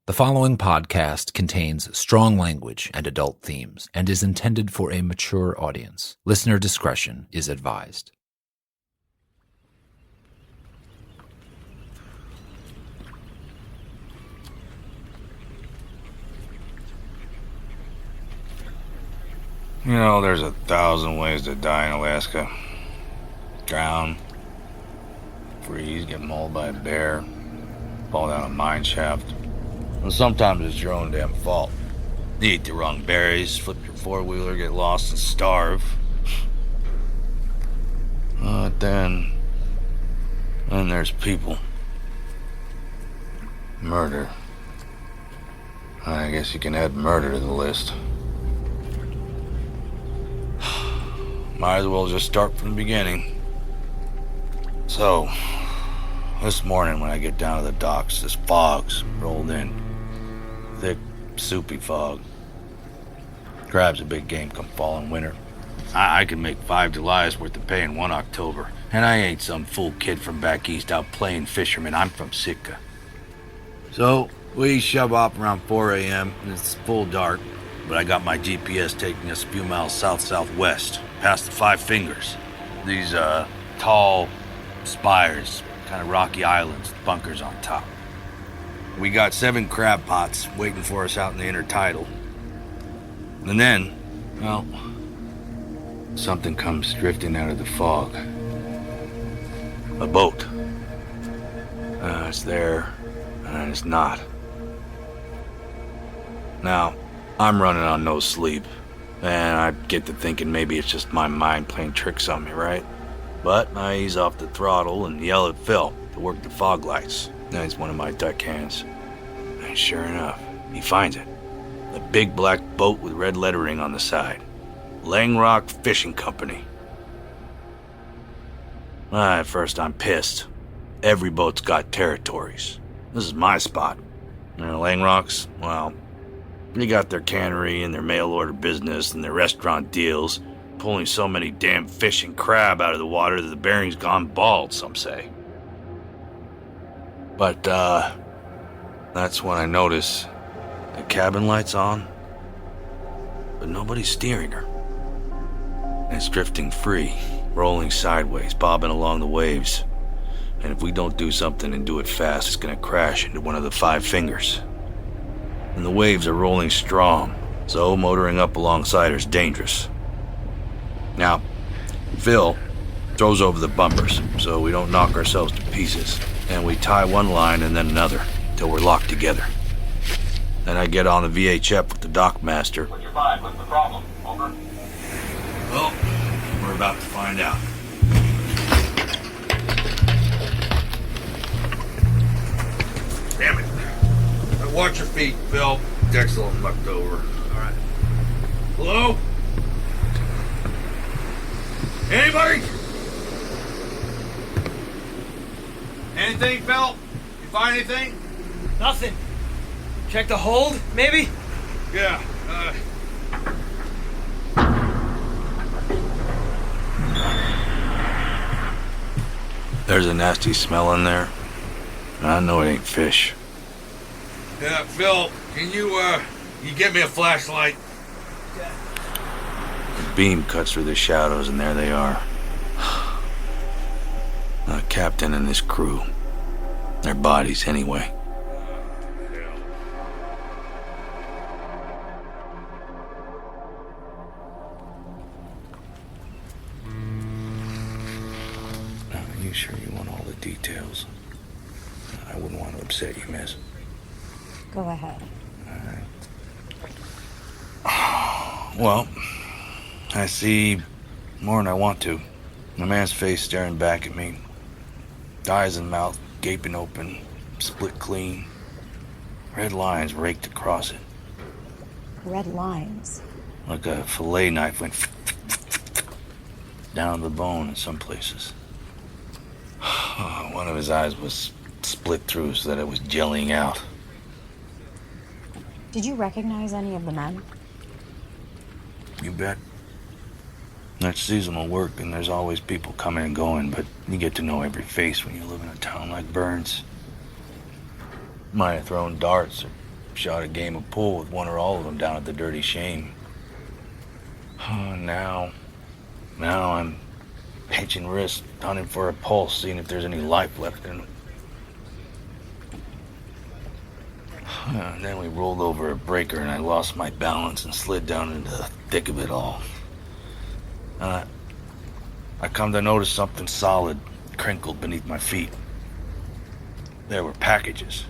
The following podcast contains strong language and adult themes and is intended for a mature audience. Listener discretion is advised. You know, there's 1,000 ways to die in Alaska. Drown, freeze, get mauled by a bear, fall down a mine shaft. And sometimes it's your own damn fault. You eat the wrong berries, flip your four-wheeler, get lost and starve. Then there's people. Murder. I guess you can add murder to the list. Might as well just start from the beginning. So, this morning when I get down to the docks, this fog's rolled in. Thick, soupy fog. Crab's a big game come fall and winter. I can make 5 Julys worth of pay in 1 October. And I ain't some fool kid from back east out playing fisherman. I'm from Sitka. So, we shove off around 4 a.m. and it's full dark. But I got my GPS taking us a few miles south-southwest, past the Five Fingers. These, tall spires, kind of rocky islands, bunkers on top. We got 7 crab pots waiting for us out in the intertidal. And then, well, something comes drifting out of the fog. A boat. It's there, and it's not. Now, I'm running on no sleep, and I get to thinking maybe it's just my mind playing tricks on me, right? But I ease off the throttle and yell at Phil to work the fog lights. That's one of my deckhands. And sure enough, he finds it. A big black boat with red lettering on the side. Langrock Fishing Company. At first I'm pissed. Every boat's got territories. This is my spot. And Langrocks, well, they got their cannery and their mail order business and their restaurant deals, pulling so many damn fish and crab out of the water that the Bering's gone bald, some say. But, that's when I notice the cabin light's on, but nobody's steering her. And it's drifting free, rolling sideways, bobbing along the waves. And if we don't do something and do it fast, it's gonna crash into one of the Five Fingers. And the waves are rolling strong, so motoring up alongside her is dangerous. Now, Phil throws over the bumpers so we don't knock ourselves to pieces, and we tie one line and then another till we're locked together. Then I get on the VHF with the dockmaster. What's your vibe? What's the problem? Over. Well, we're about to find out. Damn it. Watch your feet, Phil. Deck's a little mucked over. All right. Hello? Anybody? Anything, Phil? You find anything? Nothing. Check the hold, maybe? Yeah, There's a nasty smell in there. I know it ain't fish. Yeah, Phil, can you get me a flashlight? Yeah. The beam cuts through the shadows, and there they are. The captain and his crew. Their bodies, anyway. Are you sure you want all the details? I wouldn't want to upset you, miss. Go ahead. Alright. Well, I see more than I want to. A man's face staring back at me. Eyes and mouth gaping open, split clean. Red lines raked across it. Red lines? Like a fillet knife went down the bone in some places. One of his eyes was split through so that it was jellying out. Did you recognize any of the men? You bet. That's seasonal work, and there's always people coming and going, but you get to know every face when you live in a town like Burns. Might have thrown darts or shot a game of pool with one or all of them down at the Dirty Shame. Now I'm pinching wrists, hunting for a pulse, seeing if there's any life left in them. And then we rolled over a breaker and I lost my balance and slid down into the thick of it all. I come to notice something solid crinkled beneath my feet. There were packages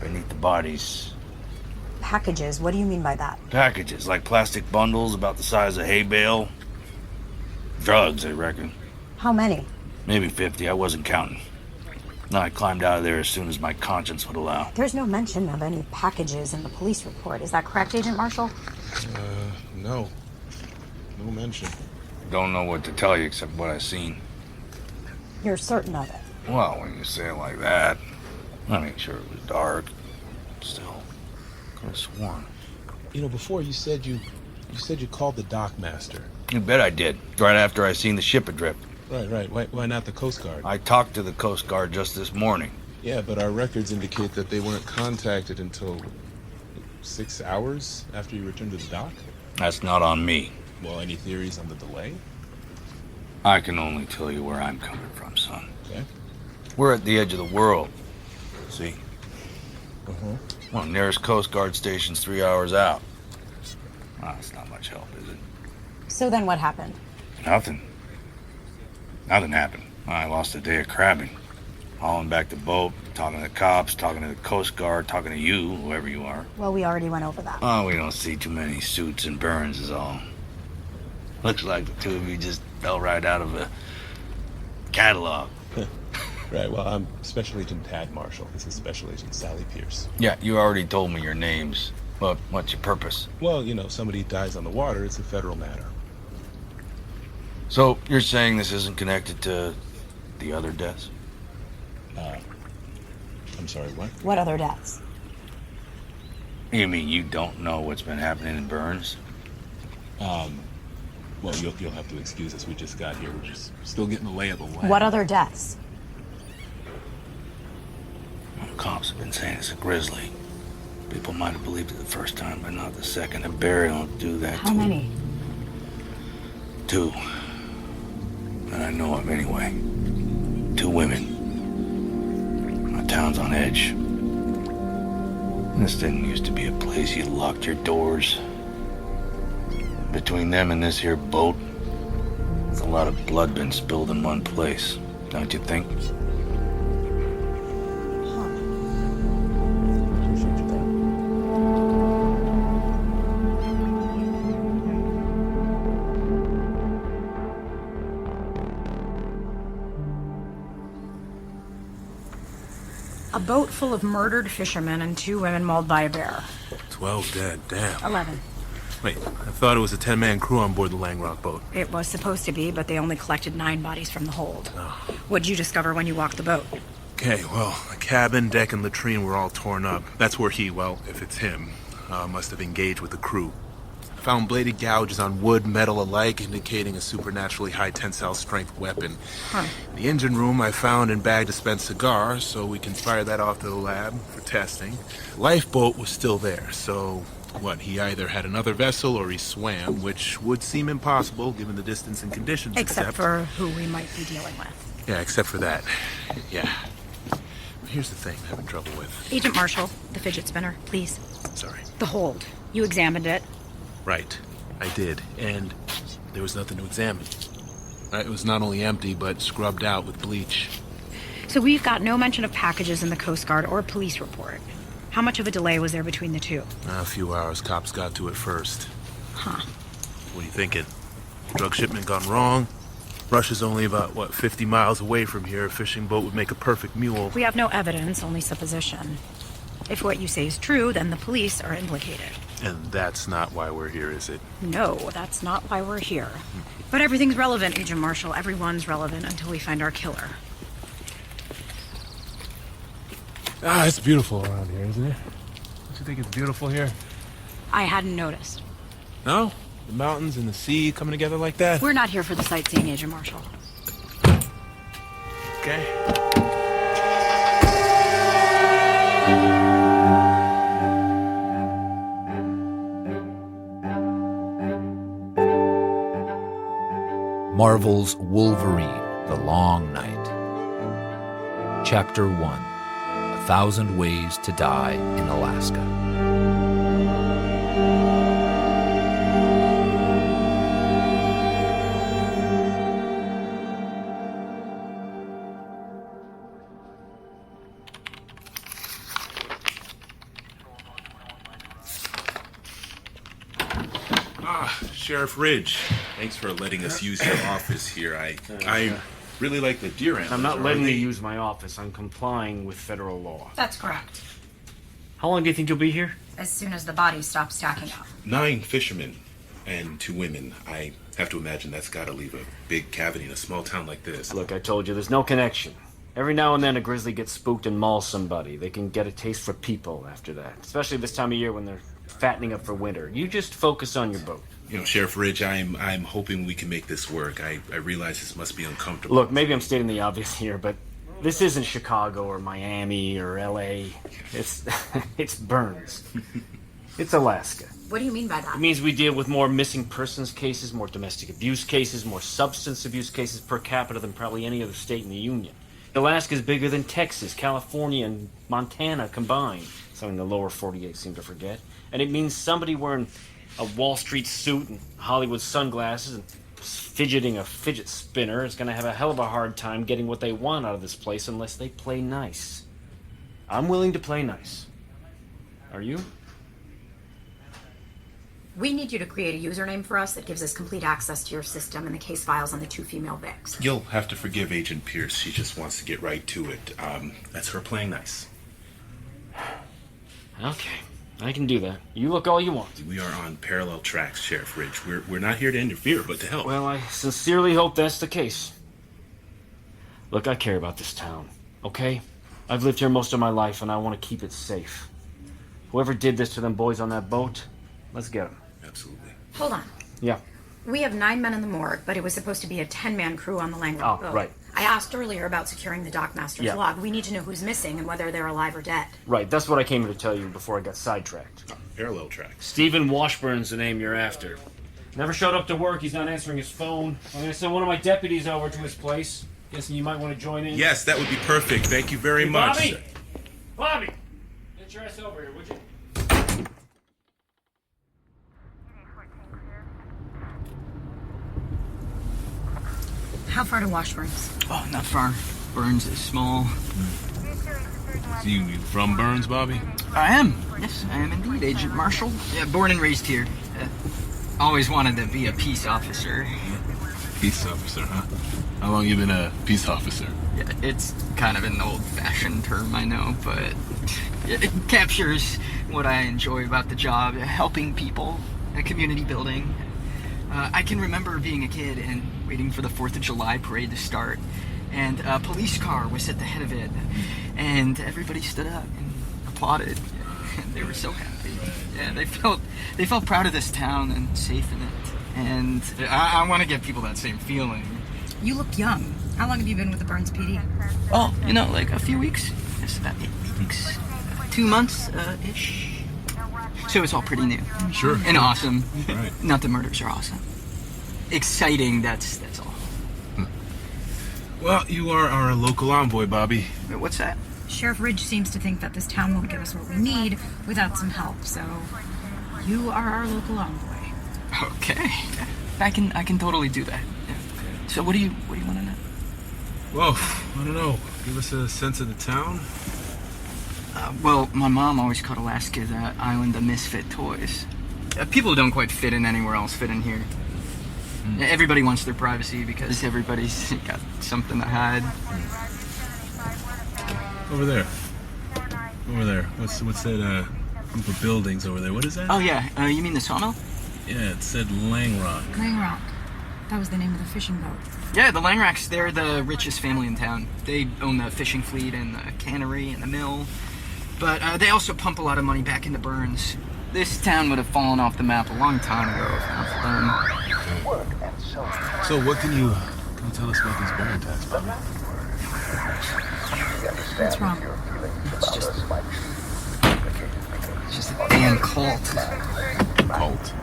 beneath the bodies. Packages? What do you mean by that? Packages, like plastic bundles about the size of hay bale. Drugs, I reckon. How many? Maybe 50, I wasn't counting. No, I climbed out of there as soon as my conscience would allow. There's no mention of any packages in the police report. Is that correct, Agent Marshall? No. No mention. Don't know what to tell you except what I seen. You're certain of it? Well, when you say it like that, I mean, sure it was dark. Still, could have sworn. You know, before you said you called the dock master. You bet I did. Right after I seen the ship adrift. Right. Why not the Coast Guard? I talked to the Coast Guard just this morning. Yeah, but our records indicate that they weren't contacted until 6 hours after you returned to the dock. That's not on me. Well, any theories on the delay? I can only tell you where I'm coming from, son. Okay. We're at the edge of the world. See? Uh-huh. Well, nearest Coast Guard station's 3 hours out. Well, that's not much help, is it? So then what happened? Nothing. Nothing happened. I lost a day of crabbing. Hauling back the boat, talking to the cops, talking to the Coast Guard, talking to you, whoever you are. Well, we already went over that. Oh, we don't see too many suits and burns is all. Looks like the two of you just fell right out of a catalog. Right, well, I'm Special Agent Tad Marshall. This is Special Agent Sally Pierce. Yeah, you already told me your names. But what's your purpose? Well, you know, somebody dies on the water, it's a federal matter. So, you're saying this isn't connected to the other deaths? I'm sorry, what? What other deaths? You mean you don't know what's been happening in Burns? Well, you'll have to excuse us. We just got here. We're just still getting the lay of the land. What other deaths? Well, cops have been saying it's a grizzly. People might have believed it the first time, but not the second. A bear don't do that. How many? 2. And I know of anyway. 2 women. My town's on edge. This didn't used to be a place you locked your doors. Between them and this here boat, there's a lot of blood been spilled in one place, don't you think? A boat full of murdered fishermen and 2 women mauled by a bear. 12 dead, damn. 11. Wait, I thought it was a 10-man crew on board the Langrock boat. It was supposed to be, but they only collected 9 bodies from the hold. Oh. What'd you discover when you walked the boat? Okay, well, the cabin, deck, and latrine were all torn up. That's where he, well, if it's him, must have engaged with the crew. I found bladed gouges on wood, metal alike, indicating a supernaturally high tensile strength weapon. Huh. In the engine room, I found and bagged a spent cigar, so we can fire that off to the lab for testing. Lifeboat was still there, so what, he either had another vessel or he swam, which would seem impossible given the distance and conditions. Except for who we might be dealing with. Yeah, except for that. Yeah. Here's the thing I'm having trouble with. Agent Marshall, the fidget spinner, please. Sorry. The hold. You examined it. Right. I did. And there was nothing to examine. It was not only empty, but scrubbed out with bleach. So we've got no mention of packages in the Coast Guard or police report. How much of a delay was there between the 2? A few hours. Cops got to it first. Huh. What are you thinking? Drug shipment gone wrong? Russia's only about, 50 miles away from here. A fishing boat would make a perfect mule. We have no evidence, only supposition. If what you say is true, then the police are implicated. And that's not why we're here, is it? No, that's not why we're here. But everything's relevant, Agent Marshall. Everyone's relevant until we find our killer. It's beautiful around here, isn't it? Don't you think it's beautiful here? I hadn't noticed. No? The mountains and the sea coming together like that? We're not here for the sightseeing, Agent Marshall. Okay. Marvel's Wolverine, The Long Night. Chapter 1, 1,000 Ways to Die in Alaska. Sheriff Ridge, thanks for letting us use your office here. I really like the deer antlers. I'm not letting you use my office. I'm complying with federal law. That's correct. How long do you think you'll be here? As soon as the bodies stop stacking up. 9 fishermen and 2 women. I have to imagine that's got to leave a big cavity in a small town like this. Look, I told you, there's no connection. Every now and then a grizzly gets spooked and mauls somebody. They can get a taste for people after that, especially this time of year when they're fattening up for winter. You just focus on your boat. You know, Sheriff Ridge, I'm hoping we can make this work. I realize this must be uncomfortable. Look, maybe I'm stating the obvious here, but this isn't Chicago or Miami or L.A. It's Burns. It's Alaska. What do you mean by that? It means we deal with more missing persons cases, more domestic abuse cases, more substance abuse cases per capita than probably any other state in the Union. Alaska's bigger than Texas, California, and Montana combined. Something the lower 48 seem to forget. And it means somebody wearing a Wall Street suit and Hollywood sunglasses and fidgeting a fidget spinner is going to have a hell of a hard time getting what they want out of this place unless they play nice. I'm willing to play nice. Are you? We need you to create a username for us that gives us complete access to your system and the case files on the 2 female Vics. You'll have to forgive Agent Pierce. She just wants to get right to it. That's her playing nice. Okay, I can do that. You look all you want. We are on parallel tracks, Sheriff Ridge. We're not here to interfere, but to help. Well, I sincerely hope that's the case. Look, I care about this town, okay? I've lived here most of my life, and I want to keep it safe. Whoever did this to them boys on that boat, let's get them. Absolutely. Hold on. Yeah. We have 9 men in the morgue, but it was supposed to be a 10-man crew on the Langrock boat. Right. I asked earlier about securing the dockmaster's log. We need to know who's missing and whether they're alive or dead. Right, that's what I came here to tell you before I got sidetracked. Parallel tracks. Stephen Washburn's the name you're after. Never showed up to work, he's not answering his phone. I'm gonna send one of my deputies over to his place. Guessing you might want to join in? Yes, that would be perfect. Thank you very much. Bobby! Bobby! Get your ass over here, would you? How far to Washburn's? Oh, not far. Burns is small. So you from Burns, Bobby? I am. Yes, I am indeed. Agent Marshall. Yeah, born and raised here. Always wanted to be a peace officer. Peace officer, huh? How long you been a peace officer? Yeah, it's kind of an old-fashioned term, I know, but it captures what I enjoy about the job, helping people, community building. I can remember being a kid and waiting for the 4th of July parade to start, and a police car was at the head of it, and everybody stood up and applauded. And they were so happy. Yeah, they felt proud of this town and safe in it. And I want to give people that same feeling. You look young. How long have you been with the Burns PD? Oh, like a few weeks. It's about 8 weeks. 2 months, ish. So it's all pretty new. Sure. And awesome. Right. Not the murders are awesome. Exciting, that's all. Well, you are our local envoy, Bobby. What's that? Sheriff Ridge seems to think that this town won't give us what we need without some help, so you are our local envoy. Okay. I can totally do that. Yeah. So what do you want to know? Well, I don't know. Give us a sense of the town. Well, my mom always called Alaska the island of misfit toys. People who don't quite fit in anywhere else fit in here. Everybody wants their privacy because everybody's got something to hide. Over there. What's that group of buildings over there? What is that? Oh yeah, you mean the sawmill? Yeah, it said Langrock. Langrock. That was the name of the fishing boat. Yeah, the Langrocks, they're the richest family in town. They own the fishing fleet and the cannery and the mill. But they also pump a lot of money back into Burns. This town would have fallen off the map a long time ago if not for them. So what can you tell us about these burn attacks, Bobby? What's wrong? It's just a damn cult. Cult.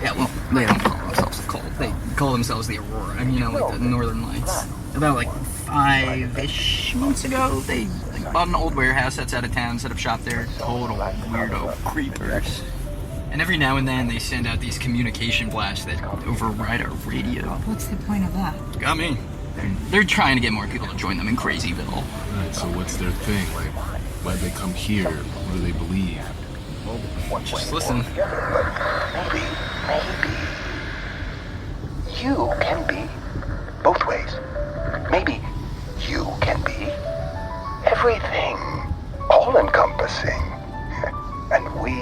Yeah, well, they don't call themselves a cult. They call themselves the Aurora, like the Northern Lights. About 5-ish months ago, they bought an old warehouse outside of town, set up shop there. Total weirdo creepers. And every now and then they send out these communication blasts that override our radio. What's the point of that? Got me. They're trying to get more people to join them in Crazyville. Right, so what's their thing? Why'd they come here? What do they believe? Just listen. Maybe you can be both ways. Maybe you can be everything, all-encompassing. And we,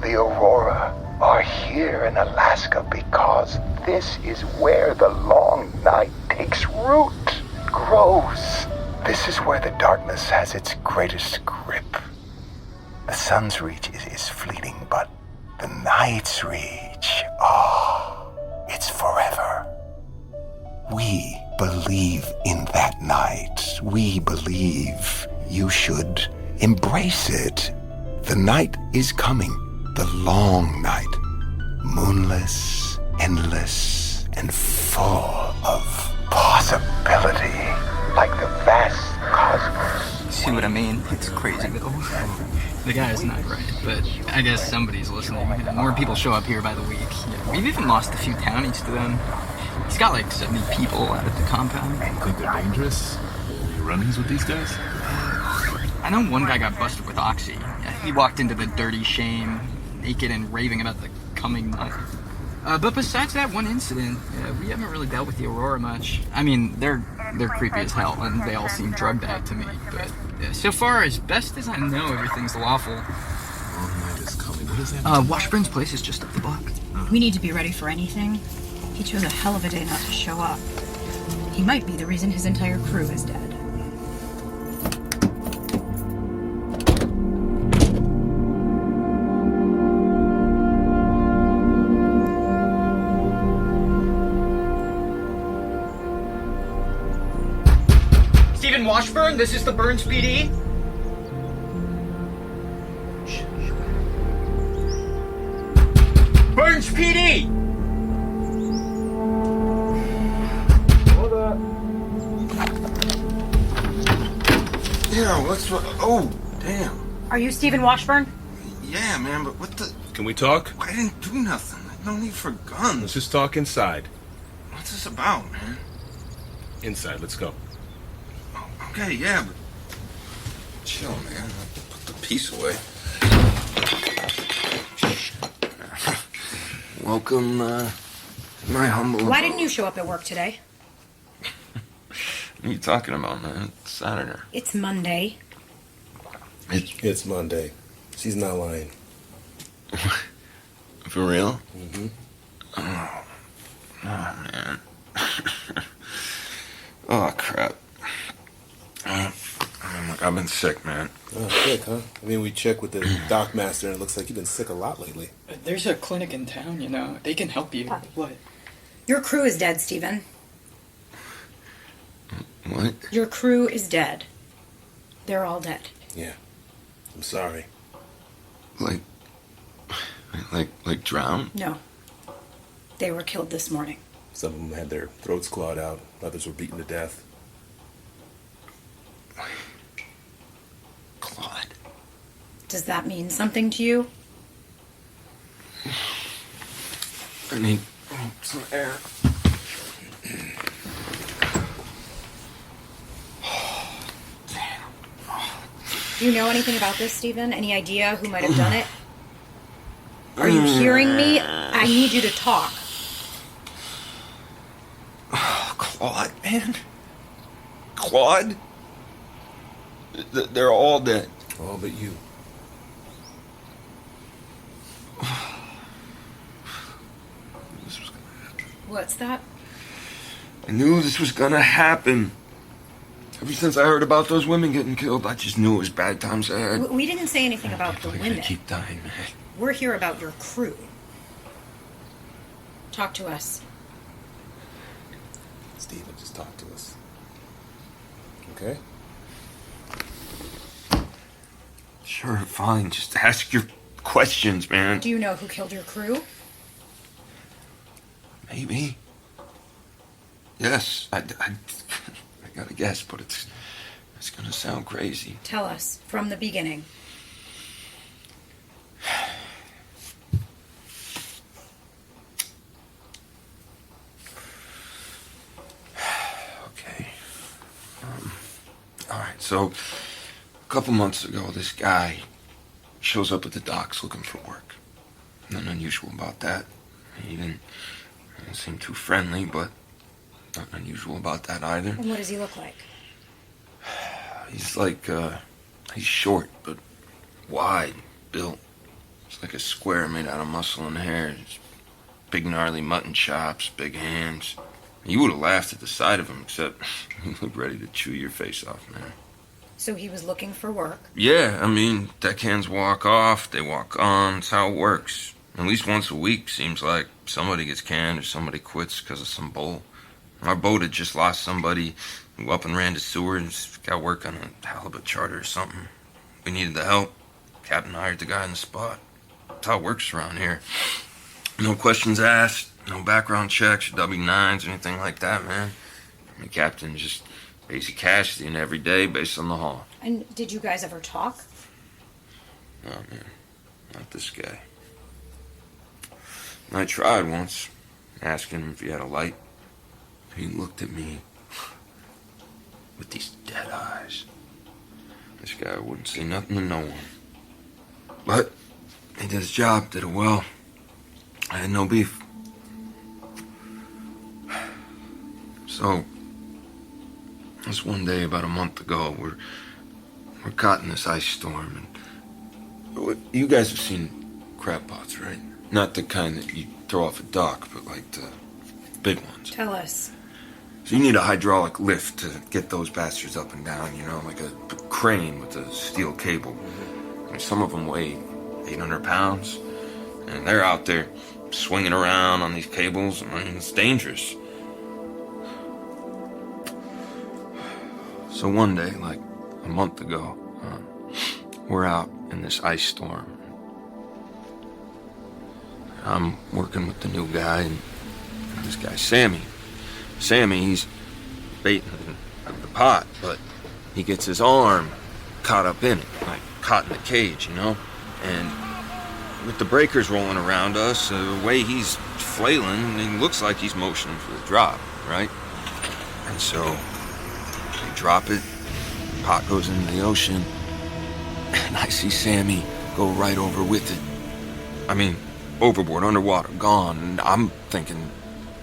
the Aurora, are here in Alaska because this is where the long night takes root, grows. This is where the darkness has its greatest grip. The sun's reach is fleeting, but the night's reach, it's forever. We believe in that night. We believe you should embrace it. The night is coming, the long night. Moonless, endless, and full of possibility, like the vast cosmos. See what I mean? It's Crazyville. The guy's not right, but I guess somebody's listening. More people show up here by the week. Yeah, we've even lost a few townies to them. He's got 70 people out at the compound. You think they're dangerous? Any run-ins with these guys? I know one guy got busted with Oxy. He walked into the dirty shame, naked and raving about the coming night. But besides that one incident, we haven't really dealt with the Aurora much. I mean, they're creepy as hell, and they all seem drugged out to me. But so far, as best as I know, everything's lawful. Long night is coming. What does that mean? Washburn's place is just up the block. We need to be ready for anything. He chose a hell of a day not to show up. He might be the reason his entire crew is dead. Stephen Washburn, this is the Burns PD. Burns PD! Yeah, what's what? Oh, damn. Are you Stephen Washburn? Yeah, man, but what the? Can we talk? I didn't do nothing. No need for guns. Let's just talk inside. What's this about, man? Inside, let's go. Okay, yeah, but chill, man. Put the piece away. Welcome, my humble. Why didn't you show up at work today? What are you talking about, man? It's Saturday. It's Monday. It's Monday. She's not lying. For real? Mm-hmm. Oh man. Oh, crap. Look, I've been sick, man. Oh, sick, huh? I mean, we checked with the doc master, and it looks like you've been sick a lot lately. There's a clinic in town, They can help you. What? Your crew is dead, Stephen. What? Your crew is dead. They're all dead. Yeah. I'm sorry. Like drowned? No. They were killed this morning. Some of them had their throats clawed out. Others were beaten to death. Claude. Does that mean something to you? I need some air. Do you know anything about this, Stephen? Any idea who might have done it? Are you hearing me? I need you to talk. Oh, Claude, man. Claude? They're all dead. All but you. What's that? I knew this was gonna happen. Ever since I heard about those women getting killed, I just knew it was bad times ahead. We didn't say anything about the Please, women. I keep dying, man. We're here about your crew. Talk to us. Steven, just talk to us. Okay? Sure, fine. Just ask your questions, man. Do you know who killed your crew? Maybe. Yes, I gotta guess, but it's gonna sound crazy. Tell us, from the beginning. Okay. Alright, so a couple months ago, this guy shows up at the docks looking for work. Nothing unusual about that. He didn't seem too friendly, but nothing unusual about that either. And what does he look like? He's like, he's short, but wide, built. It's like a square made out of muscle and hair. Big gnarly mutton chops, big hands. You would have laughed at the sight of him, except he looked ready to chew your face off, man. So he was looking for work? Yeah, I mean, deckhands walk off, they walk on. It's how it works. At least once a week, seems like somebody gets canned or somebody quits because of some bull. Our boat had just lost somebody who up and ran to sewers, got work on a halibut charter or something. We needed the help. Captain hired the guy on the spot. That's how it works around here. No questions asked, no background checks, W-9s, or anything like that, man. The captain just pays you cash in every day based on the haul. And did you guys ever talk? No, man. Not this guy. I tried once, asking him if he had a light. He looked at me with these dead eyes. This guy wouldn't say nothing to no one. But he did his job, did it well. I had no beef. So, this one day about a month ago, we're caught in this ice storm, and you guys have seen crab pots, right? Not the kind that you throw off a dock, but like the big ones. Tell us. So you need a hydraulic lift to get those bastards up and down, you know, like a crane with a steel cable. I mean, some of them weigh 800 pounds, and they're out there swinging around on these cables. I mean, it's dangerous. So one day, like a month ago, we're out in this ice storm. I'm working with the new guy, and this guy, Sammy. Sammy, he's baiting the pot, but he gets his arm caught up in it, like caught in the cage, you know? And with the breakers rolling around us, the way he's flailing, it looks like he's motioning for the drop, right? And so we drop it, pot goes into the ocean, and I see Sammy go right over with it. I mean, overboard, underwater, gone. And I'm thinking,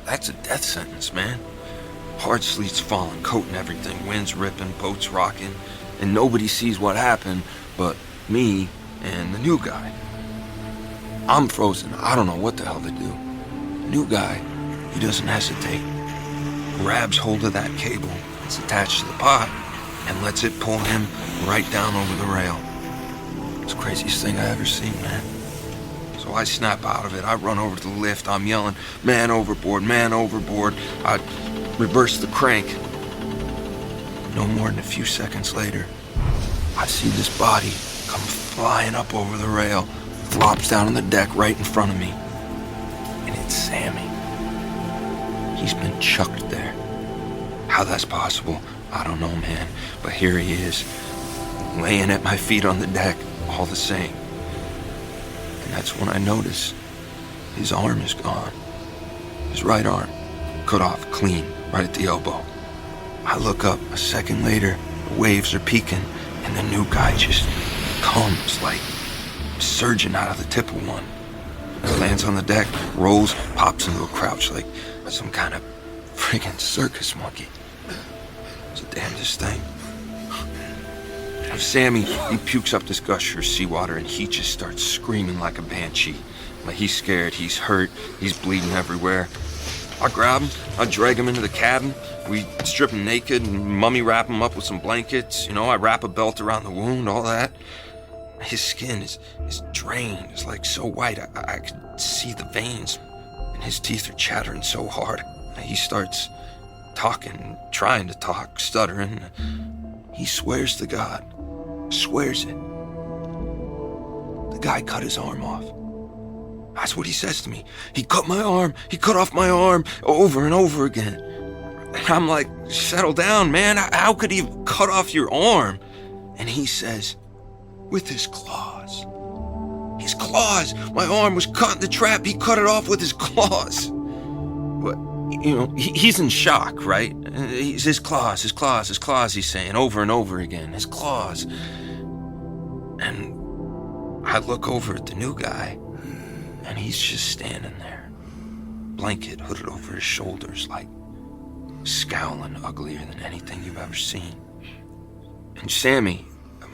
that's a death sentence, man. Hard sleets falling, coating everything, winds ripping, boats rocking, and nobody sees what happened but me and the new guy. I'm frozen. I don't know what the hell to do. The new guy, he doesn't hesitate. Grabs hold of that cable that's attached to the pot and lets it pull him right down over the rail. It's the craziest thing I ever seen, man. So I snap out of it. I run over to the lift. I'm yelling, man overboard, man overboard. I reverse the crank. No more than a few seconds later, I see this body come flying up over the rail, flops down on the deck right in front of me. And it's Sammy. He's been chucked there. How that's possible, I don't know, man. But here he is, laying at my feet on the deck, all the same. And that's when I notice his arm is gone. His right arm, cut off clean, right at the elbow. I look up a second later, the waves are peaking, and the new guy just comes like surging out of the tip of one. He lands on the deck, rolls, pops into a crouch like some kind of friggin' circus monkey. It's the damnedest thing. Sammy, he pukes up this gusher of seawater and he just starts screaming like a banshee. Like he's scared, he's hurt, he's bleeding everywhere. I grab him, I drag him into the cabin. We strip him naked and mummy wrap him up with some blankets. You know, I wrap a belt around the wound, all that. His skin is drained. It's like so white, I could see the veins. And his teeth are chattering so hard. He starts talking, trying to talk, stuttering. He swears to God. Swears it. The guy cut his arm off. That's what he says to me. He cut my arm. He cut off my arm over and over again. And I'm like, settle down, man. How could he have cut off your arm? And he says, with his claws. His claws. My arm was caught in the trap. He cut it off with his claws. But, he's in shock, right? He's his claws, he's saying over and over again. His claws. And I look over at the new guy, and he's just standing there. Blanket hooded over his shoulders, like scowling uglier than anything you've ever seen. And Sammy,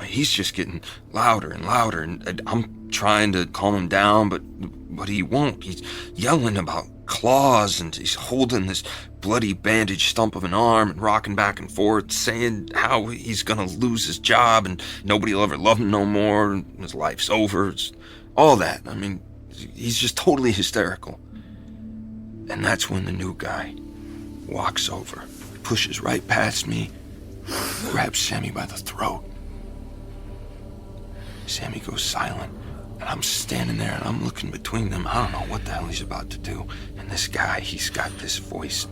he's just getting louder and louder, and I'm trying to calm him down, but he won't. He's yelling about claws, and he's holding this bloody bandaged stump of an arm and rocking back and forth, saying how he's gonna lose his job and nobody will ever love him no more, and his life's over. It's all that. I mean, he's just totally hysterical. And that's when the new guy walks over, pushes right past me, grabs Sammy by the throat. Sammy goes silent, and I'm standing there and I'm looking between them. I don't know what the hell he's about to do. And this guy, he's got this voice,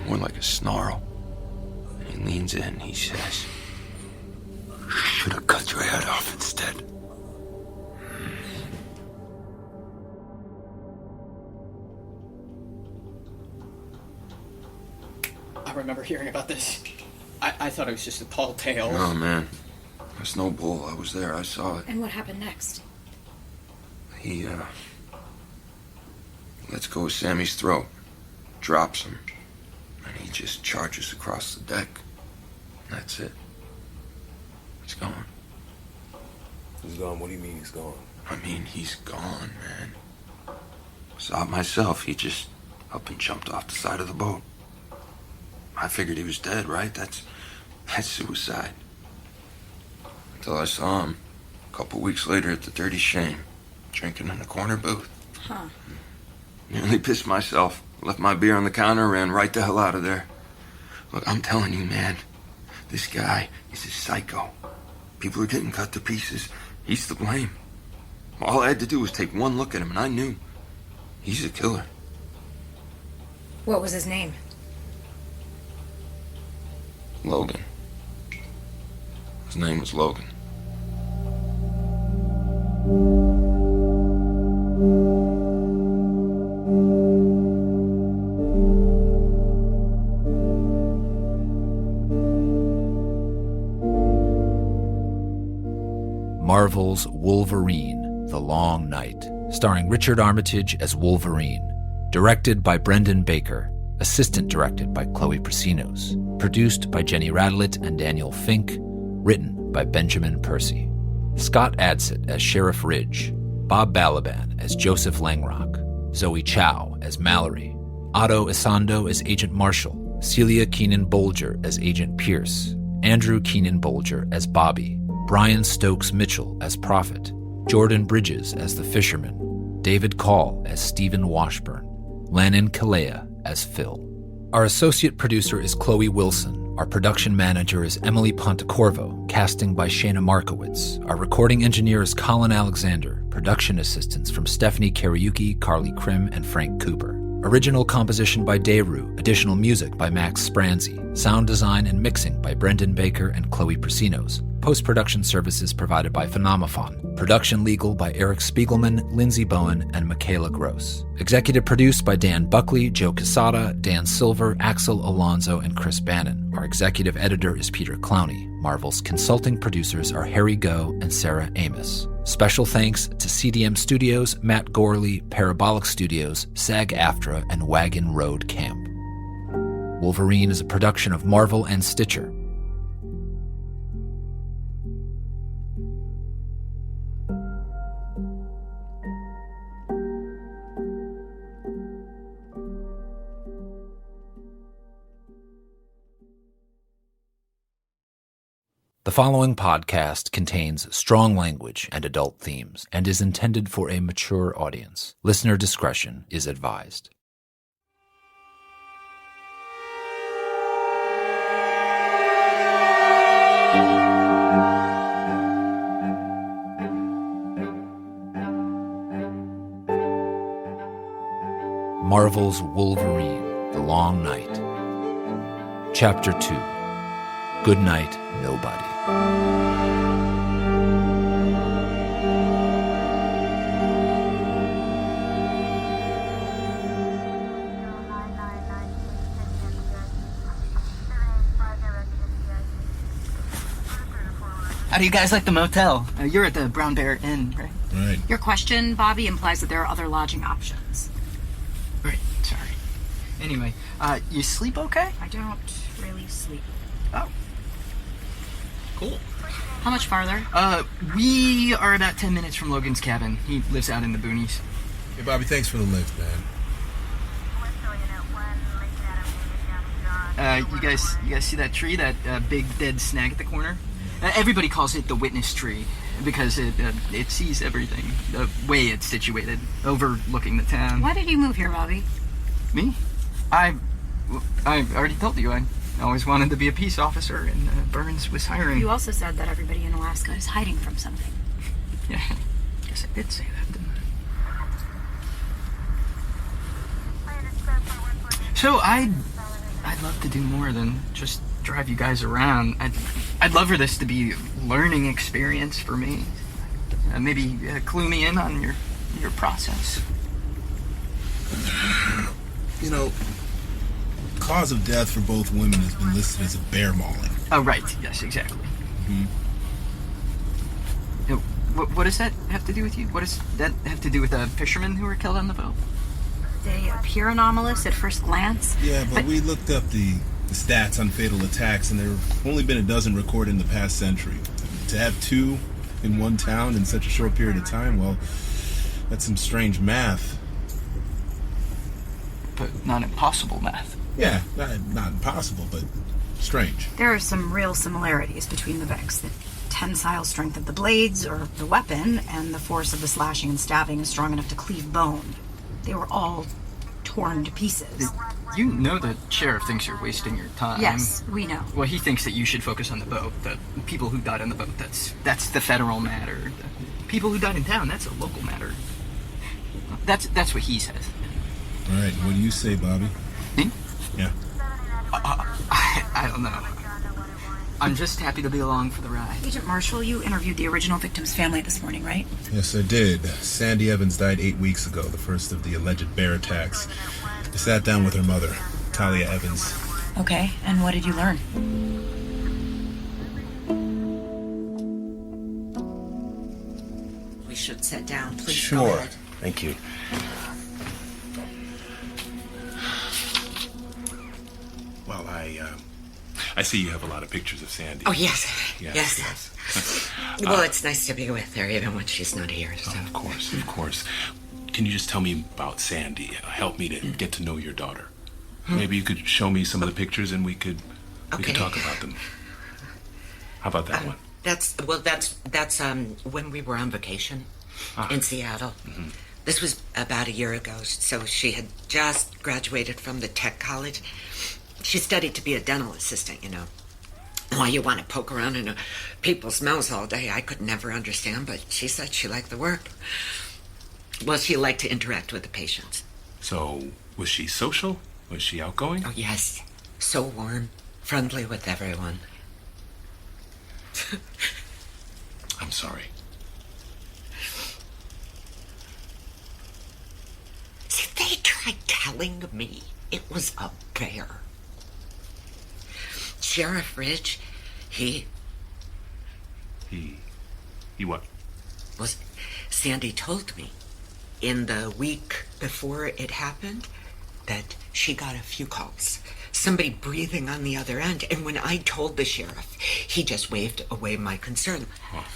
more like a snarl. And he leans in and he says, "Should have cut your head off instead." I remember hearing about this. I thought it was just a tall tale. Oh, man. That's no bull. I was there. I saw it. And what happened next? He, lets go of Sammy's throat, drops him, and he just charges across the deck. That's it. He's gone. He's gone? What do you mean he's gone? I mean, he's gone, man. Saw it myself. He just up and jumped off the side of the boat. I figured he was dead, right? That's suicide. Until I saw him a couple weeks later at the Dirty Shame, drinking in a corner booth. Huh. Nearly pissed myself. Left my beer on the counter, ran right the hell out of there. Look, I'm telling you, man, this guy is a psycho. People are getting cut to pieces. He's to blame. All I had to do was take one look at him, and I knew. He's a killer. What was his name? Logan. His name was Logan. Marvel's Wolverine, The Long Night, starring Richard Armitage as Wolverine. Directed by Brendan Baker. Assistant directed by Chloe Prasinos. Produced by Jenny Radlett and Daniel Fink. Written by Benjamin Percy. Scott Adsit as Sheriff Ridge. Bob Balaban as Joseph Langrock. Zoe Chow as Mallory. Otto Isando as Agent Marshall. Celia Keenan-Bolger as Agent Pierce. Andrew Keenan-Bolger as Bobby. Brian Stokes Mitchell as Prophet. Jordan Bridges as the Fisherman. David Call as Stephen Washburn. Lannon Kalea as Phil. Our associate producer is Chloe Wilson. Our production manager is Emily Pontecorvo. Casting by Shayna Markowitz. Our recording engineer is Colin Alexander. Production assistants from Stephanie Kariuki, Carly Krim, and Frank Cooper. Original composition by Dayru. Additional music by Max Spranzi. Sound design and mixing by Brendan Baker and Chloe Prasinos. Post-production services provided by Phenomophon. Production legal by Eric Spiegelman, Lindsay Bowen, and Michaela Gross. Executive produced by Dan Buckley, Joe Quesada, Dan Silver, Axel Alonso, and Chris Bannon. Our executive editor is Peter Clowney. Marvel's consulting producers are Harry Goh and Sarah Amos. Special thanks to CDM Studios, Matt Gorley, Parabolic Studios, SAG-AFTRA, and Wagon Road Camp. Wolverine is a production of Marvel and Stitcher. The following podcast contains strong language and adult themes and is intended for a mature audience. Listener discretion is advised. Marvel's Wolverine, The Long Night. Chapter 2, Goodnight Nobody. How do you guys like the motel? You're at the Brown Bear Inn, right? Right. Your question, Bobby, implies that there are other lodging options. Right, sorry. Anyway, you sleep okay? I don't really sleep. Oh. Cool. How much farther? We are about 10 minutes from Logan's cabin. He lives out in the boonies. Hey, Bobby, thanks for the lift, man. You guys see that tree? That big dead snag at the corner? Everybody calls it the witness tree because it sees everything. The way it's situated, overlooking the town. Why did you move here, Bobby? Me? I already told you. I always wanted to be a peace officer, and Burns was hiring. You also said that everybody in Alaska is hiding from something. Yeah, I guess I did say that, didn't I? So I'd love to do more than just drive you guys around. I'd love for this to be a learning experience for me. Maybe clue me in on your process. You know, cause of death for both women has been listed as a bear mauling. Oh, right. Yes, exactly. What does that have to do with you? What does that have to do with the fishermen who were killed on the boat? They appear anomalous at first glance. Yeah, but we looked up the stats on fatal attacks, and there have only been a dozen recorded in the past century. To have 2 in one town in such a short period of time, well, that's some strange math. But not impossible math. Yeah, not impossible, but strange. There are some real similarities between the Vex. The tensile strength of the blades or the weapon and the force of the slashing and stabbing is strong enough to cleave bone. They were all torn to pieces. You know the sheriff thinks you're wasting your time. Yes, we know. Well, he thinks that you should focus on the boat. The people who died on the boat, that's the federal matter. The people who died in town, that's a local matter. That's what he says. All right, what do you say, Bobby? Me? Yeah. I don't know. I'm just happy to be along for the ride. Agent Marshall, you interviewed the original victim's family this morning, right? Yes, I did. Sandy Evans died 8 weeks ago, the first of the alleged bear attacks. I sat down with her mother, Talia Evans. Okay, and what did you learn? We should sit down, please. Sure. Thank you. Well, I see you have a lot of pictures of Sandy. Oh, yes. Yes. Well, it's nice to be with her, even when she's not here. So. Of course. Can you just tell me about Sandy? Help me to get to know your daughter. Maybe you could show me some of the pictures and we could talk about them. How about that one? That's when we were on vacation in Seattle. Mm-hmm. This was about a year ago, so she had just graduated from the tech college. She studied to be a dental assistant, you know. Why you want to poke around in people's mouths all day, I could never understand, but she said she liked the work. Well, she liked to interact with the patients. So, was she social? Was she outgoing? Oh, yes. So warm, friendly with everyone. I'm sorry. See, they tried telling me it was a bear. Sheriff Ridge, he what? Was Sandy told me in the week before it happened that she got a few calls. Somebody breathing on the other end. And when I told the sheriff, he just waved away my concern. Oh.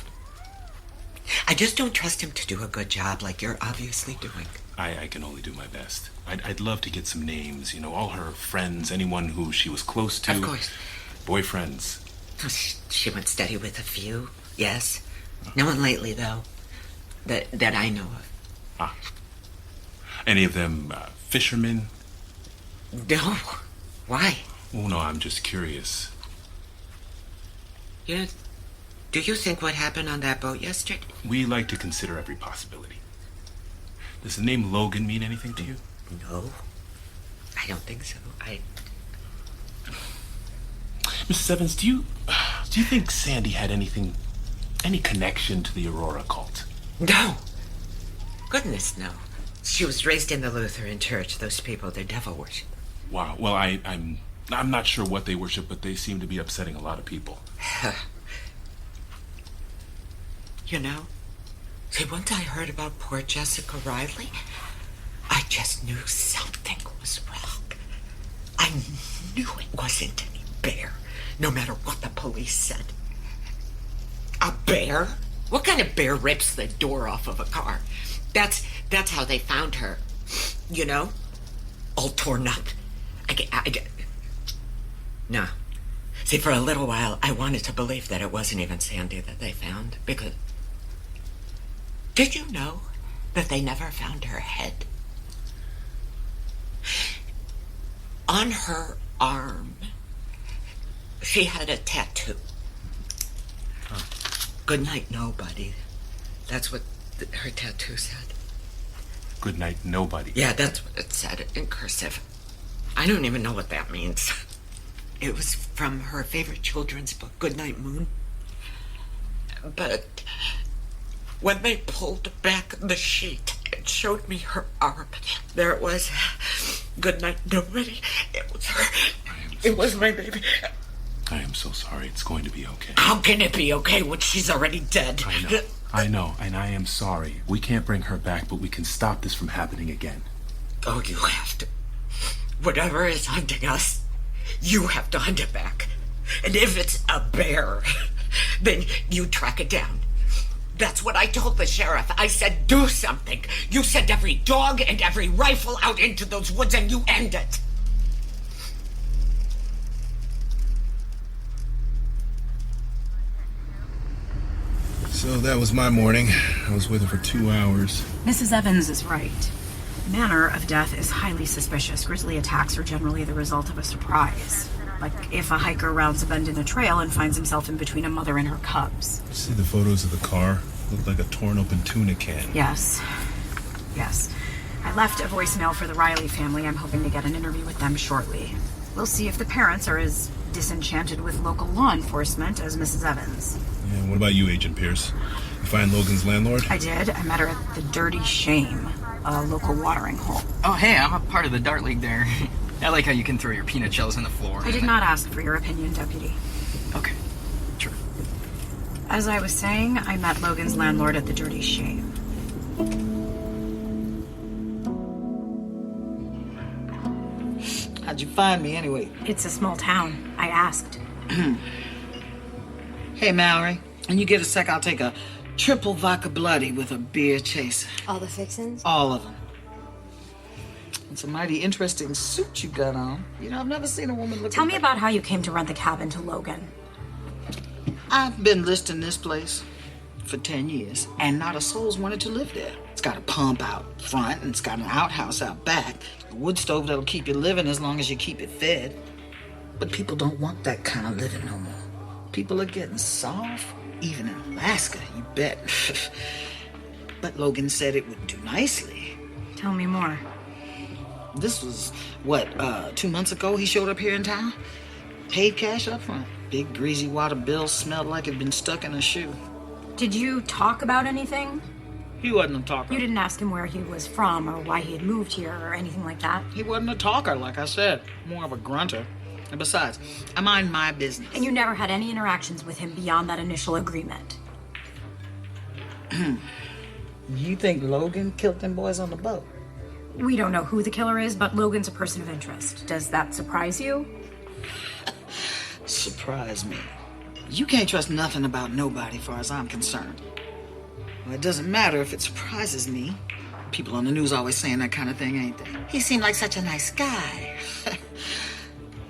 I just don't trust him to do a good job like you're obviously doing. I can only do my best. I'd love to get some names, all her friends, anyone who she was close to. Of course. Boyfriends. She went steady with a few, yes. No one lately, though, that I know of. Any of them fishermen? No. Why? Oh, no, I'm just curious. Yeah. Do you think what happened on that boat yesterday? We like to consider every possibility. Does the name Logan mean anything to you? No, I don't think so. Mrs. Evans, do you think Sandy had any connection to the Aurora cult? No. Goodness, no. She was raised in the Lutheran Church. Those people, they're devil worship. Wow. Well, I'm not sure what they worship, but they seem to be upsetting a lot of people. You know, see, once I heard about poor Jessica Riley, I just knew something was wrong. I knew it wasn't any bear, no matter what the police said. A bear? What kind of bear rips the door off of a car? That's how they found her. You know? All torn up. No. See, for a little while, I wanted to believe that it wasn't even Sandy that they found, because... Did you know that they never found her head? On her arm, she had a tattoo. Goodnight Nobody. That's what her tattoo said. Goodnight Nobody. Yeah, that's what it said in cursive. I don't even know what that means. It was from her favorite children's book, Goodnight Moon. But when they pulled back the sheet and showed me her arm, there it was. Goodnight Nobody. It was her. It was my baby. I am so sorry. It's going to be okay. How can it be okay when she's already dead? I know, and I am sorry. We can't bring her back, but we can stop this from happening again. Oh, you have to. Whatever is hunting us, you have to hunt it back. And if it's a bear, then you track it down. That's what I told the sheriff. I said, do something. You send every dog and every rifle out into those woods and you end it. So that was my morning. I was with her for 2 hours. Mrs. Evans is right. The manner of death is highly suspicious. Grisly attacks are generally the result of a surprise. Like if a hiker rounds a bend in a trail and finds himself in between a mother and her cubs. You see the photos of the car? Looked like a torn open tuna can. Yes. I left a voicemail for the Riley family. I'm hoping to get an interview with them shortly. We'll see if the parents are as disenchanted with local law enforcement as Mrs. Evans. Yeah, what about you, Agent Pierce? You find Logan's landlord? I did. I met her at the Dirty Shame, a local watering hole. Oh, hey, I'm a part of the Dart League there. I like how you can throw your peanut shells on the floor. I did not ask for your opinion, Deputy. Okay, sure. As I was saying, I met Logan's landlord at the Dirty Shame. How'd you find me anyway? It's a small town. I asked. Hey, Mallory, when you get a sec, I'll take a triple vodka bloody with a beer chaser. All the fixins? All of them. It's a mighty interesting suit you got on. You know, I've never seen a woman look. Tell me about how you came to rent the cabin to Logan. I've been listing this place for 10 years, and not a soul's wanted to live there. It's got a pump out front, and it's got an outhouse out back. A wood stove that'll keep you living as long as you keep it fed. But people don't want that kind of living no more. People are getting soft, even in Alaska, you bet. But Logan said it would do nicely. Tell me more. This was, 2 months ago he showed up here in town? Paid cash up front. Big greasy water bill smelled like it'd been stuck in a shoe. Did you talk about anything? He wasn't a talker. You didn't ask him where he was from or why he had moved here or anything like that? He wasn't a talker, like I said. More of a grunter. And besides, I mind my business. And you never had any interactions with him beyond that initial agreement? You think Logan killed them boys on the boat? We don't know who the killer is, but Logan's a person of interest. Does that surprise you? Surprise me. You can't trust nothing about nobody, far as I'm concerned. Well, it doesn't matter if it surprises me. People on the news always saying that kind of thing, ain't they? He seemed like such a nice guy.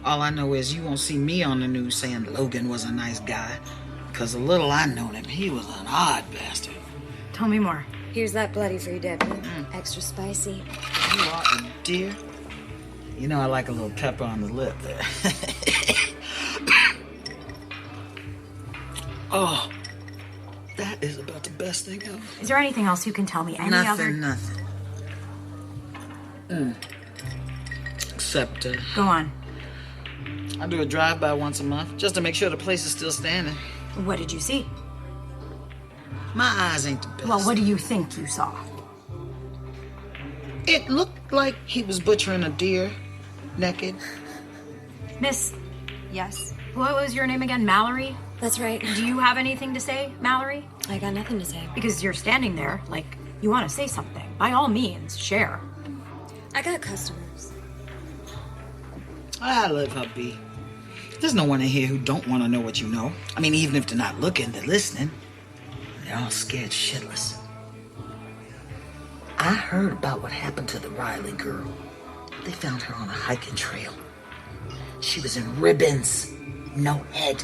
All I know is you won't see me on the news saying Logan was a nice guy. Because the little I known him, he was an odd bastard. Tell me more. Here's that bloody for you, Deputy. Extra spicy. You are a dear. You know I like a little pepper on the lip there. Oh, that is about the best thing ever. Is there anything else you can tell me? Nothing. Except, Go on. I do a drive-by once a month, just to make sure the place is still standing. What did you see? My eyes ain't the best. Well, what do you think you saw? It looked like he was butchering a deer, naked. Miss, yes? What was your name again? Mallory? That's right. Do you have anything to say, Mallory? I got nothing to say. Because you're standing there, like, you want to say something. By all means, share. I got customers. I let her be. There's no one in here who don't want to know what you know. I mean, even if they're not looking, they're listening. They're all scared shitless. I heard about what happened to the Riley girl. They found her on a hiking trail. She was in ribbons, no head.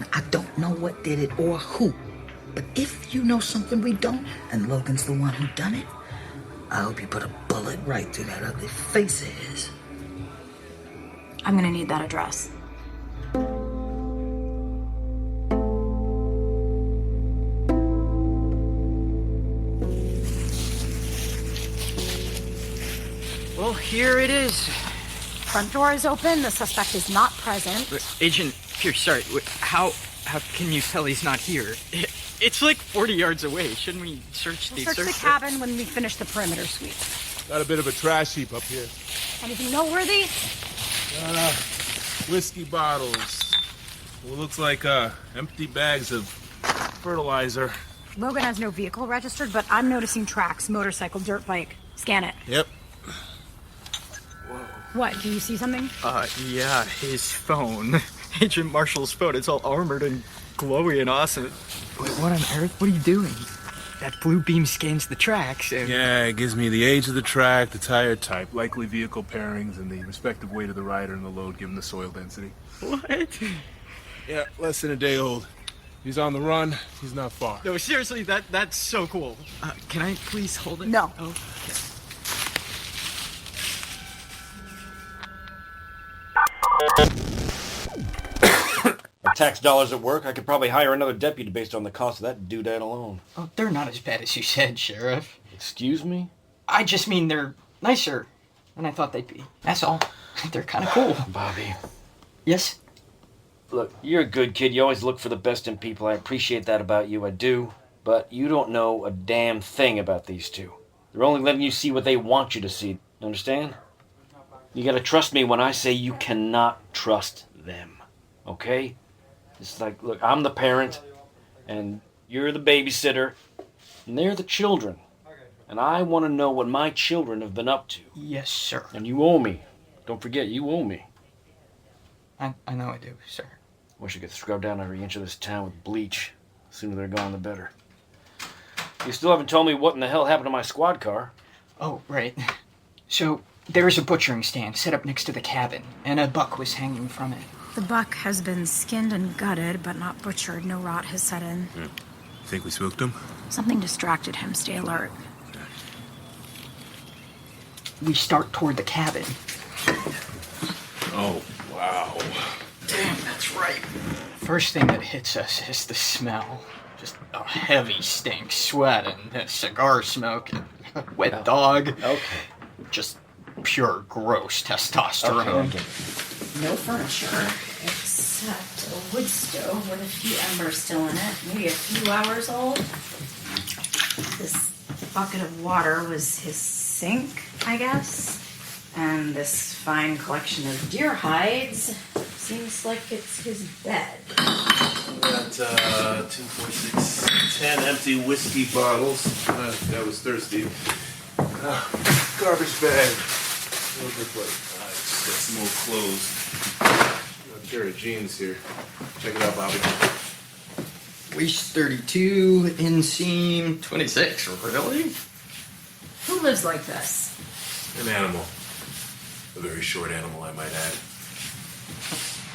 Now, I don't know what did it or who, but if you know something we don't, and Logan's the one who done it, I hope you put a bullet right through that ugly face of his. I'm gonna need that address. Well, here it is. Front door is open. The suspect is not present. Agent Pierce, sorry. How can you tell he's not here? It's like 40 yards away. Shouldn't we search the We'll search the cabin when we finish the perimeter sweep. Got a bit of a trash heap up here. Anything noteworthy? Whiskey bottles. What looks like empty bags of fertilizer. Logan has no vehicle registered, but I'm noticing tracks. Motorcycle, dirt bike. Scan it. Yep. What? Do you see something? Yeah, his phone. Agent Marshall's phone. It's all armored and glowy and awesome. Wait, what on earth? What are you doing? That blue beam scans the tracks and... Yeah, it gives me the age of the track, the tire type, likely vehicle pairings, and the respective weight of the rider and the load given the soil density. What? Yeah, less than a day old. He's on the run. He's not far. No, seriously, that's so cool. Can I please hold it? No. Oh. Our tax dollars at work. I could probably hire another deputy based on the cost of that doodad alone. Oh, they're not as bad as you said, Sheriff. Excuse me? I just mean they're nicer than I thought they'd be. That's all. They're kind of cool. Bobby. Yes? Look, you're a good kid. You always look for the best in people. I appreciate that about you. I do. But you don't know a damn thing about these two. They're only letting you see what they want you to see. Understand? You gotta trust me when I say you cannot trust them. Okay? It's like, look, I'm the parent, and you're the babysitter, and they're the children. And I want to know what my children have been up to. Yes, sir. And you owe me. Don't forget, you owe me. I know I do, sir. Wish I could scrub down every inch of this town with bleach. The sooner they're gone, the better. You still haven't told me what in the hell happened to my squad car. Oh, right. So, there's a butchering stand set up next to the cabin, and a buck was hanging from it. The buck has been skinned and gutted, but not butchered. No rot has set in. Think we spooked him? Something distracted him. Stay alert. We start toward the cabin. Oh, wow. Damn, that's right. First thing that hits us is the smell. Just a heavy stink, sweat, and cigar smoke, and wet dog. Okay. Just pure gross testosterone. Okay. No furniture, except a wood stove with a few embers still in it, maybe a few hours old. This bucket of water was his sink, I guess. And this fine collection of deer hides seems like it's his bed. We got 2, 4, 6, 10 empty whiskey bottles. That was thirsty. Garbage bag. Nice. Got some old clothes. Got a pair of jeans here. Check it out, Bobby. Waist 32, inseam 26. Really? Who lives like this? An animal. A very short animal, I might add.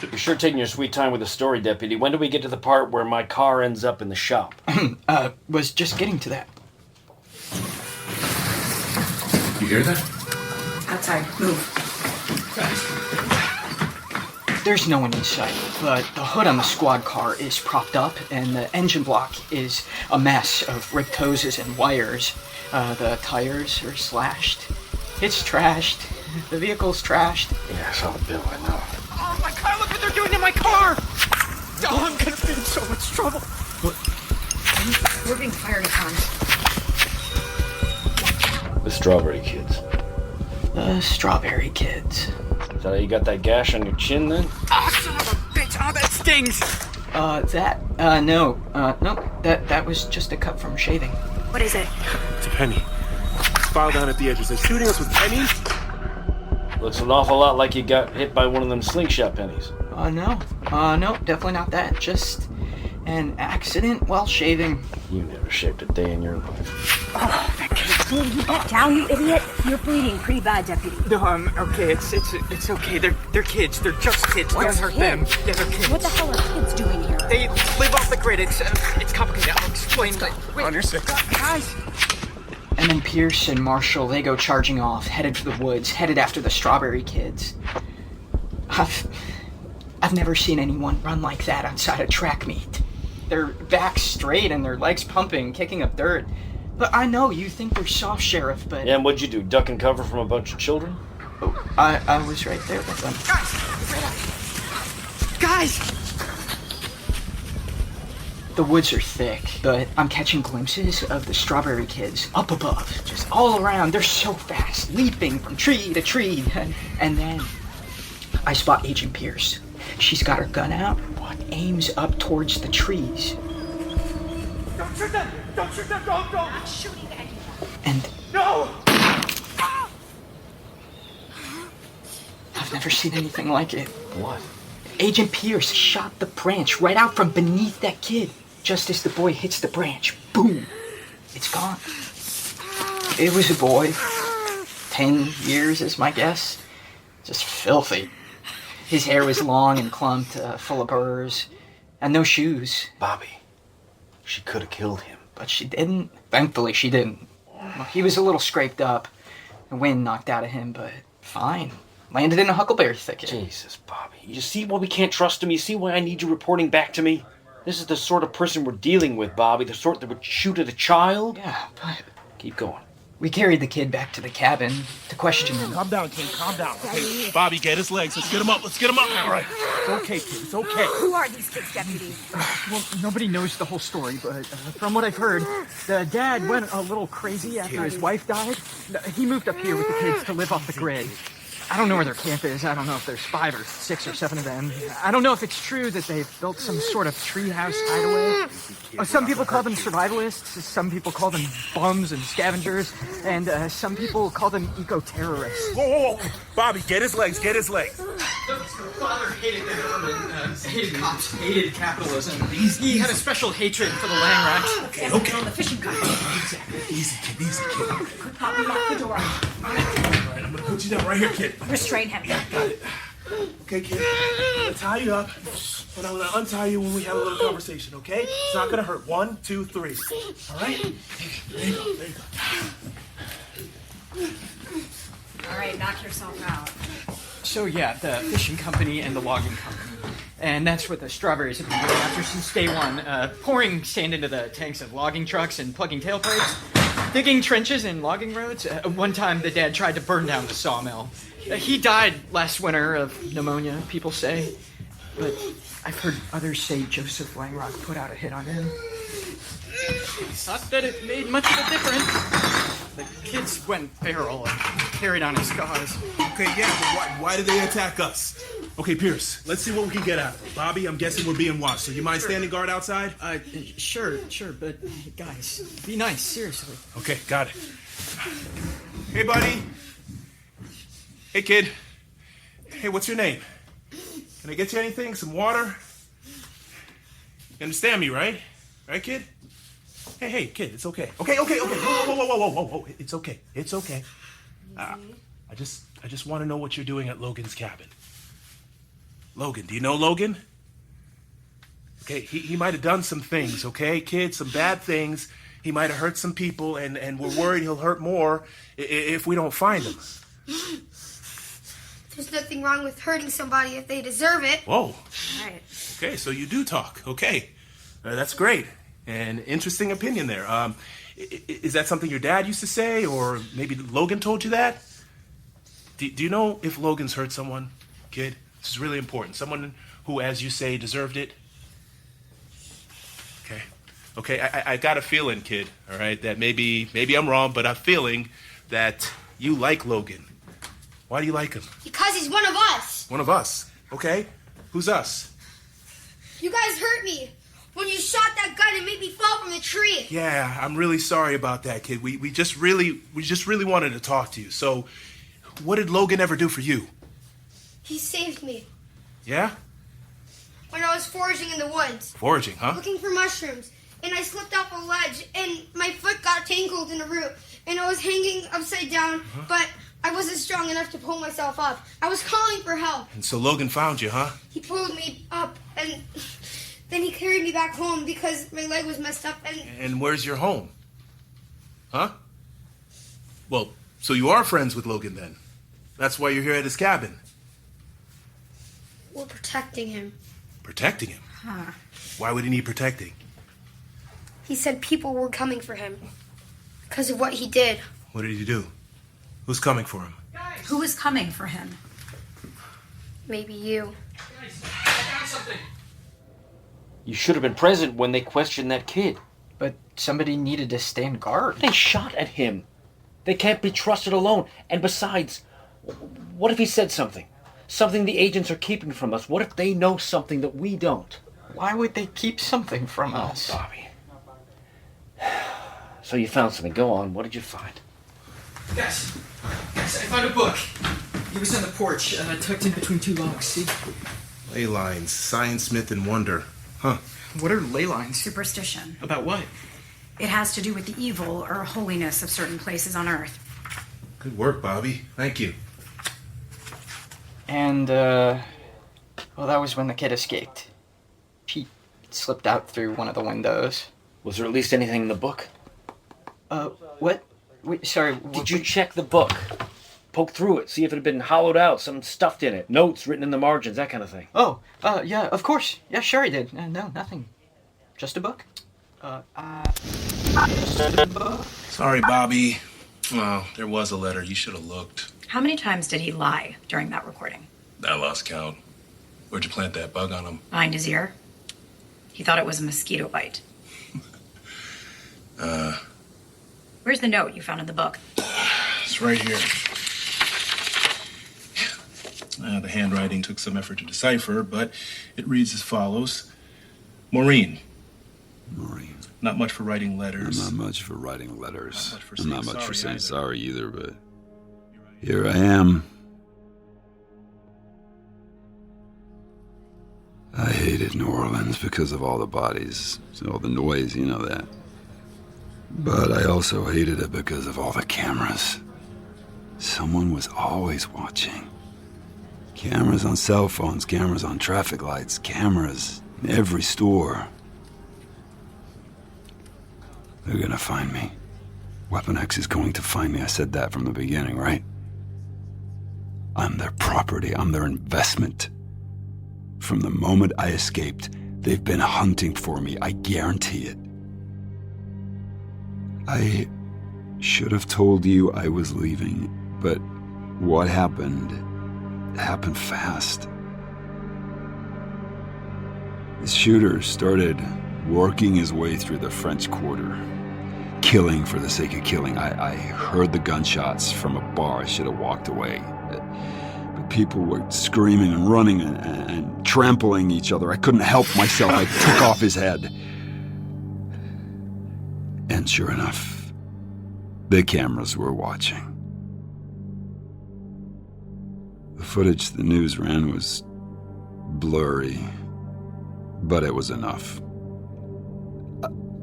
You're sure taking your sweet time with the story, Deputy. When do we get to the part where my car ends up in the shop? Was just getting to that. You hear that? Outside. Move. There's no one in sight, but the hood on the squad car is propped up, and the engine block is a mess of ripped hoses and wires. The tires are slashed. It's trashed. The vehicle's trashed. Yeah, I saw the bill, I know. Oh my God, look what they're doing to my car! Oh, I'm gonna be in so much trouble. We're being fired upon. The Strawberry Kids. The Strawberry Kids. Is that how you got that gash on your chin then? Ah, son of a bitch! Oh, that stings! No, that was just a cut from shaving. What is it? It's a penny. It's filed down at the edges. They're shooting us with pennies? Looks an awful lot like you got hit by one of them slingshot pennies. No, definitely not that. Just an accident while shaving. You never shaved a day in your life. Oh, that kid. Get down, you idiot. You're bleeding pretty bad, deputy. No, okay. It's okay. They're kids. They're just kids. Don't hurt them. Yeah, they're kids. What the hell are kids doing here? They live off the grid. It's complicated. I'll explain. Wait, On your six. Guys. And then Pierce and Marshall, they go charging off, headed for the woods, headed after the Strawberry Kids. I've never seen anyone run like that outside a track meet. Their backs straight and their legs pumping, kicking up dirt. But I know you think they're soft, Sheriff, but... Yeah, and what'd you do, duck and cover from a bunch of children? Oh, I was right there with them. Guys! The woods are thick, but I'm catching glimpses of the Strawberry Kids up above, just all around. They're so fast, leaping from tree to tree. And then I spot Agent Pierce. She's got her gun out, aims up towards the trees. Don't shoot them! Don't shoot them! Don't! I'm not shooting at you. And No! I've never seen anything like it. What? Agent Pierce shot the branch right out from beneath that kid. Just as the boy hits the branch, boom, it's gone. It was a boy. 10 years is my guess. Just filthy. His hair was long and clumped, full of burrs, and no shoes. Bobby, she could have killed him. But she didn't. Thankfully, she didn't. Well, he was a little scraped up. The wind knocked out of him, but fine. Landed in a huckleberry thicket. Jesus, Bobby. You see why we can't trust him? You see why I need you reporting back to me? This is the sort of person we're dealing with, Bobby. The sort that would shoot at a child. Yeah, but... Keep going. We carried the kid back to the cabin to question him. Calm down, King. Calm down. Okay, Bobby, get his legs. Let's get him up. Let's get him up. All right. It's okay, kid. It's okay. Who are these kids, deputy? Well, nobody knows the whole story, but from what I've heard, the dad went a little crazy after his wife died. He moved up here with the kids to live off the grid. I don't know where their camp is. I don't know if there's 5 or 6 or 7 of them. I don't know if it's true that they've built some sort of treehouse hideaway. Some people call them survivalists. Some people call them bums and scavengers. And some people call them eco-terrorists. Whoa. Bobby, get his legs. Get his legs. Father hated the government, hated cops, hated capitalism. He had a special hatred for the land rights. Okay. On the fishing company. Exactly. Easy, kid. Easy, kid. Could Poppy lock the door? All right, I'm gonna put you down right here, kid. Restrain him. Got it. Okay, kid. I'm gonna tie you up, and I'm gonna untie you when we have a little conversation, okay? It's not gonna hurt. 1, 2, 3. All right? There you go. There you go. All right, knock yourself out. So yeah, the fishing company and the logging company. And that's what the Strawberries have been doing after since day one. Pouring sand into the tanks of logging trucks and plugging tailpipes. Digging trenches and logging roads. One time the dad tried to burn down the sawmill. He died last winter of pneumonia, people say. But I've heard others say Joseph Langrock put out a hit on him. Not that it made much of a difference. The kids went feral and carried on his scars. Okay, yeah, but why did they attack us? Okay, Pierce, let's see what we can get out of it. Bobby, I'm guessing we're being watched, so you mind standing guard outside? Sure, but guys, be nice, seriously. Okay, got it. Hey, buddy. Hey, kid. Hey, what's your name? Can I get you anything? Some water? You understand me, right? Right, kid? Hey, kid, it's okay. Okay. Whoa. It's okay. I just want to know what you're doing at Logan's cabin. Logan, do you know Logan? Okay, he might have done some things, okay, kid, some bad things. He might have hurt some people, and we're worried he'll hurt more if we don't find him. There's nothing wrong with hurting somebody if they deserve it. Whoa. Right. Okay, so you do talk. Okay. That's great. An interesting opinion there. Is that something your dad used to say, or maybe Logan told you that? Do you know if Logan's hurt someone, kid? This is really important. Someone who, as you say, deserved it? Okay, I got a feeling, kid, all right, that maybe I'm wrong, but I'm feeling that you like Logan. Why do you like him? Because he's one of us. One of us, okay? Who's us? You guys hurt me when you shot that gun and made me fall from the tree. Yeah, I'm really sorry about that, kid. We just really wanted to talk to you. So, what did Logan ever do for you? He saved me Yeah? when I was foraging in the woods. Foraging, huh? Looking for mushrooms. And I slipped off a ledge, and my foot got tangled in a root. And I was hanging upside down, but I wasn't strong enough to pull myself up. I was calling for help. And so Logan found you, huh? He pulled me up, and then he carried me back home because my leg was messed up. And where's your home? Huh? Well, so you are friends with Logan then. That's why you're here at his cabin. We're protecting him. Protecting him? Huh. Why would he need protecting? He said people were coming for him because of what he did. What did he do? Who's coming for him? Who is coming for him? Maybe you. You should have been present when they questioned that kid. But somebody needed to stand guard. They shot at him. They can't be trusted alone. And besides, what if he said something? Something the agents are keeping from us. What if they know something that we don't? Why would they keep something from us? Bobby. So you found something. Go on. What did you find? Guys, I found a book. It was on the porch, tucked in between two logs, see? Ley lines, Science, Myth, and Wonder. Huh. What are ley lines? Superstition. About what? It has to do with the evil or holiness of certain places on Earth. Good work, Bobby. Thank you. And, well, that was when the kid escaped. She slipped out through one of the windows. Was there at least anything in the book? What? Wait, sorry. Did you check the book? Poke through it, see if it had been hollowed out, something stuffed in it, notes written in the margins, that kind of thing. Oh, yeah, of course. Yeah, sure I did. No, nothing. Just a book. Sorry, Bobby. Well, there was a letter. You should have looked. How many times did he lie during that recording? I lost count. Where'd you plant that bug on him? Behind his ear. He thought it was a mosquito bite. Where's the note you found in the book? It's right here. The handwriting took some effort to decipher, but it reads as follows. Maureen. Not much for writing letters. I'm not much for writing letters. I'm not much for saying sorry either, but here I am. I hated New Orleans because of all the bodies, all the noise, you know that. But I also hated it because of all the cameras. Someone was always watching. Cameras on cell phones, cameras on traffic lights, cameras in every store. They're gonna find me. Weapon X is going to find me. I said that from the beginning, right? I'm their property. I'm their investment. From the moment I escaped, they've been hunting for me. I guarantee it. I should have told you I was leaving, but what happened fast. The shooter started working his way through the French Quarter, killing for the sake of killing. I heard the gunshots from a bar. I should have walked away. But people were screaming and running and trampling each other. I couldn't help myself. I took off his head. And sure enough, the cameras were watching. The footage the news ran was blurry, but it was enough.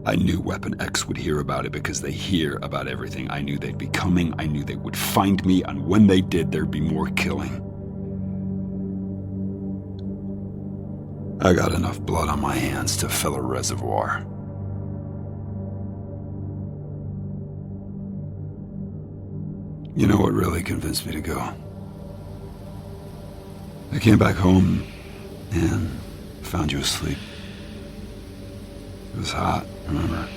I knew Weapon X would hear about it because they hear about everything. I knew they'd be coming. I knew they would find me, and when they did, there'd be more killing. I got enough blood on my hands to fill a reservoir. You know what really convinced me to go? I came back home and found you asleep. It was hot, remember?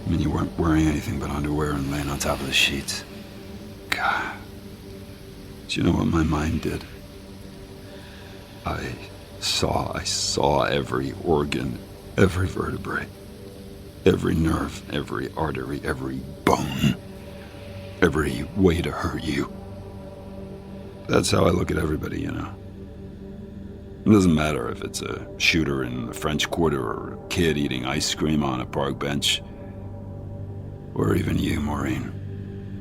I mean, you weren't wearing anything but underwear and laying on top of the sheets. God. Do you know what my mind did? I saw every organ, every vertebrae, every nerve, every artery, every bone, every way to hurt you. That's how I look at everybody, you know. It doesn't matter if it's a shooter in the French Quarter or a kid eating ice cream on a park bench. Or even you, Maureen.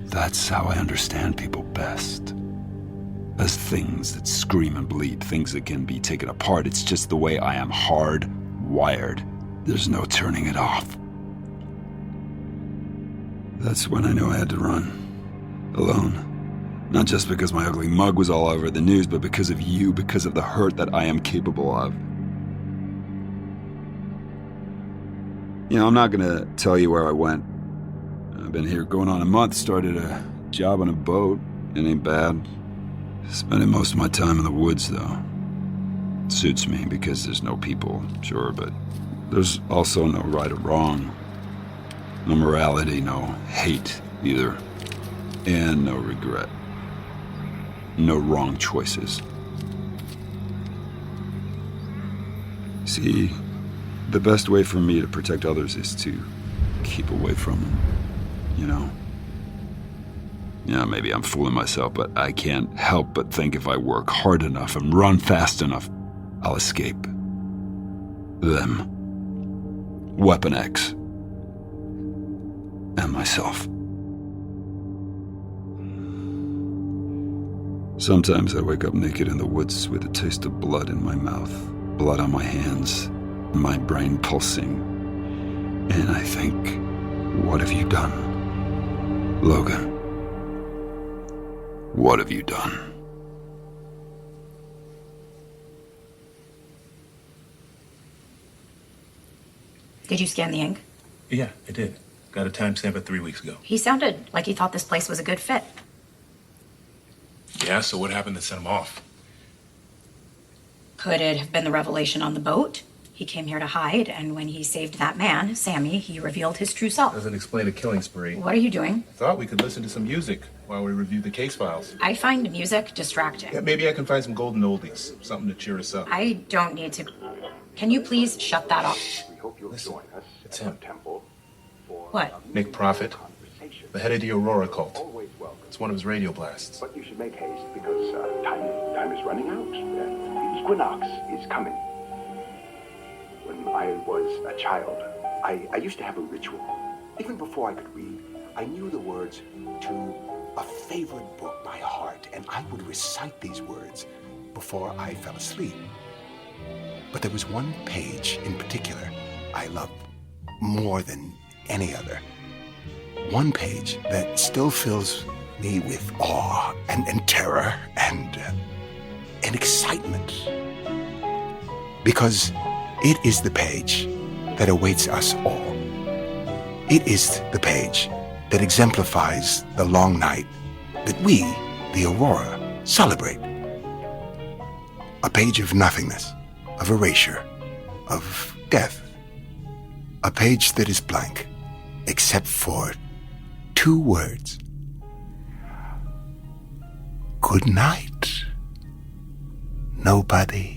That's how I understand people best. As things that scream and bleed, things that can be taken apart. It's just the way I am hardwired. There's no turning it off. That's when I knew I had to run. Alone. Not just because my ugly mug was all over the news, but because of you, because of the hurt that I am capable of. You know, I'm not gonna tell you where I went. I've been here going on a month, started a job on a boat. It ain't bad. Spending most of my time in the woods, though. It suits me because there's no people, sure, but there's also no right or wrong. No morality, no hate, either. And no regret. No wrong choices. See, the best way for me to protect others is to keep away from them, you know? Yeah, maybe I'm fooling myself, but I can't help but think if I work hard enough and run fast enough, I'll escape. Them. Weapon X. And myself. Sometimes I wake up naked in the woods with a taste of blood in my mouth, blood on my hands, my brain pulsing. And I think, what have you done? Logan. What have you done? Did you scan the ink? Yeah, I did. Got a timestamp of 3 weeks ago. He sounded like he thought this place was a good fit. Yeah, so what happened that sent him off? Could it have been the revelation on the boat? He came here to hide, and when he saved that man, Sammy, he revealed his true self. Doesn't explain a killing spree. What are you doing? I thought we could listen to some music while we review the case files. I find music distracting. Yeah, maybe I can find some golden oldies, something to cheer us up. I don't need to... Can you please shut that off? Listen, it's him. What? Nick Prophet, the head of the Aurora cult. It's one of his radio blasts. But you should make haste because time is running out. The equinox is coming. When I was a child, I used to have a ritual. Even before I could read, I knew the words to a favorite book by heart, and I would recite these words before I fell asleep. But there was one page in particular I loved more than any other. One page that still fills me with awe and terror and excitement. Because it is the page that awaits us all. It is the page that exemplifies the long night that we, the Aurora, celebrate. A page of nothingness, of erasure, of death. A page that is blank, except for 2 words. Good night, nobody.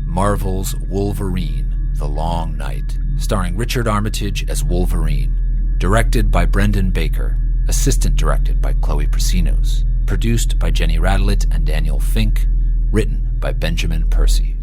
Marvel's Wolverine, The Long Night, starring Richard Armitage as Wolverine, directed by Brendan Baker, assistant directed by Chloe Prasinos, produced by Jenny Radelet and Daniel Fink, written by Benjamin Percy.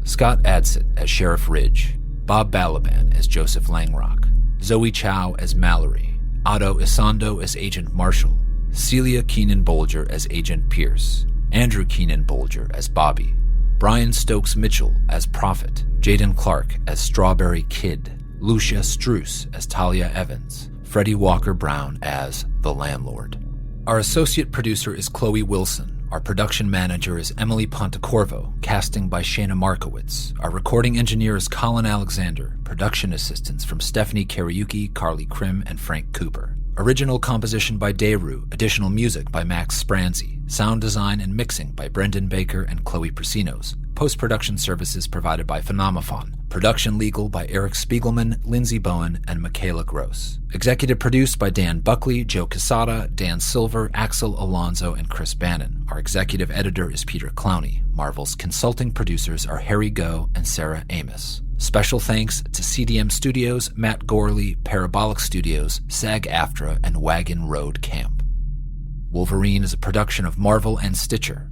Scott Adsit as Sheriff Ridge, Bob Balaban as Joseph Langrock, Zoe Chow as Mallory, Otto Isando as Agent Marshall, Celia Keenan-Bolger as Agent Pierce, Andrew Keenan-Bolger as Bobby, Brian Stokes Mitchell as Prophet, Jaden Clark as Strawberry Kid, Lucia Struess as Talia Evans, Freddie Walker Brown as the landlord. Our associate producer is Chloe Wilson. Our production manager is Emily Pontecorvo, casting by Shayna Markowitz. Our recording engineer is Colin Alexander, production assistants from Stephanie Kariuki, Carly Krim, and Frank Cooper. Original composition by Dayru, additional music by Max Spranzi, sound design and mixing by Brendan Baker and Chloe Prasinos. Post-production services provided by Phenomophon. Production legal by Eric Spiegelman, Lindsay Bowen, and Michaela Gross. Executive produced by Dan Buckley, Joe Quesada, Dan Silver, Axel Alonso, and Chris Bannon. Our executive editor is Peter Clowney. Marvel's consulting producers are Harry Goh and Sarah Amos. Special thanks to CDM Studios, Matt Gorley, Parabolic Studios, SAG-AFTRA, and Wagon Road Camp. Wolverine is a production of Marvel and Stitcher.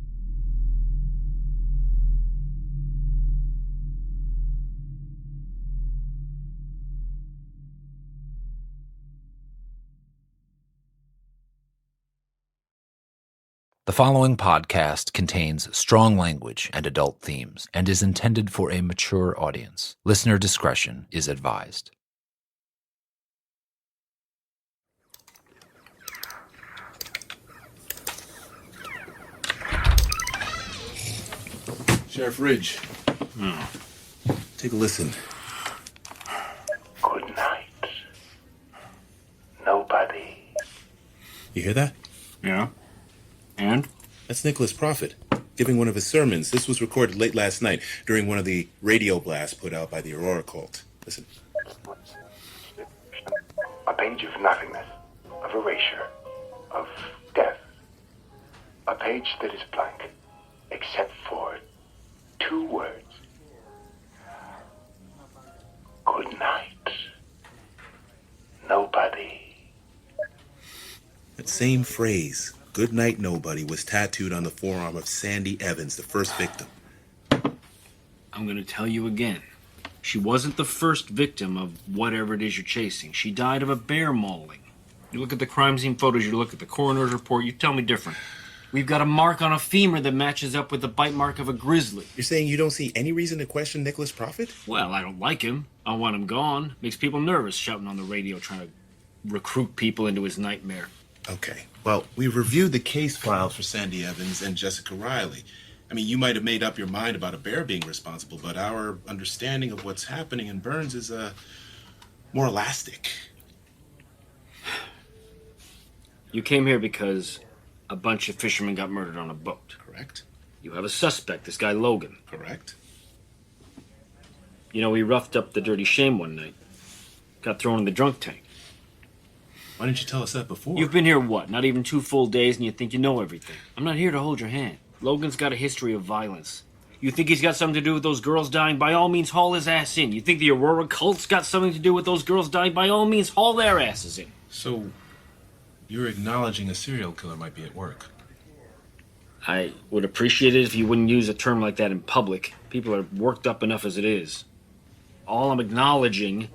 The following podcast contains strong language and adult themes and is intended for a mature audience. Listener discretion is advised. Sheriff Ridge. Take a listen. Goodnight. Nobody. You hear that? Yeah. And? That's Nicholas Prophet, giving one of his sermons. This was recorded late last night during one of the radio blasts put out by the Aurora cult. Listen. A page of nothingness, of erasure, of death. A page that is blank, except for 2 words. Good night. Nobody. That same phrase, Goodnight Nobody, was tattooed on the forearm of Sandy Evans, the first victim. I'm gonna tell you again. She wasn't the first victim of whatever it is you're chasing. She died of a bear mauling. You look at the crime scene photos, you look at the coroner's report, you tell me different. We've got a mark on a femur that matches up with the bite mark of a grizzly. You're saying you don't see any reason to question Nicholas Prophet? Well, I don't like him. I want him gone. Makes people nervous shouting on the radio trying to recruit people into his nightmare. Okay. Well, we've reviewed the case files for Sandy Evans and Jessica Riley. I mean, you might have made up your mind about a bear being responsible, but our understanding of what's happening in Burns is more elastic. You came here because a bunch of fishermen got murdered on a boat. Correct. You have a suspect, this guy Logan. Correct. You know, he roughed up the Dirty Shame one night. Got thrown in the drunk tank. Why didn't you tell us that before? You've been here, what, not even 2 full days, and you think you know everything. I'm not here to hold your hand. Logan's got a history of violence. You think he's got something to do with those girls dying? By all means, haul his ass in. You think the Aurora cult's got something to do with those girls dying? By all means, haul their asses in. So, you're acknowledging a serial killer might be at work? I would appreciate it if you wouldn't use a term like that in public. People are worked up enough as it is. All I'm acknowledging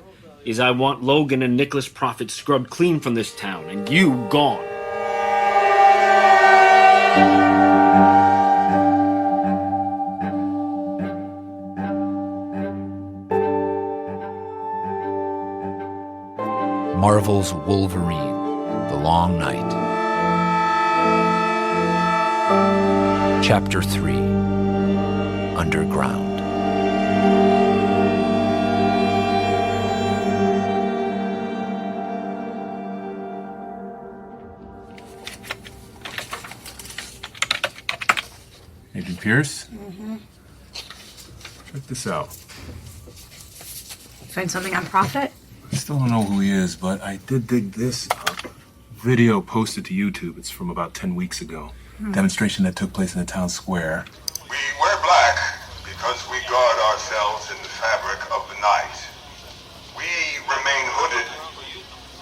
is I want Logan and Nicholas Prophet scrubbed clean from this town, and you gone. Marvel's Wolverine, The Long Night. Chapter 3, Underground. Agent Pierce? Mm-hmm. Check this out. Find something on Prophet? I still don't know who he is, but I did dig this up. Video posted to YouTube. It's from about 10 weeks ago. Demonstration that took place in the town square. We wear black because we guard ourselves in the fabric of the night. We remain hooded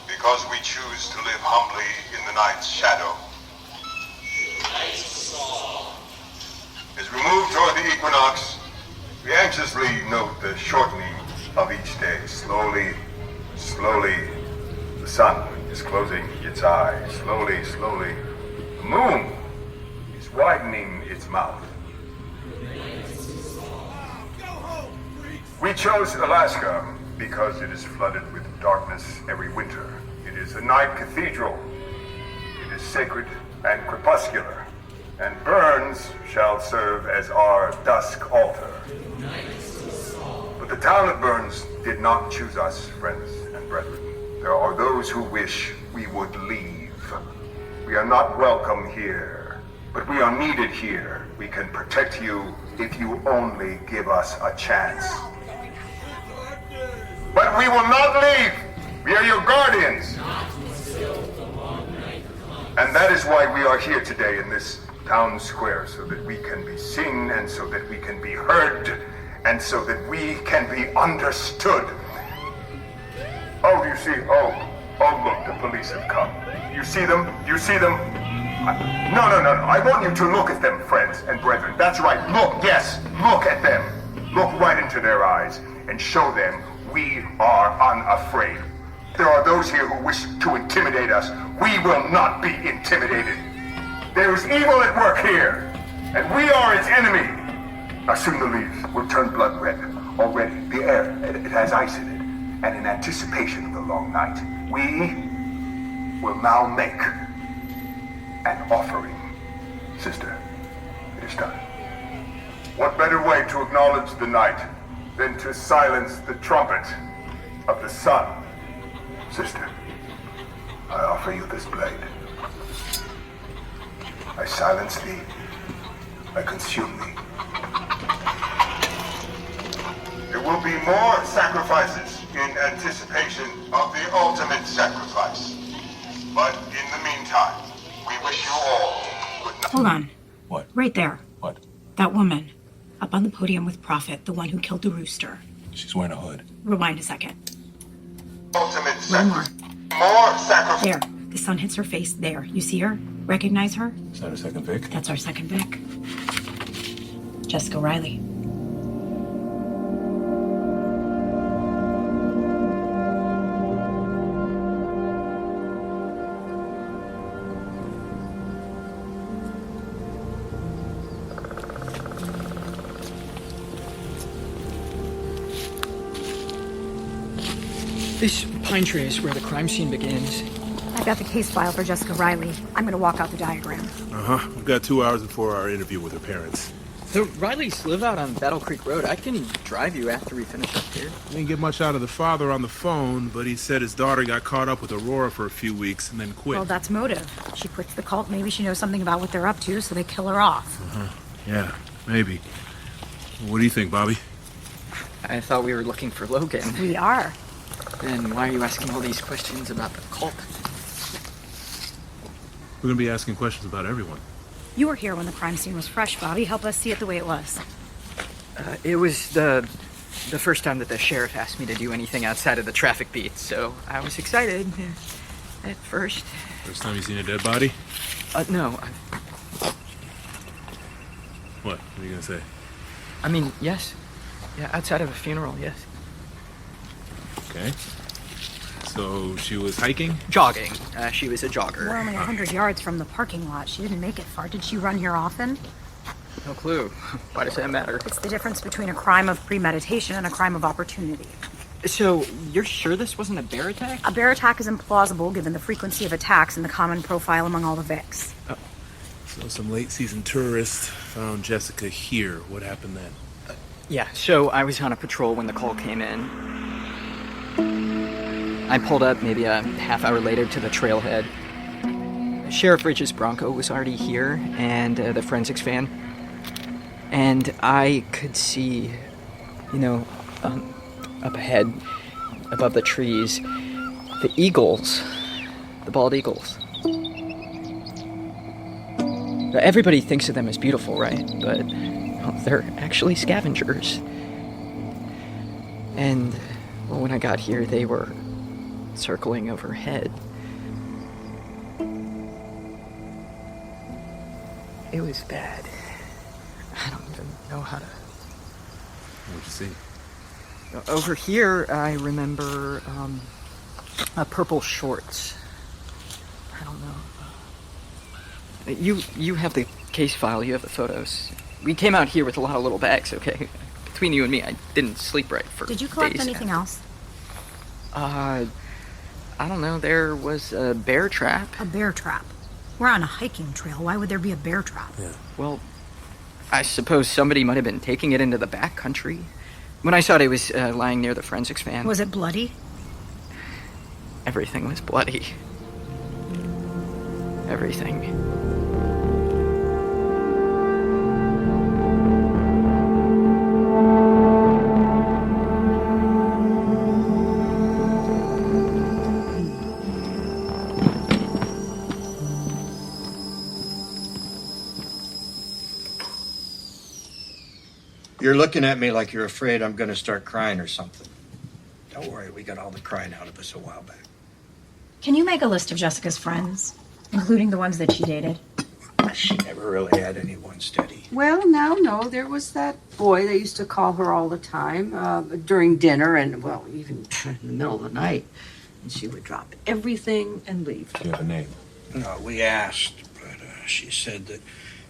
because we choose to live humbly in the night's shadow. As we move toward the equinox, we anxiously note the shortening of each day. Slowly, slowly, the sun is closing its eyes. Slowly, slowly, the moon is widening its mouth. We chose Alaska because it is flooded with darkness every winter. It is a night cathedral. It is sacred and crepuscular, and Burns shall serve as our dusk altar. But the town of Burns did not choose us, friends and brethren. There are those who wish we would leave. We are not welcome here, but we are needed here. We can protect you if you only give us a chance. But we will not leave. We are your guardians. And that is why we are here today in this town square, so that we can be seen, and so that we can be heard, and so that we can be understood. Oh, do you see? Oh, look, the police have come. You see them? You see them? No. I want you to look at them, friends and brethren. That's right. Look, yes, look at them. Look right into their eyes and show them we are unafraid. There are those here who wish to intimidate us. We will not be intimidated. There is evil at work here, and we are its enemy. Now soon the leaves will turn blood red. Already, the air, it has ice in it. And in anticipation of the long night, we will now make an offering. Sister, it is done. What better way to acknowledge the night than to silence the trumpet of the sun? Sister, I offer you this blade. I silence thee. I consume thee. There will be more sacrifices in anticipation of the ultimate sacrifice. But in the meantime, we wish you all good night. Hold on. What? Right there. What? That woman. Up on the podium with Prophet, the one who killed the rooster. She's wearing a hood. Rewind a second. Ultimate sacrifice. More sacrifice. There. The sun hits her face. There. You see her? Recognize her? Is that her second Vic? That's our second Vic. Jessica Riley. This pine tree is where the crime scene begins. I got the case file for Jessica Riley. I'm gonna walk out the diagram. Uh-huh. We've got 2 hours before our interview with her parents. The Rileys live out on Battle Creek Road. I can drive you after we finish up here. Didn't get much out of the father on the phone, but he said his daughter got caught up with Aurora for a few weeks and then quit. Well, that's motive. She quits the cult. Maybe she knows something about what they're up to, so they kill her off. Uh-huh. Yeah, maybe. What do you think, Bobby? I thought we were looking for Logan. We are. Then why are you asking all these questions about the cult? We're gonna be asking questions about everyone. You were here when the crime scene was fresh, Bobby. Help us see it the way it was. It was the first time that the sheriff asked me to do anything outside of the traffic beat, so I was excited at first. First time you seen a dead body? No. What? What are you gonna say? I mean, yes. Yeah, outside of a funeral, yes. Okay. So she was hiking? Jogging. She was a jogger. We're only 100 yards from the parking lot. She didn't make it far. Did she run here often? No clue. Why does that matter? It's the difference between a crime of premeditation and a crime of opportunity. So, you're sure this wasn't a bear attack? A bear attack is implausible given the frequency of attacks and the common profile among all the Vics. Oh. So some late season tourists found Jessica here. What happened then? Yeah, so I was on a patrol when the call came in. I pulled up maybe a half hour later to the trailhead. Sheriff Ridge's Bronco was already here, and the forensics van. And I could see, up ahead, above the trees, the eagles, the bald eagles. Everybody thinks of them as beautiful, right? But they're actually scavengers. And when I got here, they were circling overhead. It was bad. I don't even know how to... What'd you see? Over here, I remember purple shorts. I don't know. You have the case file, you have the photos. We came out here with a lot of little bags, okay? Between you and me, I didn't sleep right for days. Did you collect anything else? I don't know. There was a bear trap. A bear trap? We're on a hiking trail. Why would there be a bear trap? Yeah. Well, I suppose somebody might have been taking it into the back country. When I saw it, it was lying near the forensics van. Was it bloody? Everything was bloody. Everything. You're looking at me like you're afraid I'm going to start crying or something. Don't worry, we got all the crying out of us a while back. Can you make a list of Jessica's friends, including the ones that she dated? She never really had anyone steady. Well, no, there was that boy that used to call her all the time during dinner and, well, even in the middle of the night. And she would drop everything and leave. Do you have a name? No, we asked, but she said that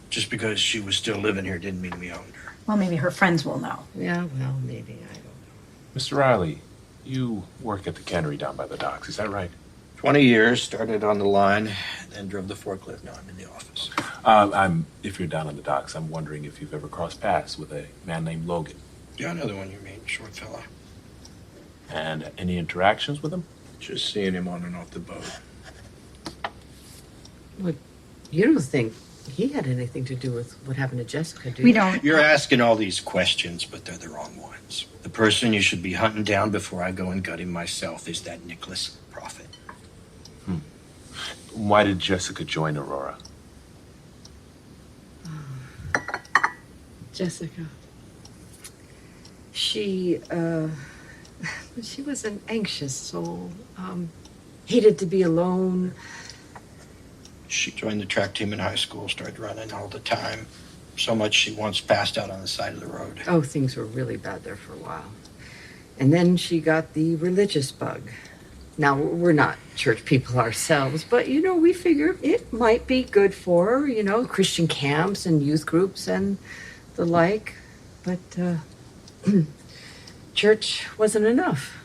just because she was still living here didn't mean we owned her. Well, maybe her friends will know. Yeah, well, maybe, I don't know. Mr. Riley, you work at the cannery down by the docks, is that right? 20 years, started on the line, then drove the forklift. Now I'm in the office. If you're down on the docks, I'm wondering if you've ever crossed paths with a man named Logan. Yeah, another one you mean, short fella. And any interactions with him? Just seeing him on and off the boat. Well, you don't think he had anything to do with what happened to Jessica, do you? We don't. You're asking all these questions, but they're the wrong ones. The person you should be hunting down before I go and gut him myself is that Nicholas Prophet. Why did Jessica join Aurora? Jessica. She was an anxious soul. Hated to be alone. She joined the track team in high school, started running all the time. So much she once passed out on the side of the road. Oh, things were really bad there for a while. And then she got the religious bug. Now, we're not church people ourselves, but, we figure it might be good for her, Christian camps and youth groups and the like. But church wasn't enough,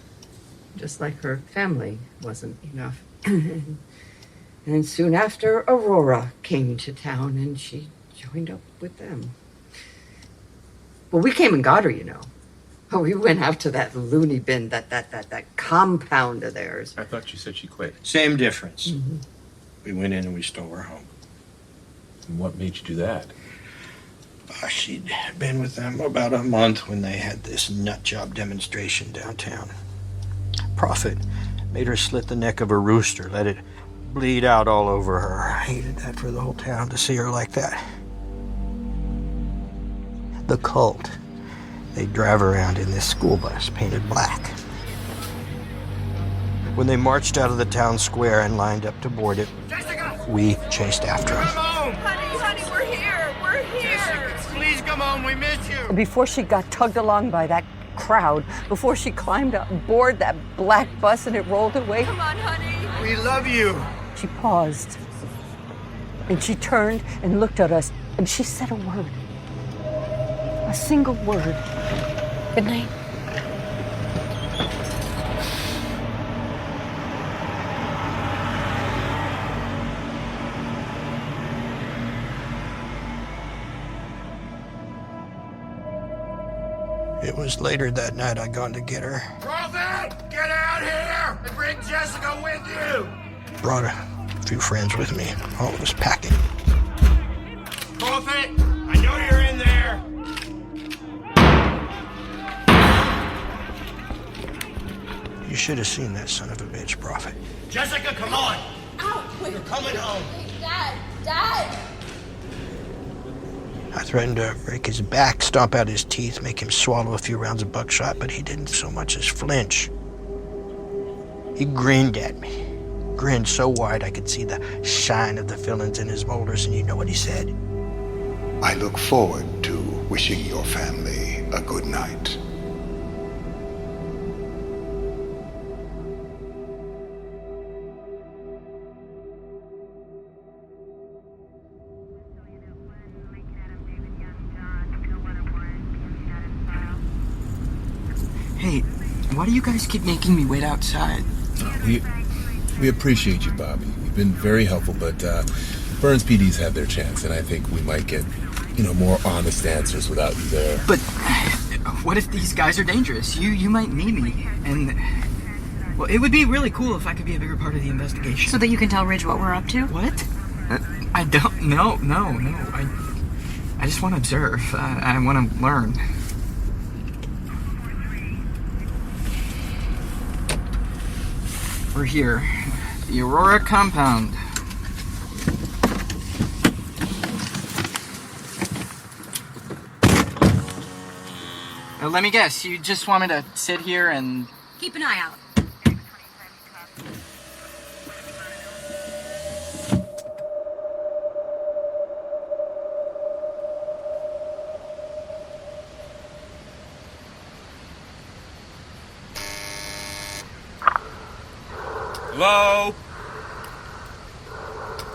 just like her family wasn't enough. And soon after, Aurora came to town, and she joined up with them. Well, we came and got her, Oh, we went after that loony bin, that compound of theirs. I thought you said she quit. Same difference. Mm-hmm. We went in and we stole her home. And what made you do that? She'd been with them about a month when they had this nut job demonstration downtown. Prophet made her slit the neck of a rooster, let it bleed out all over her. I hated that for the whole town to see her like that. The cult. They drive around in this school bus painted black. When they marched out of the town square and lined up to board it, we chased after them. Honey, we're here. We're here. Jessica, please come home. We miss you. Before she got tugged along by that crowd, before she climbed up aboard that black bus and it rolled away. Come on, honey. We love you. She paused. And she turned and looked at us, and she said a word. A single word. Good night. It was later that night I gone to get her. Prophet, get out here and bring Jessica with you. Brought a few friends with me. All of us packing. Prophet, I know you're in there. You should have seen that son of a bitch, Prophet. Jessica, come on. Ow, wait. You're coming home. Dad. I threatened to break his back, stomp out his teeth, make him swallow a few rounds of buckshot, but he didn't so much as flinch. He grinned at me. Grinned so wide I could see the shine of the fillings in his molars, and you know what he said? I look forward to wishing your family a good night. Hey, Why do you guys keep making me wait outside? We appreciate you, Bobby. You've been very helpful, but Burns PD's had their chance, and I think we might get, more honest answers without you there. But what if these guys are dangerous? You might need me, and well, it would be really cool if I could be a bigger part of the investigation. So that you can tell Ridge what we're up to? What? I don't. No. I just want to observe. I want to learn. We're here. The Aurora compound. Let me guess, you just want me to sit here and... Keep an eye out. Hello?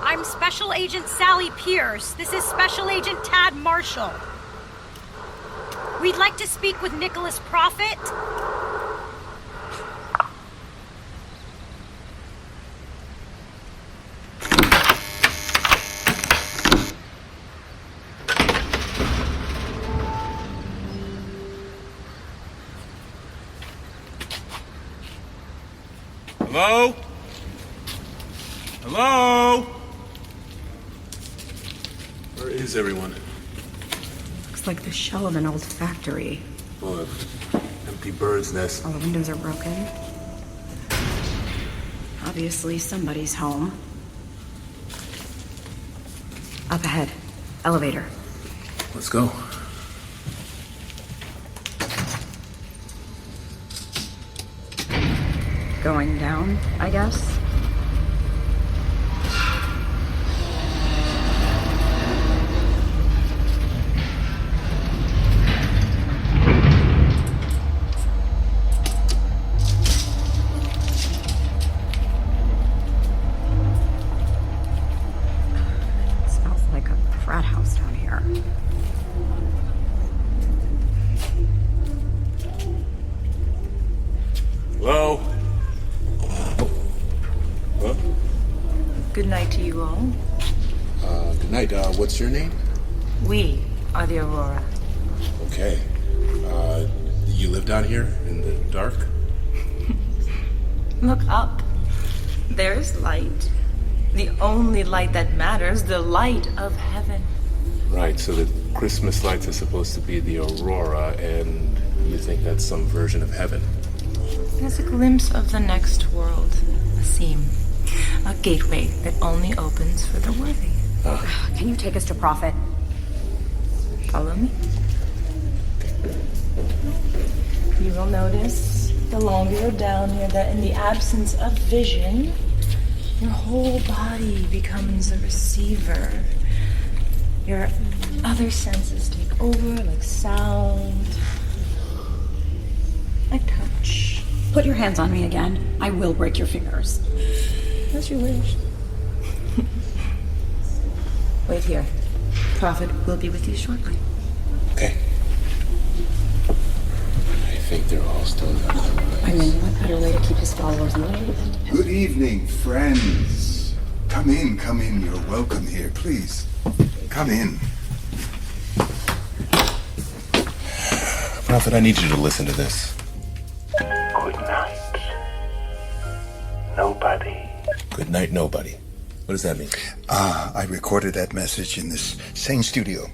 I'm Special Agent Sally Pierce. This is Special Agent Tad Marshall. We'd like to speak with Nicholas Prophet. Hello? Hello? Where is everyone? Looks like the shell of an old factory. Oh, an empty bird's nest. All the windows are broken. Obviously, somebody's home. Up ahead. Elevator. Let's go. Going down, I guess. Smells like a frat house down here. Hello? Huh? Good night to you all. Good night. What's your name? We are the Aurora. Okay. You live down here in the dark? Look up. There's light. The only light that matters, the light of heaven. Right, so the Christmas lights are supposed to be the aurora, and you think that's some version of heaven? There's a glimpse of the next world. A seam. A gateway that only opens for the worthy. Can you take us to Prophet? Follow me. You will notice the longer you're down here that in the absence of vision, your whole body becomes a receiver. Your other senses take over, like sound, like touch. Put your hands on me again. I will break your fingers. As you wish. Wait here. Prophet will be with you shortly. Okay. I think they're all still down there. I mean, what better way to keep his followers loyal? Good evening, friends. Come in. You're welcome here. Please, come in. Prophet, I need you to listen to this. Goodnight, nobody. Goodnight, nobody. What does that mean? I recorded that message in this same studio.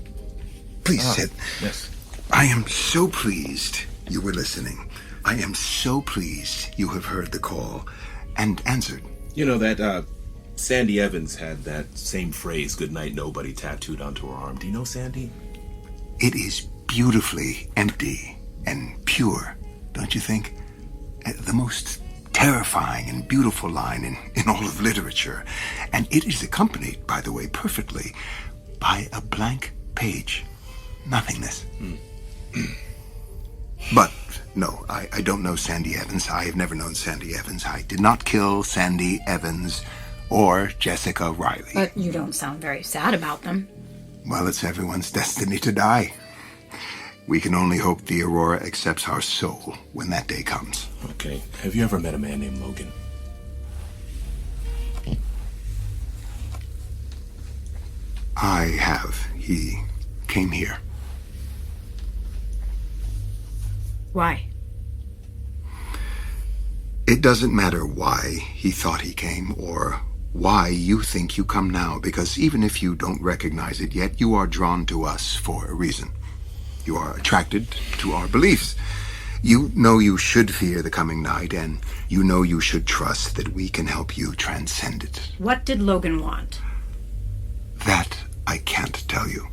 Please sit. Yes. I am so pleased you were listening. I am so pleased you have heard the call and answered. You know that Sandy Evans had that same phrase, "Goodnight, nobody," tattooed onto her arm. Do you know Sandy? It is beautifully empty and pure, don't you think? The most terrifying and beautiful line in all of literature. And it is accompanied, by the way, perfectly by a blank page. Nothingness. But, no, I don't know Sandy Evans. I have never known Sandy Evans. I did not kill Sandy Evans or Jessica Riley. But you don't sound very sad about them. Well, it's everyone's destiny to die. We can only hope the Aurora accepts our soul when that day comes. Okay. Have you ever met a man named Logan? I have. He came here. Why? It doesn't matter why he thought he came or why you think you come now, because even if you don't recognize it yet, you are drawn to us for a reason. You are attracted to our beliefs. You know you should fear the coming night, and you know you should trust that we can help you transcend it. What did Logan want? That I can't tell you.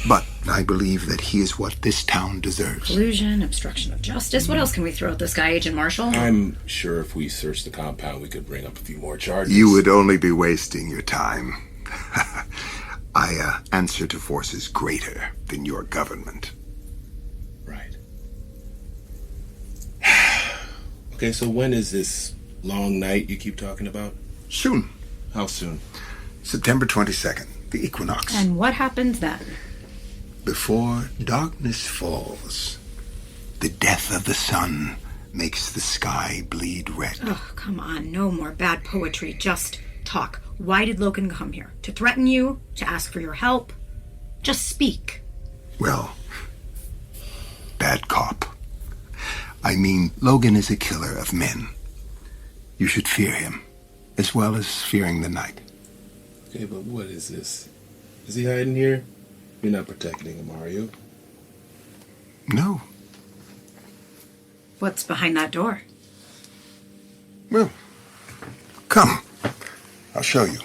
But I believe that he is what this town deserves. Collusion, obstruction of justice. What else can we throw at this guy, Agent Marshall? I'm sure if we searched the compound, we could bring up a few more charges. You would only be wasting your time. I answer to forces greater than your government. Right. Okay, so when is this long night you keep talking about? Soon. How soon? September 22nd, the equinox. And what happens then? Before darkness falls, the death of the sun makes the sky bleed red. Oh, come on. No more bad poetry. Just talk. Why did Logan come here? To threaten you? To ask for your help? Just speak. Well, bad cop. I mean, Logan is a killer of men. You should fear him, as well as fearing the night. Okay, but what is this? Is he hiding here? You're not protecting him, are you? No. What's behind that door? Well, come. I'll show you.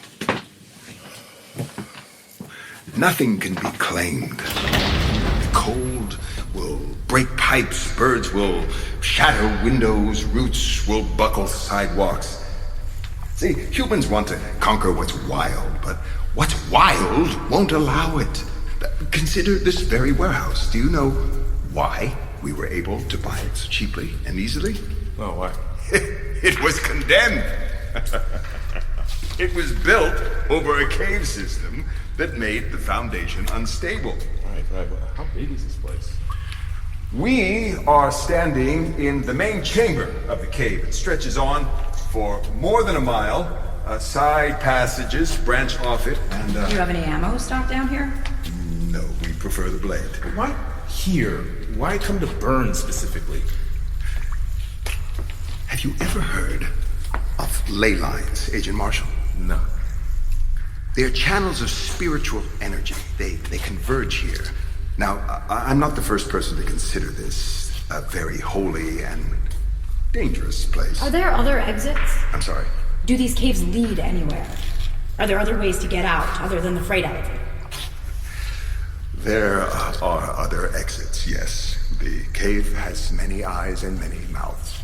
Nothing can be claimed. The cold will break pipes, birds will shatter windows, roots will buckle sidewalks. See, humans want to conquer what's wild, but what's wild won't allow it. Consider this very warehouse. Do you know why we were able to buy it so cheaply and easily? Oh, why? It was condemned. It was built over a cave system that made the foundation unstable. Right. Well, how big is this place? We are standing in the main chamber of the cave. It stretches on for more than a mile. Side passages branch off it, and... Do you have any ammo stocked down here? No, we prefer the blade. Why here? Why come to Burn specifically? Have you ever heard of ley lines, Agent Marshall? No. They're channels of spiritual energy. They converge here. Now, I'm not the first person to consider this a very holy and dangerous place. Are there other exits? I'm sorry? Do these caves lead anywhere? Are there other ways to get out other than the freight elevator? There are other exits, yes. The cave has many eyes and many mouths.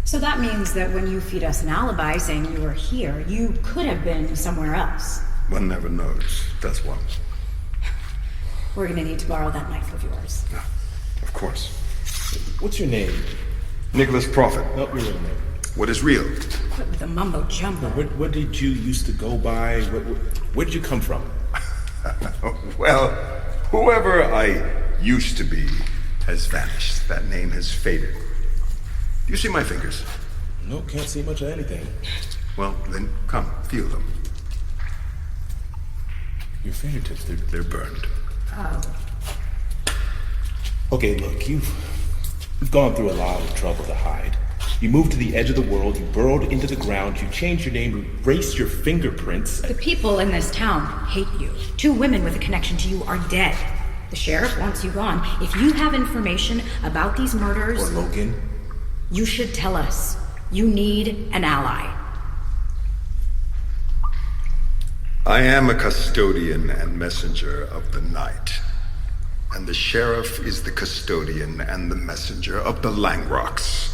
So that means that when you feed us an alibi saying you were here, you could have been somewhere else. One never knows, does one? We're gonna need to borrow that knife of yours. No, of course. What's your name? Nicholas Prophet. No, your real name. What is real? Quit with the mumbo jumbo. What did you used to go by? Where did you come from? Well, whoever I used to be has vanished. That name has faded. Do you see my fingers? No, can't see much of anything. Well, then come, feel them. Your fingertips, they're burned. Oh. Okay, look, you've gone through a lot of trouble to hide. You moved to the edge of the world, you burrowed into the ground, you changed your name, you erased your fingerprints. The people in this town hate you. 2 women with a connection to you are dead. The sheriff wants you gone. If you have information about these murders... Or Logan? You should tell us. You need an ally. I am a custodian and messenger of the night. And the sheriff is the custodian and the messenger of the Langrocks.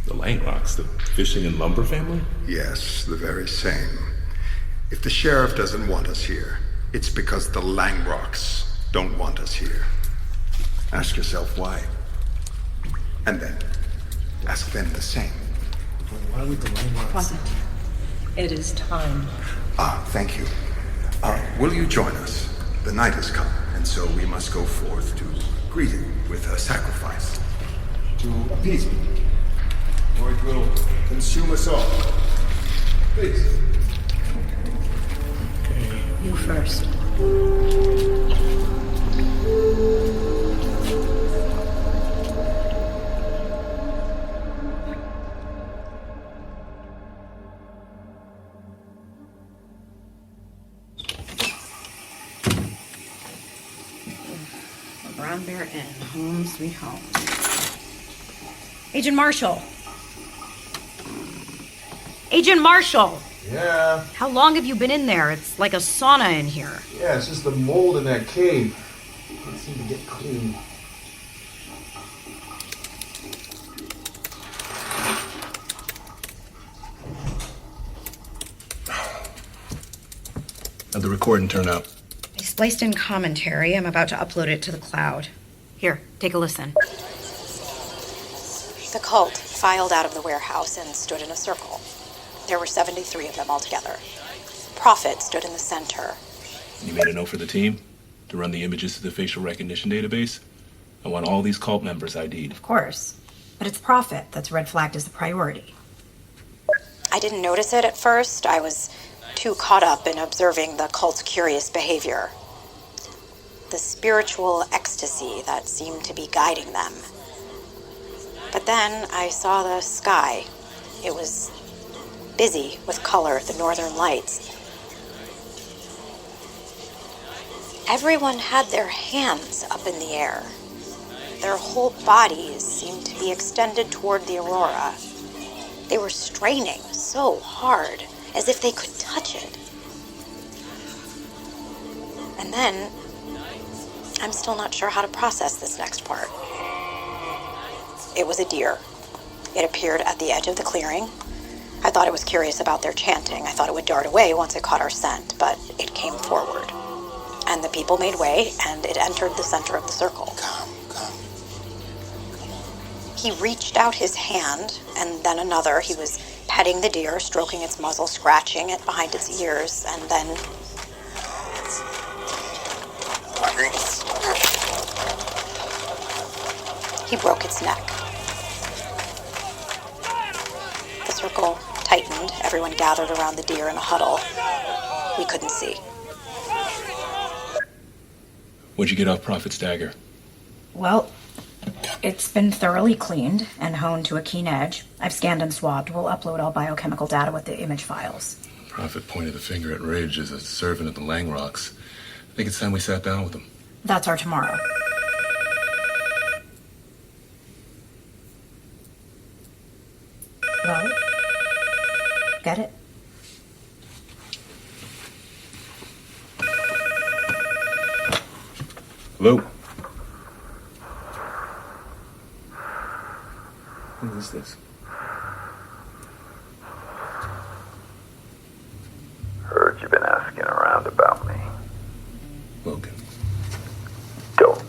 The Langrocks? The fishing and lumber family? Yes, the very same. If the sheriff doesn't want us here, it's because the Langrocks don't want us here. Ask yourself why. And then ask them the same. Why would the Langrocks... Prophet, it is time. Thank you. Will you join us? The night has come, and And so we must go forth to greet him with a sacrifice, to appease him, or it will consume us all. Please. You first. Brown Bear Inn, home sweet home. Agent Marshall. Agent Marshall! Yeah. How long have you been in there? It's like a sauna in here. Yeah, it's just the mold in that cave. Can't seem to get clean. How'd the recording turn out? I spliced in commentary. I'm about to upload it to the cloud. Here, take a listen. The cult filed out of the warehouse and stood in a circle. There were 73 of them altogether. Prophet stood in the center. You made a note for the team to run the images to the facial recognition database? I want all these cult members ID'd. Of course. But it's Prophet that's red flagged as the priority. I didn't notice it at first. I was too caught up in observing the cult's curious behavior. The spiritual ecstasy that seemed to be guiding them. But then I saw the sky. It was busy with color, the northern lights. Everyone had their hands up in the air. Their whole bodies seemed to be extended toward the aurora. They were straining so hard, as if they could touch it. And then, I'm still not sure how to process this next part. It was a deer. It appeared at the edge of the clearing. I thought it was curious about their chanting. I thought it would dart away once it caught our scent, but it came forward. And the people made way, and it entered the center of the circle. Come. He reached out his hand, and then another. He was petting the deer, stroking its muzzle, scratching it behind its ears, and then... he broke its neck. The circle tightened. Everyone gathered around the deer in a huddle. We couldn't see. What'd you get off Prophet's dagger? Well, it's been thoroughly cleaned and honed to a keen edge. I've scanned and swabbed. We'll upload all biochemical data with the image files. Prophet pointed the finger at Ridge as a servant of the Langrocks. I think it's time we sat down with him. That's our tomorrow. Well, get it? Hello? Who is this? Heard you've been asking around about me. Logan. Don't.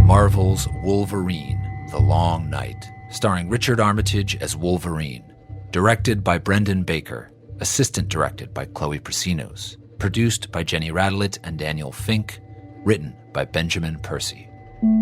Marvel's Wolverine, The Long Night, starring Richard Armitage as Wolverine. Directed by Brendan Baker. Assistant directed by Chloe Prasinos. Produced by Jenny Radelet and Daniel Fink. Written by Benjamin Percy.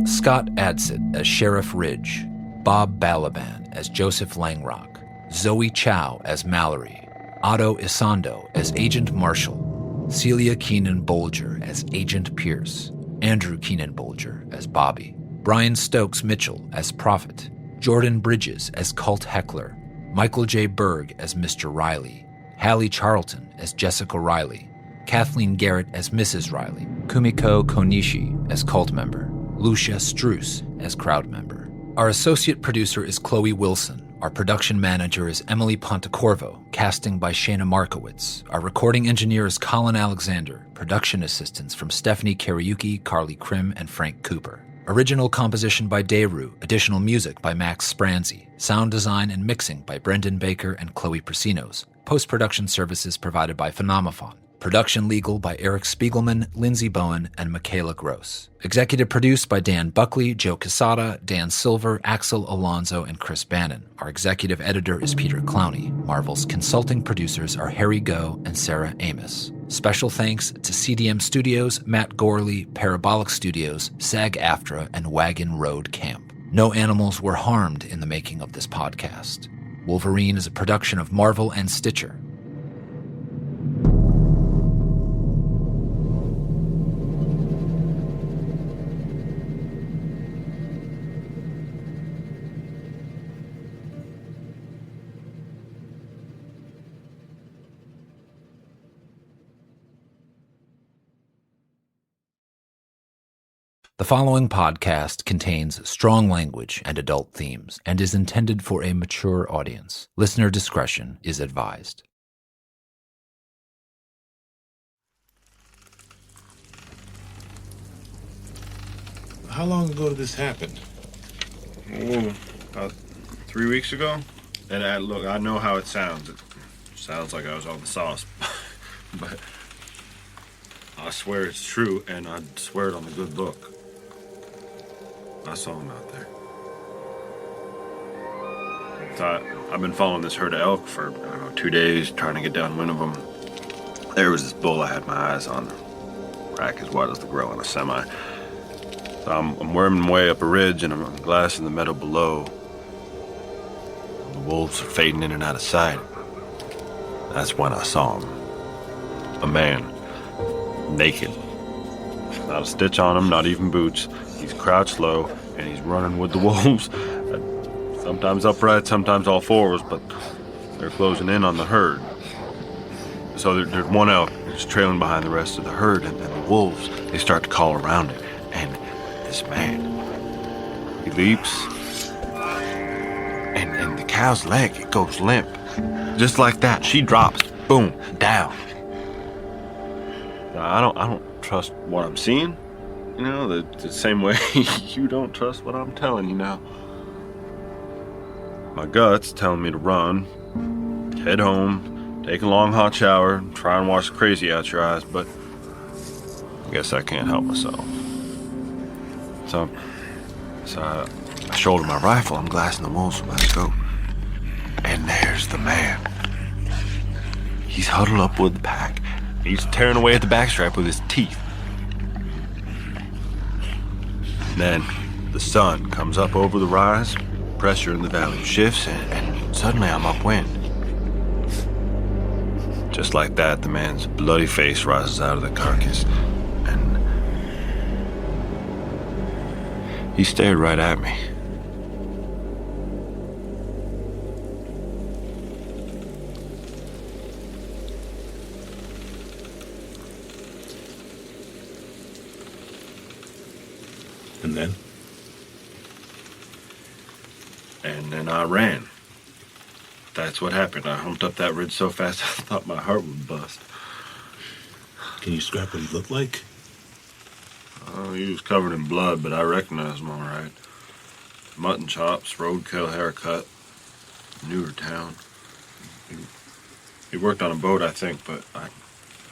Scott Adsit as Sheriff Ridge. Bob Balaban as Joseph Langrock. Zoe Chow as Mallory. Otto Isando as Agent Marshall. Celia Keenan Bolger as Agent Pierce. Andrew Keenan Bolger as Bobby, Brian Stokes Mitchell as Prophet, Jordan Bridges as Cult Heckler, Michael J. Berg as Mr. Riley, Hallie Charlton as Jessica Riley, Kathleen Garrett as Mrs. Riley, Kumiko Konishi as Cult member, Lucia Struess as Crowd member. Our associate producer is Chloe Wilson. Our production manager is Emily Pontecorvo, casting by Shayna Markowitz. Our recording engineer is Colin Alexander, production assistants from Stephanie Kariuki, Carly Krim, and Frank Cooper. Original composition by Dayru, additional music by Max Spranzi, sound design and mixing by Brendan Baker and Chloe Prasinos, post-production services provided by Phenomophon, production legal by Eric Spiegelman, Lindsay Bowen, and Michaela Gross. Executive produced by Dan Buckley, Joe Quesada, Dan Silver, Axel Alonso, and Chris Bannon. Our executive editor is Peter Clowney. Marvel's consulting producers are Harry Goh and Sarah Amos. Special thanks to CDM Studios, Matt Gorley, Parabolic Studios, SAG-AFTRA, and Wagon Road Camp. No animals were harmed in the making of this podcast. Wolverine is a production of Marvel and Stitcher. The following podcast contains strong language and adult themes and is intended for a mature audience. Listener discretion is advised. How long ago did this happen? Oh, about 3 weeks ago. And look, I know how it sounds. It sounds like I was on the sauce. But I swear it's true, and I swear it on the good book. I saw him out there. I've been following this herd of elk for, 2 days, trying to get downwind of them. There was this bull I had my eyes on. Rack as wide as the grill on a semi. So I'm worming my way up a ridge, and I'm glassing the meadow below. The wolves are fading in and out of sight. That's when I saw him. A man. Naked. Not a stitch on him, not even boots. He's crouched low, and he's running with the wolves. Sometimes upright, sometimes all fours, but they're closing in on the herd. So there's one elk that's trailing behind the rest of the herd, and the wolves, they start to call around it. And this man, he leaps, and the cow's leg, it goes limp. Just like that, she drops, boom, down. I don't trust what I'm seeing. The same way you don't trust what I'm telling you now. My gut's telling me to run, head home, take a long hot shower, try and wash the crazy out your eyes, but I guess I can't help myself. So I shoulder my rifle, I'm glassing the wolves with my scope, and there's the man. He's huddled up with the pack. He's tearing away at the backstrap with his teeth. Then the sun comes up over the rise, pressure in the valley shifts, and suddenly I'm upwind. Just like that, the man's bloody face rises out of the carcass, and he stared right at me. And then? And then I ran. That's what happened. I humped up that ridge so fast I thought my heart would bust. Can you describe what he looked like? Oh, he was covered in blood, but I recognized him all right. Mutton chops, roadkill haircut, newer town. He worked on a boat, I think, but I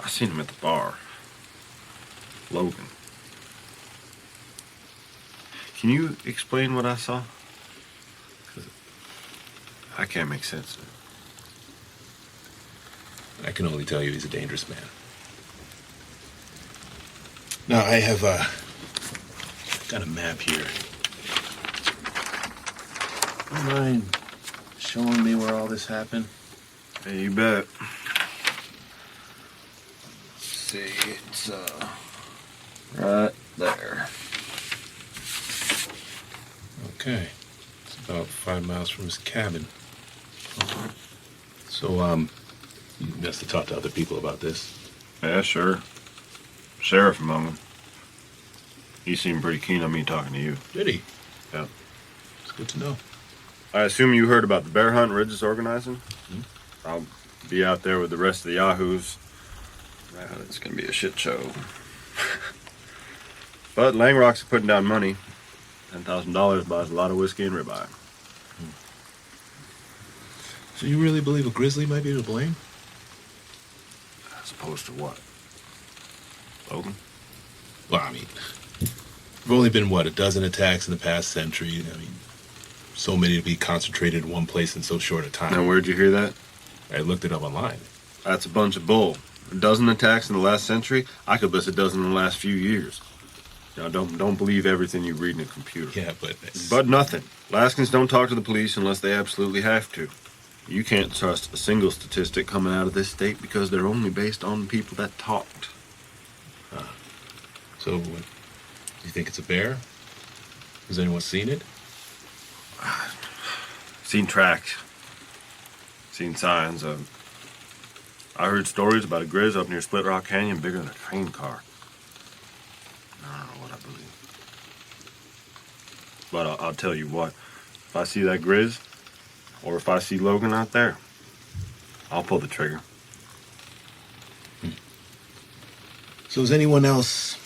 seen him at the bar. Logan. Can you explain what I saw? 'Cause I can't make sense of it. I can only tell you he's a dangerous man. Now, I have got a map here. You mind showing me where all this happened? Hey, you bet. Let's see, it's right there. Okay. It's about 5 miles from his cabin. So, you must have talked to other people about this. Yeah, sure. Sheriff among them. He seemed pretty keen on me talking to you. Did he? Yeah. It's good to know. I assume you heard about the bear hunt Ridge is organizing? Mm-hmm. I'll be out there with the rest of the yahoos. Man, it's gonna be a shit show. But Langrock's putting down money. $10,000 buys a lot of whiskey and ribeye. So you really believe a grizzly might be to blame? As opposed to what? Logan? Well, I mean, there've only been, what, a dozen attacks in the past century. I mean, so many to be concentrated in one place in so short a time. Now, where'd you hear that? I looked it up online. That's a bunch of bull. A dozen attacks in the last century? I could list a dozen in the last few years. Now, don't believe everything you read in a computer. Yeah, but... But nothing. Alaskans don't talk to the police unless they absolutely have to. You can't trust a single statistic coming out of this state because they're only based on people that talked. So, do you think it's a bear? Has anyone seen it? Seen tracks. Seen signs. I heard stories about a grizz up near Split Rock Canyon bigger than a train car. I don't know what I believe. But I'll tell you what. If I see that grizz, or if I see Logan out there, I'll pull the trigger. So has anyone else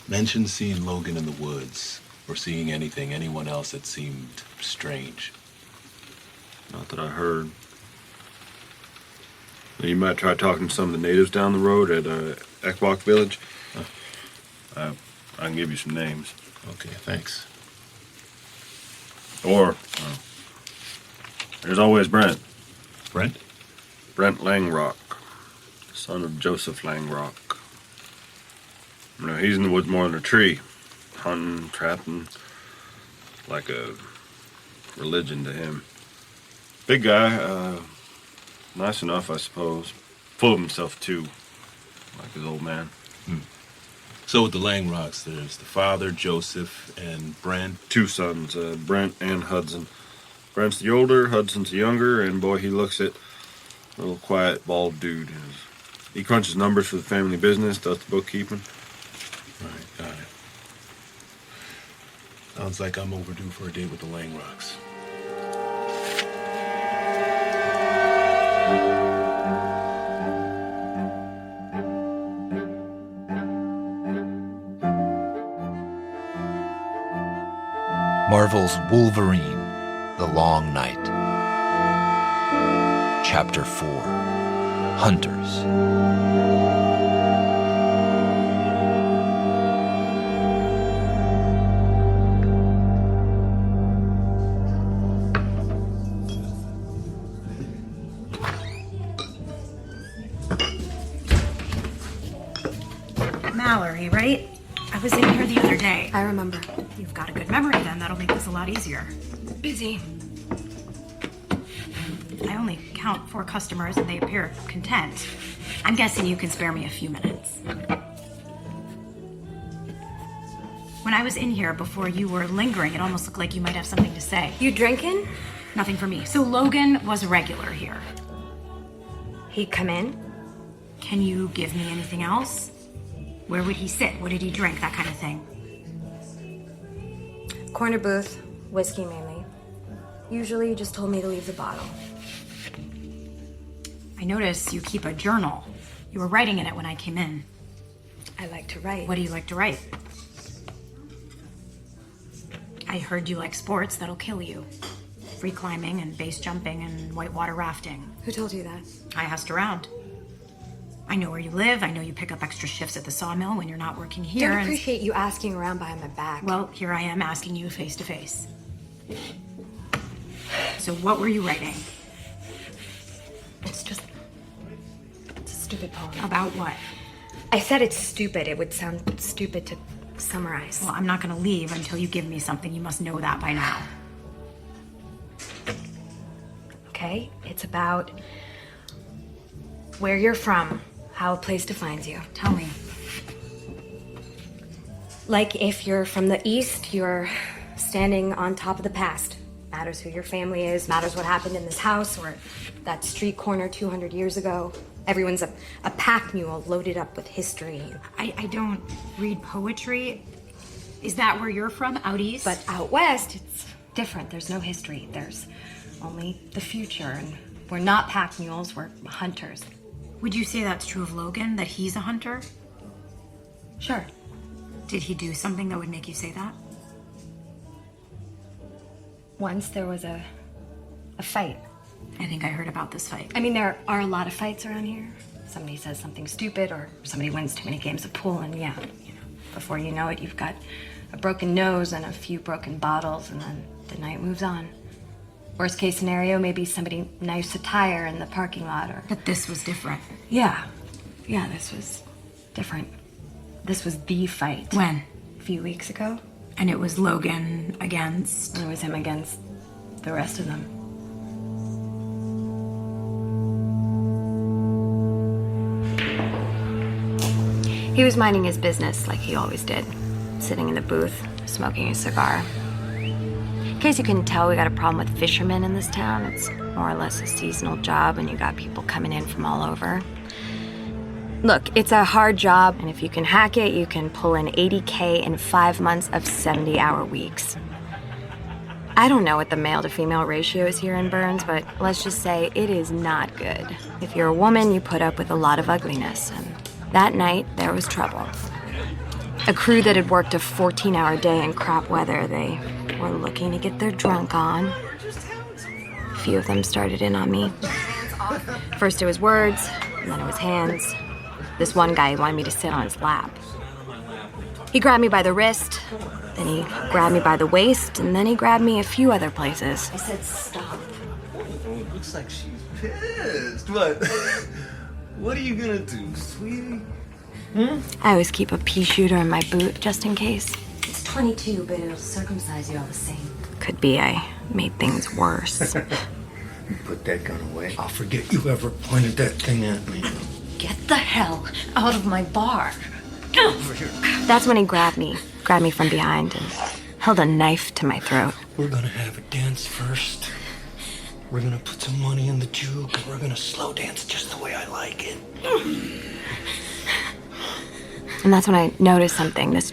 mentioned seeing Logan in the woods? Or seeing anyone else that seemed strange? Not that I heard. You might try talking to some of the natives down the road at Ekwok Village. I can give you some names. Okay, thanks. Or, there's always Brent. Brent? Brent Langrock, son of Joseph Langrock. You know, he's in the woods more than a tree. Hunting, trapping, like a religion to him. Big guy, nice enough, I suppose. Full of himself, too, like his old man. So with the Langrocks, there's the father, Joseph, and Brent. 2 sons, Brent and Hudson. Brent's the older, Hudson's the younger, and boy, he looks it. A little quiet, bald dude. He crunches numbers for the family business, does the bookkeeping. Right, got it. Sounds like I'm overdue for a date with the Langrocks. Marvel's Wolverine, The Long Night. Chapter 4, Hunters. Mallory, right? I was in here the other day. I remember. You've got a good memory then. That'll make this a lot easier. Busy. I only count 4 customers and they appear content. I'm guessing you can spare me a few minutes. When I was in here before you were lingering, it almost looked like you might have something to say. You drinking? Nothing for me. So Logan was a regular here. He'd come in? Can you give me anything else? Where would he sit? What did he drink? That kind of thing. Corner booth, whiskey mainly. Usually you just told me to leave the bottle. I notice you keep a journal. You were writing in it when I came in. I like to write. What do you like to write? I heard you like sports that'll kill you. Free climbing and base jumping and whitewater rafting. Who told you that? I asked around. I know where you live. I know you pick up extra shifts at the sawmill when you're not working here. Don't appreciate you asking around behind my back. Well, here I am asking you face to face. So what were you writing? It's a stupid poem. About what? I said it's stupid. It would sound stupid to summarize. Well, I'm not going to leave until you give me something. You must know that by now. Okay? It's about where you're from, how a place defines you. Tell me. Like if you're from the East, you're standing on top of the past. Matters who your family is, matters what happened in this house or that street corner 200 years ago. Everyone's a pack mule loaded up with history. I don't read poetry. Is that where you're from, out east? But out west, it's different. There's no history. There's only the future. And we're not pack mules, we're hunters. Would you say that's true of Logan, that he's a hunter? Sure. Did he do something that would make you say that? Once there was a fight. I think I heard about this fight. I mean, there are a lot of fights around here. Somebody says something stupid, or somebody wins too many games of pool, and yeah, before you know it, you've got a broken nose and a few broken bottles, and then the night moves on. Worst case scenario, maybe somebody knifes a tire in the parking lot, or... But this was different. Yeah, this was different. This was the fight. When? A few weeks ago. And it was Logan against... It was him against the rest of them. He was minding his business like he always did, sitting in the booth, smoking a cigar. In case you couldn't tell, we got a problem with fishermen in this town. It's more or less a seasonal job, and you got people coming in from all over. Look, it's a hard job, and if you can hack it, you can pull in $80K in 5 months of 70-hour weeks. I don't know what the male-to-female ratio is here in Burns, but let's just say it is not good. If you're a woman, you put up with a lot of ugliness, and that night, there was trouble. A crew that had worked a 14-hour day in crap weather, they were looking to get their drunk on. A few of them started in on me. First it was words, and then it was hands. This one guy wanted me to sit on his lap. He grabbed me by the wrist, then he grabbed me by the waist, and then he grabbed me a few other places. I said, stop. Oh, looks like she's pissed, but what are you gonna do, sweetie? I always keep a pea shooter in my boot, just in case. It's 22, but it'll circumcise you all the same. Could be I made things worse. Put that gun away. I'll forget you ever pointed that thing at me. Get the hell out of my bar. Get over here. That's when he grabbed me from behind, and held a knife to my throat. We're gonna have a dance first. We're gonna put some money in the juke, and we're gonna slow dance just the way I like it. And that's when I noticed something. This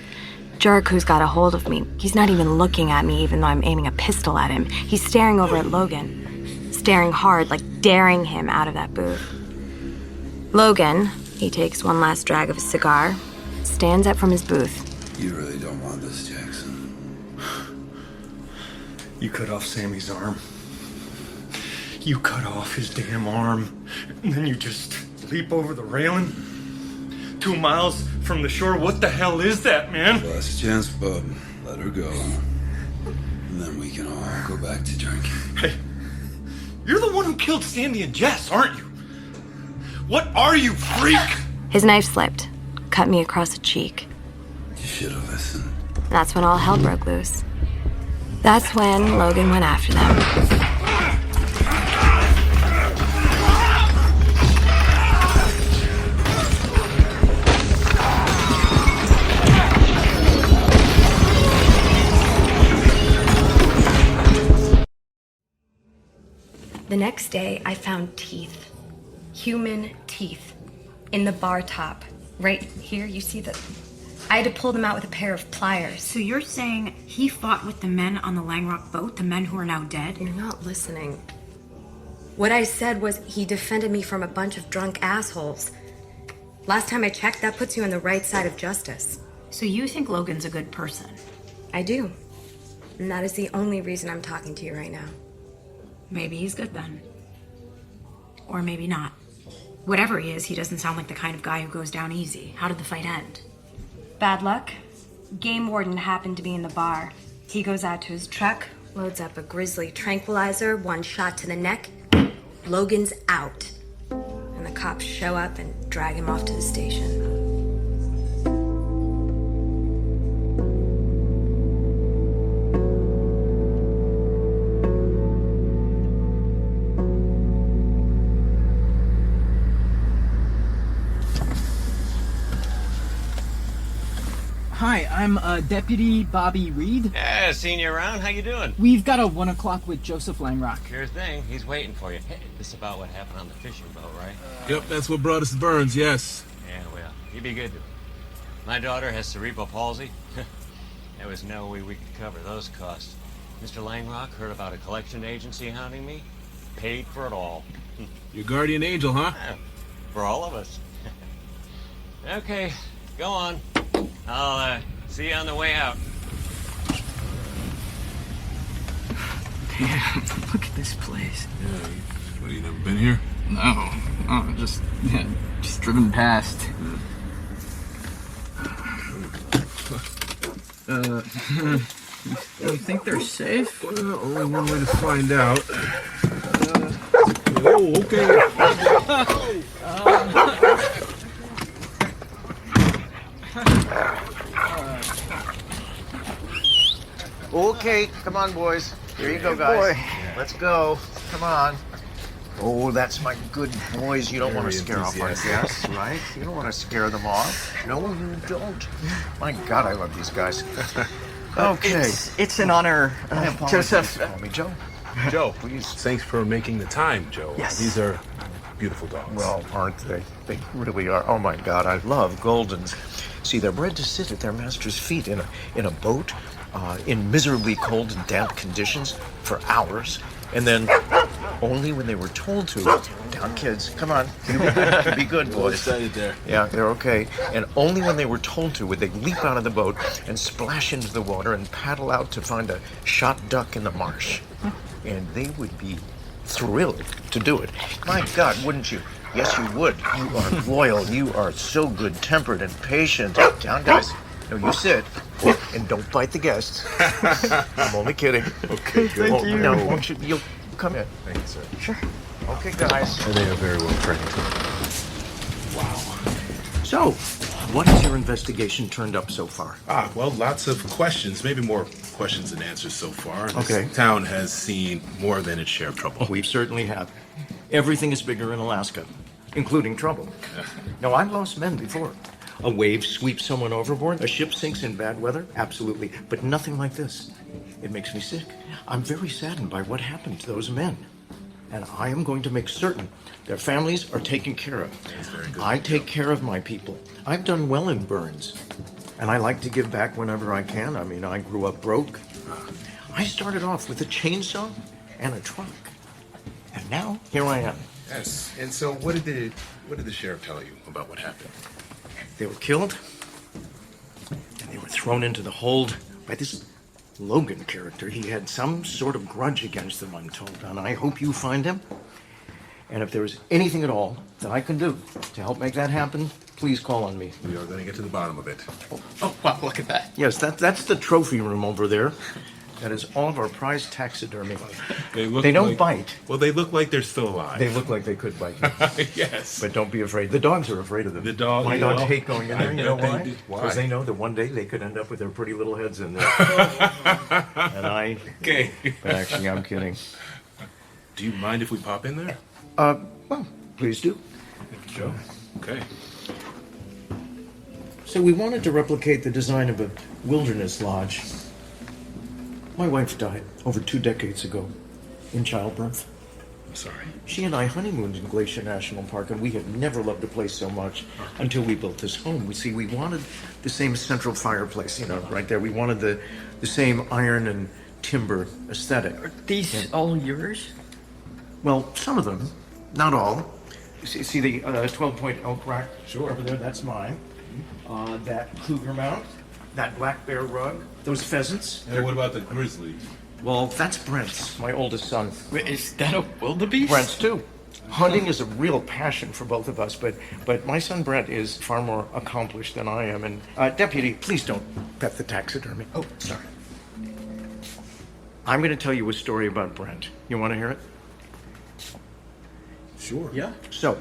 jerk who's got a hold of me, he's not even looking at me even though I'm aiming a pistol at him. He's staring over at Logan. Staring hard, like daring him out of that booth. Logan, he takes one last drag of his cigar, stands up from his booth. You really don't want this, Jackson. You cut off Sammy's arm. You cut off his damn arm. And then you just leap over the railing. 2 miles from the shore. What the hell is that, man? Last chance, bub. Let her go. And then we can all go back to drinking. Hey, you're the one who killed Sandy and Jess, aren't you? What are you, freak? His knife slipped, cut me across the cheek. You should have listened. That's when all hell broke loose. That's when Logan went after them. The next day, I found teeth. Human teeth. In the bar top. Right here, you see that? I had to pull them out with a pair of pliers. So you're saying he fought with the men on the Langrock boat, the men who are now dead? You're not listening. What I said was he defended me from a bunch of drunk assholes. Last time I checked, that puts you on the right side of justice. So you think Logan's a good person? I do. And that is the only reason I'm talking to you right now. Maybe he's good then. Or maybe not. Whatever he is, he doesn't sound like the kind of guy who goes down easy. How did the fight end? Bad luck. Game warden happened to be in the bar. He goes out to his truck, loads up a grizzly tranquilizer, one shot to the neck. Logan's out. And the cops show up and drag him off to the station. Hi, I'm Deputy Bobby Reed. Yeah, seen you around. How you doing? We've got a 1 o'clock with Joseph Langrock. Sure thing. He's waiting for you. Hey, this is about what happened on the fishing boat, right? Yep, that's what brought us to Burns, yes. Yeah, well, you be good to her. My daughter has cerebral palsy. There was no way we could cover those costs. Mr. Langrock heard about a collection agency hounding me. Paid for it all. Your guardian angel, huh? Yeah, for all of us. Okay, go on. I'll see you on the way out. Damn, look at this place. Yeah, what, you never been here? No, just driven past. You think they're safe? Well, only one way to find out. Oh, okay. Okay, come on, boys. Here you go, guys. Let's go. Come on. Oh, that's my good boys. You don't want to scare off our guests, right? You don't want to scare them off. No, you don't. My God, I love these guys. Okay. It's an honor, Joseph. Call me Joe. Joe, please. Thanks for making the time, Joe. Yes. These are beautiful dogs. Well, aren't they? They really are. Oh my God, I love Goldens. See, they're bred to sit at their master's feet in a boat, in miserably cold and damp conditions for hours, and then only when they were told to. Down, kids. Come on. Be good, boys. Excited there. Yeah, they're okay. And only when they were told to would they leap out of the boat and splash into the water and paddle out to find a shot duck in the marsh. And they would be thrilled to do it. My God, wouldn't you? Yes, you would. You are loyal. You are so good-tempered and patient. Down, guys. No, you sit. And don't bite the guests. I'm only kidding. Okay, good. Thank you. Now, won't you? You'll come in. Thank you, sir. Sure. Okay, guys. They are very well trained. Wow. So, what has your investigation turned up so far? Well, lots of questions, maybe more questions than answers so far. Okay. This town has seen more than its share of trouble. We certainly have. Everything is bigger in Alaska, including trouble. Now, I've lost men before. A wave sweeps someone overboard, a ship sinks in bad weather, absolutely, but nothing like this. It makes me sick. I'm very saddened by what happened to those men. And I am going to make certain their families are taken care of. I take care of my people. I've done well in Burns, and I like to give back whenever I can. I mean, I grew up broke. I started off with a chainsaw and a truck, and now here I am. Yes. And so, what did the sheriff tell you about what happened? They were killed, and they were thrown into the hold by this Logan character. He had some sort of grudge against them, I'm told, and I hope you find him. And if there is anything at all that I can do to help make that happen, please call on me. We are going to get to the bottom of it. Oh, wow, look at that. Yes, that's the trophy room over there. That is all of our prized taxidermy. They don't bite. Well, they look like they're still alive. They look like they could bite you. Yes. But don't be afraid. The dogs are afraid of them. My dogs hate going in there. You know why? Because they know that one day they could end up with their pretty little heads in there. And I... Okay. But actually, I'm kidding. Do you mind if we pop in there? Well, please do. Joe. Okay. So we wanted to replicate the design of a wilderness lodge. My wife died over 2 decades ago in childbirth. I'm sorry. She and I honeymooned in Glacier National Park, and we had never loved a place so much until we built this home. We wanted the same central fireplace, right there. We wanted the same iron and timber aesthetic. Are these all yours? Well, some of them, not all. See the 12-point elk rack over there? That's mine. That cougar mount, that black bear rug, those pheasants. And what about the grizzly? Well, that's Brent's, my oldest son. Wait, is that a wildebeest? Brent's too. Hunting is a real passion for both of us, but my son Brent is far more accomplished than I am. And Deputy, please don't pet the taxidermy. Oh, sorry. I'm going to tell you a story about Brent. You want to hear it? Sure. Yeah. So,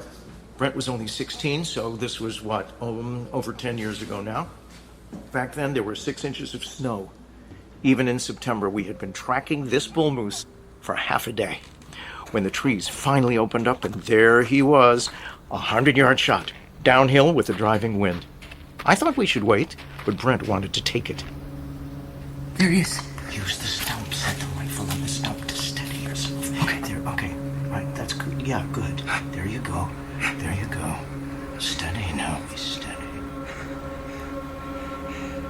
Brent was only 16, so this was what, over 10 years ago now. Back then, there were 6 inches of snow. Even in September, we had been tracking this bull moose for half a day. When the trees finally opened up, and there he was, 100-yard shot, downhill with a driving wind. I thought we should wait, but Brent wanted to take it. There he is. Use the stump. Set the rifle on the stump to steady yourself. Okay, there. Okay, right. That's good. Yeah, good. There you go. There you go. Steady now. Be steady.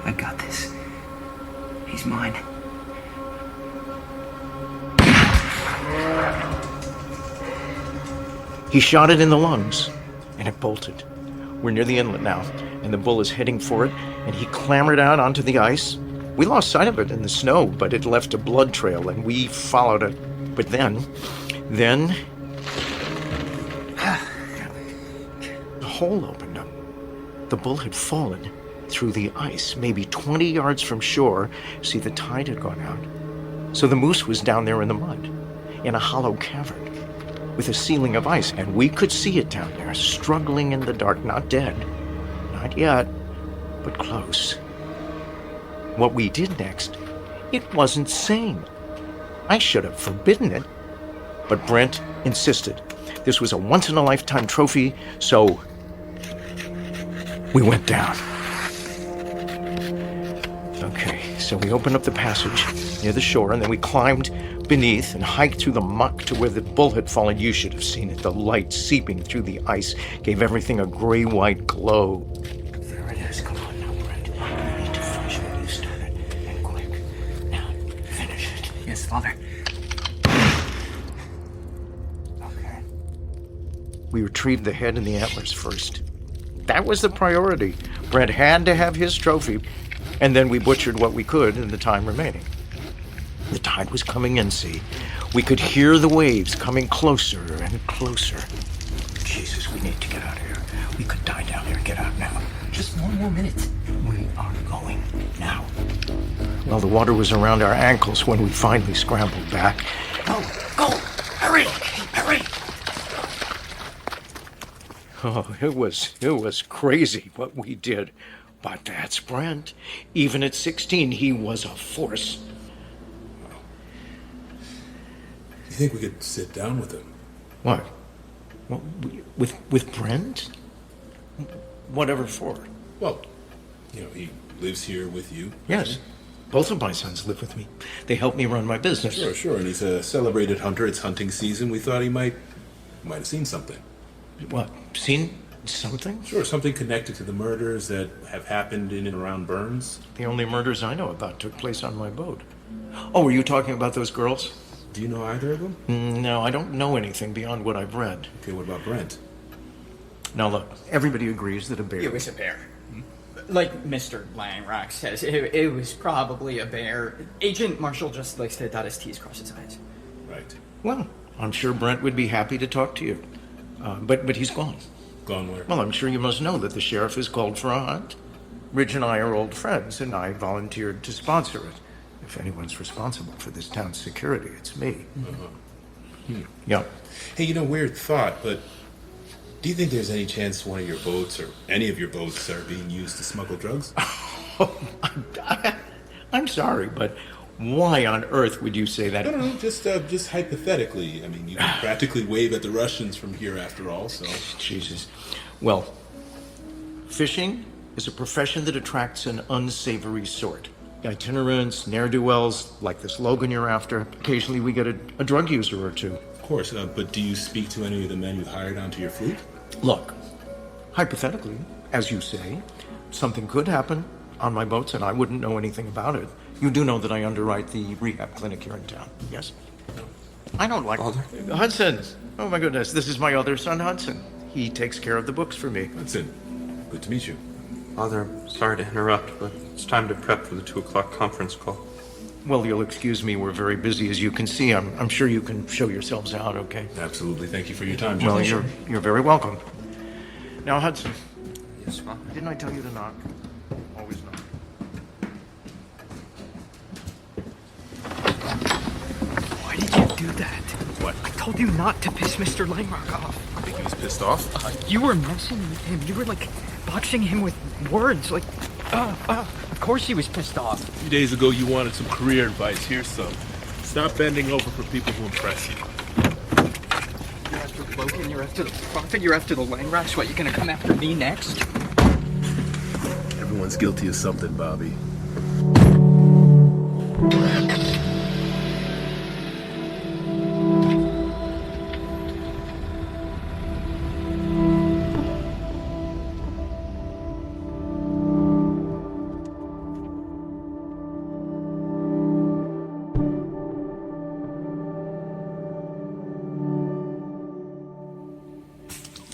I got this. He's mine. He shot it in the lungs, and it bolted. We're near the inlet now, and the bull is heading for it, and he clambered out onto the ice, We lost sight of it in the snow, but it left a blood trail, and we followed it. But then... a hole opened up. The bull had fallen through the ice, maybe 20 yards from shore. See, the tide had gone out. So the moose was down there in the mud, in a hollow cavern, with a ceiling of ice, and we could see it down there, struggling in the dark, not dead, not yet, but close. What we did next, it wasn't sane. I should have forbidden it, but Brent insisted. This was a once-in-a-lifetime trophy, so we went down. Okay, so we opened up the passage near the shore, and then we climbed beneath and hiked through the muck to where the bull had fallen. You should have seen it. The light seeping through the ice gave everything a gray-white glow. There it is. Come on now, Brent. You need to finish what you started, and quick. Now, finish it. Yes, Father. Okay. We retrieved the head and the antlers first. That was the priority. Brent had to have his trophy, and then we butchered what we could in the time remaining. The tide was coming in, see? We could hear the waves coming closer and closer. Jesus, we need to get out of here. We could die down here. Get out now. Just one more minute. We are going now. Well, the water was around our ankles when we finally scrambled back. Go! Hurry! Hurry! Oh, it was crazy what we did. But that's Brent. Even at 16, he was a force. You think we could sit down with him? What? With Brent? Whatever for? Well, he lives here with you. Yes. Both of my sons live with me. They help me run my business. Sure. And he's a celebrated hunter. It's hunting season. We thought he might have seen something. What? Seen something? Sure, something connected to the murders that have happened in and around Burns. The only murders I know about took place on my boat. Oh, were you talking about those girls? Do you know either of them? No, I don't know anything beyond what I've read. Okay, what about Brent? Now look, everybody agrees that a bear... It was a bear. Like Mr. Langrock says, it was probably a bear. Agent Marshall just likes to dot his T's, cross his I's. Right. Well, I'm sure Brent would be happy to talk to you. But he's gone. Gone where? Well, I'm sure you must know that the sheriff has called for a hunt. Rich and I are old friends, and I volunteered to sponsor it. If anyone's responsible for this town's security, it's me. Yeah. Hey, weird thought, but do you think there's any chance one of your boats, or any of your boats, are being used to smuggle drugs? I'm sorry, but why on earth would you say that? No, just hypothetically. I mean, you can practically wave at the Russians from here after all, so... Jesus. Well, fishing is a profession that attracts an unsavory sort. Itinerants, ne'er-do-wells, like this Logan you're after. Occasionally we get a drug user or two. Of course, but do you speak to any of the men you hired onto your fleet? Look, hypothetically, as you say, something could happen on my boats and I wouldn't know anything about it. You do know that I underwrite the rehab clinic here in town, yes? No. I don't like... Father? Hudson! Oh my goodness, this is my other son, Hudson. He takes care of the books for me. Hudson, good to meet you. Father, I'm sorry to interrupt, but it's time to prep for the 2 o'clock conference call. Well, you'll excuse me. We're very busy, as you can see. I'm sure you can show yourselves out, okay? Absolutely. Thank you for your time, Well, Judge. you're very welcome. Now, Hudson. Yes, Mom. Didn't I tell you to knock? Always knock. Why did you do that? What? I told you not to piss Mr. Langrock off. I think he was pissed off. You were messing with him. You were, boxing him with words. Of course he was pissed off. A few days ago, you wanted some career advice. Here's some. Stop bending over for people who impress you. You're after Logan, you're after the Prophet, you're after the Langrocks. What, you gonna come after me next? Everyone's guilty of something, Bobby.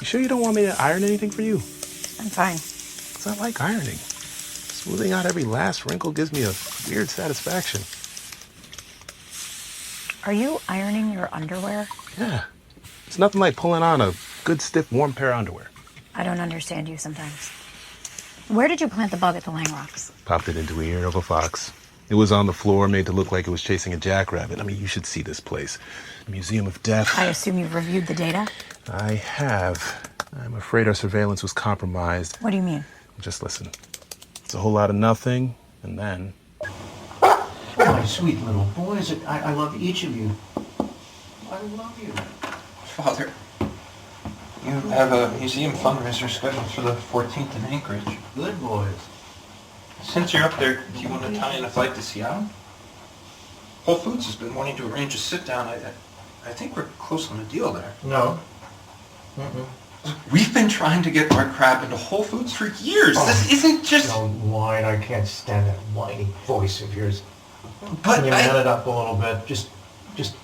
You sure you don't want me to iron anything for you? I'm fine. 'Cause I like ironing. Smoothing out every last wrinkle gives me a weird satisfaction. Are you ironing your underwear? Yeah. It's nothing like pulling on a good, stiff, warm pair of underwear. I don't understand you sometimes. Where did you plant the bug at the Lang Rocks? Popped it into the ear of a fox. It was on the floor, made to look like it was chasing a jackrabbit. I mean, you should see this place. Museum of Death. I assume you've reviewed the data? I have. I'm afraid our surveillance was compromised. What do you mean? Just listen. It's a whole lot of nothing, and then... Oh, my sweet little boys. I love each of you. I love you. Father, you have a museum fundraiser scheduled for the 14th in Anchorage. Good boys. Since you're up there, do you want to tie in a flight to Seattle? Whole Foods has been wanting to arrange a sit-down. I think we're close on a deal there. No. We've been trying to get our crab into Whole Foods for years. This isn't just... Don't whine. I can't stand that whiny voice of yours. But Can you man it up a little bit? Just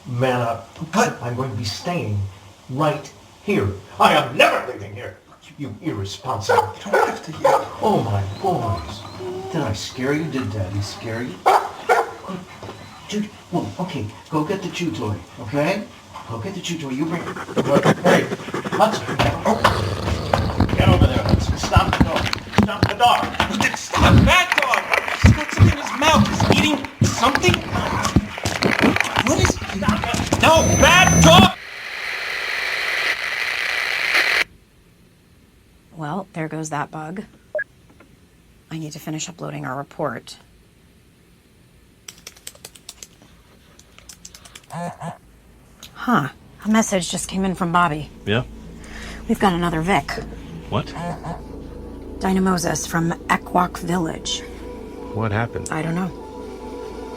man up. But... I'm going to be staying right here. I am never leaving here. You irresponsible. You don't have to yell. Oh, my boys. Did I scare you? Did Daddy scare you? Dude, well, okay, go get the chew toy, okay? Go get the chew toy. You bring it. Hey, Hudson, get over there, Hudson. Stop the dog. Stop the dog. Stop! Bad dog! He's got something in his mouth. He's eating something? What is... No, bad dog! Well, there goes that bug. I need to finish uploading our report. Huh. A message just came in from Bobby. Yeah? We've got another Vic. What? Dinah Moses from Equok Village. What happened? I don't know.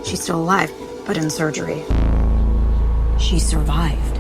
She's still alive, but in surgery. She survived.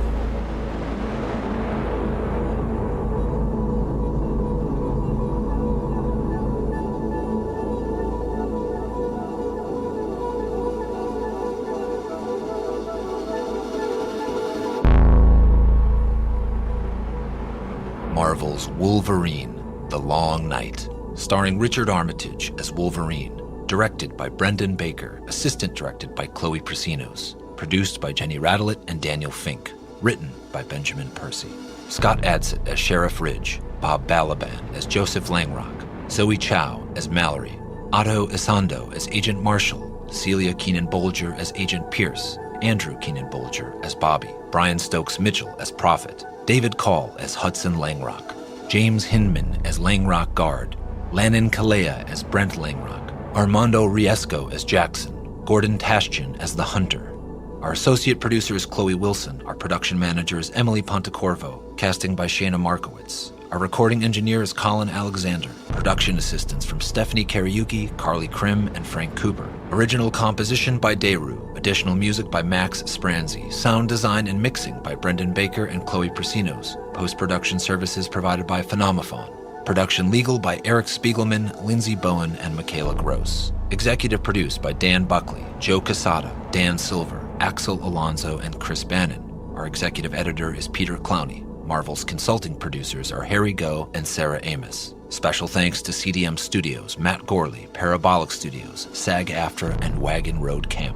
Marvel's Wolverine, The Long Night, starring Richard Armitage as Wolverine, directed by Brendan Baker, assistant directed by Chloe Prasinos, produced by Jenny Radelet and Daniel Fink, written by Benjamin Percy. Scott Adsit as Sheriff Ridge, Bob Balaban as Joseph Langrock, Zoe Chow as Mallory, Otto Isando as Agent Marshall, Celia Keenan-Bolger as Agent Pierce, Andrew Keenan-Bolger as Bobby, Brian Stokes Mitchell as Prophet, David Call as Hudson Langrock, James Hinman as Langrock Guard, Lannon Kalea as Brent Langrock, Armando Riesco as Jackson, Gordon Tashjian as the Hunter. Our associate producer is Chloe Wilson. Our production manager is Emily Pontecorvo, casting by Shayna Markowitz. Our recording engineer is Colin Alexander. Production assistants from Stephanie Kariuki, Carly Krim, and Frank Cooper. Original composition by Dayru. Additional music by Max Spranzi. Sound design and mixing by Brendan Baker and Chloe Prasinos. Post-production services provided by Phenomophone. Production legal by Eric Spiegelman, Lindsay Bowen, and Michaela Gross. Executive produced by Dan Buckley, Joe Casada, Dan Silver, Axel Alonso, and Chris Bannon. Our executive editor is Peter Clowney. Marvel's consulting producers are Harry Goh and Sarah Amos. Special thanks to CDM Studios, Matt Gorley, Parabolic Studios, SAG-AFTRA, and Wagon Road Camp.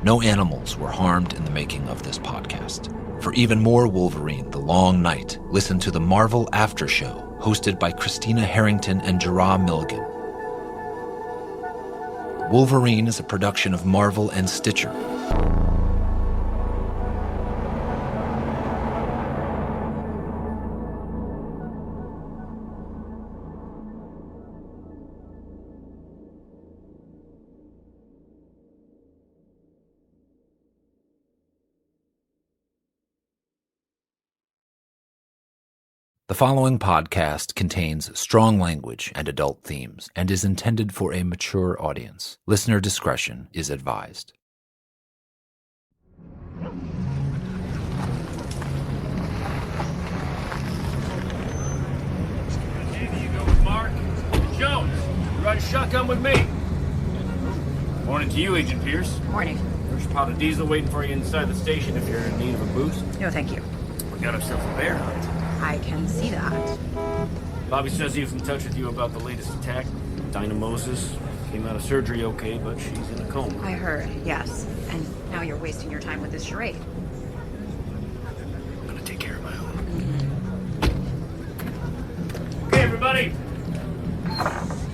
No animals were harmed in the making of this podcast. For even more Wolverine, The Long Night, listen to the Marvel After Show, hosted by Christina Harrington and Gerard Milligan. Wolverine is a production of Marvel and Stitcher. The following podcast contains strong language and adult themes and is intended for a mature audience. Listener discretion is advised. Here you go with Mark. Jones, you ride shotgun with me. Morning to you, Agent Pierce. Morning. There's a pot of diesel waiting for you inside the station if you're in need of a boost. No, thank you. We got ourselves a bear hunt. I can see that. Bobby says he was in touch with you about the latest attack. Dinah Moses. Came out of surgery okay, but she's in a coma. I heard, yes. And now you're wasting your time with this charade. I'm gonna take care of my own. Okay, everybody.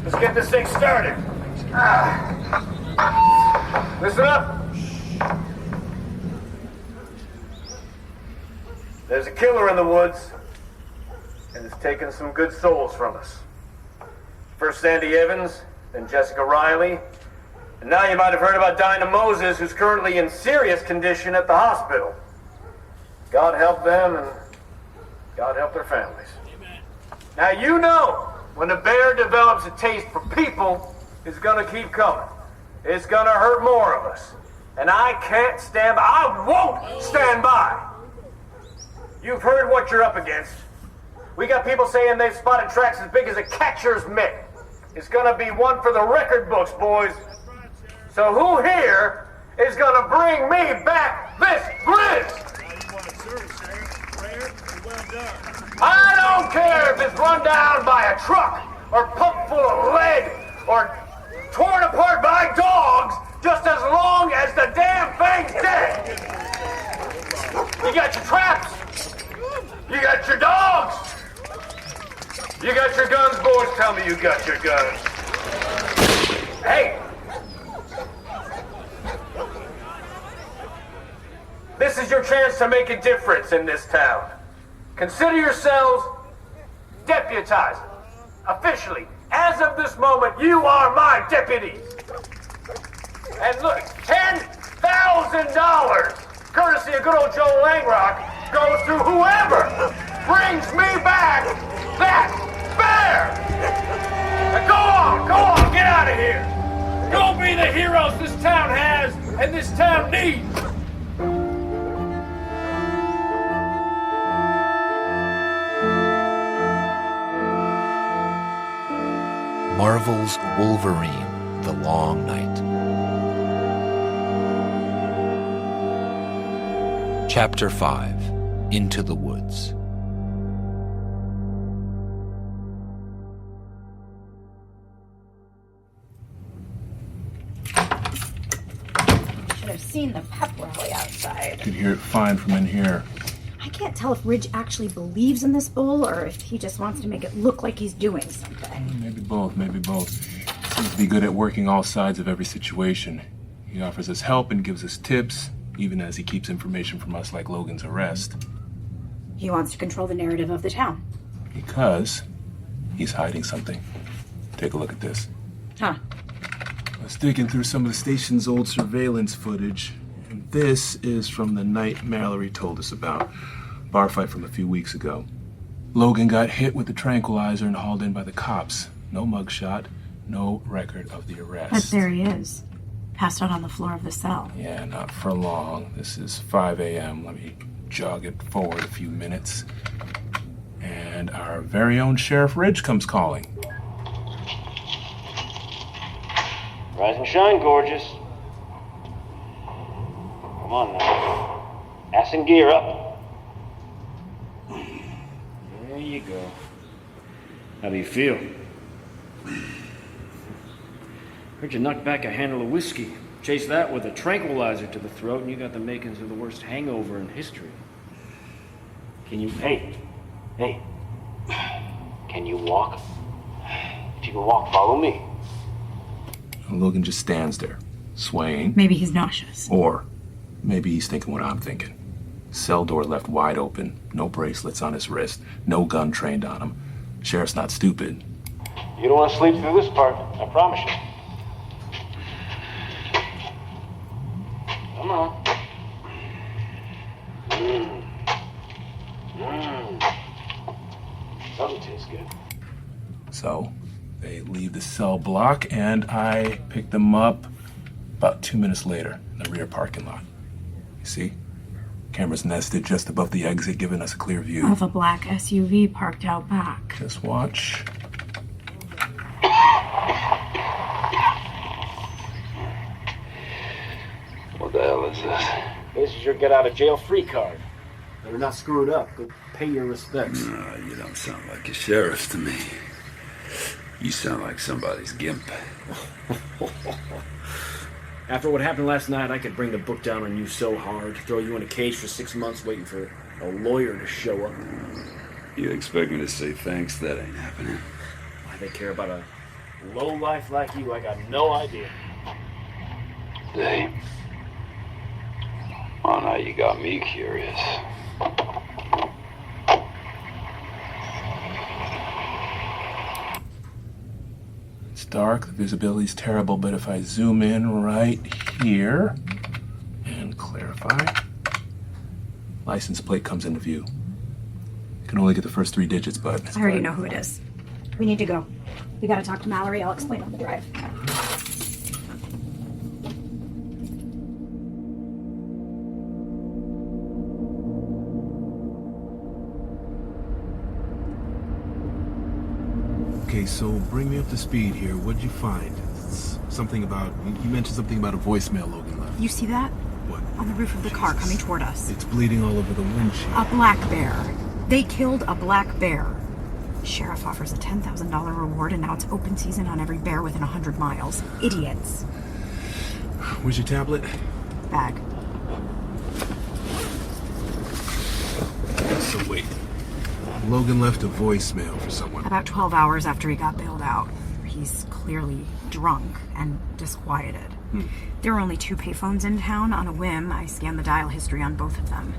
Let's get this thing started. Listen up. There's a killer in the woods, and it's taken some good souls from us. First Sandy Evans, then Jessica Riley, and now you might have heard about Dinah Moses, who's currently in serious condition at the hospital. God help them, and God help their families. Amen. Now you know, when a bear develops a taste for people, it's gonna keep coming. It's gonna hurt more of us. And I can't stand by. I won't stand by. You've heard what you're up against. We got people saying they've spotted tracks as big as a catcher's mitt. It's gonna be one for the record books, boys. So who here is gonna bring me back this grizz? I don't care if it's run down by a truck, or pumped full of lead, or torn apart by dogs, just as long as the damn thing's dead. You got your traps. You got your dogs. You got your guns, boys. Tell me you got your guns. Hey. This is your chance to make a difference in this town. Consider yourselves deputized. Officially, as of this moment, you are my deputies. And look, $10,000, courtesy of good old Joe Langrock, goes to whoever brings me back that bear! Now go on, get out of here! Go be the heroes this town has and this town needs! Marvel's Wolverine, The Long Night. Chapter 5, Into the Woods. Should have seen the pep rally outside. Could hear it fine from in here. I can't tell if Ridge actually believes in this bull or if he just wants to make it look like he's doing something. Maybe both. Seems to be good at working all sides of every situation. He offers us help and gives us tips, even as he keeps information from us like Logan's arrest. He wants to control the narrative of the town. Because he's hiding something. Take a look at this. Huh. I was digging through some of the station's old surveillance footage, and this is from the night Mallory told us about. Bar fight from a few weeks ago. Logan got hit with the tranquilizer and hauled in by the cops. No mugshot, no record of the arrest. But there he is. Passed out on the floor of the cell. Yeah, not for long. This is 5 a.m. Let me jog it forward a few minutes. And our very own Sheriff Ridge comes calling. Rise and shine, gorgeous. Come on now. Ass and gear up. There you go. How do you feel? Heard you knocked back a handle of whiskey. Chase that with a tranquilizer to the throat, and you got the makings of the worst hangover in history. Can you... Hey. Can you walk? If you can walk, follow me. And Logan just stands there, swaying. Maybe he's nauseous. Or maybe he's thinking what I'm thinking. Cell door left wide open, no bracelets on his wrist, no gun trained on him. Sheriff's not stupid. You don't want to sleep through this part, I promise you. Come on. Something tastes good. So, they leave the cell block, and I pick them up about 2 minutes later in the rear parking lot. You see? Cameras nested just above the exit, giving us a clear view. Of a black SUV parked out back. Just watch. What the hell is this? This is your get-out-of-jail-free card. Better not screw it up. Go pay your respects. No, you don't sound like a sheriff to me. You sound like somebody's gimp. After what happened last night, I could bring the book down on you so hard, throw you in a cage for 6 months waiting for a lawyer to show up. You expect me to say thanks? That ain't happening. Why they care about a lowlife like you, I got no idea. Dave. Oh, now you got me curious. It's dark, the visibility's terrible, but if I zoom in right here and clarify, license plate comes into view. You can only get the first 3 digits, but... I already know who it is. We need to go. We gotta talk to Mallory. I'll explain on the drive. Okay, so bring me up to speed here. What'd you find? Something about... You mentioned something about a voicemail Logan left. You see that? What? On the roof of the car coming toward us. It's bleeding all over the windshield. A black bear. They killed a black bear. Sheriff offers a $10,000 reward, and now it's open season on every bear within 100 miles. Idiots. Where's your tablet? Bag. So wait. Logan left a voicemail for someone. About 12 hours after he got bailed out. He's clearly drunk and disquieted. There were only 2 payphones in town. On a whim, I scanned the dial history on both of them.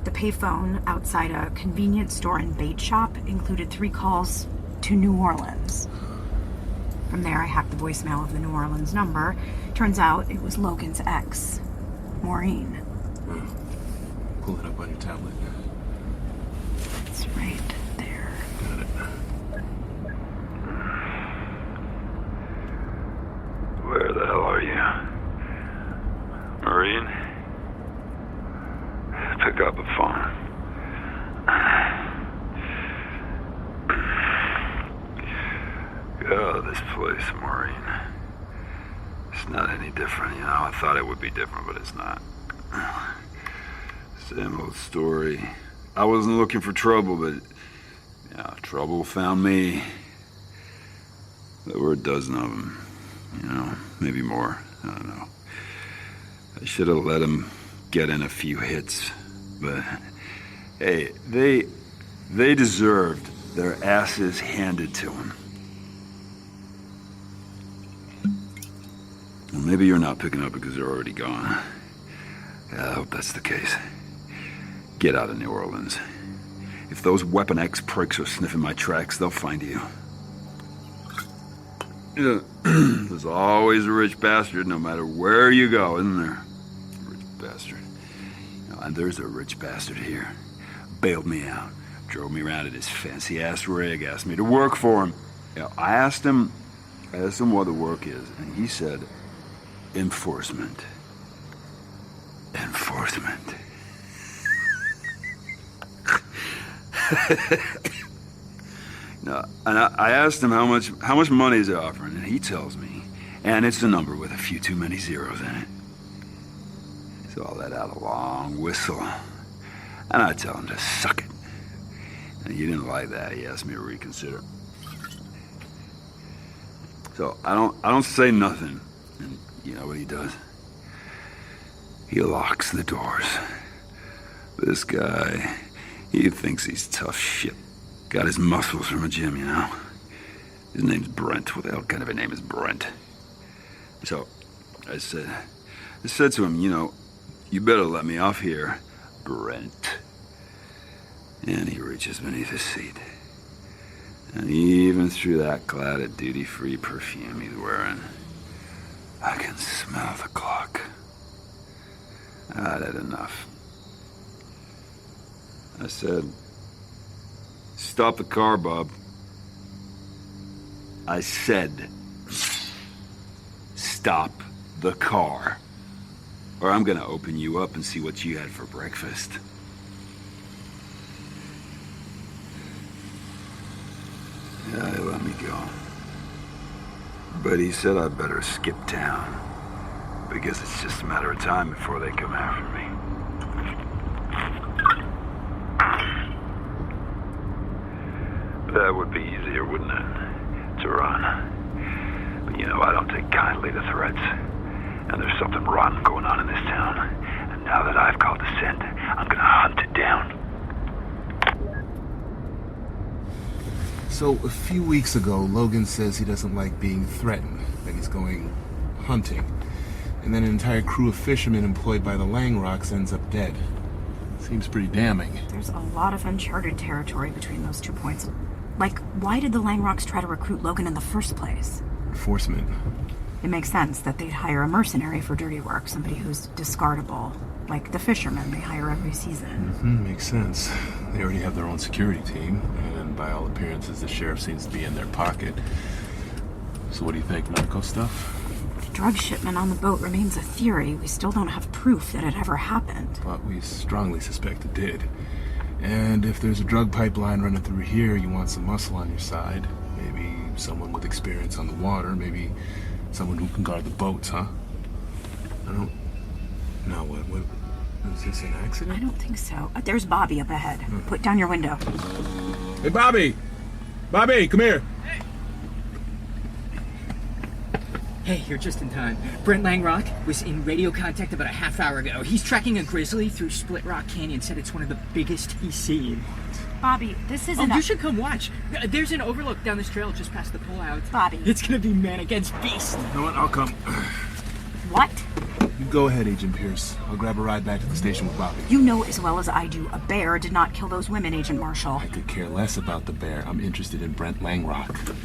The payphone outside a convenience store and bait shop included 3 calls to New Orleans. From there, I hacked the voicemail of the New Orleans number. Turns out it was Logan's ex, Maureen. Pull it up on your tablet. It's right there. Got it. Where the hell are you? Maureen? Pick up a phone. Oh, this place, Maureen. It's not any different, you know. I thought it would be different, but it's not. Same old story. I wasn't looking for trouble, but yeah, trouble found me. There were a dozen of them, you know, maybe more. I don't know. I should have let them get in a few hits, but hey, they deserved their asses handed to them. Well, maybe you're not picking up because they're already gone. Yeah, I hope that's the case. Get out of New Orleans. If those Weapon X pricks are sniffing my tracks, they'll find you. Yeah, there's always a rich bastard no matter where you go, isn't there? Rich bastard. And there's a rich bastard here. Bailed me out. Drove me around in his fancy-ass rig. Asked me to work for him. You know, I asked him what the work is, and he said, enforcement. Enforcement. No, and I asked him how much money is he offering, and he tells me, and it's a number with a few too many zeros in it. So I'll let out a long whistle, and I tell him to suck it. And he didn't like that. He asked me to reconsider. So I don't say nothing, and you know what he does? He locks the doors. This guy, he thinks he's tough shit. Got his muscles from a gym, you know? His name's Brent. What the hell kind of a name is Brent? So I said to him, you know, you better let me off here, Brent. And he reaches beneath his seat. And even through that cloud of duty-free perfume he's wearing, I can smell the clock. I'd had enough. I said, stop the car, Bob. I said, stop the car. Or I'm gonna open you up and see what you had for breakfast. Yeah, he let me go. But he said I better skip town, because it's just a matter of time before they come after me. That would be easier, wouldn't it? to run. But you know, I don't take kindly to threats. And there's something rotten going on in this town. And now that I've called the scent, I'm gonna hunt it down. So, a few weeks ago, Logan says he doesn't like being threatened, that he's going hunting. And then an entire crew of fishermen employed by the Langrocks ends up dead. Seems pretty damning. There's a lot of uncharted territory between those 2 points. Like, why did the Langrocks try to recruit Logan in the first place? Enforcement. It makes sense that they'd hire a mercenary for dirty work, somebody who's discardable. Like the fishermen they hire every season. Makes sense. They already have their own security team, and by all appearances, the sheriff seems to be in their pocket. So what do you think, narco stuff? The drug shipment on the boat remains a theory. We still don't have proof that it ever happened. But we strongly suspect it did. And if there's a drug pipeline running through here, you want some muscle on your side. Maybe someone with experience on the water, maybe someone who can guard the boats, huh? I don't... Now what? Is this an accident? I don't think so. There's Bobby up ahead. Put down your window. Hey, Bobby! Bobby, come here! Hey, you're just in time. Brent Langrock was in radio contact about a half hour ago. He's tracking a grizzly through Split Rock Canyon, said it's one of the biggest he's seen. Bobby, this isn't you should come watch. There's an overlook down this trail just past the pullout. Bobby. It's gonna be man against beast. You know what? I'll come. What? You go ahead, Agent Pierce. I'll grab a ride back to the station with Bobby. You know as well as I do, a bear did not kill those women, Agent Marshall. I could care less about the bear. I'm interested in Brent Langrock.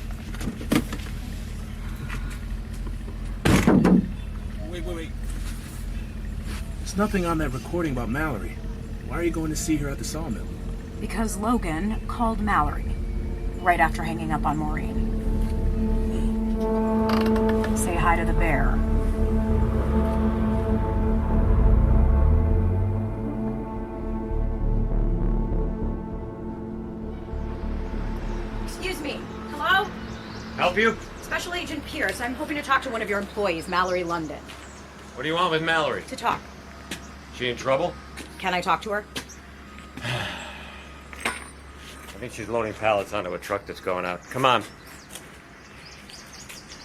Wait. There's nothing on that recording about Mallory. Why are you going to see her at the sawmill? Because Logan called Mallory right after hanging up on Maureen. Say hi to the bear. Excuse me. Hello? Help you? Special Agent Pierce. I'm hoping to talk to one of your employees, Mallory London. What do you want with Mallory? To talk. She in trouble? Can I talk to her? I think she's loading pallets onto a truck that's going out. Come on.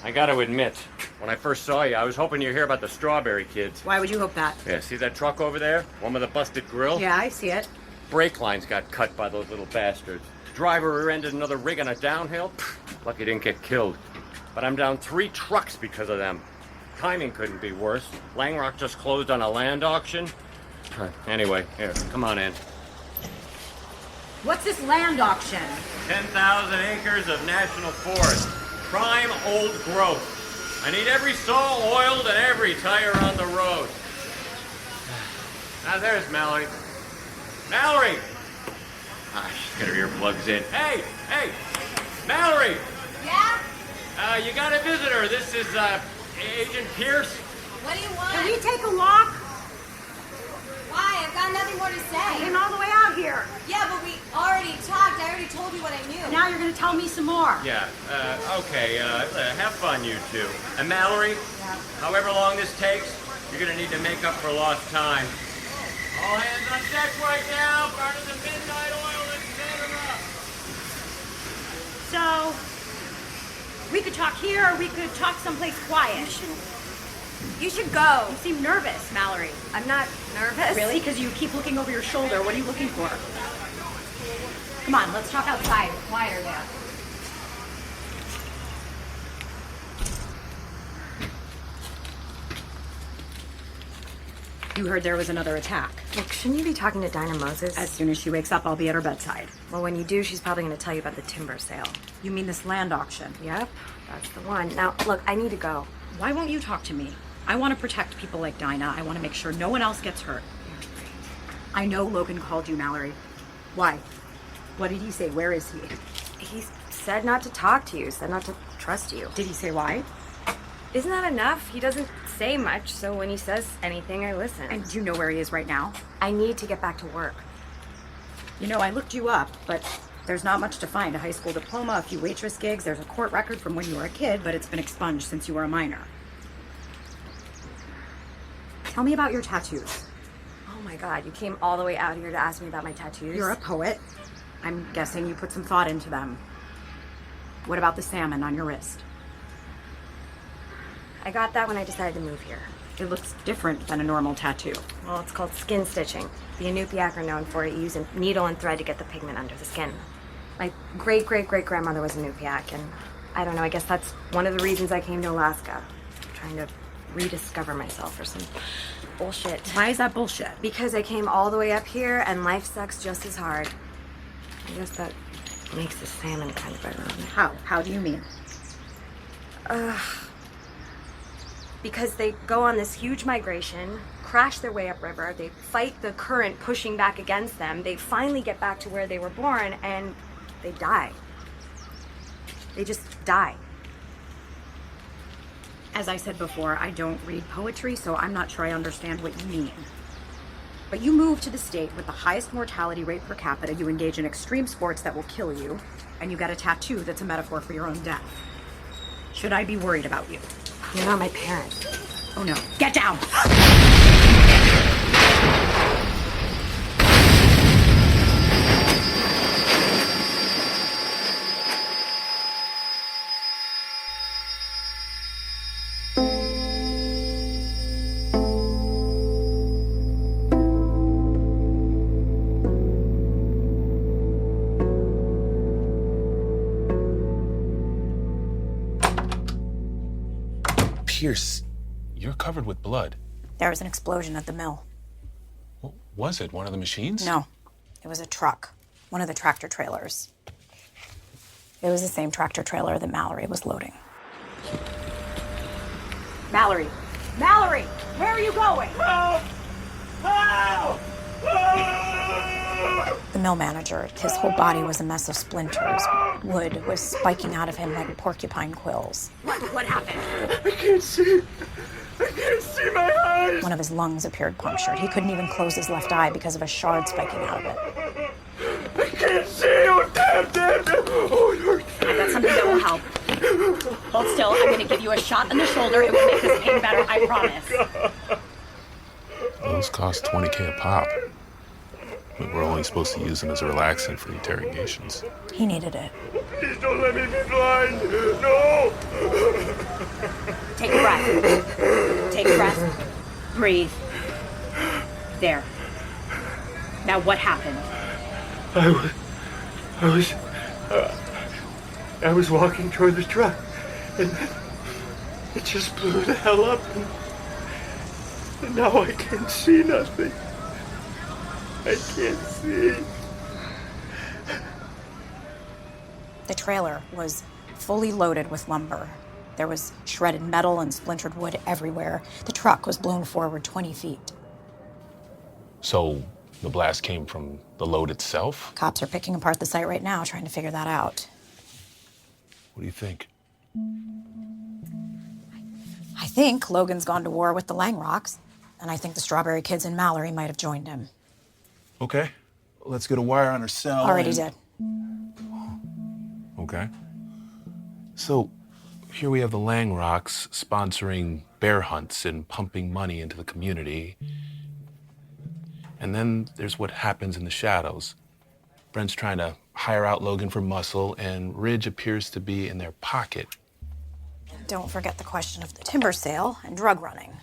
I gotta admit, when I first saw you, I was hoping you'd hear about the Strawberry Kids. Why would you hope that? Yeah, see that truck over there? One with a busted grill? Yeah, I see it. Brake lines got cut by those little bastards. Driver rear-ended another rig on a downhill. Lucky he didn't get killed. But I'm down 3 trucks because of them. Timing couldn't be worse. Langrock just closed on a land auction. Anyway, here, come on in. What's this land auction? 10,000 acres of national forest. Prime old growth. I need every saw oiled and every tire on the road. Now there's Mallory. Mallory! She's got her earplugs in. Hey! Mallory! Yeah? You got a visitor. This is, Agent Pierce. What do you want? Can we take a walk? Why? I've got nothing more to say. I came all the way out here. Yeah, but we already talked. I already told you what I knew. Now you're going to tell me some more. Yeah, okay, have fun, you two. And Mallory, however long this takes, you're gonna need to make up for lost time. All hands on deck right now, burning the midnight oil, etc. So, we could talk here or we could talk someplace quiet. You should go. You seem nervous, Mallory. I'm not nervous. Really? Because you keep looking over your shoulder. What are you looking for? Come on, let's talk outside. Quieter there. You heard there was another attack. Look, shouldn't you be talking to Dinah Moses? As soon as she wakes up, I'll be at her bedside. Well, when you do, she's probably going to tell you about the timber sale. You mean this land auction? Yep, that's the one. Now, look, I need to go. Why won't you talk to me? I want to protect people like Dinah. I want to make sure no one else gets hurt. I know Logan called you, Mallory. Why? What did he say? Where is he? He said not to talk to you, said not to trust you. Did he say why? Isn't that enough? He doesn't say much, so when he says anything, I listen. And do you know where he is right now? I need to get back to work. You know, I looked you up, but there's not much to find. A high school diploma, a few waitress gigs, there's a court record from when you were a kid, but it's been expunged since you were a minor. Tell me about your tattoos. Oh my God, you came all the way out here to ask me about my tattoos? You're a poet. I'm guessing you put some thought into them. What about the salmon on your wrist? I got that when I decided to move here. It looks different than a normal tattoo. Well, it's called skin stitching. The Inupiaq are known for it. You use a needle and thread to get the pigment under the skin. My great-great-great-grandmother was Inupiaq, and I don't know, I guess that's one of the reasons I came to Alaska. Trying to rediscover myself or some bullshit. Why is that bullshit? Because I came all the way up here and life sucks just as hard. I guess that makes the salmon kind of ironic. How? How do you mean? Because they go on this huge migration, crash their way upriver, they fight the current pushing back against them, they finally get back to where they were born, and they die. They just die. As I said before, I don't read poetry, so I'm not sure I understand what you mean. But you moved to the state with the highest mortality rate per capita, you engage in extreme sports that will kill you, and you got a tattoo that's a metaphor for your own death. Should I be worried about you? You're not my parent. Oh no. Get down! Pierce, you're covered with blood. There was an explosion at the mill. What was it? One of the machines? No, it was a truck. One of the tractor trailers. It was the same tractor trailer that Mallory was loading. Mallory! Mallory! Where are you going? Help! Help! The mill manager, his whole body was a mess of splinters. Wood was spiking out of him like porcupine quills. What happened? I can't see. I can't see my eyes. One of his lungs appeared punctured. He couldn't even close his left eye because of a shard spiking out of it. I can't see. Oh, damn. Oh, Lord. I got something that will help. Hold still. I'm going to give you a shot in the shoulder. It will make this pain better, I promise. Those cost $20K a pop. We're only supposed to use them as a relaxant for interrogations. He needed it. Please don't let me be blind. No. Take a breath. Take a breath. Breathe. There. Now what happened? I was walking toward the truck, and it just blew the hell up, and now I can't see nothing. I can't see. The trailer was fully loaded with lumber. There was shredded metal and splintered wood everywhere. The truck was blown forward 20 feet. So the blast came from the load itself? Cops are picking apart the site right now, trying to figure that out. What do you think? I think Logan's gone to war with the Langrocks, and I think the Strawberry Kids and Mallory might have joined him. Okay. Let's get a wire on her cell. Already did. Okay. So, here we have the Langrocks sponsoring bear hunts and pumping money into the community. And then there's what happens in the shadows. Brent's trying to hire out Logan for muscle, and Ridge appears to be in their pocket. Don't forget the question of the timber sale and drug running.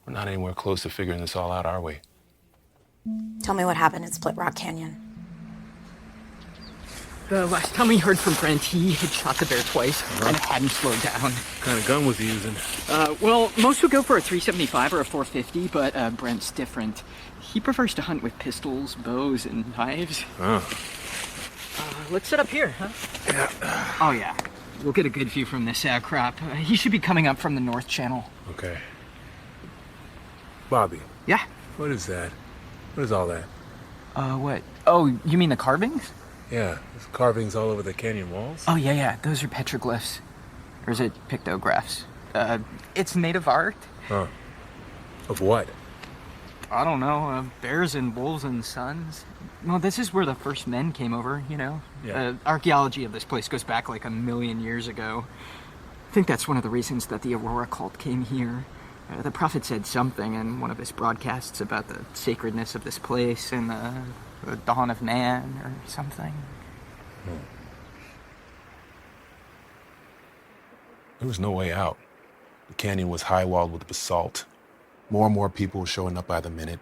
We're not anywhere close to figuring this all out, are we? Tell me what happened at Split Rock Canyon. The last time we heard from Brent, he had shot the bear twice and hadn't slowed down. What kind of gun was he using? Well, most would go for a .375 or a .450, but Brent's different. He prefers to hunt with pistols, bows, and knives. Oh. Let's set up here, huh? Yeah. Oh, yeah. We'll get a good view from this crop. He should be coming up from the North Channel. Okay. Bobby. Yeah? What is that? What is all that? What? Oh, you mean the carvings? Yeah, there's carvings all over the canyon walls. Oh, yeah. Those are petroglyphs. Or is it pictographs? It's native art. Huh. Of what? I don't know. Bears and wolves and suns. Well, this is where the first men came over, you know. Yeah. Archeology of this place goes back like 1 million years ago. I think that's one of the reasons that the Aurora cult came here. The prophet said something in one of his broadcasts about the sacredness of this place and the dawn of man or something. There was no way out. The canyon was high-walled with basalt. More and more people were showing up by the minute,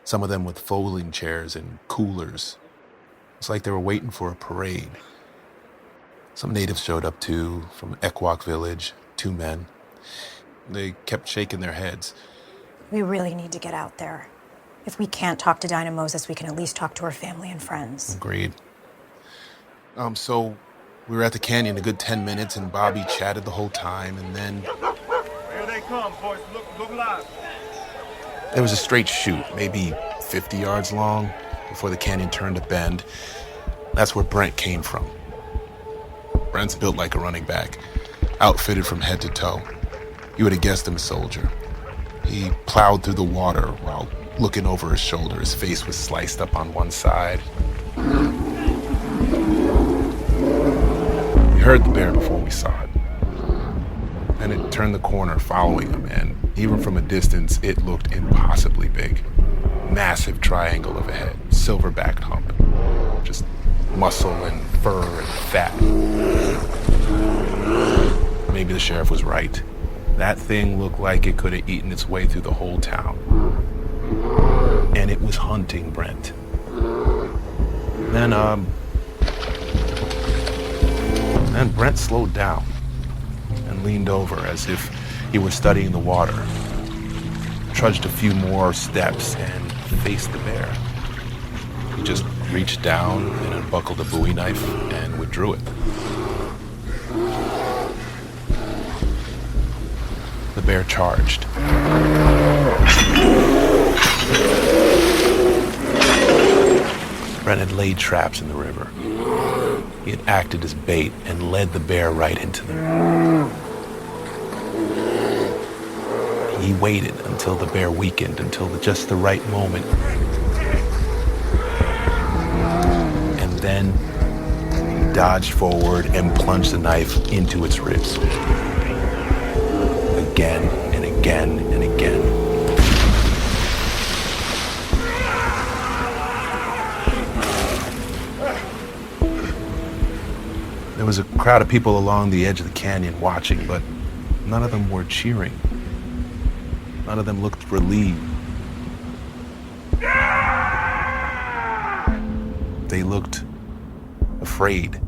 some of them with folding chairs and coolers. It's like they were waiting for a parade. Some natives showed up too, from Ekwok village, 2 men. They kept shaking their heads. We really need to get out there. If we can't talk to Dinah Moses, we can at least talk to her family and friends. Agreed. So we were at the canyon a good 10 minutes, and Bobby chatted the whole time, and then Here they come, boys. Look alive. there was a straight chute, maybe 50 yards long, before the canyon turned a bend. That's where Brent came from. Brent's built like a running back, outfitted from head to toe. You would have guessed him a soldier. He plowed through the water while looking over his shoulder. His face was sliced up on one side. We heard the bear before we saw it. Then it turned the corner following him, and even from a distance, it looked impossibly big. Massive triangle of a head, silver-backed hump. Just muscle and fur and fat. Maybe the sheriff was right. That thing looked like it could have eaten its way through the whole town. And it was hunting Brent. Then Brent slowed down and leaned over as if he were studying the water. Trudged a few more steps and faced the bear. He just reached down and unbuckled a Bowie knife and withdrew it. The bear charged. Brent had laid traps in the river. He had acted as bait and led the bear right into them. He waited until the bear weakened, until just the right moment. And then he dodged forward and plunged the knife into its ribs. Again and again and again. There was a crowd of people along the edge of the canyon watching, but none of them were cheering. None of them looked relieved. They looked afraid.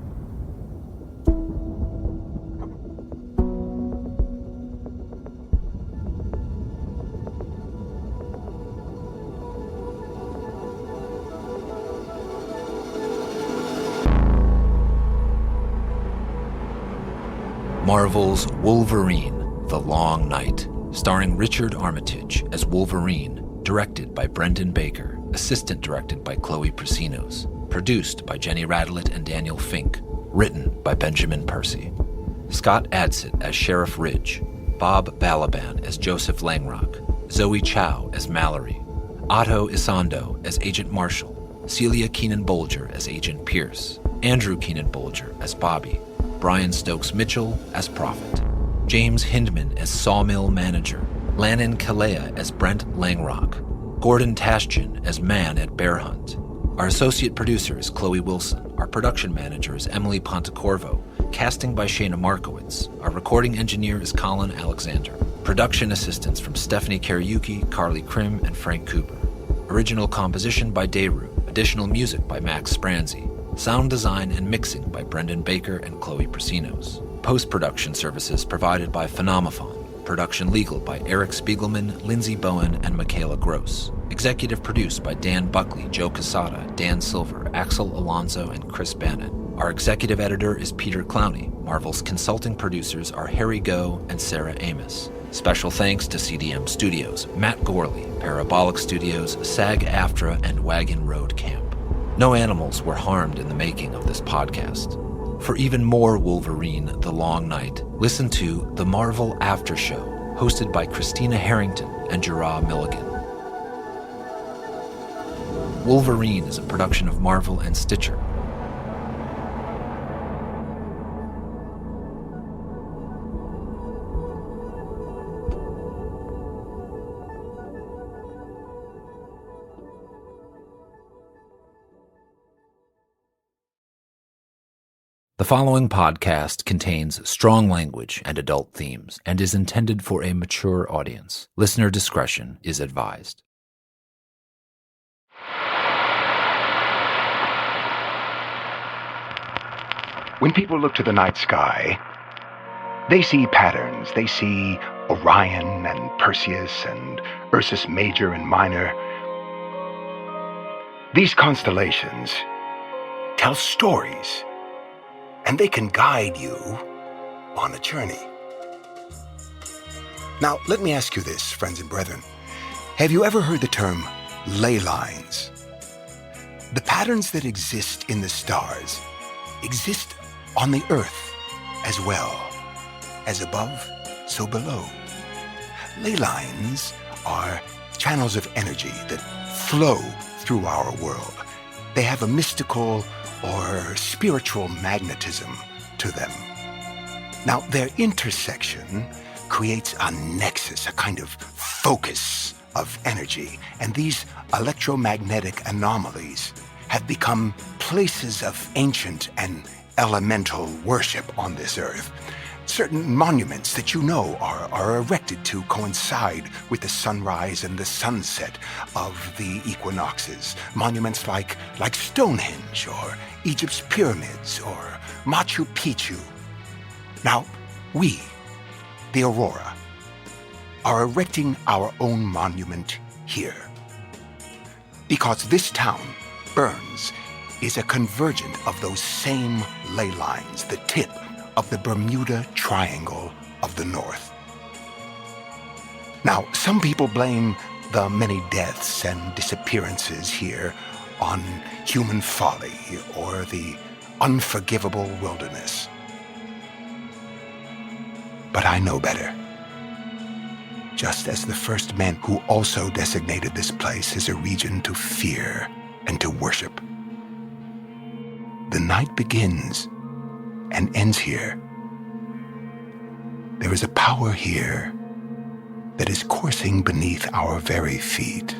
Marvel's Wolverine, The Long Night, starring Richard Armitage as Wolverine, directed by Brendan Baker, assistant directed by Chloe Prasinos, produced by Jenny Radelet and Daniel Fink, written by Benjamin Percy. Scott Adsit as Sheriff Ridge, Bob Balaban as Joseph Langrock, Zoe Chow as Mallory, Otto Isando as Agent Marshall, Celia Keenan-Bolger as Agent Pierce, Andrew Keenan-Bolger as Bobby, Brian Stokes-Mitchell as Prophet, James Hindman as Sawmill Manager, Lannon Kalea as Brent Langrock, Gordon Tashjian as Man at Bear Hunt. Our associate producer is Chloe Wilson. Our production manager is Emily Pontecorvo. Casting by Shayna Markowitz. Our recording engineer is Colin Alexander. Production assistance from Stephanie Kariuki, Carly Krim, and Frank Cooper. Original composition by Dayru. Additional music by Max Spranzi. Sound design and mixing by Brendan Baker and Chloe Prasinos. Post-production services provided by Phenomophone. Production legal by Eric Spiegelman, Lindsay Bowen, and Michaela Gross. Executive produced by Dan Buckley, Joe Casada, Dan Silver, Axel Alonso, and Chris Bannon. Our executive editor is Peter Clowney. Marvel's consulting producers are Harry Goh and Sarah Amos. Special thanks to CDM Studios, Matt Gorley, Parabolic Studios, SAG-AFTRA, and Wagon Road Camp. No animals were harmed in the making of this podcast. For even more Wolverine, The Long Night, listen to The Marvel After Show, hosted by Christina Harrington and Gerard Milligan. Wolverine is a production of Marvel and Stitcher. The following podcast contains strong language and adult themes and is intended for a mature audience. Listener discretion is advised. When people look to the night sky, they see patterns. They see Orion and Perseus and Ursus Major and Minor. These constellations tell stories, and they can guide you on a journey. Now, let me ask you this, friends and brethren. Have you ever heard the term ley lines? The patterns that exist in the stars exist on the earth as well. As above, so below. Ley lines are channels of energy that flow through our world. They have a mystical or spiritual magnetism to them. Now, their intersection creates a nexus, a kind of focus of energy, and these electromagnetic anomalies have become places of ancient and elemental worship on this earth. Certain monuments that you know are erected to coincide with the sunrise and the sunset of the equinoxes. Monuments like Stonehenge or Egypt's pyramids or Machu Picchu. Now, we, the Aurora, are erecting our own monument here. Because this town, Burns, is a convergent of those same ley lines, the tip of the Bermuda Triangle of the North. Now, some people blame the many deaths and disappearances here on human folly or the unforgivable wilderness. But I know better. Just as the first men who also designated this place as a region to fear and to worship. The night begins and ends here. There is a power here that is coursing beneath our very feet,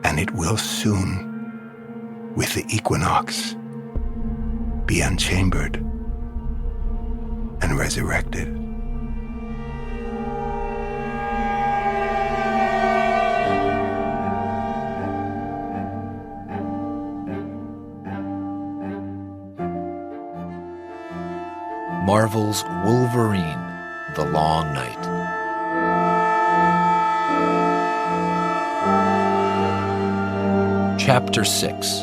and it will soon, with the equinox, be unchambered and resurrected. Marvel's Wolverine, The Long Night. Chapter 6,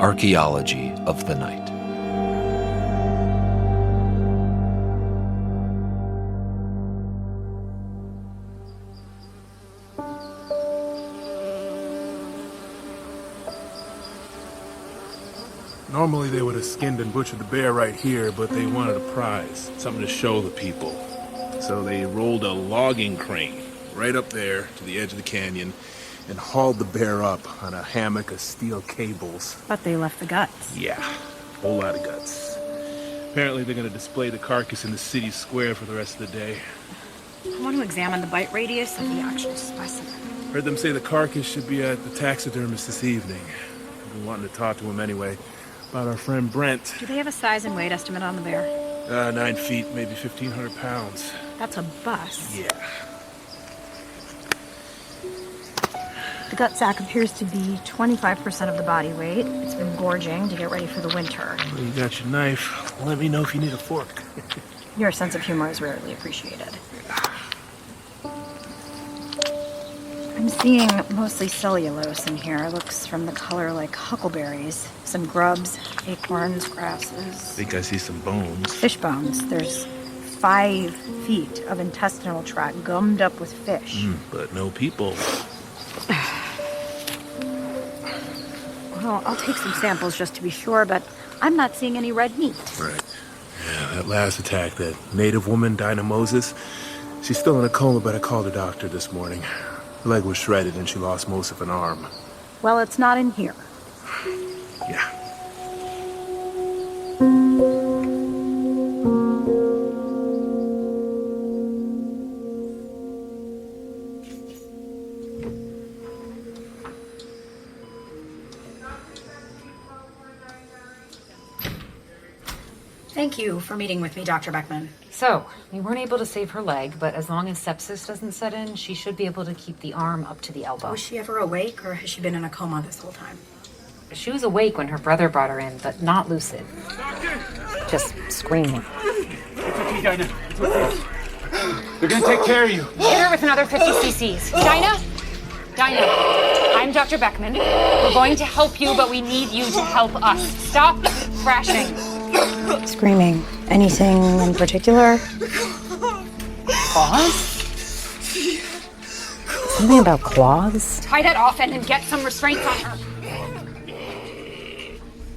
Archeology of the Night. Normally they would have skinned and butchered the bear right here, but they wanted a prize, something to show the people. So they rolled a logging crane right up there to the edge of the canyon and hauled the bear up on a hammock of steel cables. But they left the guts. Yeah, a whole lot of guts. Apparently they're going to display the carcass in the city square for the rest of the day. I want to examine the bite radius of the actual specimen. Heard them say the carcass should be at the taxidermist this evening. I've been wanting to talk to him anyway. About our friend Brent. Do they have a size and weight estimate on the bear? 9 feet, maybe 1,500 pounds. That's a bust. Yeah. The gut sac appears to be 25% of the body weight. It's been gorging to get ready for the winter. Well, you got your knife. Let me know if you need a fork. Your sense of humor is rarely appreciated. I'm seeing mostly cellulose in here. It looks from the color like huckleberries. Some grubs, acorns, grasses. I think I see some bones. Fish bones. There's 5 feet of intestinal tract gummed up with fish. But no people. Well, I'll take some samples just to be sure, but I'm not seeing any red meat. Right. Yeah, that last attack, that native woman, Dinah Moses, she's still in a coma, but I called her doctor this morning. Her leg was shredded and she lost most of an arm. Well, it's not in here. Yeah. Thank you for meeting with me, Dr. Beckman. So, we weren't able to save her leg, but as long as sepsis doesn't set in, she should be able to keep the arm up to the elbow. Was she ever awake, or has she been in a coma this whole time? She was awake when her brother brought her in, but not lucid. Just screaming. It's okay, Dinah. It's okay. They're gonna take care of you. Hit her with another 50 cc's. Dinah? Dinah, I'm Dr. Beckman. We're going to help you, but we need you to help us. Stop crashing. Screaming. Anything in particular? Claws? Something about claws? Tie that off and get some restraints on her.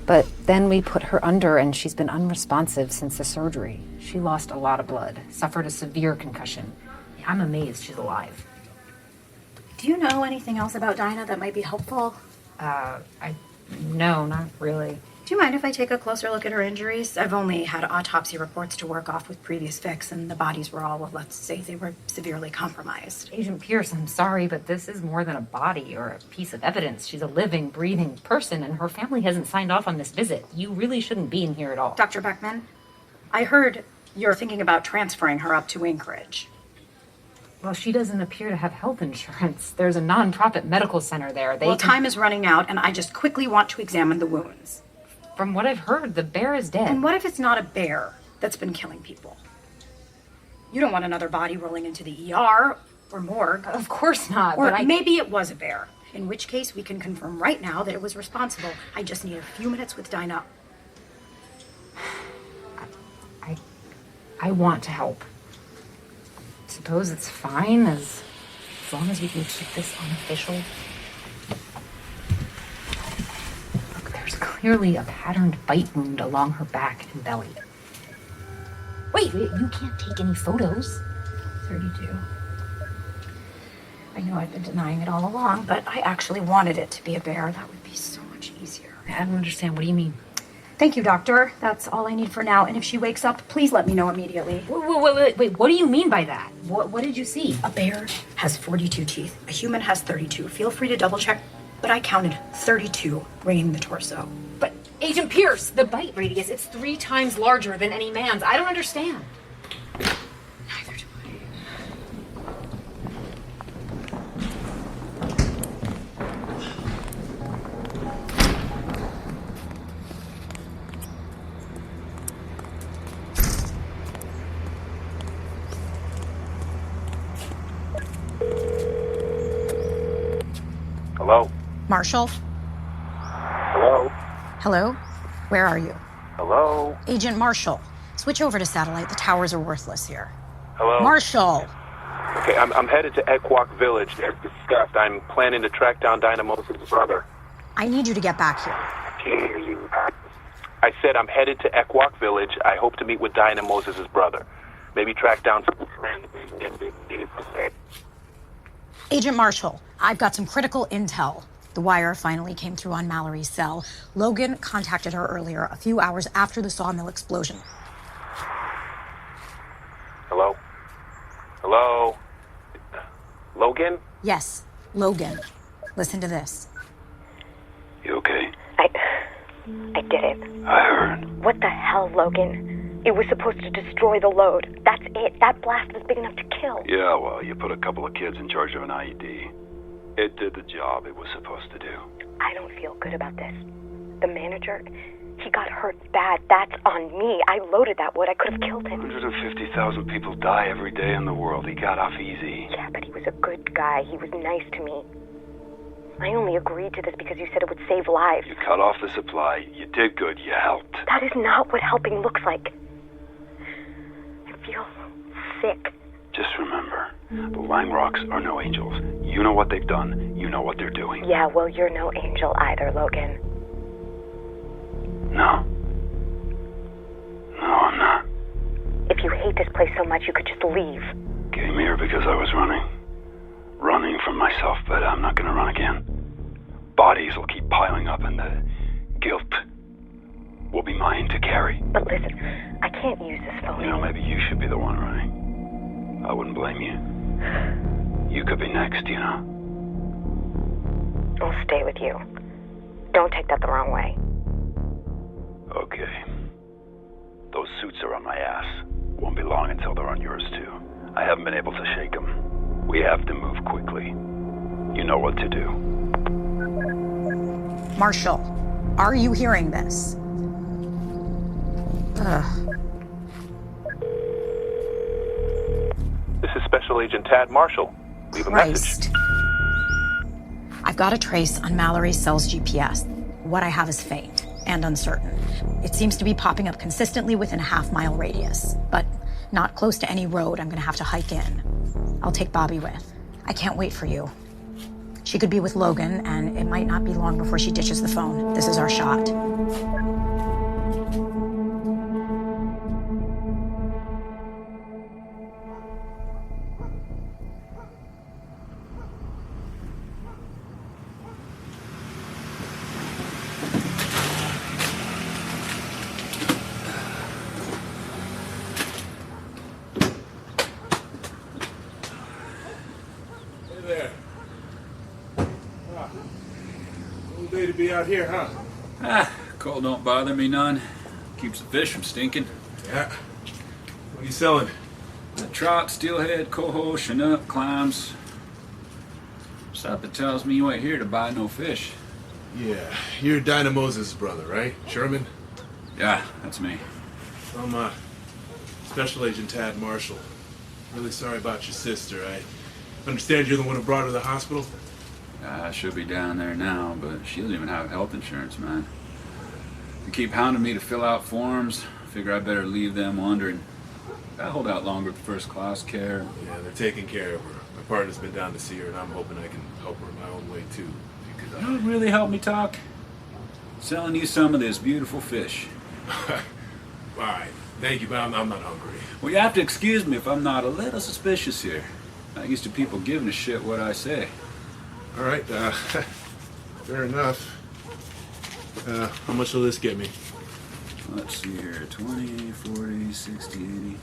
But then we put her under, and she's been unresponsive since the surgery. She lost a lot of blood, suffered a severe concussion. I'm amazed she's alive. Do you know anything else about Dinah that might be helpful? No, not really. Do you mind if I take a closer look at her injuries? I've only had autopsy reports to work off with previous fix, and the bodies were all, well, let's say they were severely compromised. Agent Pierce, I'm sorry, but this is more than a body or a piece of evidence. She's a living, breathing person, and her family hasn't signed off on this visit. You really shouldn't be in here at all. Dr. Beckman, I heard you're thinking about transferring her up to Anchorage. Well, she doesn't appear to have health insurance. There's a non-profit medical center there. Time is running out, and I just quickly want to examine the wounds. From what I've heard, the bear is dead. And what if it's not a bear that's been killing people? You don't want another body rolling into the ER or morgue. Of course not. Or maybe it was a bear, in which case we can confirm right now that it was responsible. I just need a few minutes with Dinah. I want to help. Suppose it's fine as long as we can keep this unofficial. Look, there's clearly a patterned bite wound along her back and belly. Wait, you can't take any photos. 32. I know I've been denying it all along, but I actually wanted it to be a bear. That would be so much easier. I don't understand. What do you mean? Thank you, doctor. That's all I need for now. And if she wakes up, please let me know immediately. Wait, what do you mean by that? What did you see? A bear has 42 teeth. A human has 32. Feel free to double check, but I counted 32 ringing the torso. But Agent Pierce, the bite radius, it's 3 times larger than any man's. I don't understand. Neither do Hello? Marshall? Hello? Hello? Where are you? Hello? Agent Marshall. Switch over to satellite. The towers are worthless here. Hello? Marshall! Okay, I'm headed to Equok Village. As discussed, I'm planning to track down Dinah Moses' brother. I need you to get back here. Can't hear you. I said I'm headed to Equok Village. I hope to meet with Dinah Moses' brother. Maybe track down some friends. Agent Marshall, I've got some critical intel. The wire finally came through on Mallory's cell. Logan contacted her earlier, a few hours after the sawmill explosion. Hello? Hello? Logan? Yes, Logan. Listen to this. You okay? I did it. I heard. What the hell, Logan? It was supposed to destroy the load. That's it. That blast was big enough to kill. Yeah, well, you put a couple of kids in charge of an IED. It did the job it was supposed to do. I don't feel good about this. The manager, he got hurt bad. That's on me. I loaded that wood. I could have killed him. 150,000 people die every day in the world. He got off easy. Yeah, but he was a good guy. He was nice to me. I only agreed to this because you said it would save lives. You cut off the supply. You did good. You helped. That is not what helping looks like. I feel sick. Just remember, the Langrocks are no angels. You know what they've done. You know what they're doing. Yeah, well, you're no angel either, Logan. No. No, I'm not. If you hate this place so much, you could just leave. Came here because I was running. Running from myself, but I'm not gonna run again. Bodies will keep piling up and the guilt will be mine to carry. But listen, I can't use this phone. You know, maybe you should be the one running. I wouldn't blame you. You could be next, you know. I'll stay with you. Don't take that the wrong way. Okay. Those suits are on my ass. Won't be long until they're on yours too. I haven't been able to shake them. We have to move quickly. You know what to do. Marshall, are you hearing this? This is Special Agent Tad Marshall. Leave a message. Christ. I've got a trace on Mallory's cell's GPS. What I have is faint and uncertain. It seems to be popping up consistently within a half-mile radius, but not close to any road I'm gonna have to hike in. I'll take Bobby with. I can't wait for you. She could be with Logan, and it might not be long before she ditches the phone. This is our shot. Hey there. Cool day to be out here, huh? Cold don't bother me none. Keeps the fish from stinking. Yeah. What are you selling? Trout, steelhead, coho, chinook, clams. Something tells me you ain't here to buy no fish. Yeah, you're Dinah Moses' brother, right? Sherman? Yeah, that's me. I'm Special Agent Tad Marshall. Really sorry about your sister. I understand you're the one who brought her to the hospital? I should be down there now, but she doesn't even have health insurance, man. They keep hounding me to fill out forms. Figure I better leave them wondering. I hold out longer with first class care. Yeah, they're taking care of her. My partner's been down to see her, and I'm hoping I can help her in my own way, too. If you could, You know what would really help me talk? Selling you some of this beautiful fish. All right. Thank you, but I'm not hungry. Well, you have to excuse me if I'm not a little suspicious here. Not used to people giving a shit what I say. All right, fair enough. How much will this get me? Let's see here, 20, 40, 60, 80.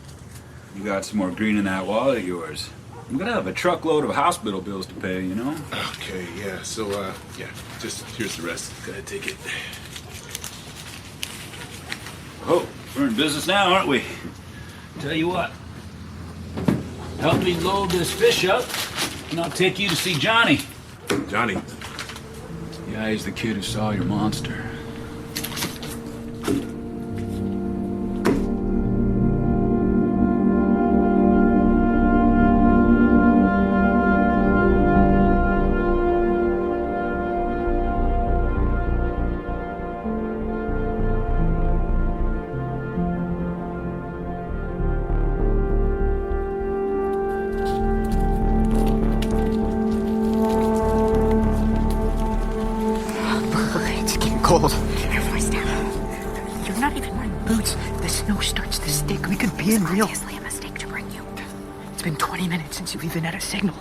You got some more green in that wallet of yours. I'm gonna have a truckload of hospital bills to pay, you know? Okay, yeah, so, yeah, just here's the rest. Go ahead, take it. Oh, we're in business now, aren't we? Tell you what, help me load this fish up, and I'll take you to see Johnny. Johnny? Yeah, he's the kid who saw your monster. It's getting cold. Keep your voice down. You're not even wearing boots. The snow starts to stick. We could be in real... Obviously a mistake to bring you. It's been 20 minutes since you've even had a signal.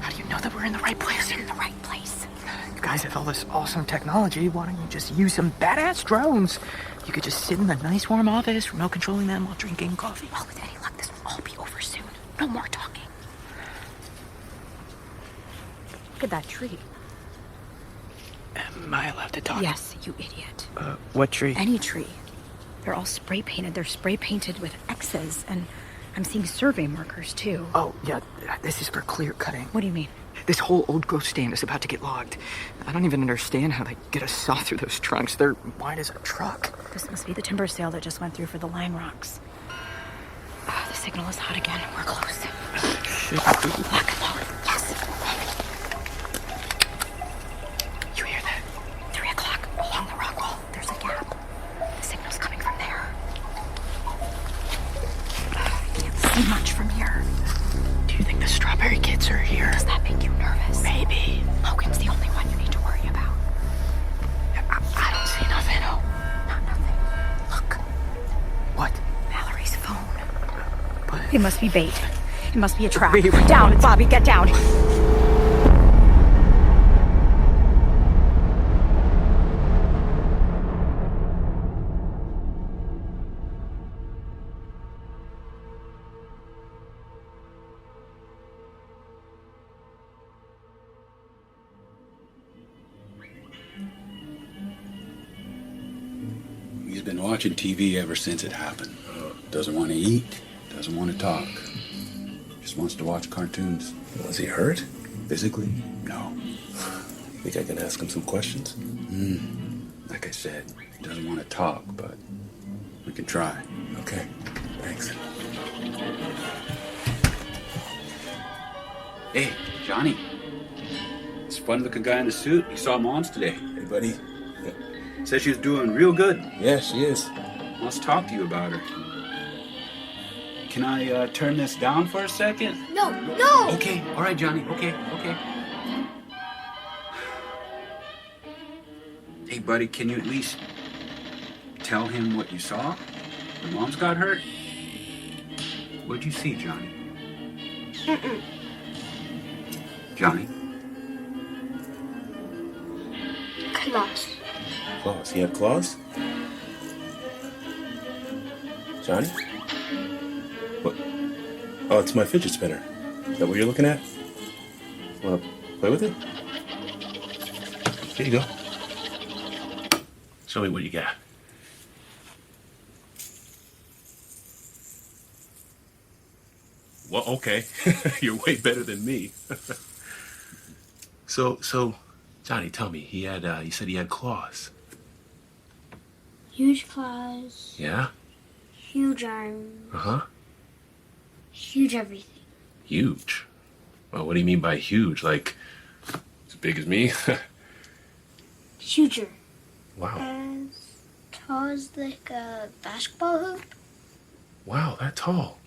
How do you know that we're in the right place? We're in the right place. You guys have all this awesome technology. Why don't you just use some badass drones? You could just sit in a nice warm office, remote controlling them while drinking coffee. Well, with any luck, this will all be over soon. No more talking. Look at that tree. Am I allowed to talk? Yes, you idiot. What tree? Any tree. They're all spray painted. They're spray painted with X's, and I'm seeing survey markers too. Oh, yeah, this is for clear cutting. What do you mean? This whole old growth stand is about to get logged. I don't even understand how they get a saw through those trunks. They're wide as a truck. This must be the timber sale that just went through for the lime rocks. The signal is hot again. We're close. Lock and load. Yes. You hear that? 3 o'clock along the rock wall. There's a gap. The signal's coming from there. Can't see much from here. Do you think the strawberry kids are here? Does that make you nervous? Maybe. Logan's the only one you need to worry about. I don't see nothing. Not nothing. Look. What? Mallory's phone. But it must be bait. It must be a trap. Wait, down, what? Bobby, get down. He's been watching TV ever since it happened. Doesn't want to eat, doesn't want to talk. Just wants to watch cartoons. Was he hurt? Physically? No. Think I can ask him some questions? Like I said, he doesn't want to talk, but we can try. Okay, thanks. Hey, Johnny. This fun-looking guy in the suit, you saw Mom's today. Hey, buddy. Says she's doing real good. Yeah, she is. Wants to talk to you about her. Can I turn this down for a second? No, no! Okay, all right, Johnny. Okay. Hey, buddy, can you at least tell him what you saw when Mom's got hurt? What'd you see, Johnny? Johnny? Claws. Claws? He had claws? Johnny? What? Oh, it's my fidget spinner. Is that what you're looking at? Want to play with it? Here you go. Show me what you got. Well, okay. You're way better than me. So, Johnny, tell me, he had, you said he had claws. Huge claws. Yeah? Huge arms. Uh-huh. Huge everything. Huge? Well, what do you mean by huge? Like, as big as me? Huger. Wow. As tall as like a basketball hoop. Wow, that tall.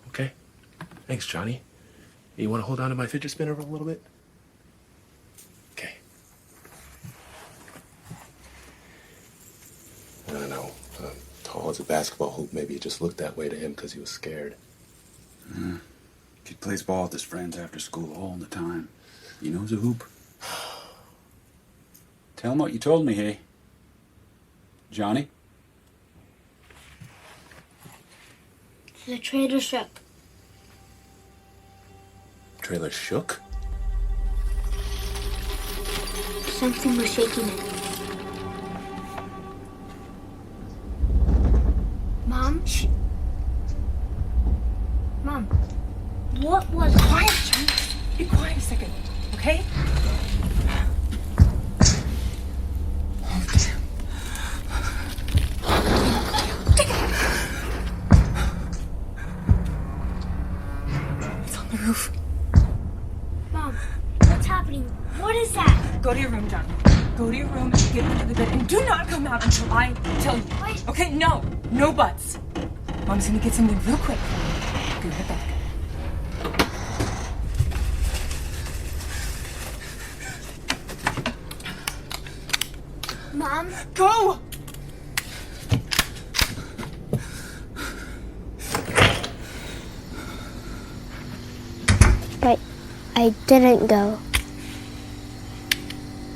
Okay. Thanks, Johnny. You want to hold on to my fidget spinner for a little bit? Okay. I don't know. Tall as a basketball hoop. Maybe it just looked that way to him because he was scared. Kid plays ball with his friends after school all the time. He knows a hoop. Tell him what you told me, hey? Johnny? The trailer shook. Trailer shook? Something was shaking it. Mom? Shh. Mom, what was it? Quiet, John. Be quiet a second, okay? It's on the roof. Mom, what's happening? What is that? Go to your room, John. Go to your room and get into the bed and do not come out until I tell you. Wait. Okay, no buts. Mom's gonna get something real quick. Go right back. Mom? Go! But I didn't go.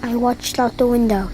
I watched out the window.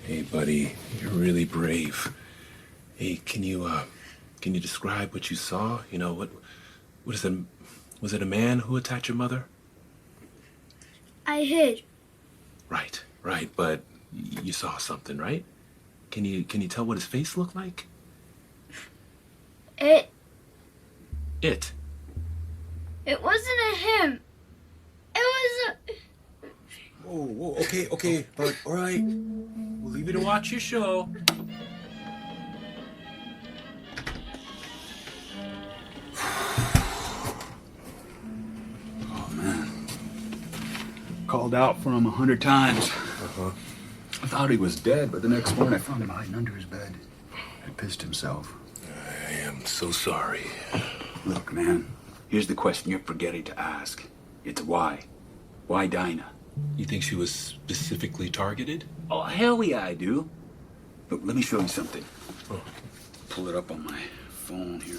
Hey, buddy, you're really brave. Hey, can you describe what you saw? You know, what is it? Was it a man who attacked your mother? I hid. Right, but you saw something, right? Can you tell what his face looked like? It It? wasn't a him. was Whoa, okay, Bud, all right. We'll leave you to watch your show. Oh, man. Called out for him 100 times. I thought he was dead, but the next morning I found him hiding under his bed. He pissed himself. I am so sorry. Look, man, here's the question you're forgetting to ask. It's why. Why Dinah? You think she was specifically targeted? Oh, hell yeah, I do. Look, let me show you something. Pull it up on my phone here.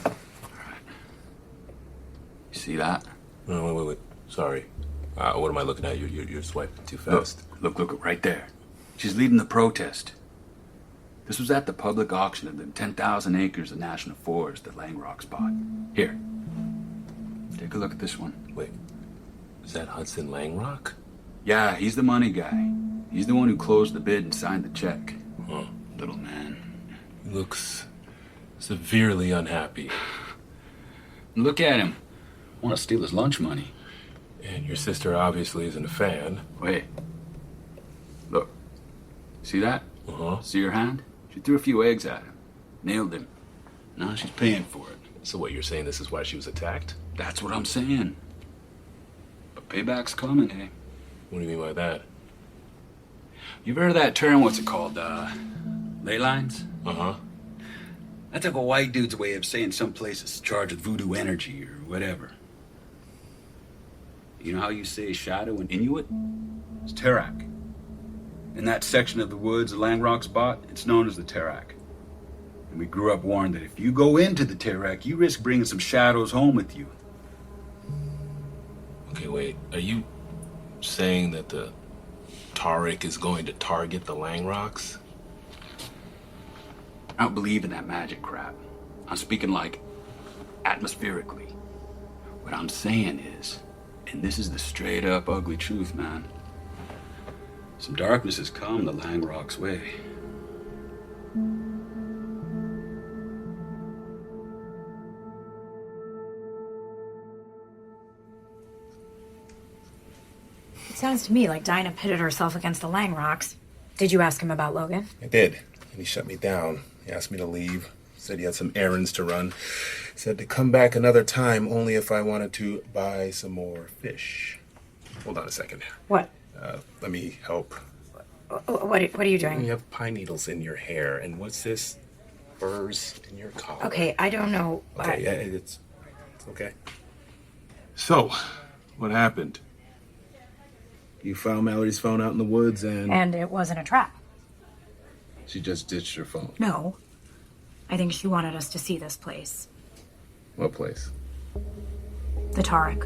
All right. You see that? No, wait. Sorry. What am I looking at? You're swiping too fast. Look, right there. She's leading the protest. This was at the public auction of the 10,000 acres of national forest that Langrock's bought. Here. Take a look at this one. Wait. Is that Hudson Langrock? Yeah, he's the money guy. He's the one who closed the bid and signed the check. Huh. Little man. He looks severely unhappy. Look at him. Want to steal his lunch money. And your sister obviously isn't a fan. Wait. Look. See that? Uh-huh. See her hand? She threw a few eggs at him. Nailed him. Now she's paying for it. So what, you're saying this is why she was attacked? That's what I'm saying. But payback's coming, eh? What do you mean by that? You've heard of that term, what's it called, ley lines? Uh-huh. That's like a white dude's way of saying some place is charged with voodoo energy or whatever. You know how you say shadow in Inuit? It's Terak. In that section of the woods the Langrock's bought, it's known as the Terak. And we grew up warned that if you go into the Terak, you risk bringing some shadows home with you. Okay, wait. Are you saying that the Tariq is going to target the Langrocks? I don't believe in that magic crap. I'm speaking like atmospherically. What I'm saying is, and this is the straight up ugly truth, man. Some darkness has come the Langrock's way. It sounds to me like Dinah pitted herself against the Langrocks. Did you ask him about Logan? I did. And he shut me down. He asked me to leave. Said he had some errands to run. Said to come back another time only if I wanted to buy some more fish. Hold on a second. What? Let me help. What are you doing? You have pine needles in your hair. And what's this? Furs in your collar. Okay, I don't know. Okay, yeah, it's okay. So, what happened? You found Mallory's phone out in the woods And it wasn't a trap. she just ditched her phone. No. I think she wanted us to see this place. What place? The Tariq.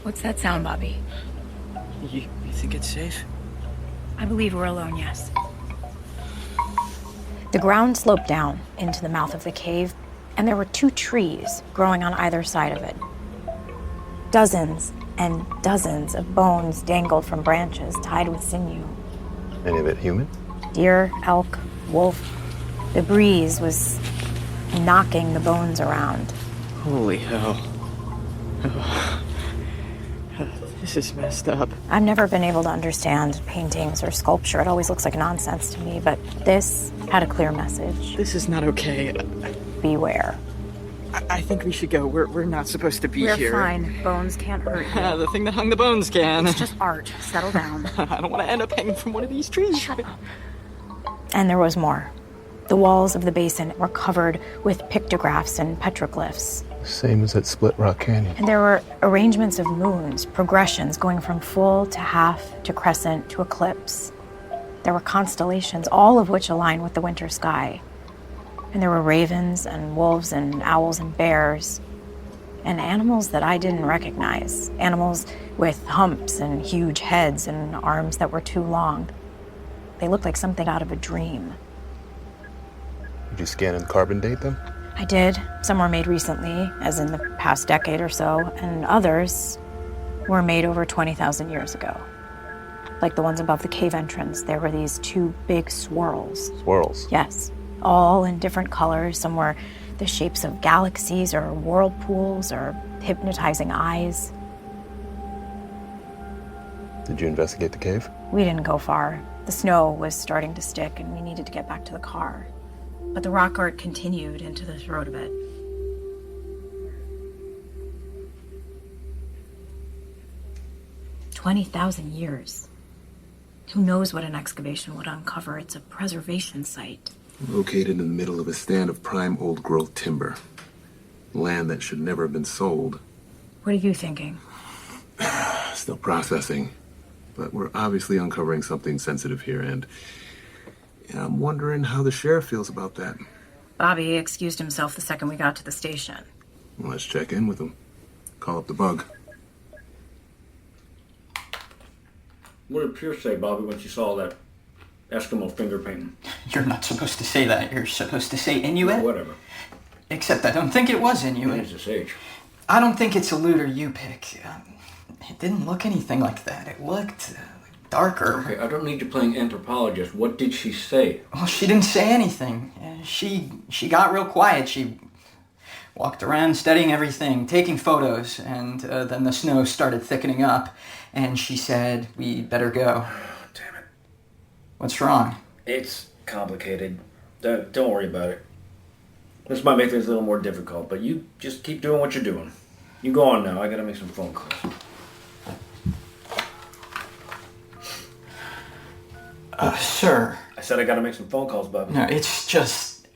What's that sound, Bobby? You think it's safe? I believe we're alone, yes. The ground sloped down into the mouth of the cave, and there were 2 trees growing on either side of it. Dozens and dozens of bones dangled from branches tied with sinew. Any of it human? Deer, elk, wolf. The breeze was knocking the bones around. Holy hell. This is messed up. I've never been able to understand paintings or sculpture. It always looks like nonsense to me, but this had a clear message. This is not okay. Beware. I think we should go. We're not supposed to be We're here. fine. Bones can't hurt you. The thing that hung the bones can. It's just art. Settle down. I don't want to end up hanging from one of these trees. Shut up. And there was more. The walls of the basin were covered with pictographs and petroglyphs. Same as at Split Rock Canyon. And there were arrangements of moons, progressions going from full to half to crescent to eclipse. There were constellations, all of which align with the winter sky. And there were ravens and wolves and owls and bears and animals that I didn't recognize. Animals with humps and huge heads and arms that were too long. They looked like something out of a dream. Did you scan and carbon date them? I did. Some were made recently, as in the past decade or so, and others were made over 20,000 years ago. like the ones above the cave entrance, there were these two big swirls. Swirls? Yes, all in different colors. Some were the shapes of galaxies or whirlpools or hypnotizing eyes. Did you investigate the cave? We didn't go far. The snow was starting to stick and we needed to get back to the car. But the rock art continued into the throat of it. "20,000 years. Who knows what an excavation would uncover? It's a preservation site. Located in the middle of a stand of prime old-growth timber. Land that should never have been sold. What are you thinking?" Still processing. But we're obviously uncovering something sensitive here, and I'm wondering how the sheriff feels about that. Bobby excused himself the second we got to the station. Well, let's check in with him. Call up the bug. What did Pierce say, Bobby, when she saw that Eskimo finger painting? You're not supposed to say that. You're supposed to say Inuit. Well, whatever. Except I don't think it was Inuit. It's this age. I don't think it's a looter you pick. It didn't look anything like that. It looked darker. Okay, I don't need you playing anthropologist. What did she say? Well, she didn't say anything. She got real quiet. She walked around studying everything, taking photos, and then the snow started thickening up, and she said, "We better go." Damn it. What's wrong? It's complicated. Don't worry about it. This might make things a little more difficult, but you just keep doing what you're doing. You go on now. I gotta make some phone calls. Sir. I said I gotta make some phone calls, Bobby. No, it's just...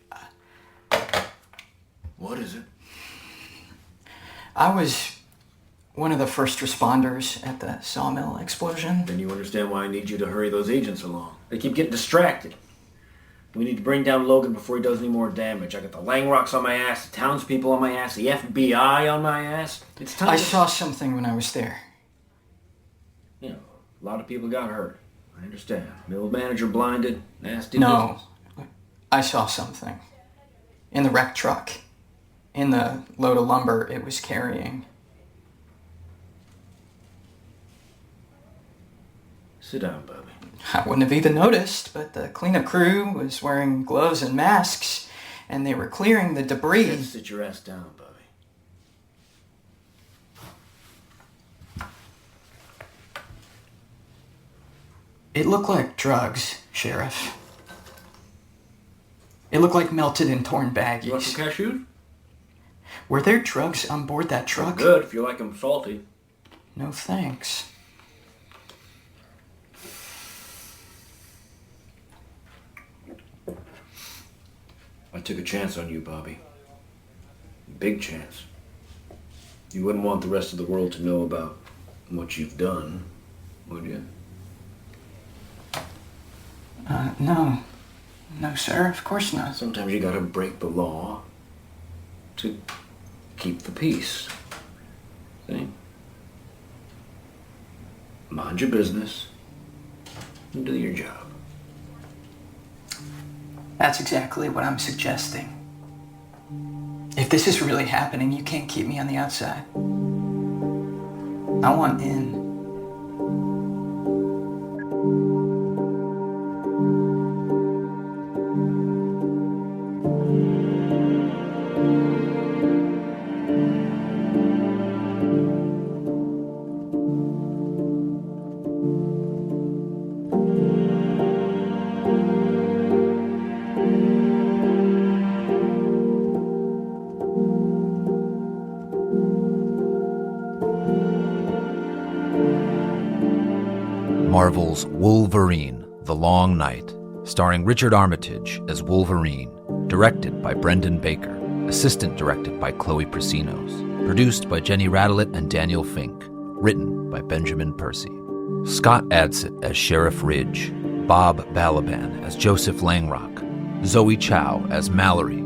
What is it? I was one of the first responders at the sawmill explosion. Then you understand why I need you to hurry those agents along. They keep getting distracted. We need to bring down Logan before he does any more damage. I got the Langrocks on my ass, the townspeople on my ass, the FBI on my ass. It's time I saw something when I was there. You know, a lot of people got hurt. I understand. Mill manager blinded, nasty. No, I saw something. In the wrecked truck. In the load of lumber it was carrying. Sit down, Bobby. I wouldn't have even noticed, but the cleanup crew was wearing gloves and masks, and they were clearing the debris. Just sit your ass down, Bobby. It looked like drugs, Sheriff. It looked like melted and torn baggies. You want some cashews? Were there drugs on board that truck? Good, if you like them salty. No thanks. I took a chance on you, Bobby. Big chance. You wouldn't want the rest of the world to know about what you've done, would you? No. No, sir, of course not. Sometimes you gotta break the law to keep the peace. See? Mind your business and do your job. That's exactly what I'm suggesting. If this is really happening, you can't keep me on the outside. I want in. Marvel's Wolverine, The Long Night, starring Richard Armitage as Wolverine, directed by Brendan Baker, assistant directed by Chloe Prasinos, produced by Jenny Radelet and Daniel Fink, written by Benjamin Percy. Scott Adsit as Sheriff Ridge, Bob Balaban as Joseph Langrock, Zoe Chow as Mallory,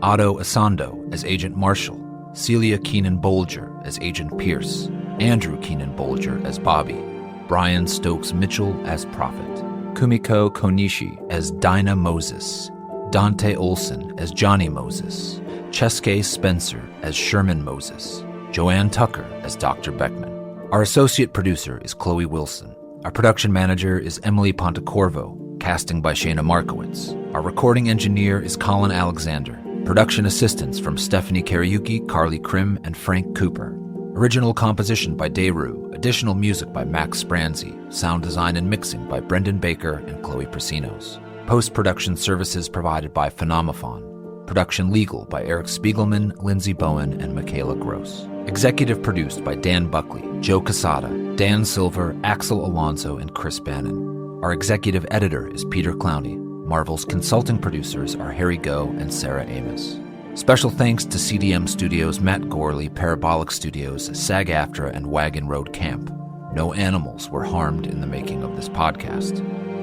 Otto Asando as Agent Marshall, Celia Keenan-Bolger as Agent Pierce, Andrew Keenan-Bolger as Bobby, Brian Stokes Mitchell as Prophet, Kumiko Konishi as Dinah Moses, Dante Olson as Johnny Moses, Cheske Spencer as Sherman Moses, Joanne Tucker as Dr. Beckman. Our associate producer is Chloe Wilson. Our production manager is Emily Pontecorvo, casting by Shayna Markowitz. Our recording engineer is Colin Alexander. Production assistants from Stephanie Kariuki, Carly Krim, and Frank Cooper. Original composition by Dayru. Additional music by Max Spranzi. Sound design and mixing by Brendan Baker and Chloe Prasinos. Post-production services provided by Phenomophon. Production legal by Eric Spiegelman, Lindsay Bowen, and Michaela Gross. Executive produced by Dan Buckley, Joe Casada, Dan Silver, Axel Alonso, and Chris Bannon. Our executive editor is Peter Clowney. Marvel's consulting producers are Harry Goh and Sarah Amos. Special thanks to CDM Studios, Matt Gorley, Parabolic Studios, SAG-AFTRA, and Wagon Road Camp. No animals were harmed in the making of this podcast.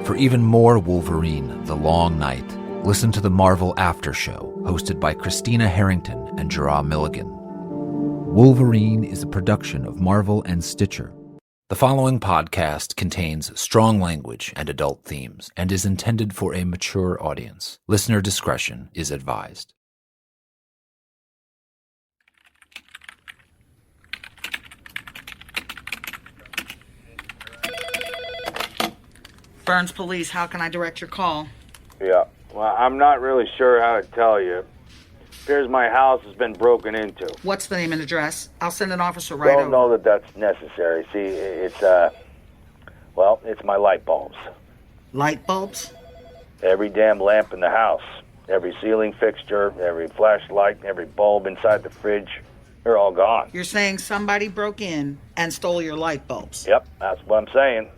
For even more Wolverine, The Long Night, listen to the Marvel After Show, hosted by Christina Harrington and Gerard Milligan. Wolverine is a production of Marvel and Stitcher. The following podcast contains strong language and adult themes and is intended for a mature audience. Listener discretion is advised. Burns Police, how can I direct your call? Yeah, well, I'm not really sure how to tell you. Appears my house has been broken into. What's the name and address? I'll send an officer right over. Don't know that that's necessary. See, it's my light bulbs. Light bulbs? Every damn lamp in the house, every ceiling fixture, every flashlight, every bulb inside the fridge, they're all gone. You're saying somebody broke in and stole your light bulbs? Yep, that's what I'm saying.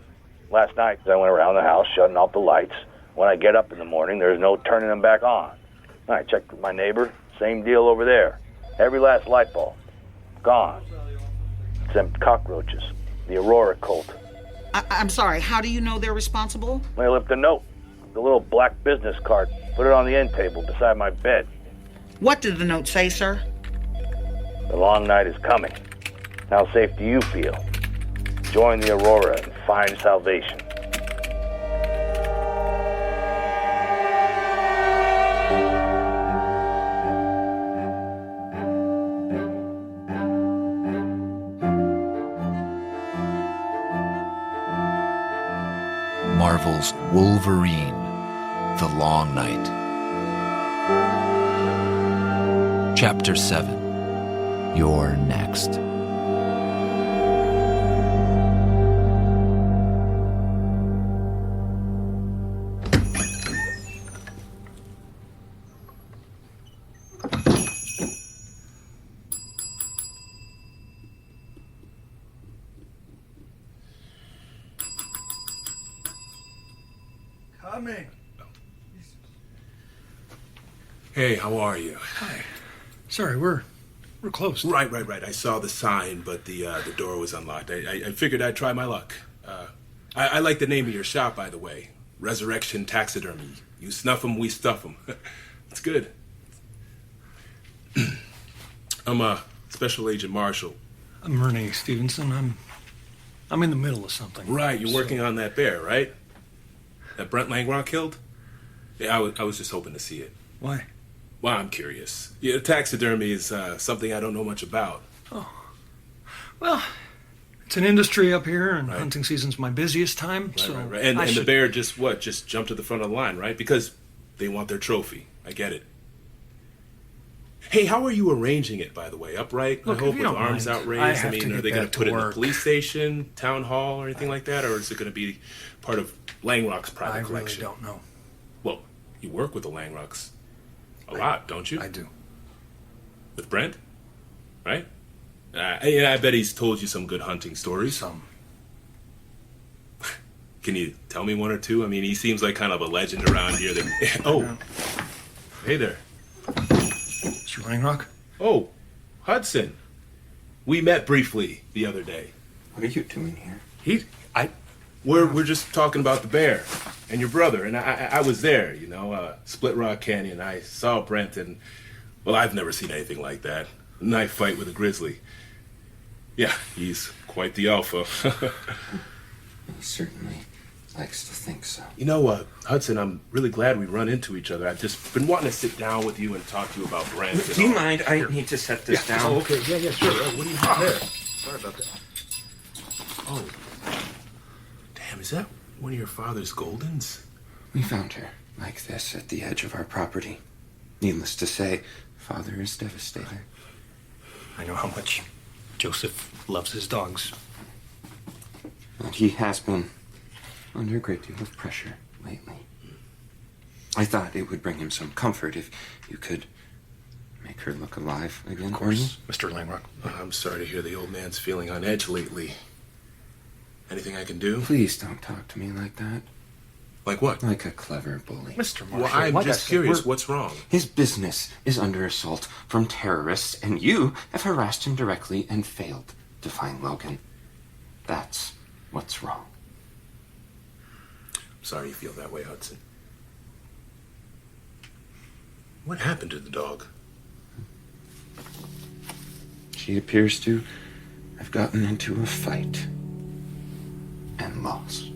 Last night, I went around the house shutting off the lights. When I get up in the morning, there's no turning them back on. I checked with my neighbor, same deal over there. Every last light bulb, gone. It's them cockroaches, the Aurora cult. I'm sorry, how do you know they're responsible? I left a note, the little black business card, put it on the end table beside my bed. What did the note say, sir? The long night is coming. How safe do you feel? Join the Aurora and find salvation. Marvel's Wolverine, The Long Night. Chapter 7. You're next. Coming. Hey, how are you? Hi. Sorry, we're closed. Right. I saw the sign, but the door was unlocked. I figured I'd try my luck. I like the name of your shop, by the way. Resurrection Taxidermy. You snuff 'em, we stuff 'em. It's good. I'm Special Agent Marshall. I'm Renee Stevenson. I'm in the middle of something. Right, you're working on that bear, right? That Brent Langrock killed? Yeah, I was just hoping to see it. Why? Well, I'm curious. Yeah, taxidermy is something I don't know much about. Oh. Well, it's an industry up here, and hunting season's my busiest time, Right. And the bear just jumped to the front of the line, right? Because they want their trophy. I get it. Hey, how are you arranging it, by the way? Upright? Look, I hope if you with don't arms mind, outraised? I have to are get they going back to put to it in a work. police station, town hall, or anything like that? Or is it going to be part of Langrock's private collection? I really don't know. Well, you work with the Langrocks a lot, don't you? I do. With Brent? Right? I bet he's told you some good hunting stories. Some. Can you tell me one or two? I mean, he seems like kind of a legend around here. Oh, hey there. Mr. Langrock? Oh, Hudson. We met briefly the other day. What are you doing here? We're just talking about the bear and your brother, and I was there, Split Rock Canyon. I saw Brent, and, well, I've never seen anything like that. A knife fight with a grizzly. Yeah, he's quite the alpha. He certainly likes to think so. Hudson, I'm really glad we run into each other. I've just been wanting to sit down with you and talk to you about Brent. Do you mind? I need to set this down. Oh, okay. Yeah, sure. What do you have there? Sorry about that. Oh. Damn, that one of your father's Goldens? We found her like this at the edge of our property. Needless to say, Father is devastated. I know how much Joseph loves his dogs. And he has been under a great deal of pressure lately. I thought it would bring him some comfort if you could make her look alive again. Of course, Mr. Langrock. I'm sorry to hear the old man's feeling on edge lately. Anything I can do? Please don't talk to me like that. Like what? Like a clever bully. Mr. Marshall, well, I'm just curious. What's wrong? His business is under assault from terrorists, and you have harassed him directly and failed to find Logan. That's what's wrong. I'm sorry you feel that way, Hudson. What happened to the dog? She appears to have gotten into a fight and lost.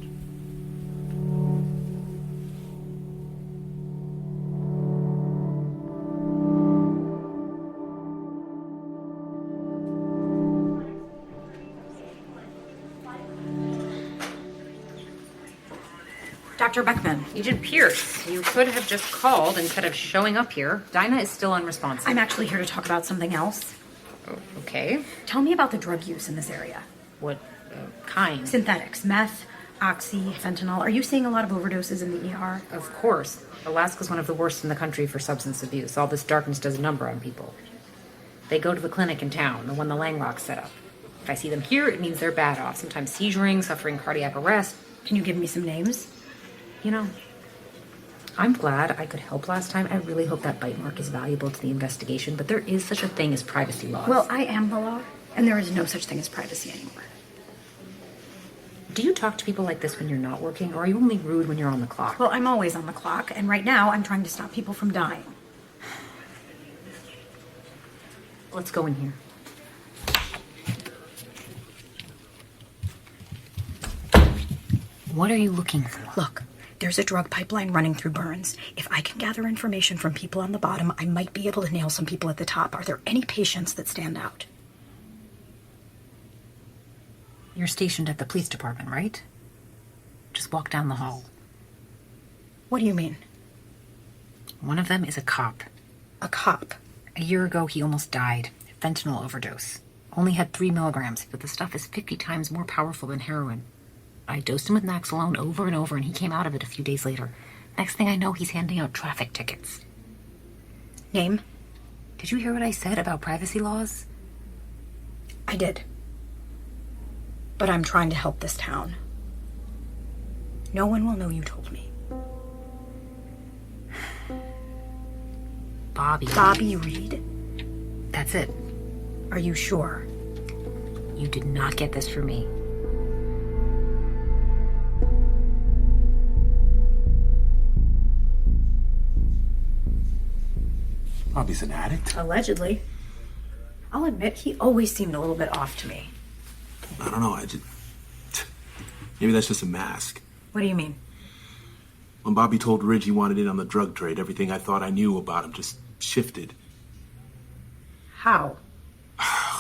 Dr. Beckman. Agent Pierce, you could have just called instead of showing up here. Dinah is still unresponsive. I'm actually here to talk about something else. Oh, okay. Tell me about the drug use in this area. What kind? Synthetics. Meth, oxy, fentanyl. Are you seeing a lot of overdoses in the ER? Of course. Alaska's one of the worst in the country for substance abuse. All this darkness does a number on people. They go to the clinic in town, the one the Langrocks set up. If I see them here, it means they're bad off. Sometimes seizuring, suffering cardiac arrest. Can you give me some names? You know, I'm glad I could help last time. I really hope that bite mark is valuable to the investigation, but there is such a thing as privacy laws. Well, I am the law, and there is no such thing as privacy anymore. Do you talk to people like this when you're not working, or are you only rude when you're on the clock? Well, I'm always on the clock, and right now I'm trying to stop people from dying. Let's go in here. What are you looking for? Look, there's a drug pipeline running through Burns. If I can gather information from people on the bottom, I might be able to nail some people at the top. Are there any patients that stand out? You're stationed at the police department, right? Just walk down the hall. What do you mean? One of them is a cop. A cop? A year ago, he almost died. Fentanyl overdose. Only had 3 milligrams, but the stuff is 50 times more powerful than heroin. I dosed him with Naxalone over and over, and he came out of it a few days later. Next thing I know, he's handing out traffic tickets. Name? Did you hear what I said about privacy laws? I did. But I'm trying to help this town. No one will know you told me. Bobby. Bobby Reed? That's it. Are you sure? You did not get this from me. Bobby's an addict? Allegedly. I'll admit, he always seemed a little bit off to me. I don't know, maybe that's just a mask. What do you mean? When Bobby told Ridge he wanted in on the drug trade, everything I thought I knew about him just shifted. How?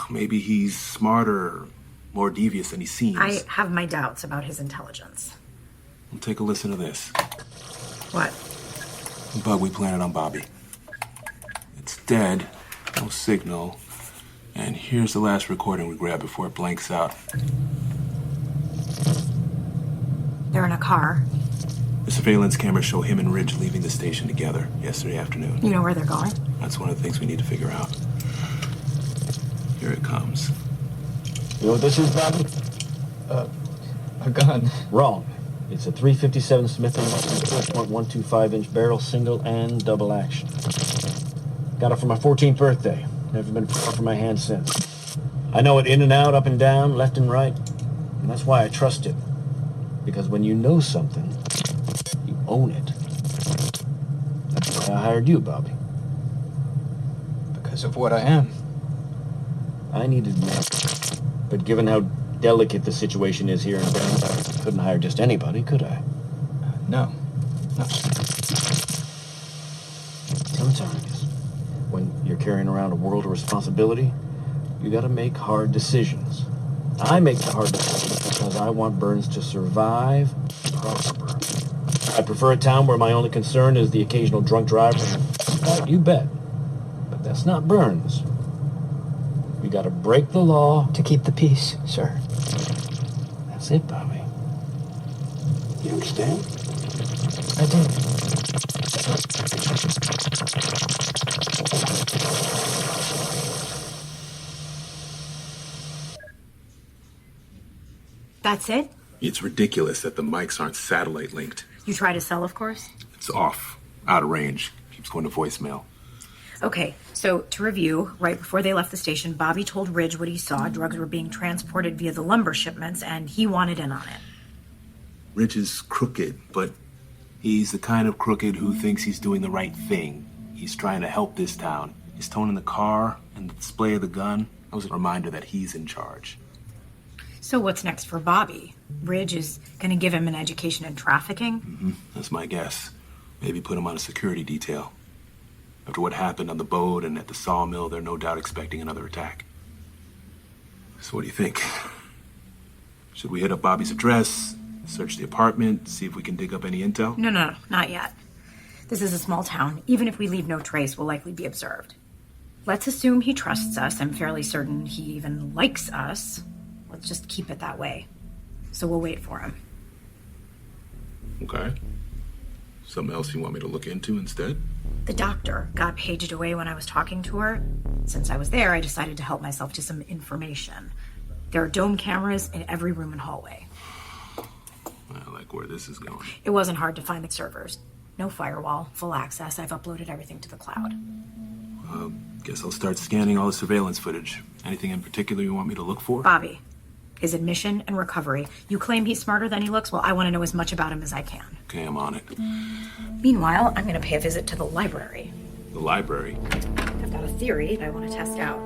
Maybe he's smarter, more devious than he seems. I have my doubts about his intelligence. Well, take a listen to this. What? The bug we planted on Bobby. It's dead, no signal, and here's the last recording we grabbed before it blanks out. They're in a car. The surveillance cameras show him and Ridge leaving the station together yesterday afternoon. You know where they're going? That's one of the things we need to figure out. Here it comes. You know what this is, Bobby? A gun. Wrong. It's a .357 Smith & Wesson 4.125-inch barrel, single and double action. Got it for my 14th birthday. Never been far from my hand since. I know it in and out, up and down, left and right. And that's why I trust it. Because when you know something, you own it. That's why I hired you, Bobby. Because of what I am. I needed men. But given how delicate the situation is here in Burns, I couldn't hire just anybody, could I? No. Sometimes, when you're carrying around a world of responsibility, you gotta make hard decisions. I make the hard decisions because I want Burns to survive I prefer a town where my only concern is the occasional drunk driver. You bet. But that's not Burns. We gotta break the law To keep the peace, sir. That's it, Bobby. You understand? I do. That's it? It's ridiculous that the mics aren't satellite linked. You try to sell, of course? It's off, out of range. Keeps going to voicemail. Okay, so to review, right before they left the station, Bobby told Ridge what he saw. Drugs were being transported via the lumber shipments, and he wanted in on it. Rich is crooked, but he's the kind of crooked who thinks he's doing the right thing. He's trying to help this town. His tone in the car and the display of the gun, that was a reminder that he's in charge. So what's next for Bobby? Ridge is going to give him an education in trafficking? That's my guess. Maybe put him on a security detail. After what happened on the boat and at the sawmill, they're no doubt expecting another attack. So what do you think? Should we hit up Bobby's address, search the apartment, see if we can dig up any intel? No, not yet. This is a small town. Even if we leave no trace, we'll likely be observed. Let's assume he trusts us. I'm fairly certain he even likes us. Let's just keep it that way. So we'll wait for him. Okay. Something else you want me to look into instead? The doctor got paged away when I was talking to her. Since I was there, I decided to help myself to some information. There are dome cameras in every room and hallway. I like where this is going. It wasn't hard to find the servers. No firewall, full access. I've uploaded everything to the cloud. Guess I'll start scanning all the surveillance footage. Anything in particular you want me to look for? Bobby, his admission and recovery. You claim he's smarter than he looks? Well, I want to know as much about him as I can. Okay, I'm on it. Meanwhile, I'm going to pay a visit to the library. The library? I've got a theory that I want to test out.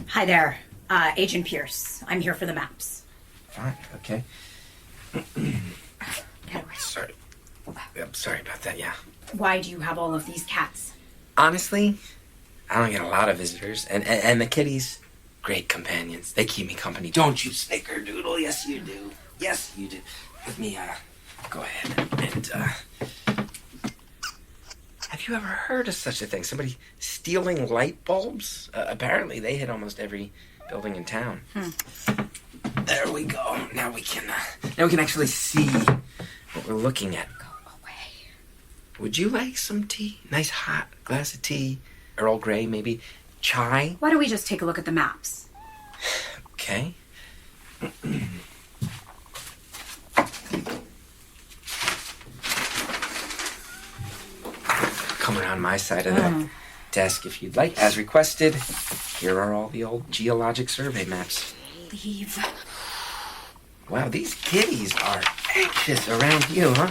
Hi there, Agent Pierce. I'm here for the maps. Fine, okay. Sorry. I'm sorry about that, yeah. Why do you have all of these cats? Honestly, I don't get a lot of visitors. And the kitties, great companions. They keep me company. Don't you, Snickerdoodle? Yes, you do. Yes, you do. Let me, go ahead and, Have you ever heard of such a thing? Somebody stealing light bulbs? Apparently, they hit almost every building in town. There we go. Now we can actually see what we're looking at. Go away. Would you like some tea? Nice hot glass of tea. Earl Grey, maybe. Chai? Why don't we just take a look at the maps? Okay. Come around my side of the desk if you'd like. As requested, here are all the old geologic survey maps. Leave. Wow, these kitties are anxious around you, huh?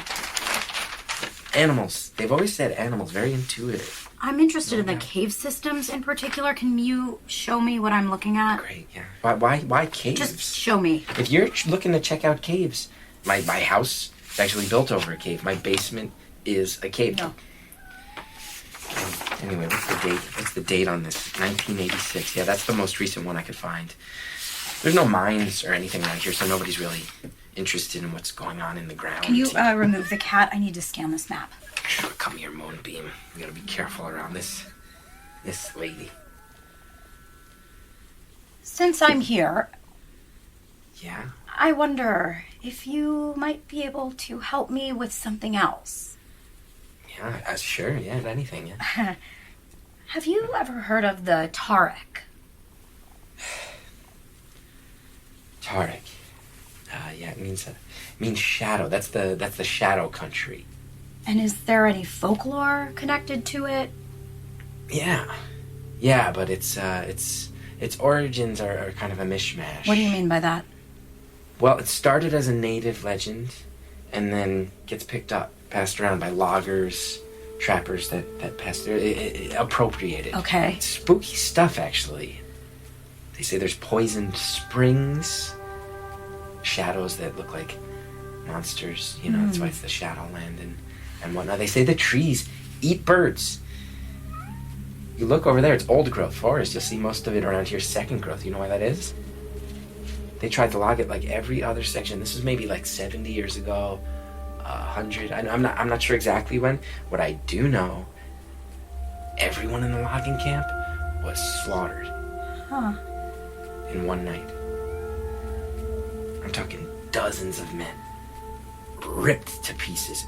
Animals. They've always said animals, very intuitive. I'm interested in the cave systems in particular. Can you show me what I'm looking at? Great, yeah. Why caves? Just show me. If you're looking to check out caves, my house is actually built over a cave. My basement is a cave. No. Anyway, what's the date on this? 1986. Yeah, that's the most recent one I could find. There's no mines or anything around here, so nobody's really interested in what's going on in the ground. Can you remove the cat? I need to scan this map. Sure, come here, Moonbeam. You gotta be careful around this lady. Since I'm here, Yeah? I wonder if you might be able to help me with something else. Yeah, sure, yeah, anything, yeah. Have you ever heard of the Tarek? Tarek. Yeah, it means shadow. That's the shadow country. And is there any folklore connected to it? Yeah, but its origins are kind of a mishmash. What do you mean by that? Well, it started as a native legend, and then gets picked up, passed around by loggers, trappers that passed through. It appropriated. Okay. It's spooky stuff, actually. They say there's poisoned springs, shadows that look like monsters. You know, that's why it's the Shadowland and whatnot. They say the trees eat birds. You look over there, it's old growth forest. You'll see most of it around here second growth. You know why that is? They tried to log it like every other section. This was maybe like 70 years ago, 100. I'm not sure exactly when. What I do know, everyone in the logging camp was slaughtered. Huh. In one night. I'm talking dozens of men. Ripped to pieces.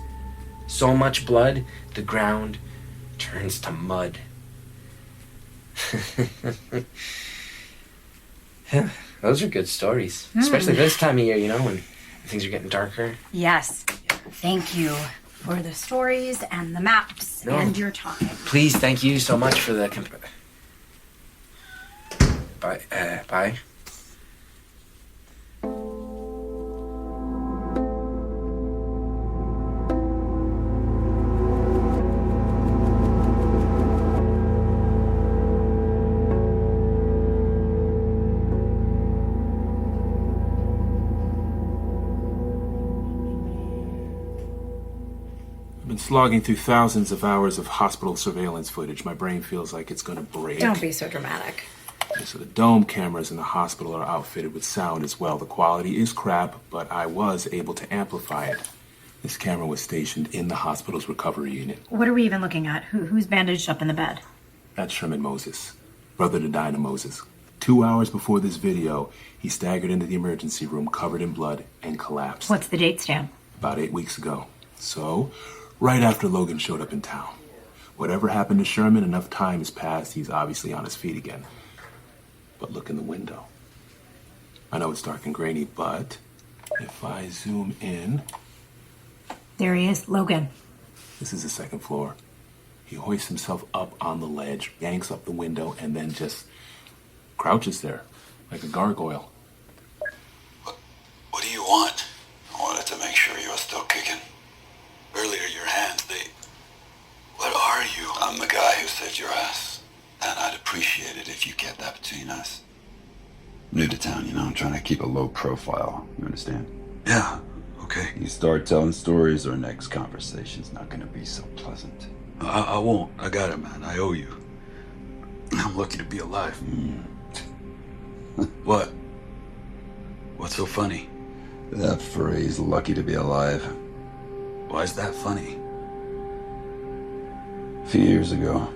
So much blood, the ground turns to mud. Those are good stories. Especially this time of year, you know, when things are getting darker. Yes. Thank you for the stories and the maps No. and your time. Please, thank you so much for the... Bye. Bye. I've been slogging through thousands of hours of hospital surveillance footage. My brain feels like it's gonna break. Don't be so dramatic. So the dome cameras in the hospital are outfitted with sound as well. The quality is crap, but I was able to amplify it. This camera was stationed in the hospital's recovery unit. What are we even looking at? Who's bandaged up in the bed? That's Sherman Moses, brother to Dinah Moses. 2 hours before this video, he staggered into the emergency room covered in blood and collapsed. What's the date, Stan? About 8 weeks ago. So, right after Logan showed up in town. Whatever happened to Sherman, enough time has passed, he's obviously on his feet again. But look in the window. I know it's dark and grainy, but if I zoom in... There he is, Logan. This is the second floor. He hoists himself up on the ledge, yanks up the window, and then just crouches there, like a gargoyle. What do you want? I wanted to make sure you were still kicking. Earlier, your hands, they... What are you? I'm the guy who saved your ass. And I'd appreciate it if you kept that between us. New to town, you know, I'm trying to keep a low profile. You understand? Yeah, okay. You start telling stories, our next conversation's not gonna be so pleasant. I won't. I got it, man. I owe you. I'm lucky to be alive. What? What's so funny? That phrase, lucky to be alive. Why is that funny? A few years ago,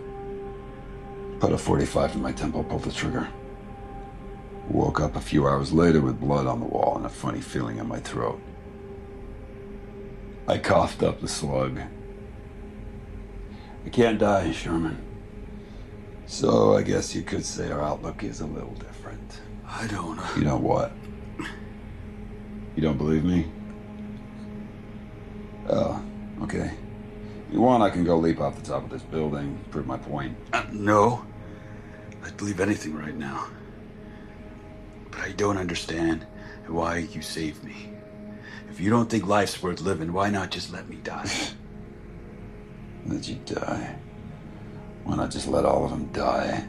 put a 45 in my temple, pulled the trigger. Woke up a few hours later with blood on the wall and a funny feeling in my throat. I coughed up the slug. I can't die, Sherman. So I guess you could say our outlook is a little different. I don't... You know what? You don't believe me? Oh, okay. You want, I can go leap off the top of this building, prove my point. No. I'd believe anything right now. But I don't understand why you saved me. If you don't think life's worth living, why not just let me die? Let you die? Why not just let all of them die?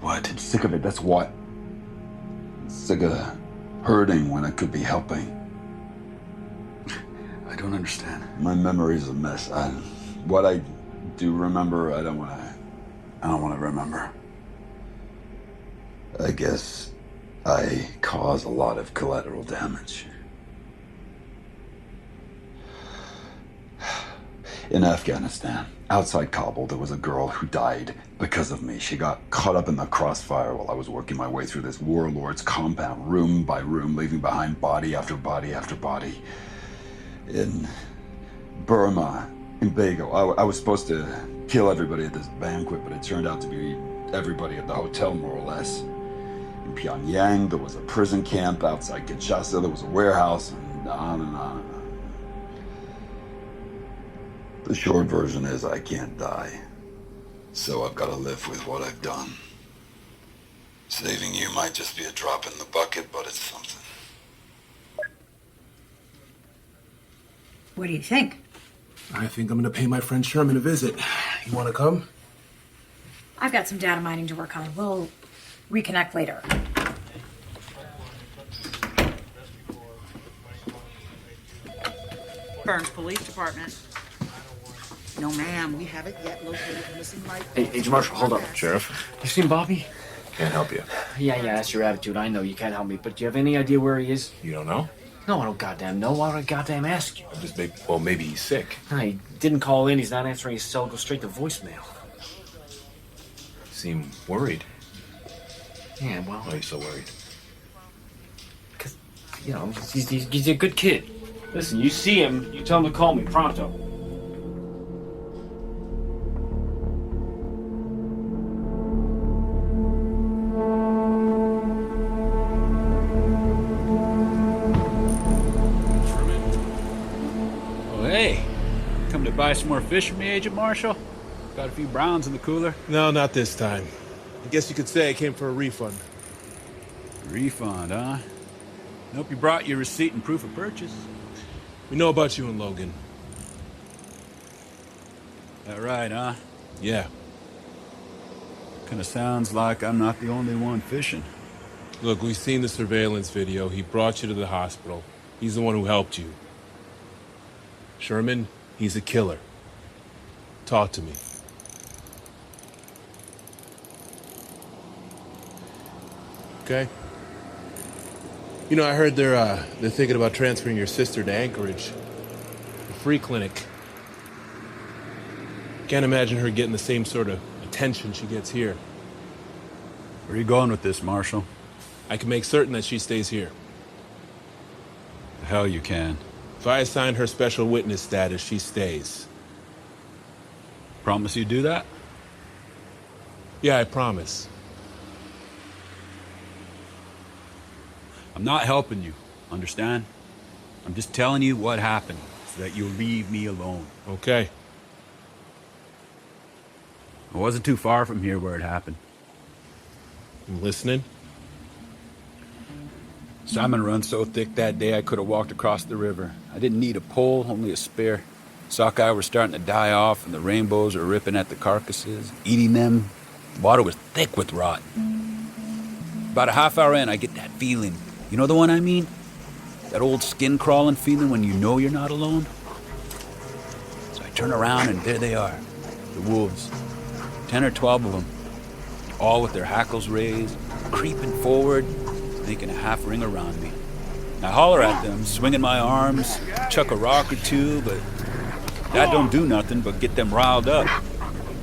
What? I'm sick of it, that's what. I'm sick of hurting when I could be helping. I don't understand. My memory's a mess. What I do remember, I don't want to remember. I guess I cause a lot of collateral damage. In Afghanistan, outside Kabul, there was a girl who died because of me. She got caught up in the crossfire while I was working my way through this warlord's compound, room by room, leaving behind body after body after body. In Burma, in Bago, I was supposed to kill everybody at this banquet, but it turned out to be everybody at the hotel, more or less. In Pyongyang, there was a prison camp. Outside Kinshasa, there was a warehouse, and on and on and on. The short version is I can't die. So I've got to live with what I've done. Saving you might just be a drop in the bucket, but it's something. What do you think? I think I'm gonna pay my friend Sherman a visit. You wanna come? I've got some data mining to work on. We'll reconnect later. Burns Police Department. No, ma'am, we haven't yet located the missing light. Hey, Marshal, hold up. Sheriff? You seen Bobby? Can't help you. Yeah, that's your attitude. I know you can't help me, but do you have any idea where he is? You don't know? No, I don't goddamn know. Why would I goddamn ask you? Maybe he's sick. No, he didn't call in. He's not answering his cell. Go straight to voicemail. Seem worried. Yeah, well... Why are you so worried? Because, you know, he's a good kid. Listen, you see him, you tell him to call me pronto. Buy some more fish from me, Agent Marshall? Got a few browns in the cooler? No, not this time. I guess you could say I came for a refund. Refund, huh? Hope you brought your receipt and proof of purchase. We know about you and Logan. That right, huh? Yeah. Kinda sounds like I'm not the only one fishing. Look, we've seen the surveillance video. He brought you to the hospital. He's the one who helped you. Sherman, he's a killer. Talk to me. Okay? You know, I heard they're thinking about transferring your sister to Anchorage. A free clinic. Can't imagine her getting the same sort of attention she gets here. Where are you going with this, Marshal? I can make certain that she stays here. The hell you can. If I assign her special witness status, she stays. Promise you do that? Yeah, I promise. I'm not helping you, understand? I'm just telling you what happened so that you'll leave me alone. Okay. I wasn't too far from here where it happened. I'm listening. Salmon run so thick that day I could have walked across the river. I didn't need a pole, only a spear. Sockeye were starting to die off and the rainbows were ripping at the carcasses, eating them. Water was thick with rot. About a half hour in, I get that feeling. You know the one I mean? That old skin-crawling feeling when you know you're not alone? So I turn around and there they are, the wolves. 10 or 12 of them, all with their hackles raised, creeping forward, making a half ring around me. I holler at them, swinging my arms, chuck a rock or two, but that don't do nothing but get them riled up.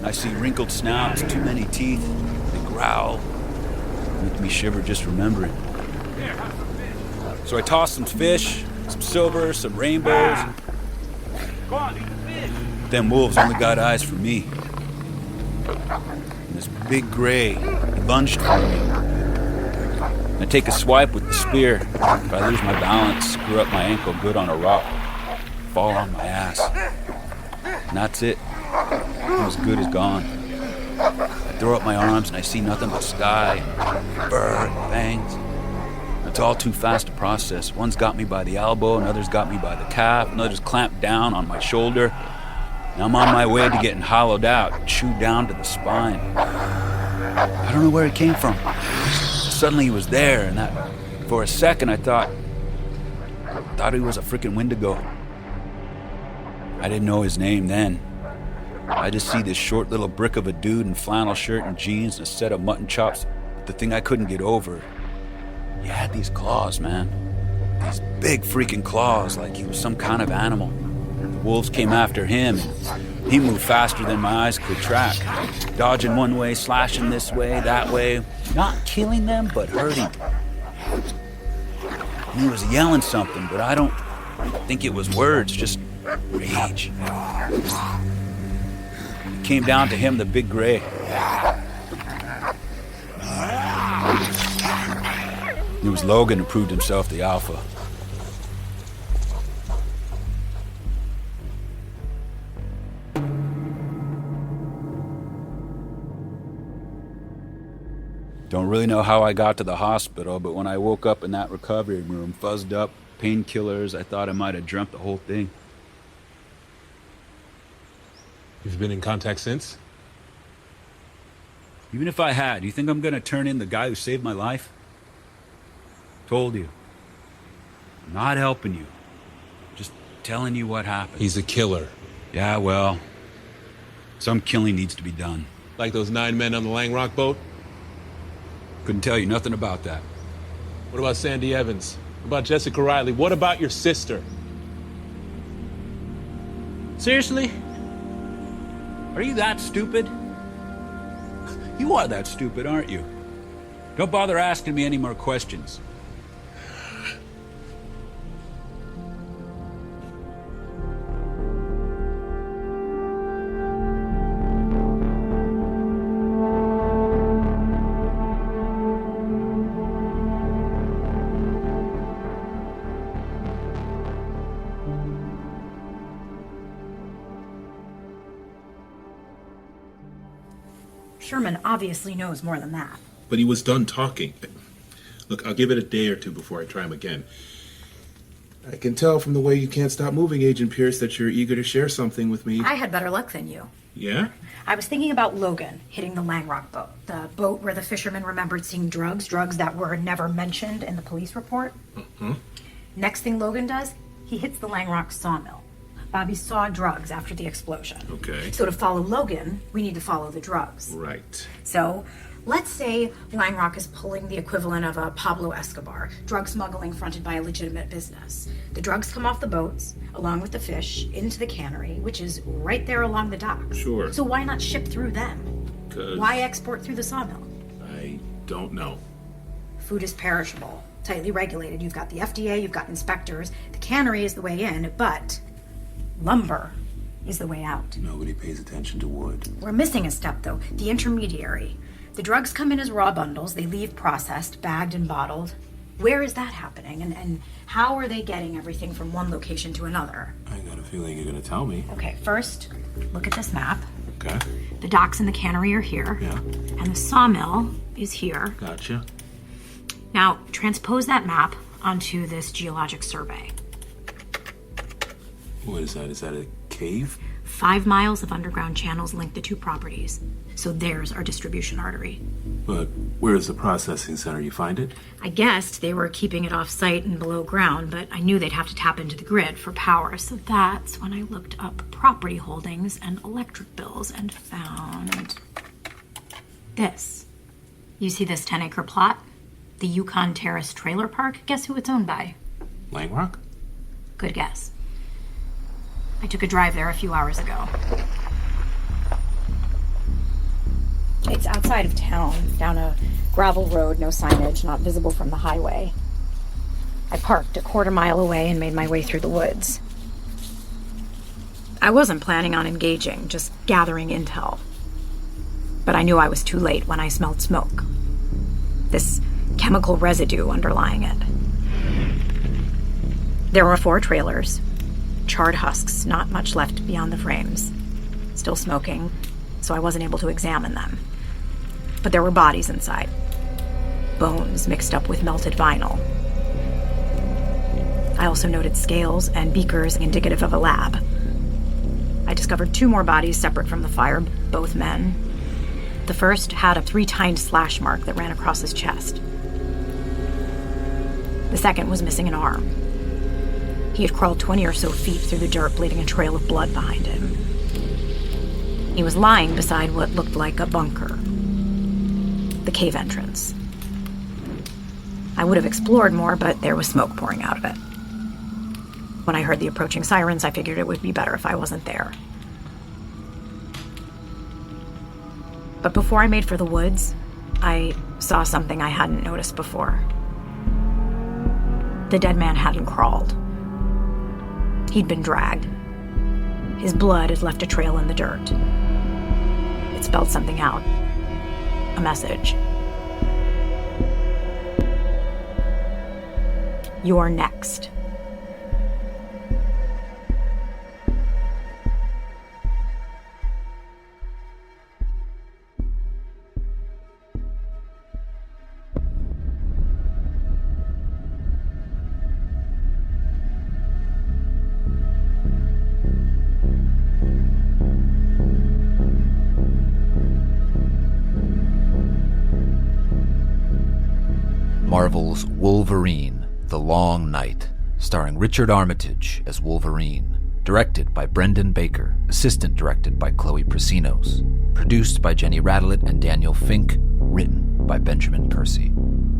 I see wrinkled snouts, too many teeth, they growl. Make me shiver just remembering. So I toss some fish, some silver, some rainbows. Them wolves only got eyes for me. And this big gray, he lunged for me. I take a swipe with the spear. If I lose my balance, screw up my ankle good on a rock, fall on my ass. And that's it. I'm as good as gone. I throw up my arms and I see nothing but sky, burr, and fangs. It's all too fast to process. One's got me by the elbow, another's got me by the calf, another's clamped down on my shoulder. And I'm on my way to getting hollowed out, chewed down to the spine. I don't know where it came from. Suddenly he was there, and that, for a second I thought he was a freaking Wendigo. I didn't know his name then. I just see this short little brick of a dude in flannel shirt and jeans and a set of mutton chops. The thing I couldn't get over, he had these claws, man. These big freaking claws, like he was some kind of animal. The wolves came after him, and he moved faster than my eyes could track. Dodging one way, slashing this way, that way. Not killing them, but hurting. He was yelling something, but I don't think it was words, just rage. It came down to him, the big gray. It was Logan who proved himself the alpha. Don't really know how I got to the hospital, but when I woke up in that recovery room, fuzzed up, painkillers, I thought I might have dreamt the whole thing. You've been in contact since? Even if I had, you think I'm gonna turn in the guy who saved my life? Told you. I'm not helping you. Just telling you what happened. He's a killer. Yeah, well, Some killing needs to be done. Like those 9 men on the Langrock boat? Couldn't tell you nothing about that. What about Sandy Evans? What about Jessica Riley? What about your sister? Seriously? Are you that stupid? You are that stupid, aren't you? Don't bother asking me any more questions. Sherman obviously knows more than that. But he was done talking. Look, I'll give it a day or two before I try him again. I can tell from the way you can't stop moving, Agent Pierce, that you're eager to share something with me. I had better luck than you. Yeah? I was thinking about Logan hitting the Langrock boat. The boat where the fisherman remembered seeing drugs that were never mentioned in the police report. Uh-huh. Next thing Logan does, he hits the Langrock sawmill. Bobby saw drugs after the explosion. Okay. So to follow Logan, we need to follow the drugs. Right. So let's say Langrock is pulling the equivalent of a Pablo Escobar, drug smuggling fronted by a legitimate business. The drugs come off the boats, along with the fish, into the cannery, which is right there along the docks. Sure. So why not ship through them? 'Cause Why export through the sawmill? I don't know. Food is perishable, tightly regulated. You've got the FDA, you've got inspectors. The cannery is the way in, but lumber is the way out. Nobody pays attention to wood. We're missing a step, though, the intermediary. The drugs come in as raw bundles, they leave processed, bagged, and bottled. Where is that happening, and how are they getting everything from one location to another? I got a feeling you're going to tell me. Okay, first, look at this map. Okay. The docks and the cannery are here. Yeah. And the sawmill is here. Gotcha. Now, transpose that map onto this geologic survey. What is that? Is that a cave? 5 miles of underground channels link the two properties. So there's our distribution artery. But where's the processing center? You find it? I guessed they were keeping it off-site and below ground, but I knew they'd have to tap into the grid for power. So that's when I looked up property holdings and electric bills and found this. You see this 10-acre plot? The Yukon Terrace Trailer Park? Guess who it's owned by? Langrock? Good guess. I took a drive there a few hours ago. It's outside of town, down a gravel road, no signage, not visible from the highway. I parked a quarter-mile away and made my way through the woods. I wasn't planning on engaging, just gathering intel. But I knew I was too late when I smelled smoke. This chemical residue underlying it. There were 4 trailers. Charred husks, not much left beyond the frames. Still smoking, so I wasn't able to examine them. But there were bodies inside. Bones mixed up with melted vinyl. I also noted scales and beakers indicative of a lab. I discovered 2 more bodies separate from the fire, both men. The first had a 3-tined slash mark that ran across his chest. The second was missing an arm. He had crawled 20 or so feet through the dirt, leaving a trail of blood behind him. He was lying beside what looked like a bunker. The cave entrance. I would have explored more, but there was smoke pouring out of it. When I heard the approaching sirens, I figured it would be better if I wasn't there. But before I made for the woods, I saw something I hadn't noticed before. The dead man hadn't crawled. He'd been dragged. His blood had left a trail in the dirt. It spelled something out. A message. You're next. Marvel's Wolverine, The Long Night, starring Richard Armitage as Wolverine, Directed by Brendan Baker, assistant directed by Chloe Prasinos. Produced by Jenny Radelet and Daniel Fink. Written by Benjamin Percy.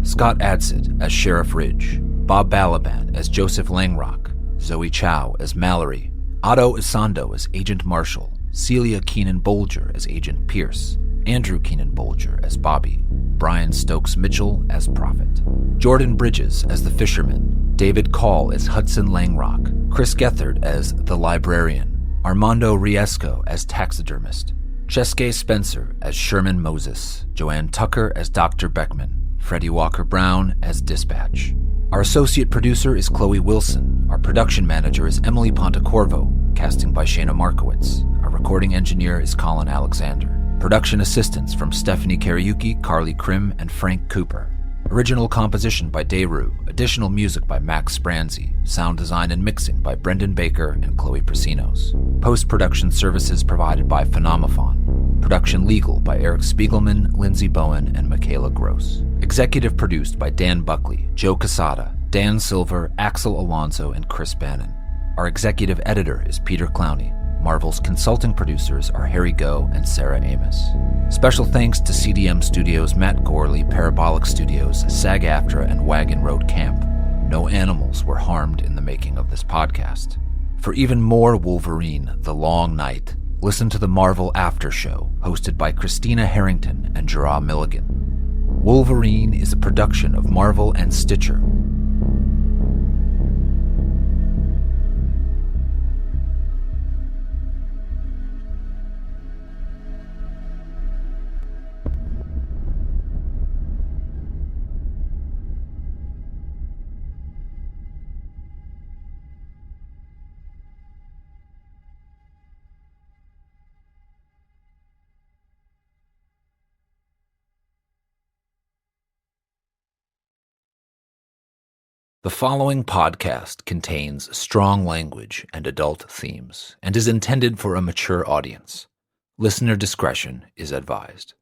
Scott Adsit as Sheriff Ridge. Bob Balaban as Joseph Langrock. Zoe Chow as Mallory. Otto Isando as Agent Marshall. Celia Keenan Bolger as Agent Pierce. Andrew Keenan Bolger as Bobby. Brian Stokes Mitchell as Prophet. Jordan Bridges as the Fisherman. David Call as Hudson Langrock. Chris Gethard as the Librarian. Armando Riesco as Taxidermist. Cheske Spencer as Sherman Moses. Joanne Tucker as Dr. Beckman. Freddie Walker Brown as Dispatch. Our associate producer is Chloe Wilson. Our production manager is Emily Pontecorvo, casting by Shayna Markowitz. Our recording engineer is Colin Alexander. Production assistance from Stephanie Kariuki, Carly Krim, and Frank Cooper. Original composition by Dayru. Additional music by Max Spranzi. Sound design and mixing by Brendan Baker and Chloe Prasinos. Post-production services provided by Phenomophon. Production legal by Eric Spiegelman, Lindsay Bowen, and Michaela Gross. Executive produced by Dan Buckley, Joe Casada, Dan Silver, Axel Alonso, and Chris Bannon. Our executive editor is Peter Clowney. Marvel's consulting producers are Harry Goh and Sarah Amos. Special thanks to CDM Studios, Matt Gorley, Parabolic Studios, SAG-AFTRA, and Wagon Road Camp. No animals were harmed in the making of this podcast. For even more Wolverine, The Long Night, listen to the Marvel After Show, hosted by Christina Harrington and Gerard Milligan. Wolverine is a production of Marvel and Stitcher. The following podcast contains strong language and adult themes and is intended for a mature audience. Listener discretion is advised.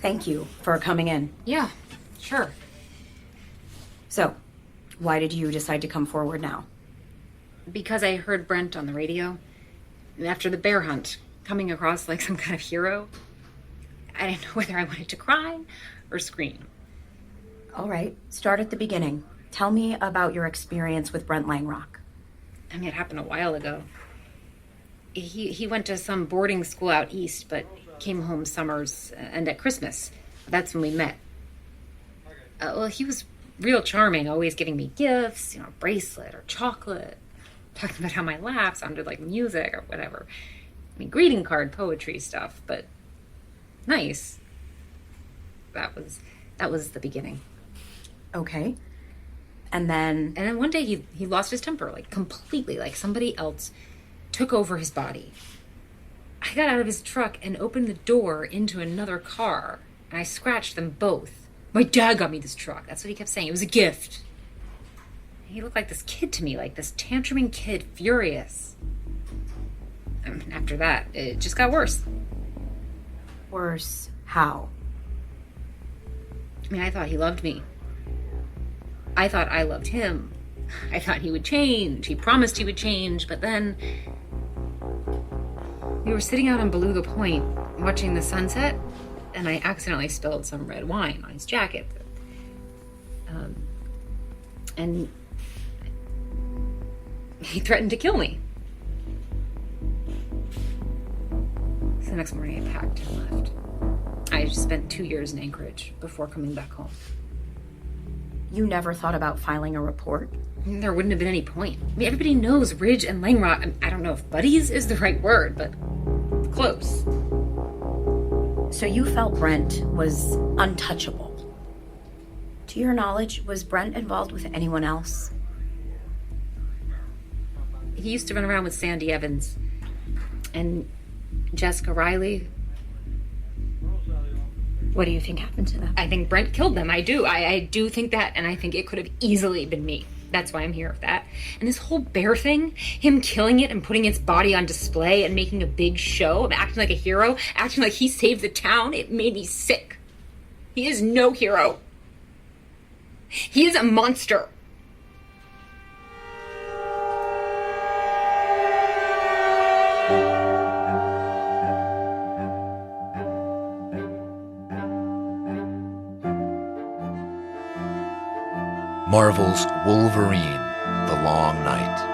Thank you for coming in. Yeah, sure. So, why did you decide to come forward now? Because I heard Brent on the radio. After the bear hunt, coming across like some kind of hero. I didn't know whether I wanted to cry or scream. All right, start at the beginning. Tell me about your experience with Brent Langrock. I mean, it happened a while ago. He went to some boarding school out east, but came home summers and at Christmas. That's when we met. Well, he was real charming, always giving me gifts, a bracelet or chocolate, talking about how my laugh sounded like music or whatever. I mean, greeting card poetry stuff, but nice. That was the beginning. Okay. And then one day he lost his temper, like completely, like somebody else took over his body. I got out of his truck and opened the door into another car, and I scratched them both. My dad got me this truck. That's what he kept saying. It was a gift. He looked like this kid to me, like this tantruming kid, furious. And after that, it just got worse. Worse how? I mean, I thought he loved me. I thought I loved him. I thought he would change. He promised he would change, but then we were sitting out on Beluga Point watching the sunset, and I accidentally spilled some red wine on his jacket. And he threatened to kill me. So the next morning I packed and left. I just spent 2 years in Anchorage before coming back home. You never thought about filing a report? There wouldn't have been any point. I mean, everybody knows Ridge and Langrock. I don't know if buddies is the right word, but close. So you felt Brent was untouchable. To your knowledge, was Brent involved with anyone else? He used to run around with Sandy Evans and Jessica Riley. What do you think happened to them? I think Brent killed them. I do. I do think that, and I think it could have easily been me. That's why I'm here with that. And this whole bear thing, him killing it and putting its body on display and making a big show, acting like a hero, acting like he saved the town, it made me sick. He is no hero. He is a monster. Marvel's Wolverine, The Long Night.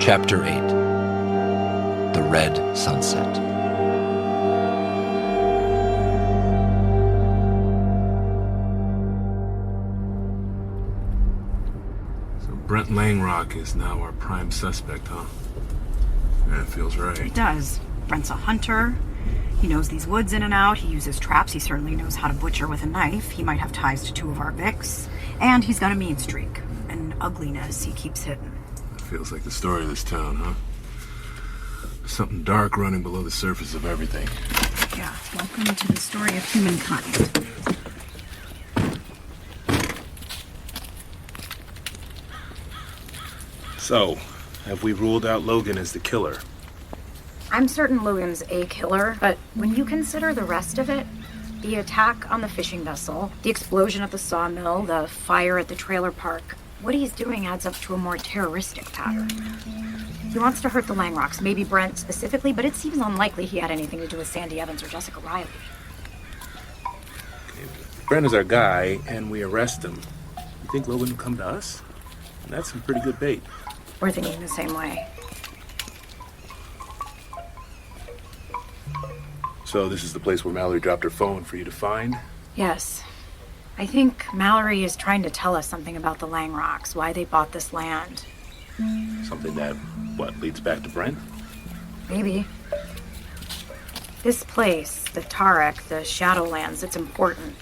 Chapter 8, The Red Sunset. So Brent Langrock is now our prime suspect, huh? That feels right. It does. Brent's a hunter. He knows these woods in and out. He uses traps. He certainly knows how to butcher with a knife. He might have ties to 2 of our Vics. And he's got a mean streak. An ugliness he keeps hidden. It feels like the story of this town, huh? There's something dark running below the surface of everything. Yeah, welcome to the story of humankind. So, have we ruled out Logan as the killer? I'm certain Logan's a killer, but when you consider the rest of it, the attack on the fishing vessel, the explosion at the sawmill, the fire at the trailer park, what he's doing adds up to a more terroristic pattern. He wants to hurt the Langrocks, maybe Brent specifically, but it seems unlikely he had anything to do with Sandy Evans or Jessica Riley. Brent is our guy, and we arrest him. You think Logan will come to us? And that's some pretty good bait. We're thinking the same way. So this is the place where Mallory dropped her phone for you to find? Yes. I think Mallory is trying to tell us something about the Langrocks, why they bought this land. Something that, leads back to Brent? Maybe. This place, the Tarek, the Shadowlands, it's important.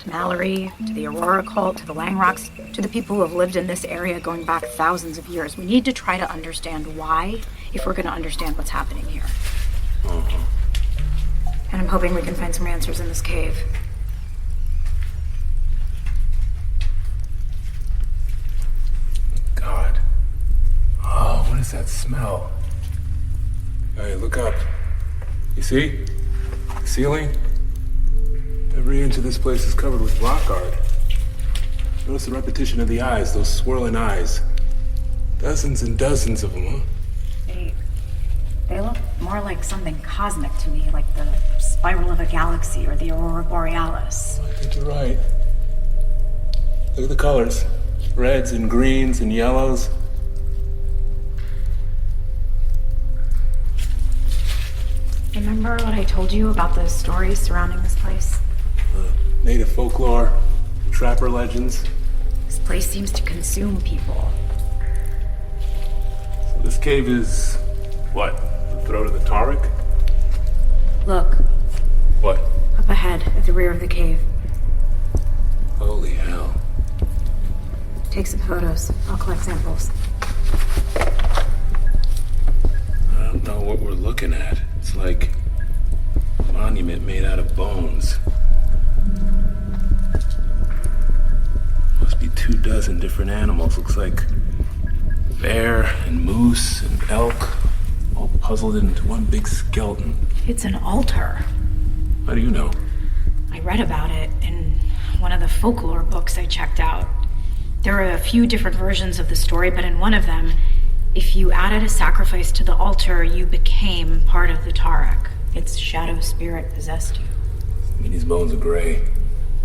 To Mallory, to the Aurora cult, to the Langrocks, to the people who have lived in this area going back thousands of years. We need to try to understand why, if we're going to understand what's happening here. Uh-huh. And I'm hoping we can find some answers in this cave. God. Oh, what is that smell? Hey, look up. You see? Ceiling? Every inch of this place is covered with rock art. Notice the repetition of the eyes, those swirling eyes. Dozens and dozens of them, huh? They look more like something cosmic to me, like the spiral of a galaxy or the Aurora Borealis. I think you're right. Look at the colors. Reds and greens and yellows. Remember what I told you about the stories surrounding this place? Native folklore, trapper legends. This place seems to consume people. So this cave is, what, the throat of the Tarek? Look. What? Up ahead, at the rear of the cave. Holy hell. Take some photos. I'll collect samples. I don't know what we're looking at. It's like a monument made out of bones. Must be 24 different animals. Looks like bear and moose and elk, all puzzled into one big skeleton. It's an altar. How do you know? I read about it in one of the folklore books I checked out. There are a few different versions of the story, but in one of them, if you added a sacrifice to the altar, you became part of the Tarek. Its shadow spirit possessed you. I mean, these bones are gray,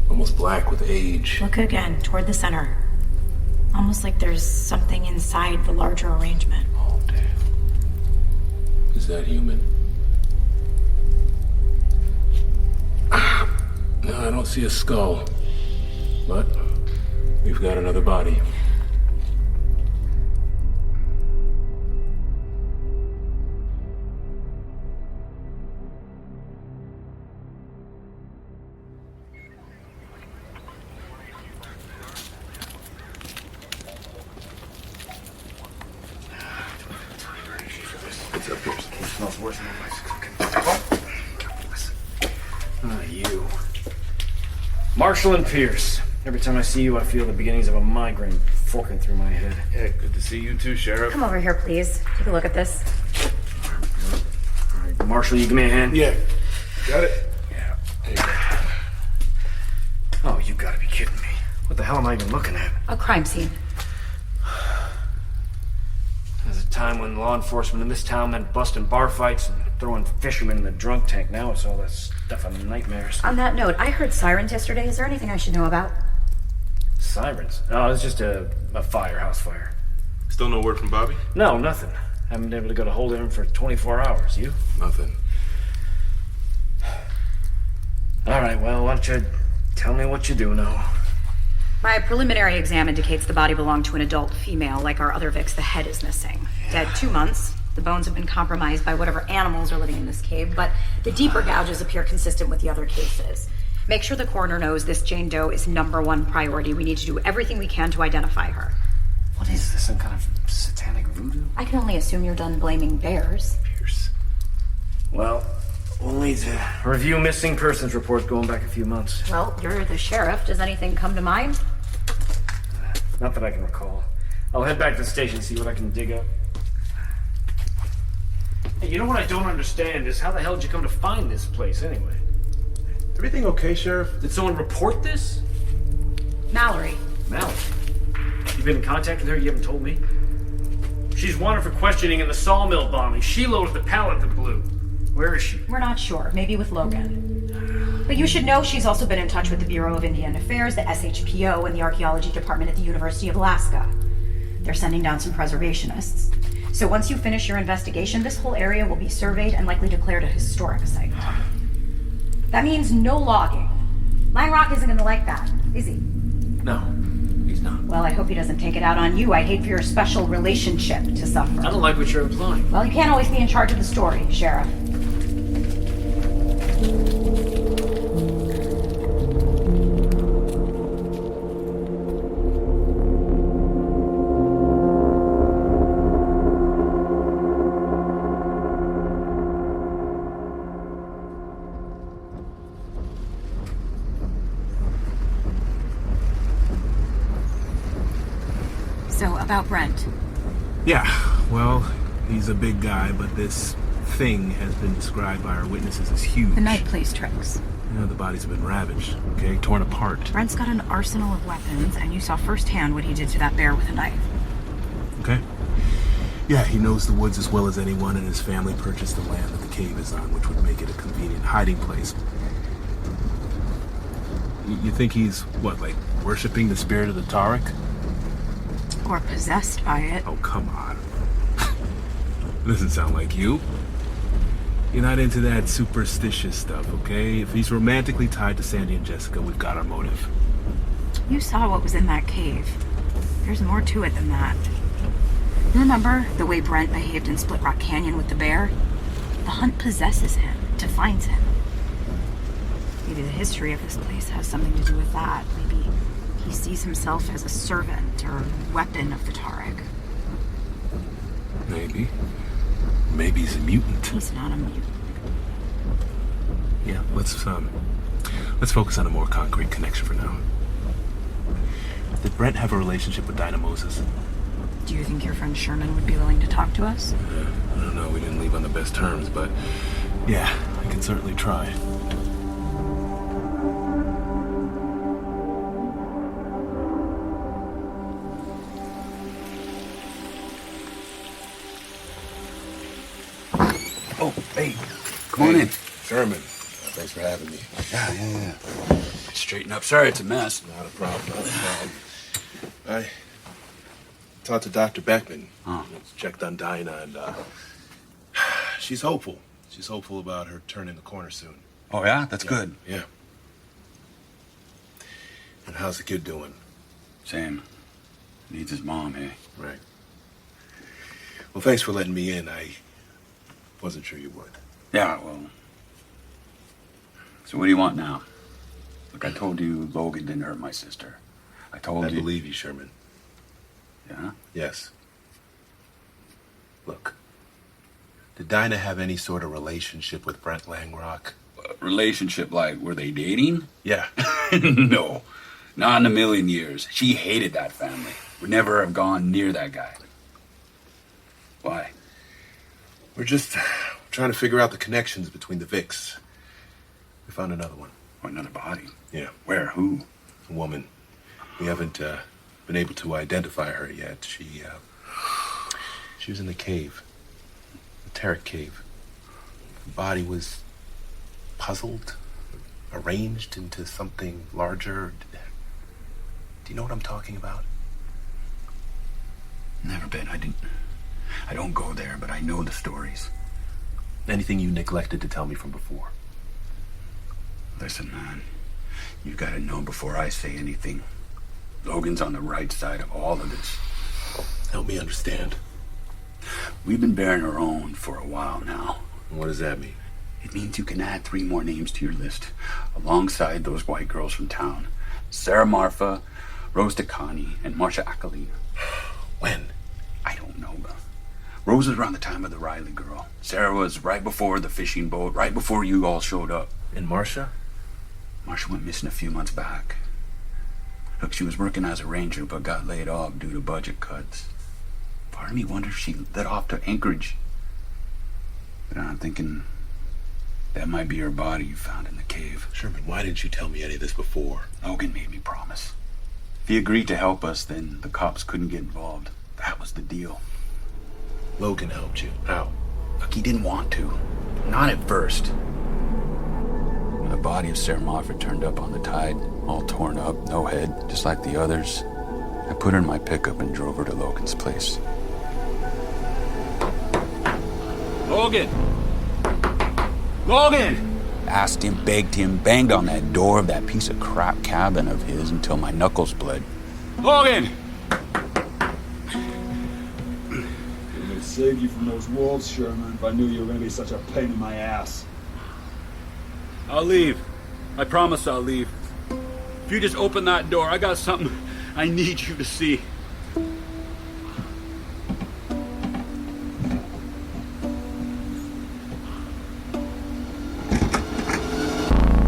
almost black with age. Look again, toward the center. Almost like there's something inside the larger arrangement. Oh, damn. Is that human? No, I don't see a skull. But we've got another body. What's up here? It smells worse than my You. Marshall and Pierce. Every time I see you, I feel the beginnings of a migraine forking through my head. Yeah, good to see you too, Sheriff. Come over here, please. Take a look at this. All right, Marshall, you give me a hand? Yeah. Got it? Yeah. There you go. Oh, you gotta be kidding me. What the hell am I even looking at? A crime scene. There's a time when law enforcement in this town meant busting bar fights and throwing fishermen in the drunk tank. Now it's all that stuff of nightmares. On that note, I heard sirens yesterday. Is there anything I should know about? Sirens? No, it's just a house fire. Still no word from Bobby? No, nothing. Haven't been able to get a hold of him for 24 hours. You? Nothing. All right, well, why don't you tell me what you do know? My preliminary exam indicates the body belonged to an adult female. Like our other Vicks, the head is missing. Dead 2 months. The bones have been compromised by whatever animals are living in this cave, but the deeper gouges appear consistent with the other cases. Make sure the coroner knows this Jane Doe is #1 priority. We need to do everything we can to identify her. What is this, some kind of satanic voodoo? I can only assume you're done blaming bears. Well, we'll need to review missing persons reports going back a few months. Well, you're the sheriff. Does anything come to mind? Not that I can recall. I'll head back to the station and see what I can dig up. Hey, you know what I don't understand is how the hell did you come to find this place anyway? Everything okay, Sheriff? Did someone report this? Mallory. Mallory? You've been in contact with her? You haven't told me? She's wanted for questioning in the sawmill bombing. She loaded the pallet that blew. Where is she? We're not sure. Maybe with Logan. But you should know she's also been in touch with the Bureau of Indian Affairs, the SHPO, and the Archeology Department at the University of Alaska. They're sending down some preservationists. So once you finish your investigation, this whole area will be surveyed and likely declared a historic site. That means no logging. Langrock isn't going to like that, is he? No, he's not. Well, I hope he doesn't take it out on you. I'd hate for your special relationship to suffer. I don't like what you're implying. Well, you can't always be in charge of the story, Sheriff. So, about Brent. Yeah, well, he's a big guy, but this thing has been described by our witnesses as huge. The night plays tricks. You know, the bodies have been ravaged, okay? Torn apart. Brent's got an arsenal of weapons, and you saw firsthand what he did to that bear with a knife. Okay? Yeah, he knows the woods as well as anyone, and his family purchased the land that the cave is on, which would make it a convenient hiding place. You think he's, what, like, worshipping the spirit of the Tarik? Or possessed by it. Oh, come on. Doesn't sound like you. You're not into that superstitious stuff, okay? If he's romantically tied to Sandy and Jessica, we've got our motive. You saw what was in that cave. There's more to it than that. Remember the way Brent behaved in Split Rock Canyon with the bear? The hunt possesses him, defines him. Maybe the history of this place has something to do with that. Maybe he sees himself as a servant or weapon of the Tarik. Maybe. Maybe he's a mutant. He's not a mutant. Yeah, let's focus on a more concrete connection for now. Did Brent have a relationship with Dinah Moses? Do you think your friend Sherman would be willing to talk to us? I don't know, we didn't leave on the best terms, but yeah, I can certainly try. Oh, hey, come on in. Sherman, thanks for having me. Yeah. Straighten up. Sorry, it's a mess. Not a problem. I talked to Dr. Beckman. Checked on Dinah, and she's hopeful. She's hopeful about her turning the corner soon. Oh, yeah? That's good. Yeah. And how's the kid doing? Same. Needs his mom, eh? Right. Well, thanks for letting me in. I wasn't sure you would. Yeah, well. So what do you want now? Look, I told you Logan didn't hurt my sister. I believe you, Sherman. Yeah? Yes. Look, did Dinah have any sort of relationship with Brent Langrock? Relationship, like, were they dating? Yeah. No. Not in a million years. She hated that family. Would never have gone near that guy. Why? We're just trying to figure out the connections between the Vicks. We found another one. Oh, another body? Yeah. Where? Who? A woman. We haven't been able to identify her yet. She was in the cave. The Tarek cave. The body was puzzled, arranged into something larger. Do you know what I'm talking about? Never been. I don't go there, but I know the stories. Anything you neglected to tell me from before? Listen, man. You gotta know before I say anything. Logan's on the right side of all of this. Help me understand. We've been bearing our own for a while now. What does that mean? It means you can add 3 more names to your list, alongside those white girls from town. Sarah Marfa, Rose DeCani, and Marcia Akalina. When? I don't know. Rose was around the time of the Riley girl. Sarah was right before the fishing boat, right before you all showed up. And Marcia? Marcia went missing a few months back. Look, she was working as a ranger, but got laid off due to budget cuts. Part of me wonders if she let off to Anchorage. But I'm thinking that might be her body you found in the cave. Sherman, why didn't you tell me any of this before? Logan made me promise. If he agreed to help us, then the cops couldn't get involved. That was the deal. Logan helped you. How? Look, he didn't want to. Not at first. When the body of Sarah Moffat turned up on the tide, all torn up, no head, just like the others, I put her in my pickup and drove her to Logan's place. Logan! Logan! Asked him, begged him, banged on that door of that piece of crap cabin of his until my knuckles bled. Logan! I would have saved you from those wolves, Sherman, if I knew you were going to be such a pain in my ass. I'll leave. I promise I'll leave. If you just open that door, I got something I need you to see.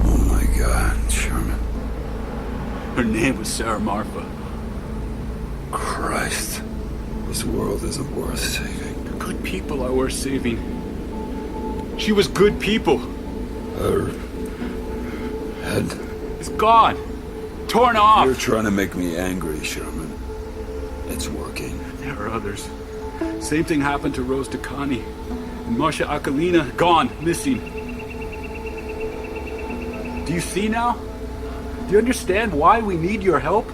Oh my God, Sherman. Her name was Sarah Marfa. Christ. This world isn't worth saving. The good people are worth saving. She was good people. Her head is gone. Torn off. You're trying to make me angry, Sherman. It's working. There are others. Same thing happened to Rose DeCani. And Marcia Akalina, gone, missing. Do you see now? Do you understand why we need your help?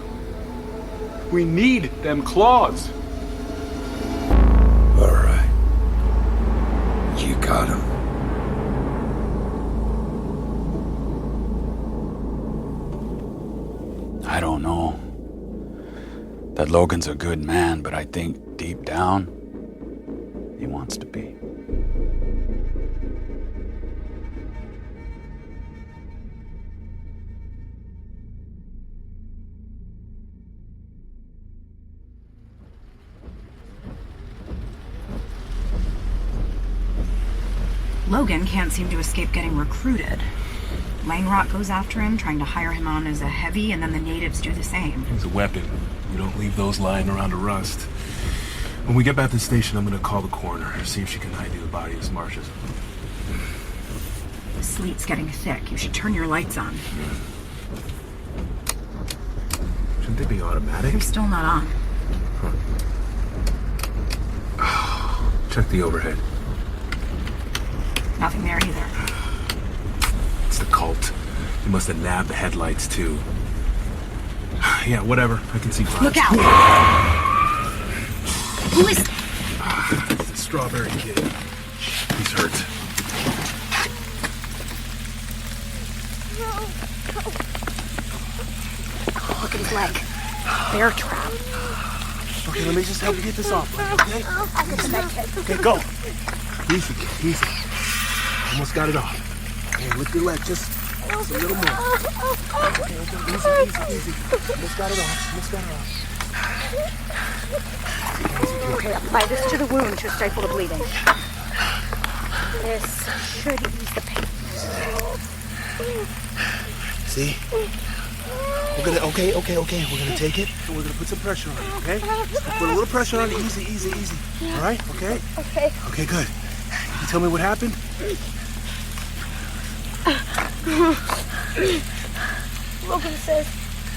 We need them claws. All right. You got him. I don't know. That Logan's a good man, but I think deep down, he wants to be. Logan can't seem to escape getting recruited. Langrock goes after him, trying to hire him on as a heavy, and then the natives do the same. It's a weapon. We don't leave those lying around to rust. When we get back to the station, I'm gonna call the coroner, see if she can ID the body as Marcia's. The sleet's getting thick. You should turn your lights on. Shouldn't they be automatic? They're still not on. Check the overhead. Nothing there either. It's the cult. They must have nabbed the headlights, too. Yeah, whatever. I can see flash. Look out! Who is... It's the Strawberry Kid. He's hurt. Look at his leg. Bear trap. Okay, let me just help you get this off, okay? I'll get the med kit. Okay, go. Easy, kid, easy. Almost got it off. Okay, lift your leg just a little more. Okay, easy. Almost got it off. Okay, apply this to the wound to stifle the bleeding. This should ease the pain. See? We're gonna, okay. We're gonna take it and we're gonna put some pressure on it, okay? Just put a little pressure on it, easy. All right, okay? Okay. Okay, good. You tell me what happened? Logan says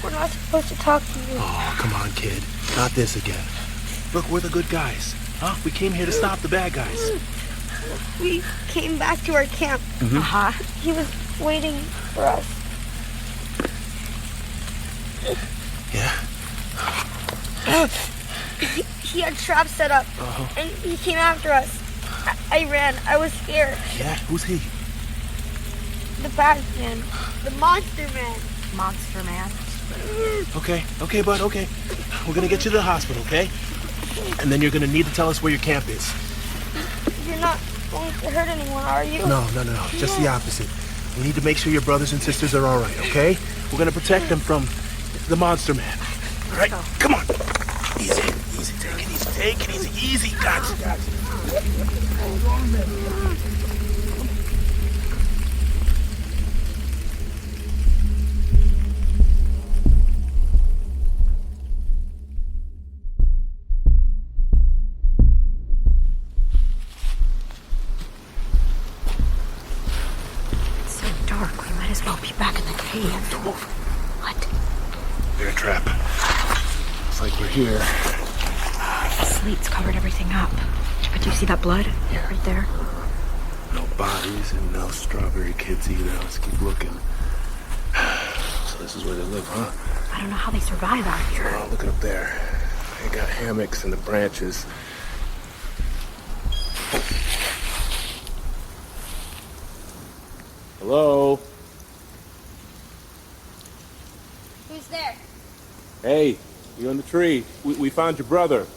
we're not supposed to talk to you. Oh, come on, kid. Not this again. Look, we're the good guys. Huh? We came here to stop the bad guys. We came back to our camp. Uh-huh. He was waiting for us. Yeah? He had traps set up, and he came after us. I ran. I was scared. Yeah? Who's he? The bad man. The monster man. Monster man? Okay, bud, okay. We're gonna get you to the hospital, okay? And then you're gonna need to tell us where your camp is. You're not going to hurt anyone, are you? No. Just the opposite. We need to make sure your brothers and sisters are all right, okay? We're gonna protect them from the monster man. All right? Come on. Easy. Take it easy. Gotcha. It's so dark. We might as well be back in the cave. What? Bear trap. Looks like we're here. The sleet's covered everything up. But do you see that blood? Yeah. Right there. No bodies and no strawberry kids either. Let's keep looking. So this is where they live, huh? I don't know how they survive out here. Oh, look up there. They got hammocks in the branches. Hello? Who's there? Hey, you're in the tree. We found your brother. Is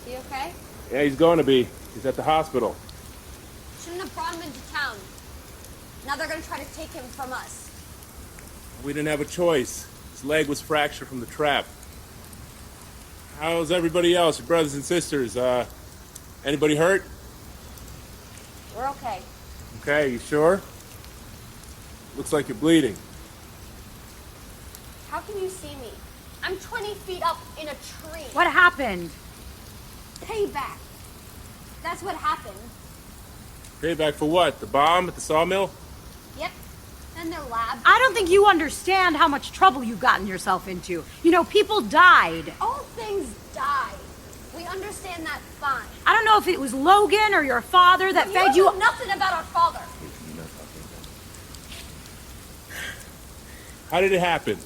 he okay? Yeah, he's going to be. He's at the hospital. Shouldn't have brought him into town. Now they're gonna try to take him from us. We didn't have a choice. His leg was fractured from the trap. How's everybody else, your brothers and sisters? Anybody hurt? We're okay. Okay, you sure? Looks like you're bleeding. How can you see me? I'm 20 feet up in a tree. What happened? Payback. That's what happened. Payback for what? The bomb at the sawmill? Yep. And their lab. I don't think you understand how much trouble you've gotten yourself into. You know, people died. All things die. We understand that fine. I don't know if it was Logan or your father that fed you. You know nothing about our father. How did it happen?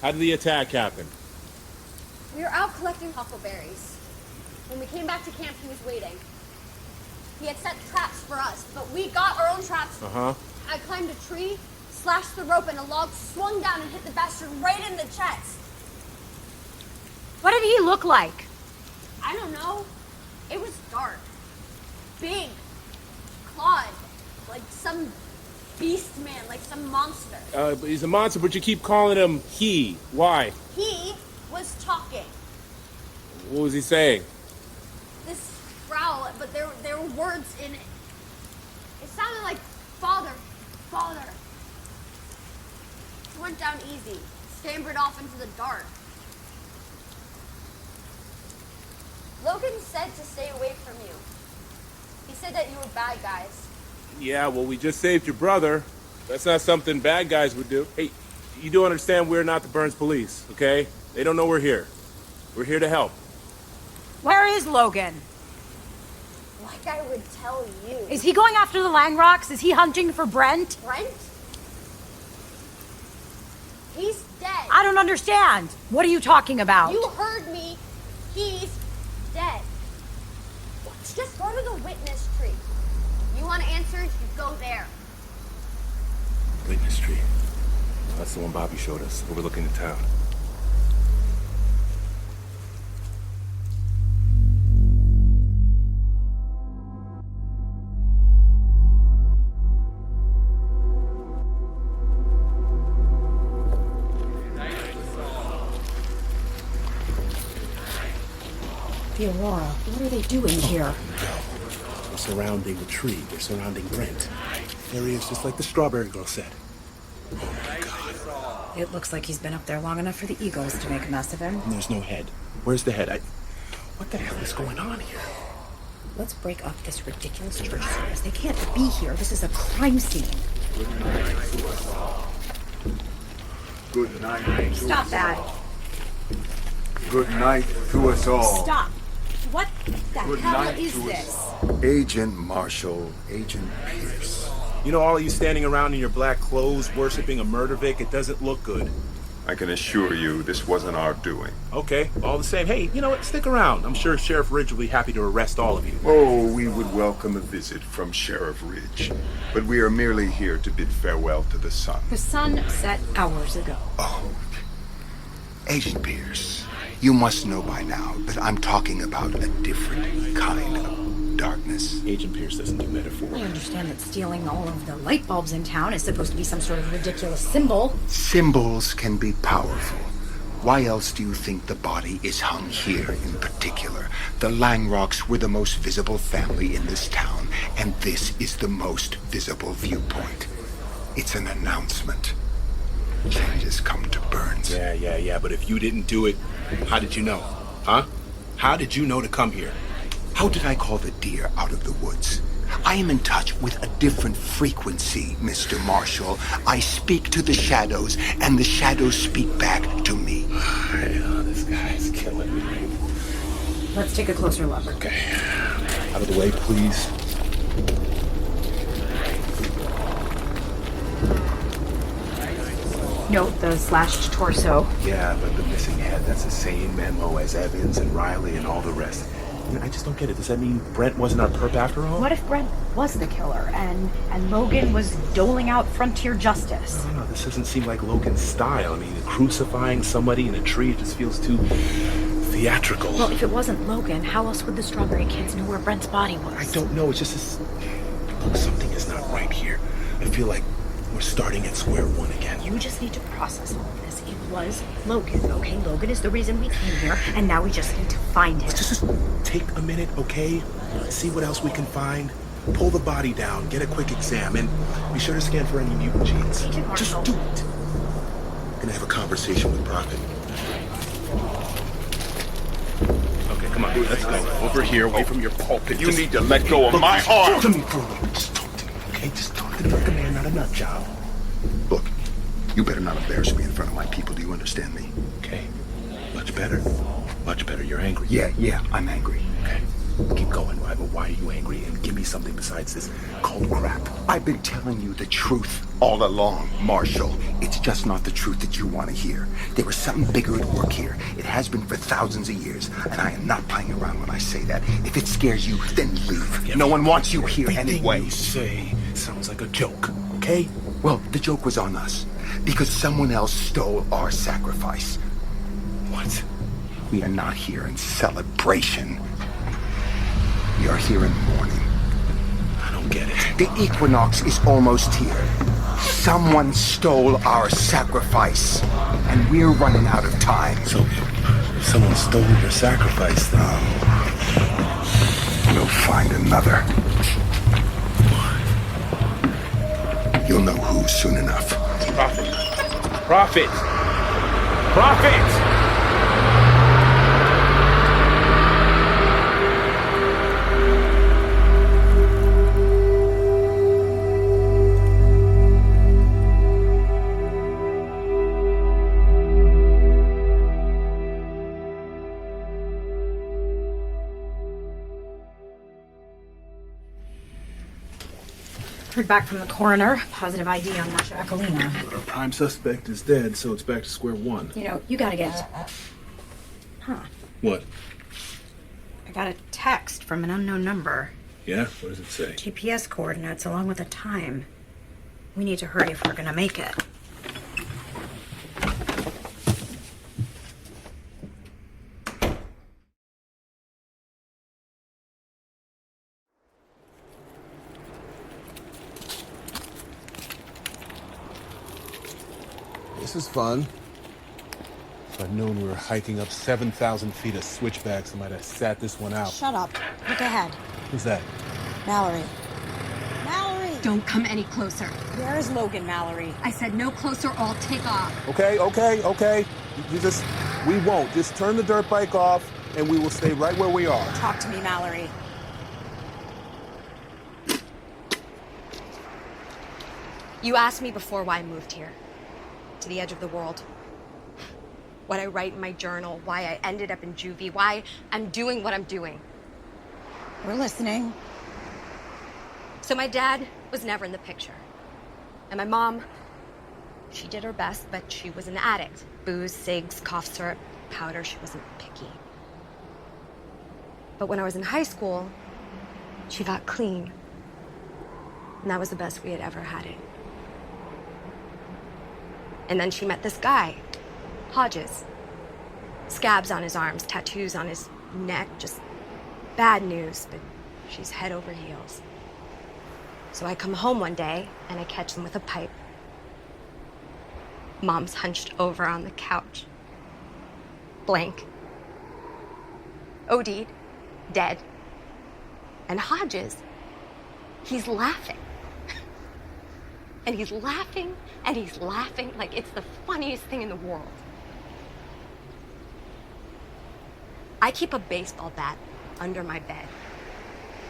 How did the attack happen? We were out collecting huckleberries. When we came back to camp, he was waiting. He had set traps for us, but we got our own traps. Uh-huh. I climbed a tree, slashed the rope, and a log swung down and hit the bastard right in the chest. What did he look like? I don't know. It was dark. Big. Clawed. Like some beast man, like some monster. He's a monster, but you keep calling him he. Why? He was talking. What was he saying? This growl, but there were words in it. It sounded like father, father. He went down easy, scampered off into the dark. Logan said to stay away from you. He said that you were bad guys. Yeah, well, we just saved your brother. That's not something bad guys would do. Hey, you do understand we're not the Burns police, okay? They don't know we're here. We're here to help. Where is Logan? Like I would tell you. Is he going after the Langrocks? Is he hunting for Brent? Brent? He's dead. I don't understand. What are you talking about? You heard me. He's dead. Just go to the witness tree. You want answers, you go there. Witness tree. That's the one Bobby showed us, overlooking the town. The Aurora. What are they doing here? They're surrounding the tree. They're surrounding Brent. There he is, just like the strawberry girl said. Oh my God. It looks like he's been up there long enough for the eagles to make a mess of him. And there's no head. Where's the head? What the hell is going on here? Let's break up this ridiculous church service. They can't be here. This is a crime scene. Good night. Stop that. Good night to us all. Stop. What the Good hell night is to this? Agent Marshall, Agent Pierce. You know, all of you standing around in your black clothes worshiping a murder Vic, it doesn't look good. I can assure you this wasn't our doing. Okay, all the same. Hey, you know what? Stick around. I'm sure Sheriff Ridge will be happy to arrest all of you. Oh, we would welcome a visit from Sheriff Ridge. But we are merely here to bid farewell to the sun. The sun set hours ago. Oh, Agent Pierce, you must know by now that I'm talking about a different kind of darkness. Agent Pierce doesn't do metaphor. I understand that stealing all of the light bulbs in town is supposed to be some sort of ridiculous symbol. Symbols can be powerful. Why else do you think the body is hung here in particular? The Langrocks were the most visible family in this town, and this is the most visible viewpoint. It's an announcement. Changes come to Burns. Yeah, but if you didn't do it, how did you know? Huh? How did you know to come here? How did I call the deer out of the woods? I am in touch with a different frequency, Mr. Marshall. I speak to the shadows, and the shadows speak back to me. This guy's killing me. Let's take a closer look. Okay. Out of the way, please. Note the slashed torso. Yeah, but the missing head, that's the same memo as Evans and Riley and all the rest. I just don't get it. Does that mean Brent wasn't our perp after all? What if Brent was the killer and Logan was doling out frontier justice? No, this doesn't seem like Logan's style. I mean, crucifying somebody in a tree, it just feels too theatrical. Well, if it wasn't Logan, how else would the Strawberry Kids know where Brent's body was? I don't know. It's just this... Look, something is not right here. I feel like we're starting at square one again. You just need to process all of this. It was Logan, okay? Logan is the reason we came here, and now we just need to find him. Just take a minute, okay? See what else we can find. Pull the body down, get a quick exam, and be sure to scan for any mutant genes. Just do it. I'm gonna have a conversation with Prophet. Okay, come on, let's go. Over here, away from your pulpit. You need to let go of my arm. Talk to me for a minute. Just talk to me, okay? Just talk to me like a man, not a nut job. Look, you better not embarrass me in front of my people. Do you understand me? Okay. Much better. Much better. You're angry. Yeah, I'm angry. Okay. Keep going. Why are you angry? And give me something besides this cold crap. I've been telling you the truth all along, Marshall. It's just not the truth that you want to hear. There was something bigger at work here. It has been for thousands of years, and I am not playing around when I say that. If it scares you, then leave. No one wants you here anyway. You say sounds like a joke, okay? Well, the joke was on us, because someone else stole our sacrifice. What? We are not here in celebration. We are here in mourning. I don't get it. The equinox is almost here. Someone stole our sacrifice, and we're running out of time. So, if someone stole your sacrifice, then... We'll find another. You'll know who soon enough. Prophet! Prophet! Prophet! Heard back from the coroner. Positive ID on Masha Akolina. Our prime suspect is dead, so it's back to square one. You know, you gotta get... Huh. What? I got a text from an unknown number. Yeah? What does it say? GPS coordinates along with a time. We need to hurry if we're gonna make it. This is fun. If I'd known we were hiking up 7,000 feet of switchbacks, I might have sat this one out. Shut up. Look ahead. Who's that? Mallory. Mallory! Don't come any closer. Where is Logan, Mallory? I said no closer or I'll take off. Okay. We won't. Just turn the dirt bike off, and we will stay right where we are. Talk to me, Mallory. You asked me before why I moved here, to the edge of the world. What I write in my journal, why I ended up in juvie, why I'm doing what I'm doing. We're listening. So my dad was never in the picture. And my mom, she did her best, but she was an addict. Booze, cigs, cough syrup, powder, she wasn't picky. But when I was in high school, she got clean. And that was the best we had ever had it. And then she met this guy, Hodges. Scabs on his arms, tattoos on his neck, just bad news, but she's head over heels. So I come home one day and I catch them with a pipe. Mom's hunched over on the couch. Blank. OD'd. Dead. And Hodges, he's laughing. And he's laughing, and he's laughing like it's the funniest thing in the world. I keep a baseball bat under my bed.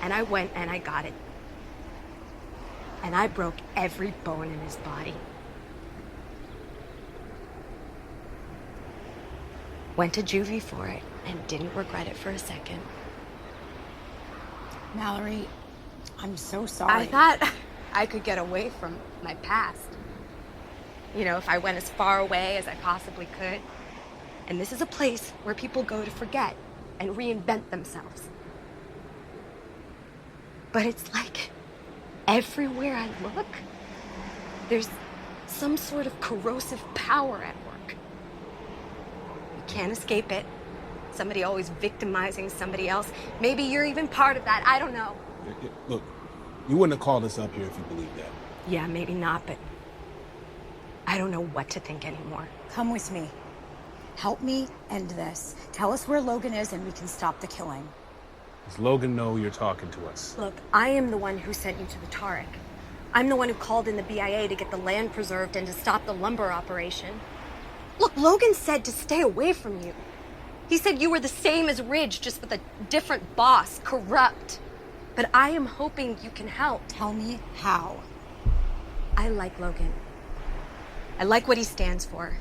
And I went and I got it. And I broke every bone in his body. Went to juvie for it and didn't regret it for a second. Mallory, I'm so sorry. I thought I could get away from my past. You know, if I went as far away as I possibly could. And this is a place where people go to forget and reinvent themselves. But it's like everywhere I look, there's some sort of corrosive power at work. You can't escape it. Somebody always victimizing somebody else. Maybe you're even part of that. I don't know. Look, you wouldn't have called us up here if you believed that. Yeah, maybe not, but I don't know what to think anymore. Come with me. Help me end this. Tell us where Logan is and we can stop the killing. Does Logan know you're talking to us? Look, I am the one who sent you to the Tarek. I'm the one who called in the BIA to get the land preserved and to stop the lumber operation. Look, Logan said to stay away from you. He said you were the same as Ridge, just with a different boss, corrupt. But I am hoping you can help. Tell me how. I like Logan. I like what he stands for.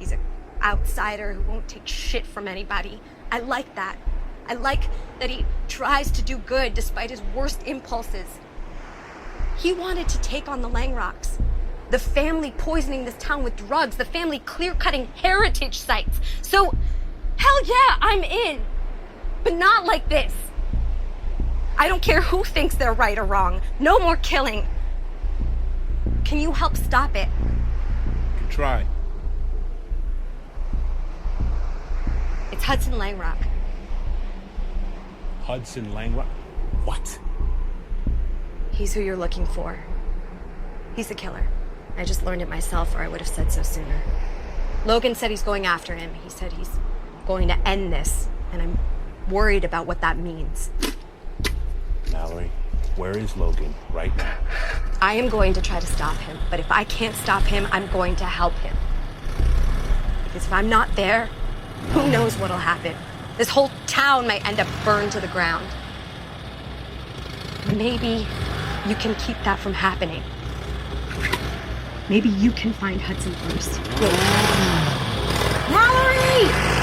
He's an outsider who won't take shit from anybody. I like that. I like that he tries to do good despite his worst impulses. He wanted to take on the Langrocks. The family poisoning this town with drugs. The family clear-cutting heritage sites. So, hell yeah, I'm in. But not like this. I don't care who thinks they're right or wrong. No more killing. Can you help stop it? You try. It's Hudson Langrock. Hudson Langrock? What? He's who you're looking for. He's the killer. I just learned it myself, or I would have said so sooner. Logan said he's going after him. He said he's going to end this, and I'm worried about what that means. Mallory, where is Logan right now? I am going to try to stop him, but if I can't stop him, I'm going to help him. Because if I'm not there, who knows what'll happen? This whole town might end up burned to the ground. Maybe you can keep that from happening. Maybe you can find Hudson first. Wait. Mallory!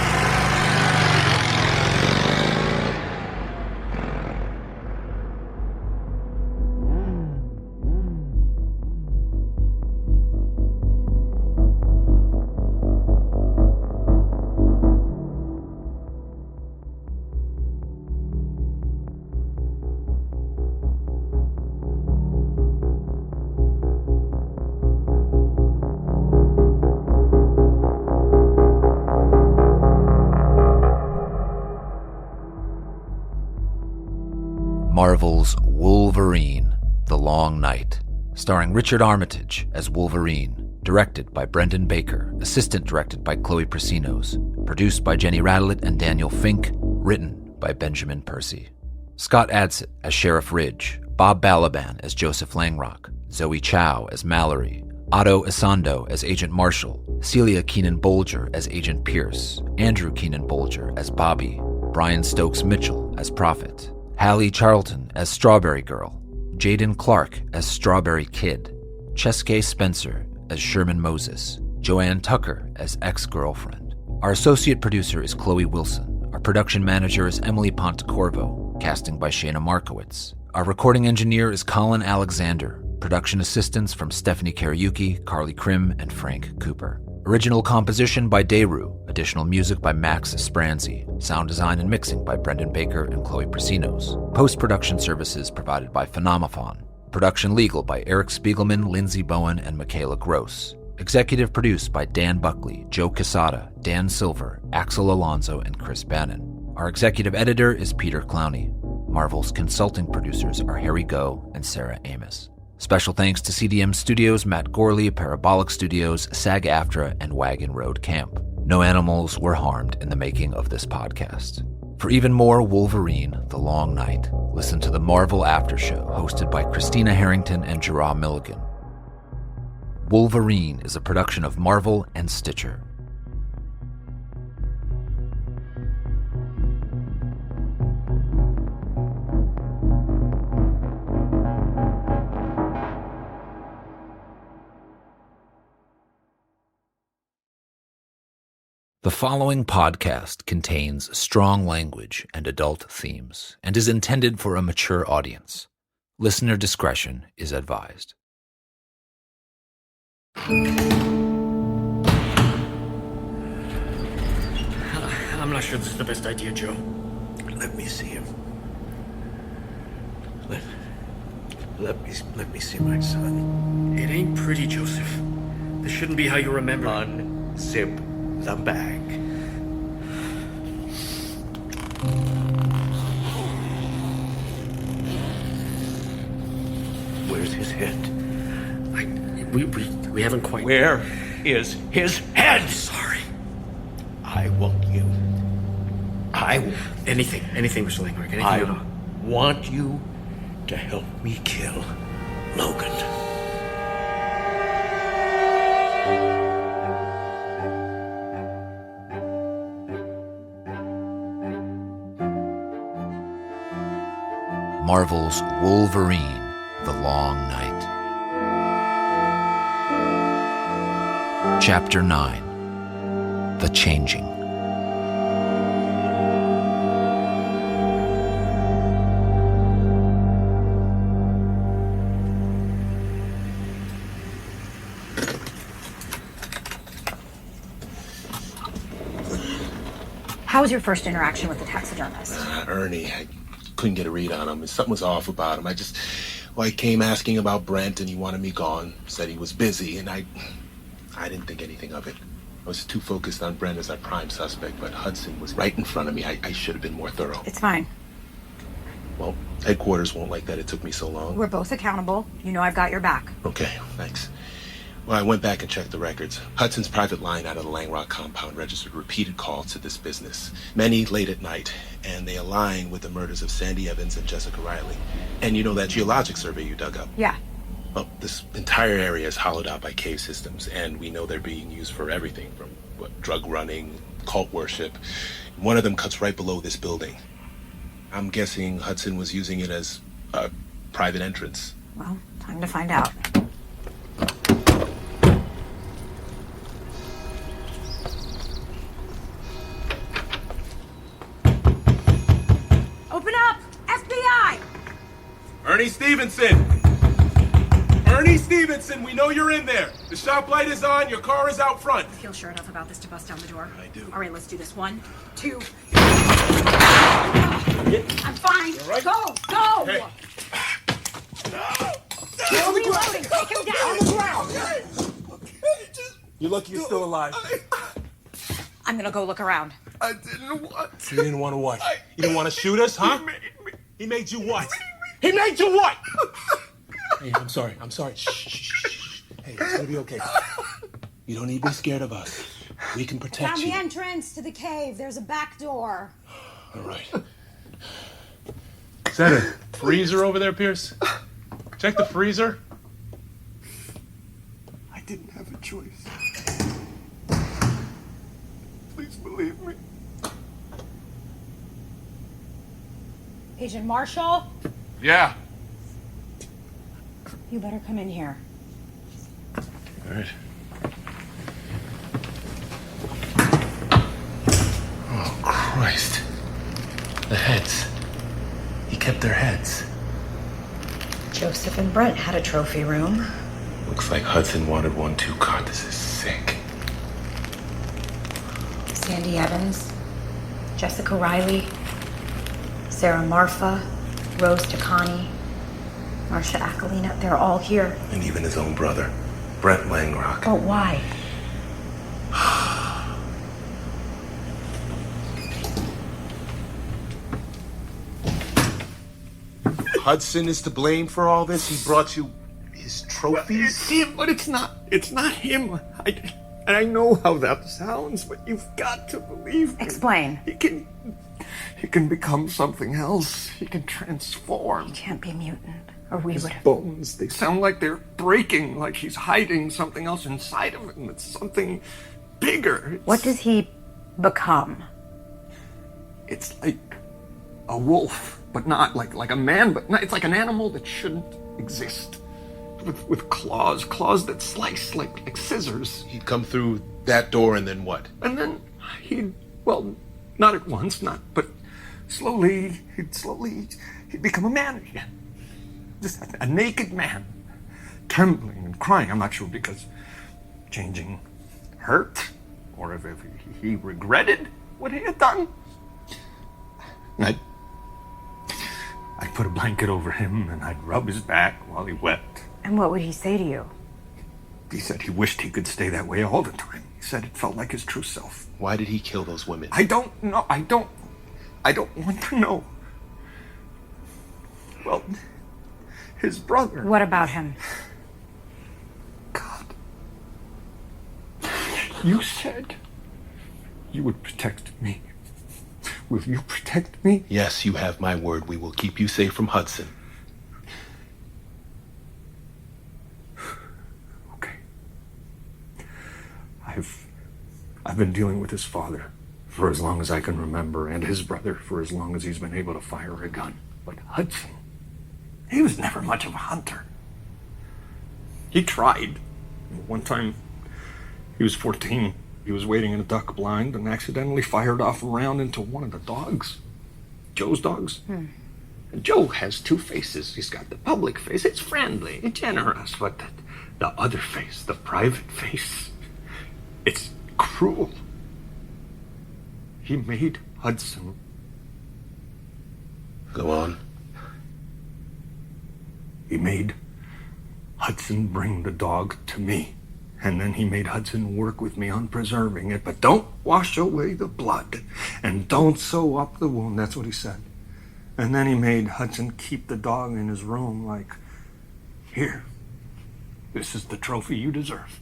Marvel's Wolverine, The Long Night, starring Richard Armitage as Wolverine, directed by Brendan Baker, assistant directed by Chloe Prasinos, produced by Jenny Radelet and Daniel Fink, written by Benjamin Percy. Scott Adsit as Sheriff Ridge, Bob Balaban as Joseph Langrock, Zoe Chow as Mallory, Otto Asando as Agent Marshall, Celia Keenan-Bolger as Agent Pierce, Andrew Keenan-Bolger as Bobby, Brian Stokes Mitchell as Prophet, Hallie Charlton as Strawberry Girl, Jaden Clark as Strawberry Kid, Cheske Spencer as Sherman Moses, Joanne Tucker as ex-girlfriend. Our associate producer is Chloe Wilson. Our production manager is Emily Pontecorvo, casting by Shayna Markowitz. Our recording engineer is Colin Alexander. Production assistants from Stephanie Kariuki, Carly Krim, and Frank Cooper. Original composition by Dayru. Additional music by Max Spranzi. Sound design and mixing by Brendan Baker and Chloe Prasinos. Post-production services provided by Phenomophon. Production legal by Eric Spiegelman, Lindsay Bowen, and Michaela Gross. Executive produced by Dan Buckley, Joe Quesada, Dan Silver, Axel Alonso, and Chris Bannon. Our executive editor is Peter Clowney. Marvel's consulting producers are Harry Goh and Sarah Amos. Special thanks to CDM Studios, Matt Gorley, Parabolic Studios, SAG-AFTRA, and Wagon Road Camp. No animals were harmed in the making of this podcast. For even more Wolverine, The Long Night, listen to the Marvel After Show, hosted by Christina Harrington and Gerard Milligan. Wolverine is a production of Marvel and Stitcher. The following podcast contains strong language and adult themes and is intended for a mature audience. Listener discretion is advised. I'm not sure this is the best idea, Joe. Let me see him. Let me see my son. It ain't pretty, Joseph. This shouldn't be how you remember. Unzip the bag. Where's his head? We haven't quite... Where is his head? Sorry. I want you. Anything, Mr. Langmark, anything I at all. want you to help me kill Logan. Marvel's Wolverine, The Long Night. Chapter 9, The Changing. How was your first interaction with the taxidermist? Ernie, I couldn't get a read on him. Something was off about him. He came asking about Brent and he wanted me gone. Said he was busy and I didn't think anything of it. I was too focused on Brent as our prime suspect, but Hudson was right in front of me. I should have been more thorough. It's fine. Well, headquarters won't like that it took me so long. We're both accountable. You know I've got your back. Okay, thanks. Well, I went back and checked the records. Hudson's private line out of the Langrock compound registered repeated calls to this business, many late at night, and they align with the murders of Sandy Evans and Jessica Riley. And you know that geologic survey you dug up? Yeah. Well, this entire area is hollowed out by cave systems, and we know they're being used for everything from drug running, cult worship. One of them cuts right below this building. I'm guessing Hudson was using it as a private entrance. Well, time to find out. Open up! FBI! Ernie Stevenson! Ernie Stevenson, we know you're in there. The shop light is on, your car is out front. I feel sure enough about this to bust down the door. I do. All right, let's do this. 1, 2. I'm fine. Right. Go! Hey. You're reloading. Take him down. On the ground. Hey. You're lucky you're still alive. I'm gonna go look around. I didn't want to. You didn't want to what? You didn't want to shoot us, huh? He made you what? He made you what? Hey, I'm sorry. Shh. Hey, it's gonna be okay. You don't need to be scared of us. We can protect Found you. the entrance to the cave. There's a back door. All right. Is that a freezer over there, Pierce? Check the freezer. I didn't have a choice. Please believe me. Agent Marshall, Yeah. you better come in here. All right. Oh, Christ. The heads. He kept their heads. Joseph and Brent had a trophy room. Looks like Hudson wanted one too. God, this is sick. Sandy Evans, Jessica Riley, Sarah Marfa, Rose Takani, Marcia Aquilina, they're all here. And even his own brother, Brent Langrock. But why? Hudson is to blame for all this? He brought you his trophies? Well, it's him, but it's not. It's not him. And I know how that sounds, but you've got to believe me. Explain. He can become something else. He can transform. He can't be mutant, or we His would have. bones, they sound like they're breaking, like he's hiding something else inside of him. It's something bigger. What does he become? It's like a wolf, but not like a man, but not, it's like an animal that shouldn't exist. With claws that slice like scissors. He'd come through that door and then what? And then not at once, but slowly, he'd become a man again. Just a naked man, trembling and crying. I'm not sure because changing hurt or if he regretted what he had done. I'd put a blanket over him and I'd rub his back while he wept. And what would he say to you? He said he wished he could stay that way all the time. He said it felt like his true self. Why did he kill those women? I don't know. I don't want to know. Well, his brother. What about him? God. You said you would protect me. Will you protect me? Yes, you have my word. We will keep you safe from Hudson. I've been dealing with his father for as long as I can remember, and his brother for as long as he's been able to fire a gun. But Hudson, he was never much of a hunter. He tried. One time, he was 14. He was waiting in a duck blind and accidentally fired off a round into one of the dogs. Joe's dogs. And Joe has two faces. He's got the public face. It's friendly, it's generous, but the other face, the private face, it's cruel. He made Hudson. Go on. He made Hudson bring the dog to me. And then he made Hudson work with me on preserving it. But don't wash away the blood. And don't sew up the wound. That's what he said. And then he made Hudson keep the dog in his room like, here, this is the trophy you deserve.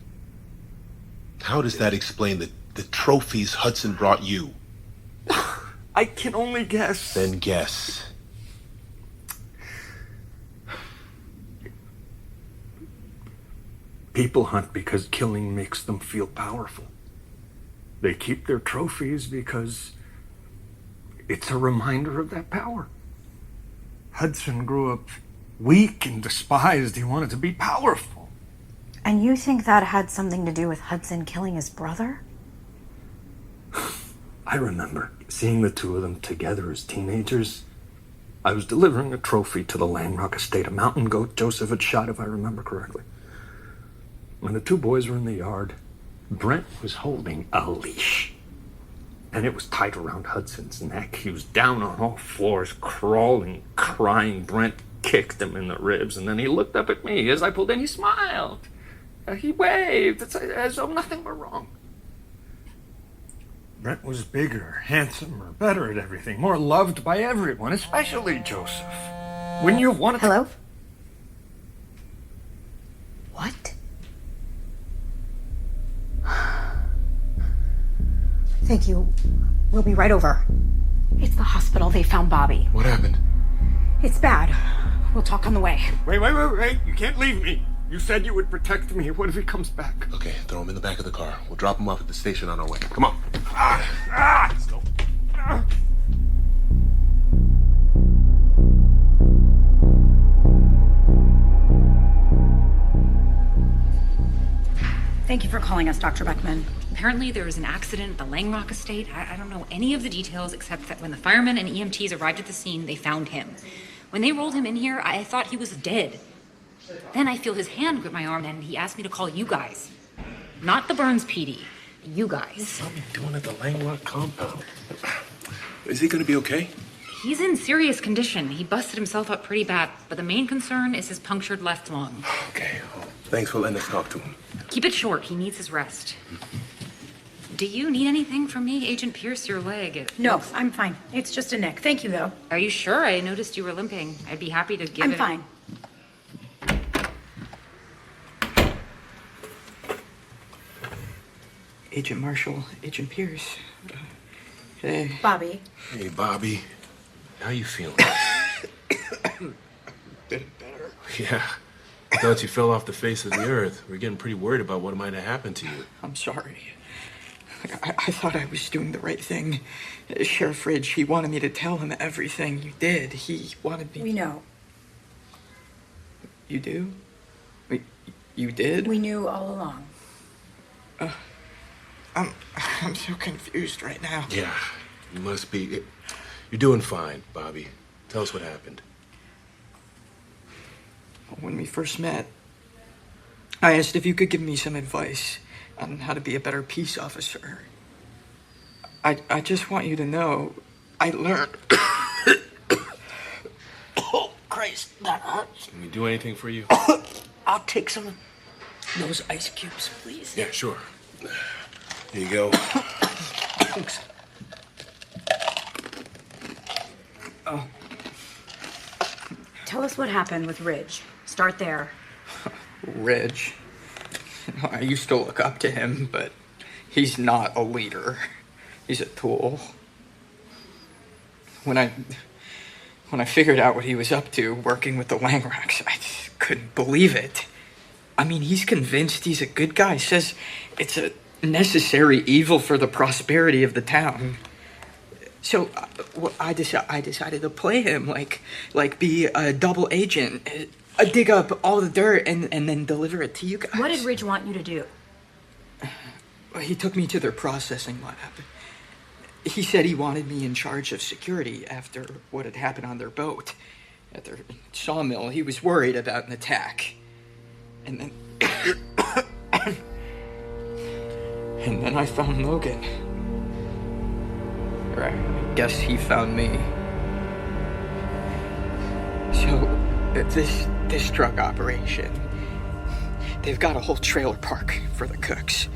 How does that explain the trophies Hudson brought you? I can only guess. Then guess. People hunt because killing makes them feel powerful. They keep their trophies because it's a reminder of that power. Hudson grew up weak and despised. He wanted to be powerful. And you think that had something to do with Hudson killing his brother? I remember seeing the two of them together as teenagers. I was delivering a trophy to the Langrock estate, a mountain goat Joseph had shot, if I remember correctly. When the two boys were in the yard, Brent was holding a leash. And it was tied around Hudson's neck. He was down on all fours, crawling, crying. Brent kicked him in the ribs, and then he looked up at me. As I pulled in, he smiled. He waved as though nothing were wrong. Brent was bigger, handsomer, better at everything, more loved by everyone, especially Joseph. Wouldn't you have wanted to... Hello? What? Thank you. We'll be right over. It's the hospital. They found Bobby. What happened? It's bad. We'll talk on the way. Wait. You can't leave me. You said you would protect me. What if he comes back? Okay, throw him in the back of the car. We'll drop him off at the station on our way. Come on. Let's go. Thank you for calling us, Dr. Beckman. Apparently there was an accident at the Langrock estate. I don't know any of the details except that when the firemen and EMTs arrived at the scene, they found him. When they rolled him in here, I thought he was dead. Then I feel his hand grip my arm and he asked me to call you guys. Not the Burns PD. You guys. What are we doing at the Langrock compound? Is he gonna be okay? He's in serious condition. He busted himself up pretty bad, but the main concern is his punctured left lung. Okay. Well, thanks for letting us talk to him. Keep it short. He needs his rest. Do you need anything from me, Agent Pierce? Your leg? No, I'm fine. It's just a nick. Thank you, though. Are you sure? I noticed you were limping. I'd be happy to give I'm it... fine. Agent Marshall, Agent Pierce. Hey. Bobby. Hey, Bobby. How you feeling? Bit better. Yeah. I thought you fell off the face of the earth. We're getting pretty worried about what might have happened to you. I'm sorry. I thought I was doing the right thing. Sheriff Ridge, he wanted me to tell him everything you did. He wanted me... We know. You do? Wait, you did? We knew all along. I'm so confused right now. Yeah, you must be. You're doing fine, Bobby. Tell us what happened. When we first met, I asked if you could give me some advice on how to be a better peace officer. I just want you to know, I learned... Oh, Christ, that hurts. Can we do anything for you? I'll take some of those ice cubes, please. Yeah, sure. Here you go. Thanks. Oh. Tell us what happened with Ridge. Start there. Ridge. I used to look up to him, but he's not a leader. He's a tool. When I figured out what he was up to, working with the Langrocks, I just couldn't believe it. I mean, he's convinced he's a good guy. Says it's a necessary evil for the prosperity of the town. So I decided to play him, like be a double agent, dig up all the dirt and then deliver it to you guys. What did Ridge want you to do? He took me to their processing lab. He said he wanted me in charge of security after what had happened on their boat. At their sawmill, he was worried about an attack. And then... and then I found Logan. Or I guess he found me. So, this drug operation, they've got a whole trailer park for the cooks.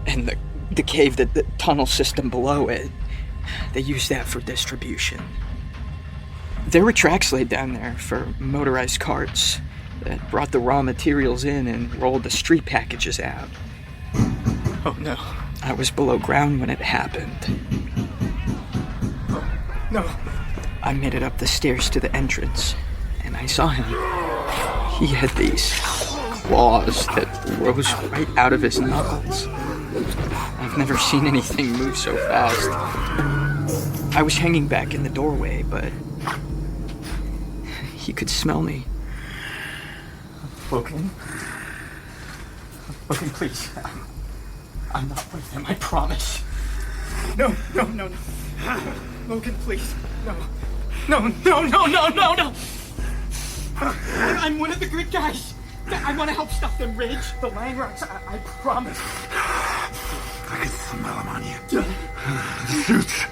And the cave, the tunnel system below it, they use that for distribution. There were tracks laid down there for motorized carts that brought the raw materials in and rolled the street packages out. Oh no, I was below ground when it happened. Oh, no. I made it up the stairs to the entrance, and I saw him. He had these claws that rose right out of his knuckles. I've never seen anything move so fast. I was hanging back in the doorway, but he could smell me. Logan? Logan, please. I'm not with him, I promise. No. Logan, please. No. I'm one of the good guys. I want to help stop them, Ridge. The Langrocks, I promise. I can smell them on you. The suits.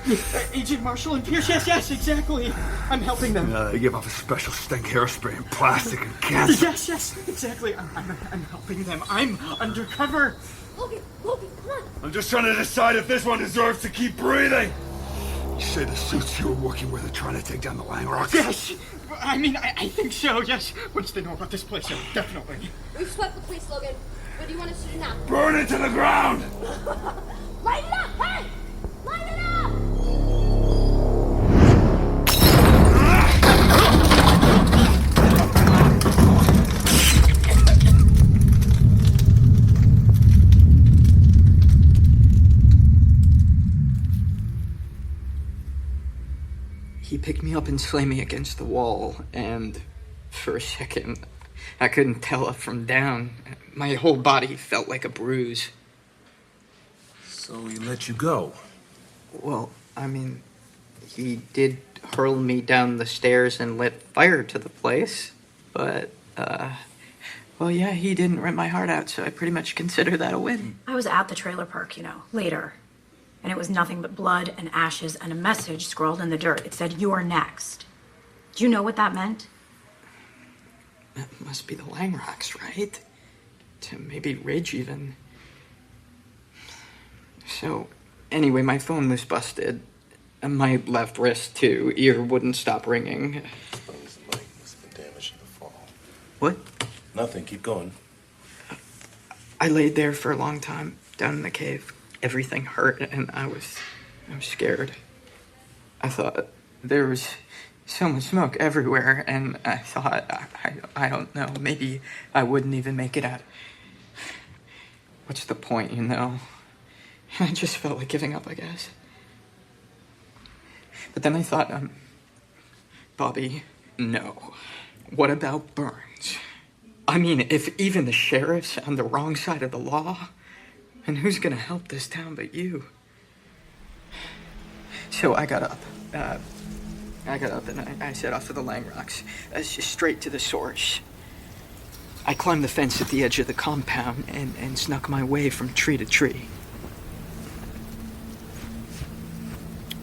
Agent Marshall and Pierce, yes, exactly. I'm helping them. They give off a special stink hairspray and plastic and cancer. Yes, exactly. I'm helping them. I'm undercover. Logan, come on. I'm just trying to decide if this one deserves to keep breathing. You say the suits you were working with are trying to take down the Langrocks? Yes. I mean, I think so, yes. Once they know about this place, definitely. We've swept the place, Logan. What do you want us to do now? Burn it to the ground! Light it up! Hey! Light it up! He picked me up and slammed me against the wall, and for a second, I couldn't tell up from down. My whole body felt like a bruise. So he let you go? Well, I mean, he did hurl me down the stairs and lit fire to the place, but, well, yeah, he didn't rip my heart out, so I pretty much consider that a win. I was at the trailer park, later. And it was nothing but blood and ashes and a message scrawled in the dirt. It said, "You're next." Do you know what that meant? That must be the Langrocks, right? To maybe Ridge, even. So, anyway, my phone was busted. And my left wrist, too. Ear wouldn't stop ringing. His leg must have been damaged in the fall. What? Nothing. Keep going. I laid there for a long time, down in the cave. Everything hurt, and I was scared. I thought there was so much smoke everywhere, and I thought, I don't know, maybe I wouldn't even make it out. What's the point, I just felt like giving up, I guess. But then I thought, Bobby, no. What about Burns? I mean, if even the sheriff's on the wrong side of the law, and who's gonna help this town but you? So I got up. And I set off for the Langrocks, straight to the source. I climbed the fence at the edge of the compound and snuck my way from tree to tree.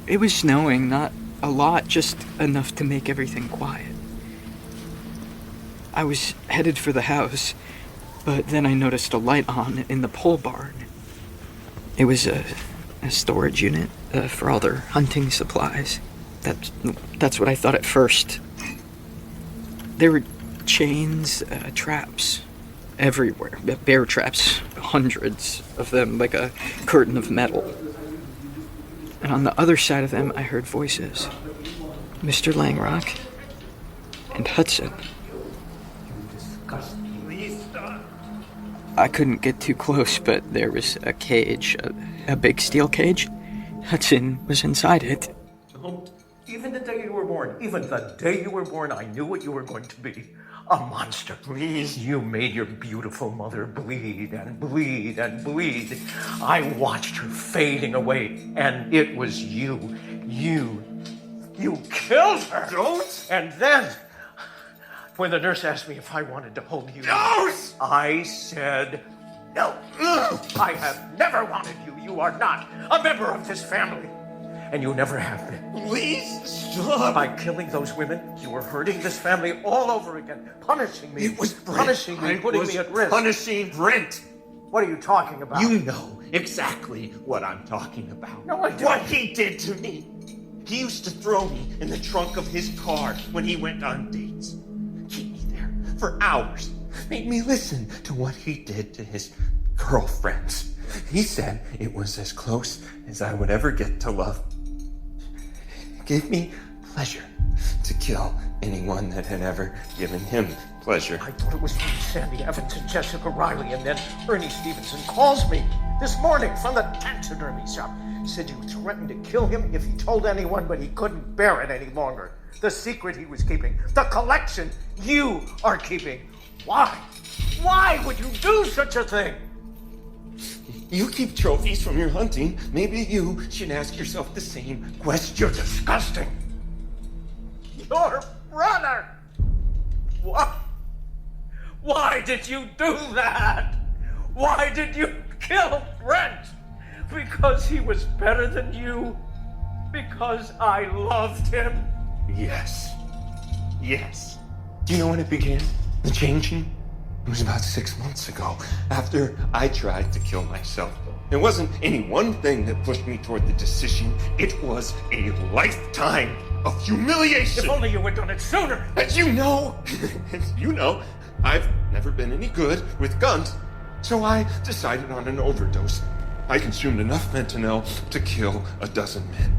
It was snowing, not a lot, just enough to make everything quiet. I was headed for the house, but then I noticed a light on in the pole barn. It was a storage unit for all their hunting supplies. That's what I thought at first. There were chains, traps everywhere. Bear traps, hundreds of them, like a curtain of metal. And on the other side of them, I heard voices. Mr. Langrock and Hudson. Please stop. I couldn't get too close, but there was a cage, a big steel cage. Hudson was inside it. Don't. Even the day you were born, I knew what you were going to be. A monster. Please. You made your beautiful mother bleed and bleed and bleed. I watched her fading away, and it was you. You killed her. Don't. And then, when the nurse asked me if I wanted to hold you, Nurse! I said no. I have never wanted you. You are not a member of this family. And you never have been. Please stop. By killing those women, you were hurting this family all over again, punishing me. It was Brent. Punishing me, putting me at risk. Punishing Brent. What are you talking about? You know exactly what I'm talking about. No, I don't. What he did to me. He used to throw me in the trunk of his car when he went on dates. Keep me there for hours. Made me listen to what he did to his girlfriends. He said it was as close as I would ever get to love. It gave me pleasure to kill anyone that had ever given him pleasure. I thought it was from Sandy Evans and Jessica Riley, and then Ernie Stevenson calls me this morning from the taxidermy shop. He said you threatened to kill him if he told anyone, but he couldn't bear it any longer. The secret he was keeping, the collection you are keeping. Why? Why would you do such a thing? You keep trophies from your hunting. Maybe you should ask yourself the same question. You're disgusting. Your brother! What? Why did you do that? Why did you kill Brent? Because he was better than you? Because I loved him? Yes. Yes. Do you know when it began? The changing? It was about 6 months ago, after I tried to kill myself. It wasn't any one thing that pushed me toward the decision. It was a lifetime of humiliation. If only you had done it sooner. As you know, I've never been any good with guns. So I decided on an overdose. I consumed enough fentanyl to kill a dozen men.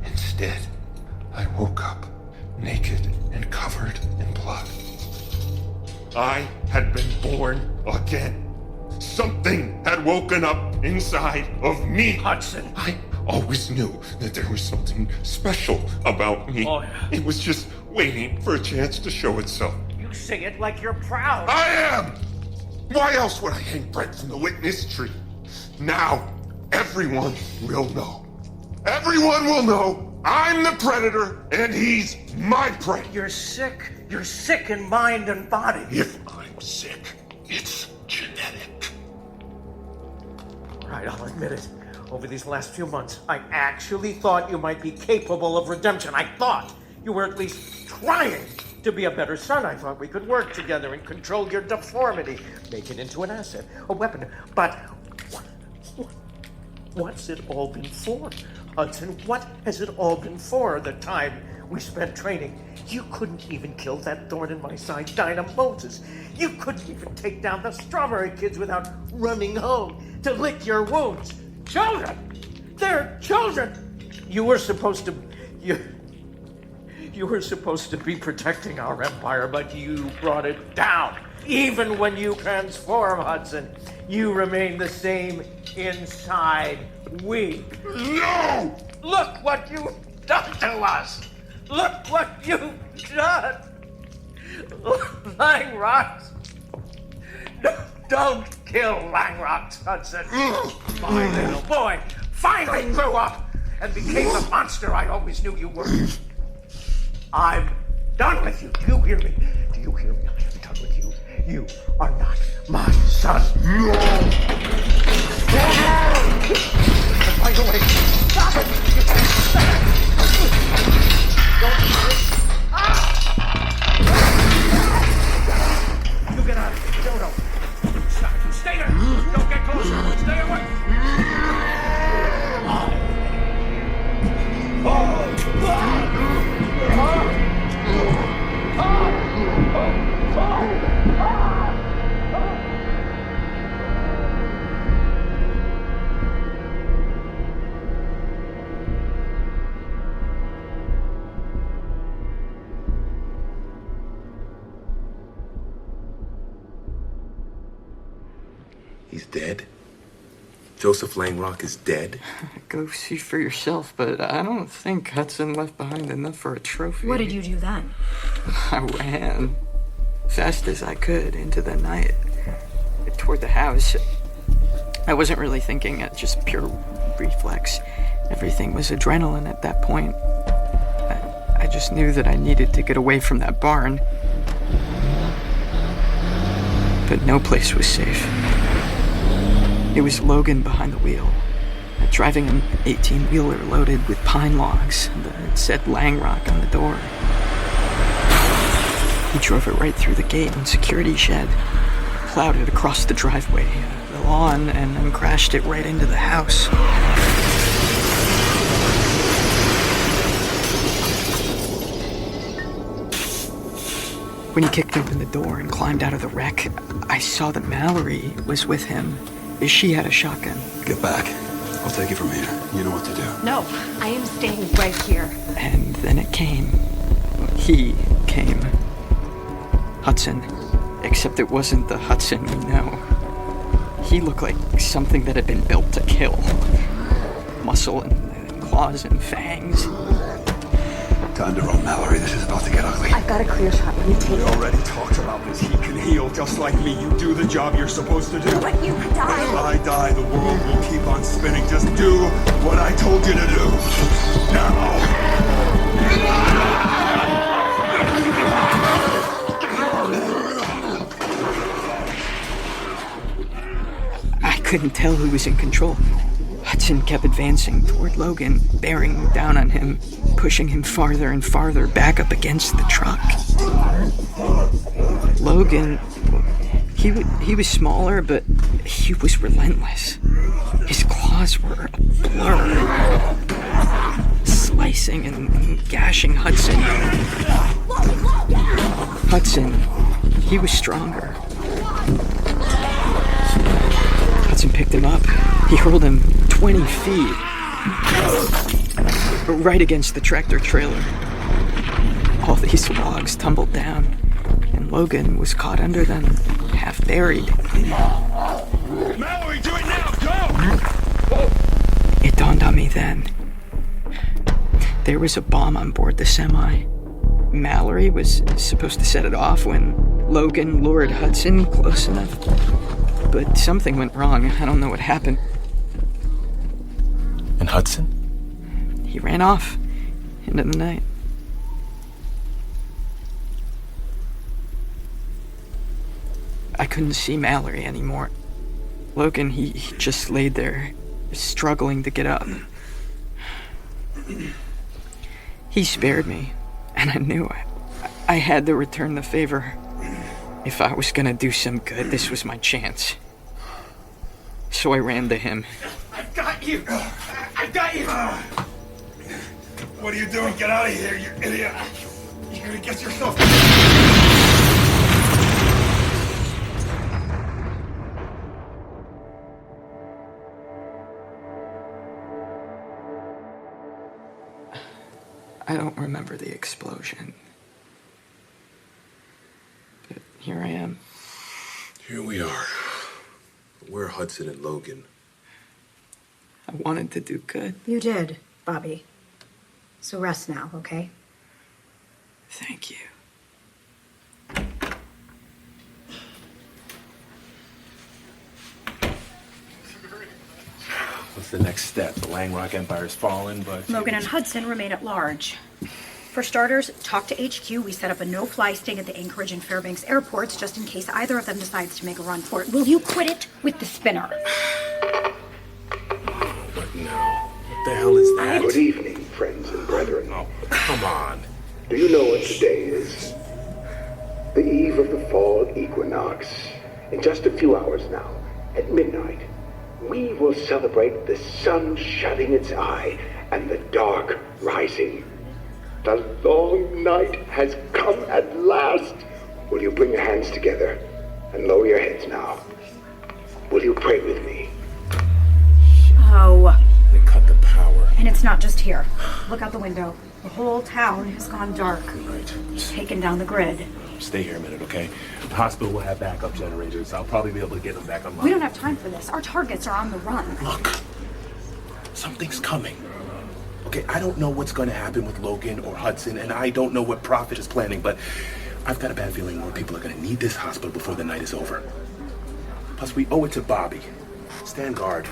Instead, I woke up naked and covered in blood. I had been born again. Something had woken up inside of me. Hudson. I always knew that there was something special about me. Oh, yeah. It was just waiting for a chance to show itself. You you say it like you're proud. I am! Why else would I hang Brett from the witness tree? Now, everyone will know. Everyone will know I'm the predator and he's my prey. You're sick. You're sick in mind and body. If I'm sick, it's genetic. Right, I'll admit it. Over these last few months, I actually thought you might be capable of redemption. I thought you were at least trying to be a better son. I thought we could work together and control your deformity, make it into an asset, a weapon. But what's it all been for, Hudson? What has it all been for? The time we spent training. You couldn't even kill that thorn in my side, Dinah Moses. You couldn't even take down the Strawberry Kids without running home to lick your wounds. Children! They're children! You were supposed to be protecting our empire, but you brought it down. Even when you transform, Hudson, you remain the same inside. No! Look what you've done to us! Look what you've done! Langrocks! No, don't kill Langrocks, Hudson! My little boy finally grew up and became the monster I always knew you were. I'm done with you. Do you hear me? Do you hear me? I am done with you. You are not my son. No! And by the way, stop it! You can't stop it! Don't do it! You get out of here. No. Stop. Stay there. Don't get closer. Stay away. He's dead? Joseph Langrock is dead? Go see for yourself, but I don't think Hudson left behind enough for a trophy. What did you do then? I ran fast as I could into the night toward the house. I wasn't really thinking, just pure reflex. Everything was adrenaline at that point. I just knew that I needed to get away from that barn. But no place was safe. It was Logan behind the wheel, driving an 18-wheeler loaded with pine logs that said Langrock on the door. He drove it right through the gate and security shed, plowed it across the driveway, the lawn, and then crashed it right into the house. When he kicked open the door and climbed out of the wreck, I saw that Mallory was with him. She had a shotgun. Get back. I'll take it from here. You know what to do. No, I am staying right here. And then it came. He came. Hudson. Except it wasn't the Hudson we know. He looked like something that had been built to kill. Muscle and claws and fangs. Time to run, Mallory. This is about to get ugly. I've got a clear shot. Let me take We it. already talked about this. He can heal just like me. You do the job you're supposed to do. But you die. If I die, the world will keep on spinning. Just do what I told you to do. Now! I couldn't tell who was in control. Hudson kept advancing toward Logan, bearing down on him, pushing him farther and farther back up against the truck. Logan, he was smaller, but he was relentless. His claws were a blur, slicing and gashing Hudson. Hudson, he was stronger. Hudson picked him up. He hurled him 20 feet. Right against the tractor trailer. All these logs tumbled down, and Logan was caught under them, half buried. Mallory, do it now! Go! It dawned on me then. There was a bomb on board the semi. Mallory was supposed to set it off when Logan lured Hudson close enough. But something went wrong. I don't know what happened. And Hudson? He ran off into the night. I couldn't see Mallory anymore. Logan, he just laid there, struggling to get up. He spared me, and I knew I had to return the favor. If I was gonna do some good, this was my chance. So I ran to him. I've got you! I've got you! What are you doing? Get out of here, you idiot! You're gonna get yourself... I don't remember the explosion. But here I am. Here we are. We're Hudson and Logan. I wanted to do good. You did, Bobby. So rest now, okay? Thank you. What's the next step? The Langrock Empire's fallen, but... Logan and Hudson remain at large. For starters, talk to HQ. We set up a no-fly sting at the Anchorage and Fairbanks airports just in case either of them decides to make a run for it. Will you quit it with the spinner? What now? What the hell is that? Good evening, friends and brethren. Oh, come on. Do you know what today is? The eve of the fall equinox. In just a few hours now, at midnight, we will celebrate the sun shutting its eye and the dark rising. The long night has come at last. Will you bring your hands together and lower your heads now? Will you pray with me? Oh. They cut the power. And it's not just here. Look out the window. The whole town has gone dark. Right. Taken down the grid. Stay here a minute, okay? The hospital will have backup generators. I'll probably be able to get them back online. We don't have time for this. Our targets are on the run. Look, something's coming. Okay, I don't know what's going to happen with Logan or Hudson, and I don't know what Prophet is planning, but I've got a bad feeling more people are going to need this hospital before the night is over. Plus, we owe it to Bobby. Stand guard.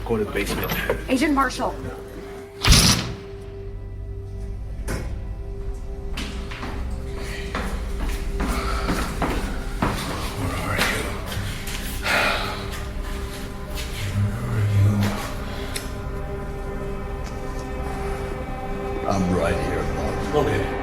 Go to the basement. Agent Marshall. I'm right here, Bob. Okay.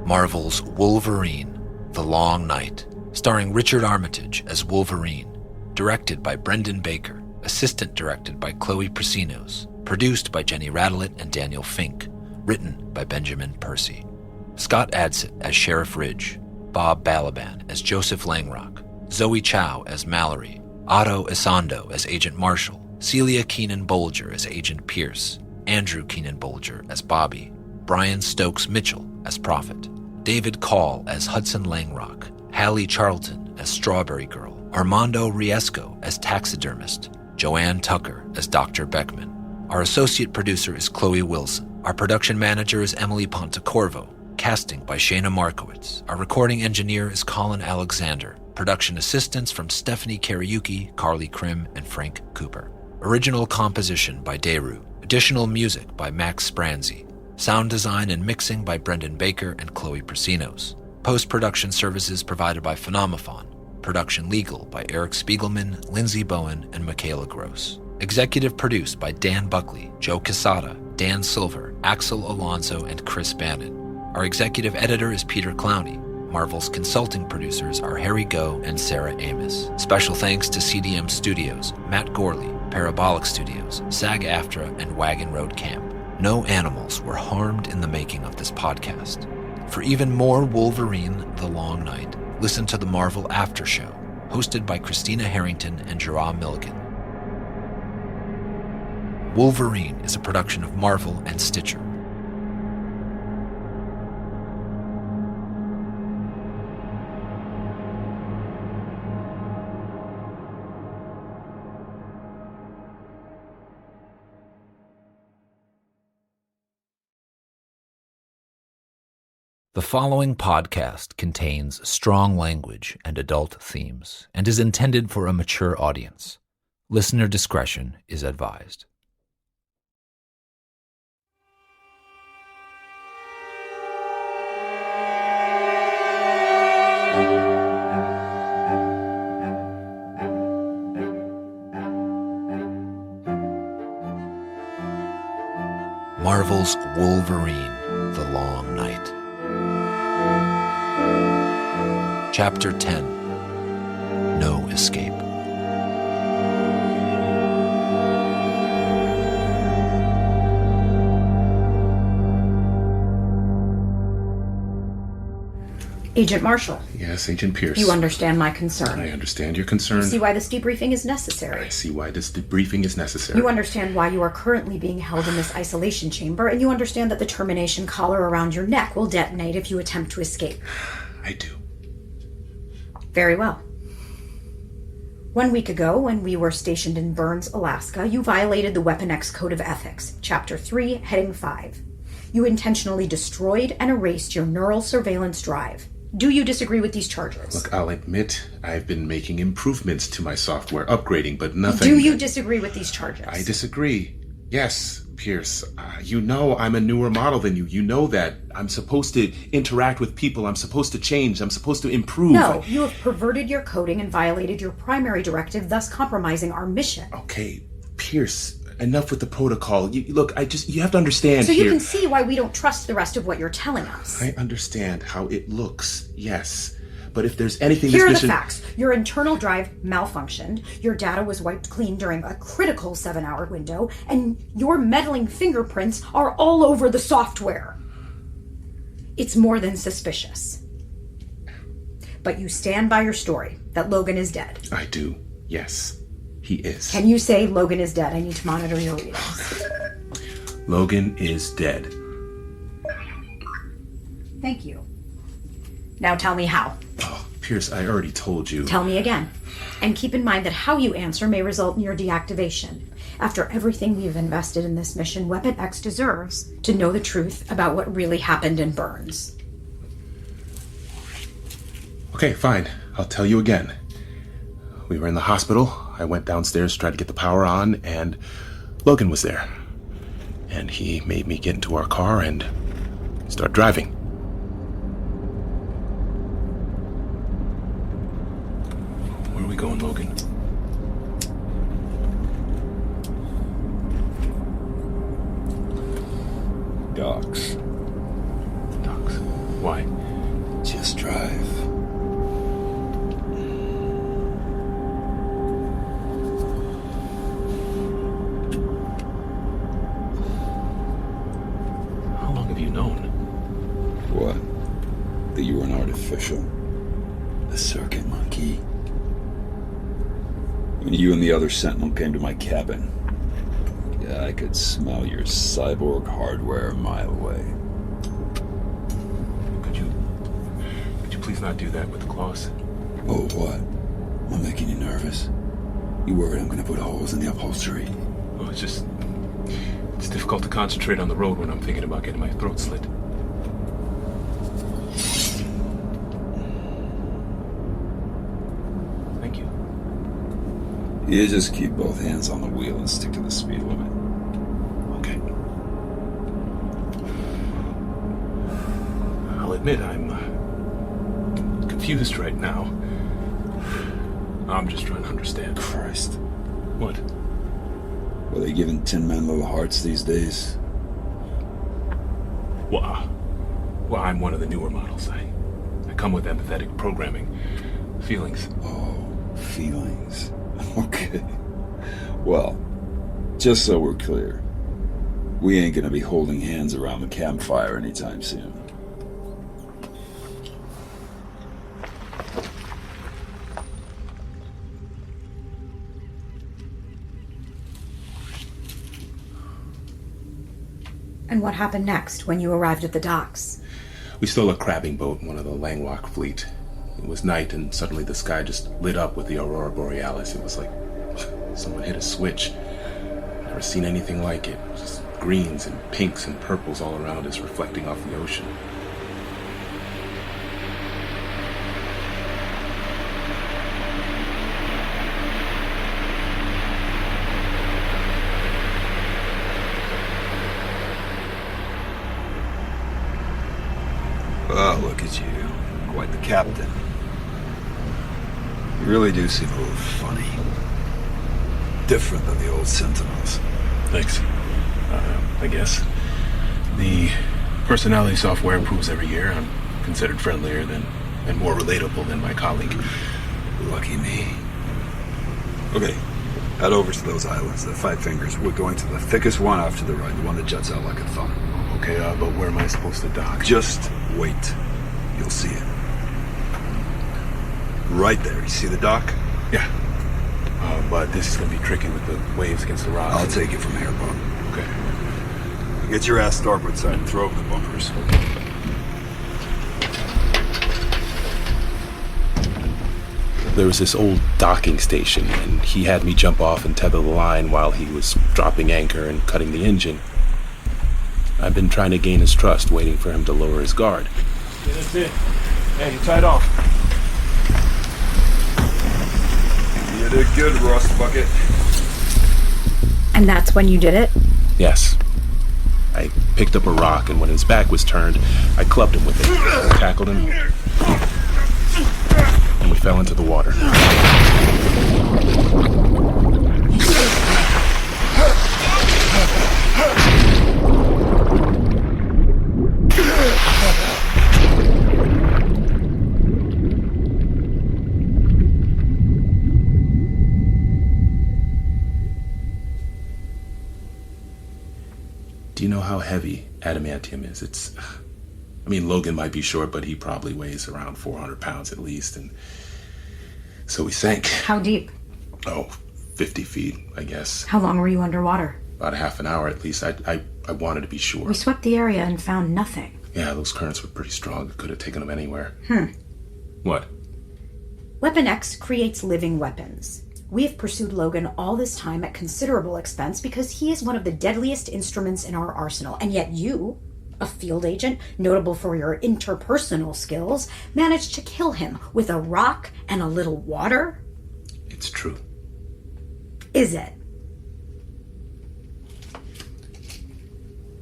Marvel's Wolverine, The Long Night, starring Richard Armitage as Wolverine, directed by Brendan Baker, assistant directed by Chloe Prasinos, produced by Jenny Radelet and Daniel Fink, written by Benjamin Percy. Scott Adsit as Sheriff Ridge, Bob Balaban as Joseph Langrock, Zoe Chow as Mallory, Otto Isando as Agent Marshall, Celia Keenan Bolger as Agent Pierce, Andrew Keenan Bolger as Bobby, Brian Stokes Mitchell as Prophet, David Call as Hudson Langrock, Hallie Charlton as Strawberry Girl, Armando Riesco as Taxidermist, Joanne Tucker as Dr. Beckman. Our associate producer is Chloe Wilson. Our production manager is Emily Pontecorvo. Casting by Shayna Markowitz. Our recording engineer is Colin Alexander. Production assistants from Stephanie Kariuki, Carly Krim, and Frank Cooper. Original composition by Deru. Additional music by Max Spranzi. Sound design and mixing by Brendan Baker and Chloe Prasinos. Post-production services provided by Phenomophon. Production legal by Eric Spiegelman, Lindsay Bowen, and Michaela Gross. Executive produced by Dan Buckley, Joe Quesada, Dan Silver, Axel Alonso, and Chris Bannon. Our executive editor is Peter Clowney. Marvel's consulting producers are Harry Goh and Sarah Amos. Special thanks to CDM Studios, Matt Gorley, Parabolic Studios, SAG-AFTRA, and Wagon Road Camp. No animals were harmed in the making of this podcast. For even more Wolverine, The Long Night, listen to the Marvel After Show, hosted by Christina Harrington and Jerah Milligan. Wolverine is a production of Marvel and Stitcher. The following podcast contains strong language and adult themes and is intended for a mature audience. Listener discretion is advised. Marvel's Wolverine, The Long Night. Chapter 10, No Escape. Agent Marshall, Yes, Agent Pierce. you understand my concern. I understand your concern. You see why this debriefing is necessary. I see why this debriefing is necessary. You understand why you are currently being held in this isolation chamber, and you understand that the termination collar around your neck will detonate if you attempt to escape. I do. Very well. 1 week ago, when we were stationed in Burns, Alaska, you violated the Weapon X Code of Ethics, Chapter 3, Heading 5. You intentionally destroyed and erased your neural surveillance drive. Do you disagree with these charges? Look, I'll admit I've been making improvements to my software, upgrading, but nothing... Do you disagree with these charges? I disagree. Yes, Pierce. You know I'm a newer model than you. You know that. I'm supposed to interact with people. I'm supposed to change. I'm supposed to improve. No, you have perverted your coding and violated your primary directive, thus compromising our mission. Okay, Pierce, enough with the protocol. Look, you have to understand So here. you can see why we don't trust the rest of what you're telling us. I understand how it looks, yes. But if there's anything Here this are the mission... facts. Your internal drive malfunctioned, your data was wiped clean during a critical 7-hour window, and your meddling fingerprints are all over the software. It's more than suspicious. But you stand by your story, that Logan is dead. I do, yes. He is. Can you say Logan is dead? I need to monitor your readings. Logan is dead. Thank you. Now tell me how. Oh, Pierce, I already told you. Tell me again. And keep in mind that how you answer may result in your deactivation. After everything we've invested in this mission, Weapon X deserves to know the truth about what really happened in Burns. Okay, fine. I'll tell you again. We were in the hospital. I went downstairs to try to get the power on, and Logan was there. And he made me get into our car and start driving. Where are we going, Logan? Docks. Docks? Why? Just drive. How long have you known? What? That you were an artificial? The circuit monkey? When you and the other Sentinel came to my cabin, yeah, I could smell your cyborg hardware a mile away. Could you please not do that with the claws? Oh, what? I'm making you nervous? You worried I'm gonna put holes in the upholstery? Oh, it's difficult to concentrate on the road when I'm thinking about getting my throat slit. Thank you. You just keep both hands on the wheel and stick to the speed limit. Okay. I'll admit I'm confused right now. I'm just trying to understand. Christ. What? Are they giving Tin Men little hearts these days? Well, I'm one of the newer models. I come with empathetic programming. Feelings. Oh, feelings. Okay. Well, just so we're clear, we ain't gonna be holding hands around the campfire anytime soon. And what happened next when you arrived at the docks? We stole a crabbing boat in one of the Langlok fleet. It was night, and suddenly the sky just lit up with the aurora borealis. It was like someone hit a switch. Never seen anything like it. Just greens and pinks and purples all around us, reflecting off the ocean. Oh, look at you. Quite the captain. You really do seem a little funny. Different than the old Sentinels. Thanks. I guess. The personality software improves every year. I'm considered friendlier than and more relatable than my colleague. Lucky me. Okay, head over to those islands, the Five Fingers. We're going to the thickest one off to the right, the one that juts out like a thumb. Okay, but where am I supposed to dock? Just wait. You'll see it. Right there. You see the dock? Yeah. But this is going to be tricky with the waves against the rocks. I'll take it from here, Bob. Okay. Get your ass starboard side and throw over the bumpers. There was this old docking station, and he had me jump off and tether the line while he was dropping anchor and cutting the engine. I've been trying to gain his trust, waiting for him to lower his guard. Yeah, that's it. Hey, you tied off. You did good, Rust Bucket. And that's when you did it? Yes. I picked up a rock, and when his back was turned, I clubbed him with it, tackled him, and we fell into the water. Do you know how heavy adamantium is? Logan might be short, but he probably weighs around 400 pounds at least, and so we sank. How deep? 50 feet, I guess. How long were you underwater? About a half an hour at least. I wanted to be sure. We swept the area and found nothing. Yeah, those currents were pretty strong. It could have taken them anywhere. What? Weapon X creates living weapons. We have pursued Logan all this time at considerable expense because he is one of the deadliest instruments in our arsenal. And yet you, a field agent, notable for your interpersonal skills, managed to kill him with a rock and a little water? It's true. Is it?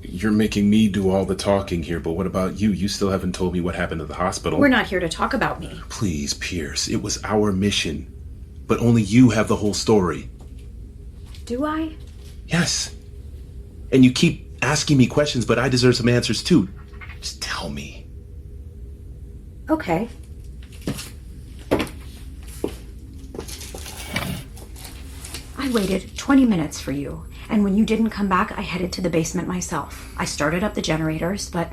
You're making me do all the talking here, but what about you? You still haven't told me what happened at the hospital. We're not here to talk about me. Please, Pierce. It was our mission. But only you have the whole story. Do I? Yes. And you keep asking me questions, but I deserve some answers too. Just tell me. Okay. I waited 20 minutes for you, and when you didn't come back, I headed to the basement myself. I started up the generators, but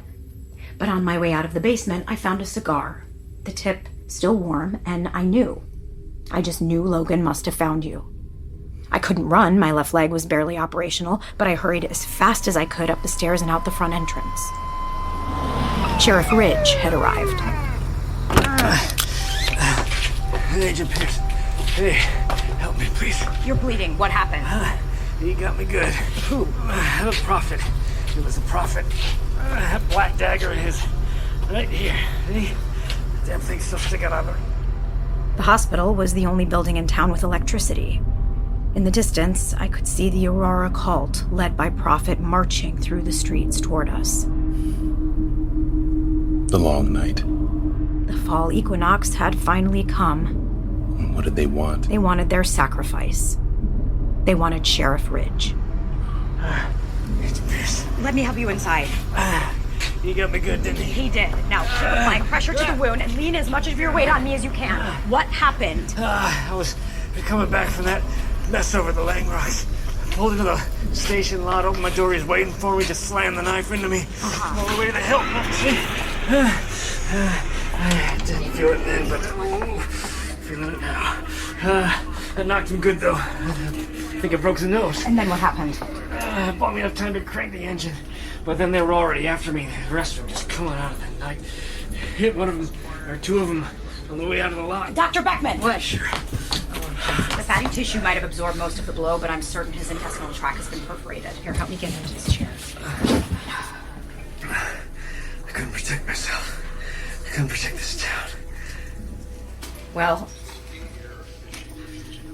on my way out of the basement, I found a cigar. The tip still warm, and I just knew Logan must have found you. I couldn't run, my left leg was barely operational, but I hurried as fast as I could up the stairs and out the front entrance. Sheriff Ridge had arrived. Agent Pierce, hey, help me, please. You're bleeding. What happened? He got me good. Who? The Prophet. It was the Prophet. That black dagger of his. Right here. See? Damn thing's still sticking out of her. The hospital was the only building in town with electricity. In the distance, I could see the Aurora cult, led by Prophet, marching through the streets toward us. The long night. The fall equinox had finally come. What did they want? They wanted their sacrifice. They wanted Sheriff Ridge. Let me help you inside. He got me good, didn't he? He did. Now, keep applying pressure to the wound and lean as much of your weight on me as you can. What happened? I was coming back from that mess over the Langrocks. Pulled into the station lot, opened my door, he's waiting for me, just slammed the knife into me. All the way to the hilt. I didn't feel it then, but feeling it now. That knocked him good, though. I think I broke his nose. And then what happened? Bought me enough time to crank the engine. but then they were already after me. The rest of them just coming out of the night. Hit one of them, or two of them, on the way out of the lot. Dr. Beckman! What? Sure. The fatty tissue might have absorbed most of the blow, but I'm certain his intestinal tract has been perforated. Here, help me get him to this chair. I couldn't protect myself. I couldn't protect this town. Well...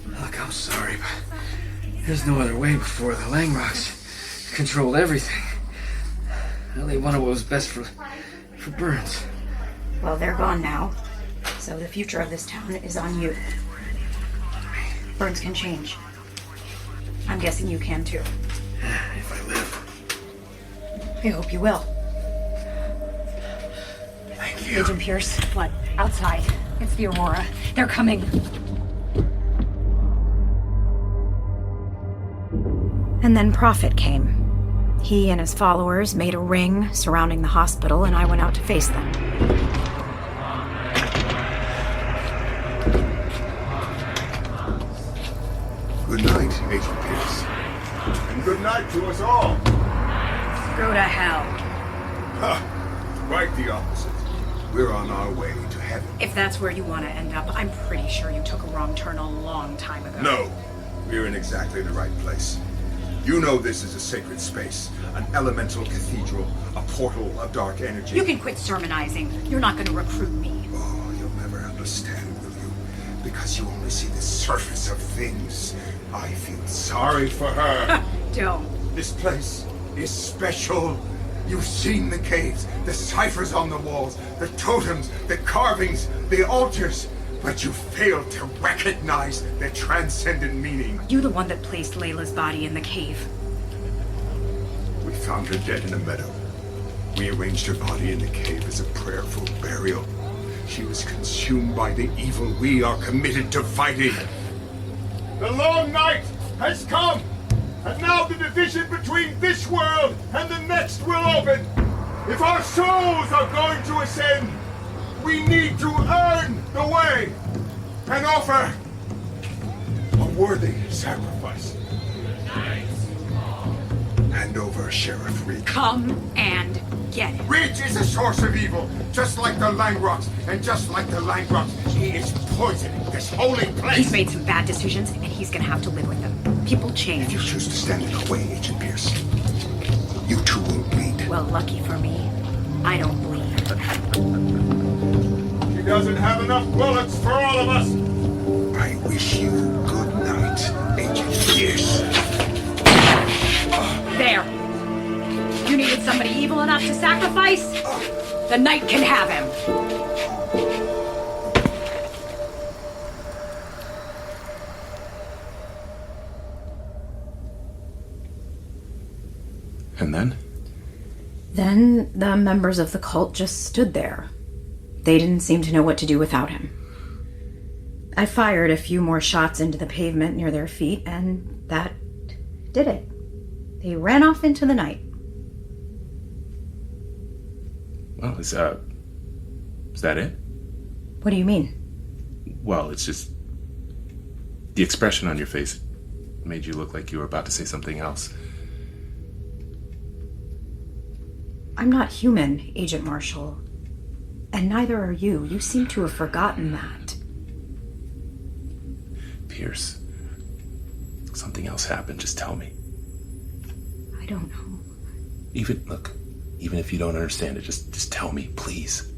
Look, I'm sorry, but there's no other way before. The Langrocks controlled everything. Well, they wanted what was best for Burns. Well, they're gone now, so the future of this town is on you. Burns can change. I'm guessing you can too. If I live. I hope you will. Thank you. Agent Pierce, what? Outside. It's the Aurora. They're coming. And then Prophet came. He and his followers made a ring surrounding the hospital, and I went out to face them. Good night, Agent Pierce. And good night to us all. Go to hell. Ha! Quite the opposite. We're on our way to heaven. If that's where you want to end up, I'm pretty sure you took a wrong turn a long time ago. No. We're in exactly the right place. You know this is a sacred space, an elemental cathedral, a portal of dark energy. You can quit sermonizing. You're not going to recruit me. Oh, you'll never understand, will you? Because you only see the surface of things. I feel sorry for her. Don't. This place is special. You've seen the caves, the ciphers on the walls, the totems, the carvings, the altars. But you failed to recognize the transcendent meaning. You the one that placed Layla's body in the cave. We found her dead in a meadow. We arranged her body in the cave as a prayerful burial. She was consumed by the evil we are committed to fighting. The long night has come, and now the division between this world and the next will open. If our souls are going to ascend, we need to earn the way and offer a worthy sacrifice. Hand over Sheriff Reach. Come and get it. Reach is a source of evil, just like the Langrocks, and just like the Langrocks, he is poisoning this holy place. He's made some bad decisions, and he's gonna have to live with them. People change. If you choose to stand in our way, Agent Pierce, you too will bleed. Well, lucky for me, I don't bleed. He doesn't have enough bullets for all of us. I wish you good night, Agent Pierce. There. You needed somebody evil enough to sacrifice? The Knight can have him. And then? Then the members of the cult just stood there. They didn't seem to know what to do without him. I fired a few more shots into the pavement near their feet, and that did it. They ran off into the night. Well, is that it? What do you mean? Well, it's just the expression on your face made you look like you were about to say something else. I'm not human, Agent Marshall. And neither are you. You seem to have forgotten that. Pierce, something else happened. Just tell me. I don't know. Even if you don't understand it, just tell me, please.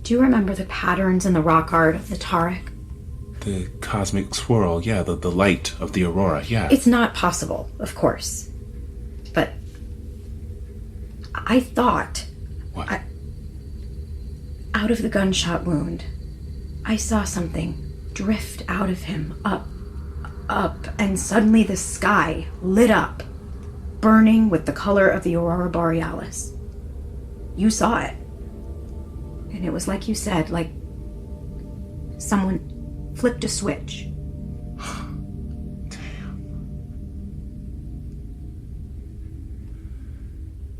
Do you remember the patterns in the rock art of the Tarek? The cosmic swirl, yeah, the light of the aurora, yeah. It's not possible, of course. But I thought... What? Out of the gunshot wound, I saw something drift out of him, up, and suddenly the sky lit up, burning with the color of the Aurora Borealis. You saw it. And it was like you said, like someone flipped a switch.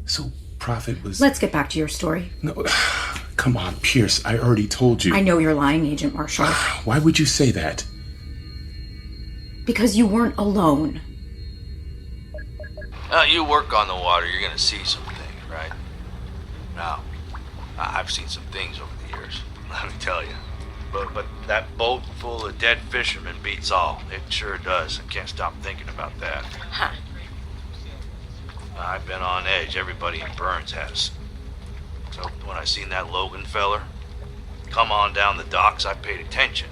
So, Prophet was... Let's get back to your story. No, come on, Pierce, I already told you. I know you're lying, Agent Marshall. Why would you say that? Because you weren't alone. You work on the water, you're gonna see some things, right? Now, I've seen some things over the years, let me tell you. But that boat full of dead fishermen beats all. It sure does. I can't stop thinking about that. Huh. I've been on edge. Everybody in Burns has. So when I seen that Logan feller come on down the docks, I paid attention.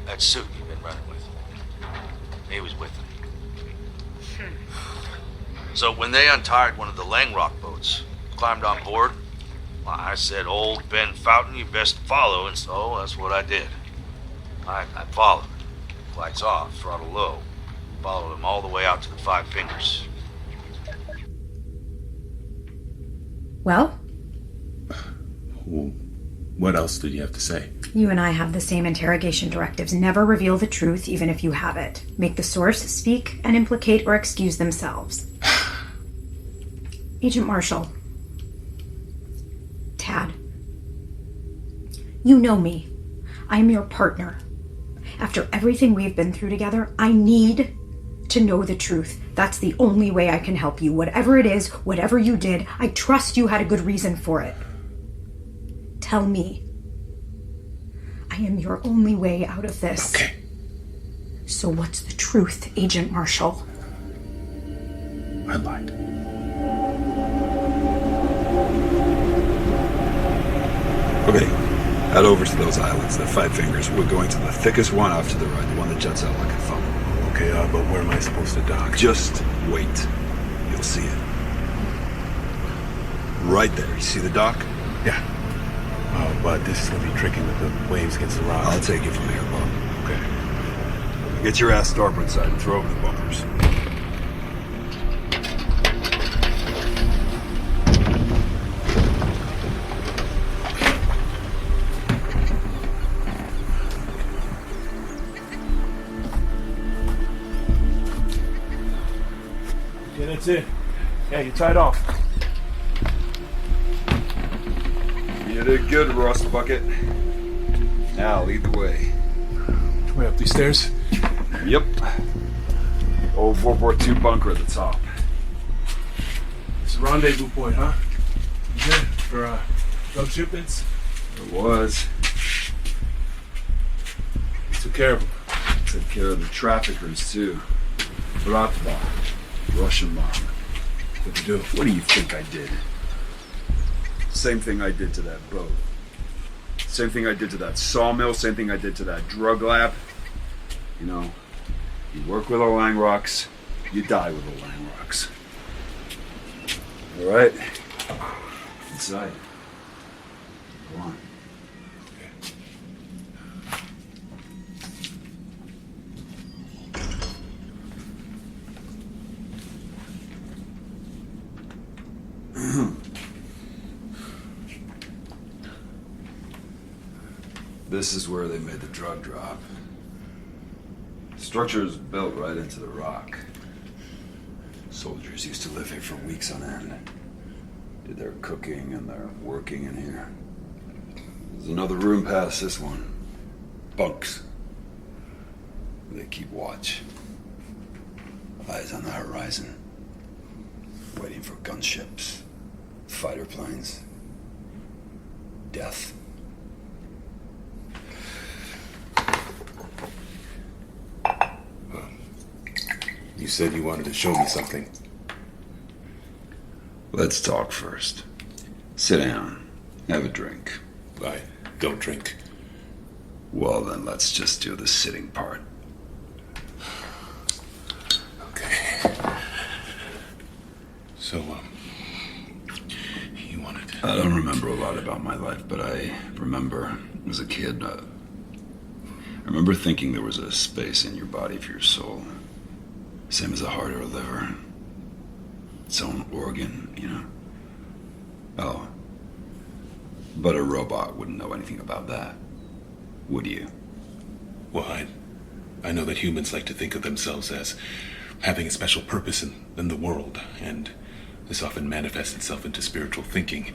That suit you've been running with, he was with them. So when they untied one of the Langrock boats, climbed on board, well, I said, old Ben Fountain, you best follow, and so that's what I did. I followed. Lights off, throttle low. Followed him all the way out to the Five Fingers. Well? What else did you have to say? You and I have the same interrogation directives. Never reveal the truth, even if you have it. Make the source speak and implicate or excuse themselves. Agent Marshall. Tad. You know me. I'm your partner. After everything we've been through together, I need to know the truth. That's the only way I can help you. Whatever it is, whatever you did, I trust you had a good reason for it. Tell me. I am your only way out of this. Okay. So what's the truth, Agent Marshall? I lied. Okay, head over to those islands, the Five Fingers. We're going to the thickest one off to the right, the one that juts out like a thumb. Okay, but where am I supposed to dock? Just wait. You'll see it. Right there. You see the dock? Yeah. Oh, but this is going to be tricky with the waves against the rocks. I'll take you from here, Bob. Okay. Get your ass starboard side and throw over the bumpers. Okay, that's it. Yeah, you tied off. You did good, Rust Bucket. Now, lead the way. Which way, up these stairs? Yep. Old World War II bunker at the top. It's a rendezvous point, huh? Good for drug shipments? It was. You took care of them. Took care of the traffickers, too. Bratva, Russian mob. What'd you do? What do you think I did? Same thing I did to that boat. Same thing I did to that sawmill. Same thing I did to that drug lab. You know, you work with the Langrocks, you die with the Langrocks. All right? Inside. Go on. This is where they made the drug drop. Structure is built right into the rock. Soldiers used to live here for weeks on end. Did their cooking and their working in here. There's another room past this one. Bunks. They keep watch. Eyes on the horizon. Waiting for gunships. Fighter planes. Death. You said you wanted to show me something. Let's talk first. Sit down. Have a drink. I don't drink. Well, then let's just do the sitting part. Okay. So, you wanted to... I don't remember a lot about my life, but I remember as a kid, I remember thinking there was a space in your body for your soul. Same as a heart or a liver. Its own organ, you know? Oh. But a robot wouldn't know anything about that. Would you? Well, I know that humans like to think of themselves as having a special purpose in the world, and this often manifests itself into spiritual thinking.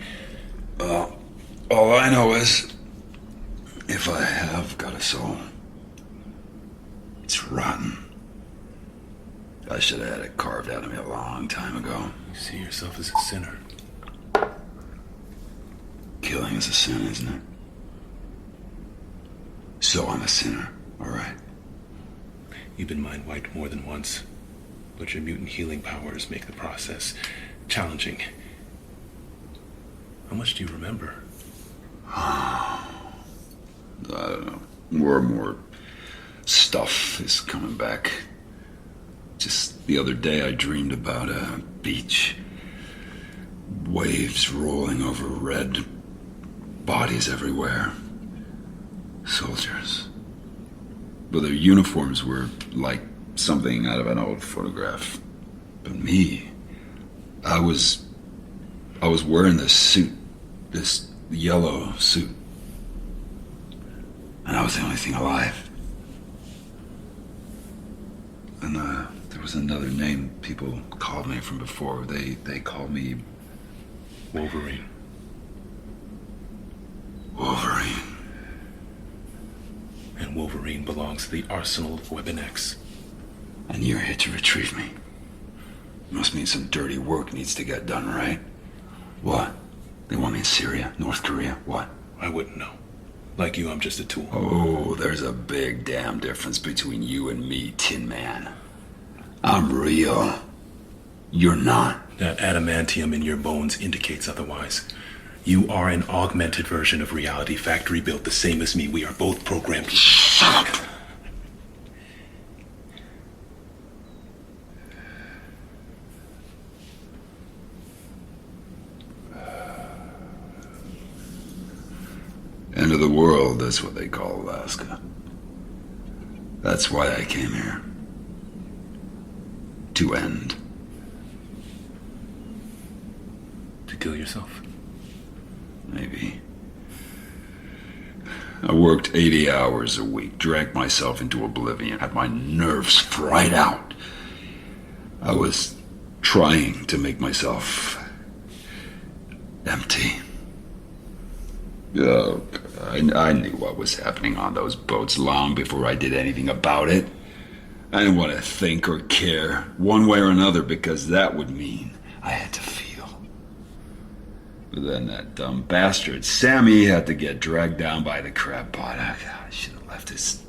All I know is, if I have got a soul, It's rotten. I should have had it carved out of me a long time ago. You see yourself as a sinner. Killing is a sin, isn't it? So I'm a sinner, all right. You've been mind wiped more than once, but your mutant healing powers make the process challenging. How much do you remember? I don't know. More and more stuff is coming back. Just the other day I dreamed about a beach. Waves rolling over red. Bodies everywhere. Soldiers. But their uniforms were like something out of an old photograph. But me, I was wearing this suit. This yellow suit. And I was the only thing alive. And there was another name people called me from before. They called me Wolverine. Wolverine. And Wolverine belongs to the arsenal of Weapon X. And you're here to retrieve me. Must mean some dirty work needs to get done, right? What? They want me in Syria? North Korea? What? I wouldn't know. Like you, I'm just a tool. Oh, there's a big damn difference between you and me, Tin Man. I'm real. You're not. That adamantium in your bones indicates otherwise. You are an augmented version of reality, factory built the same as me. We are both programmed. Shut up! End of the world, that's what they call Alaska. That's why I came here. To end. To kill yourself? Maybe. I worked 80 hours a week, drank myself into oblivion, had my nerves fried out. I was trying to make myself empty. Oh, I knew what was happening on those boats long before I did anything about it. I didn't want to think or care one way or another because that would mean I had to feel. But then that dumb bastard, Sammy, had to get dragged down by the crab pot. I should have left his...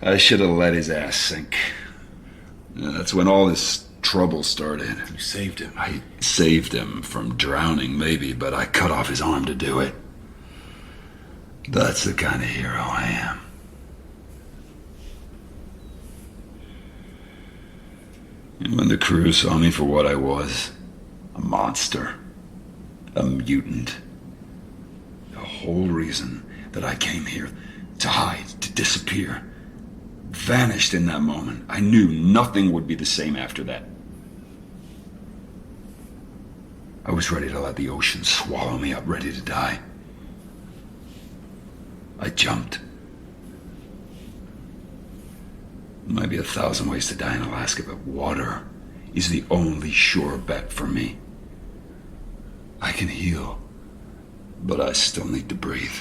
I should have let his ass sink. That's when all this trouble started. You saved him. I saved him from drowning, maybe, but I cut off his arm to do it. That's the kind of hero I am. And when the crew saw me for what I was, a monster, a mutant, the whole reason that I came here, to hide, to disappear, vanished in that moment. I knew nothing would be the same after that. I was ready to let the ocean swallow me up, ready to die. I jumped. Might be 1,000 ways to die in Alaska, but water is the only sure bet for me. I can heal, but I still need to breathe.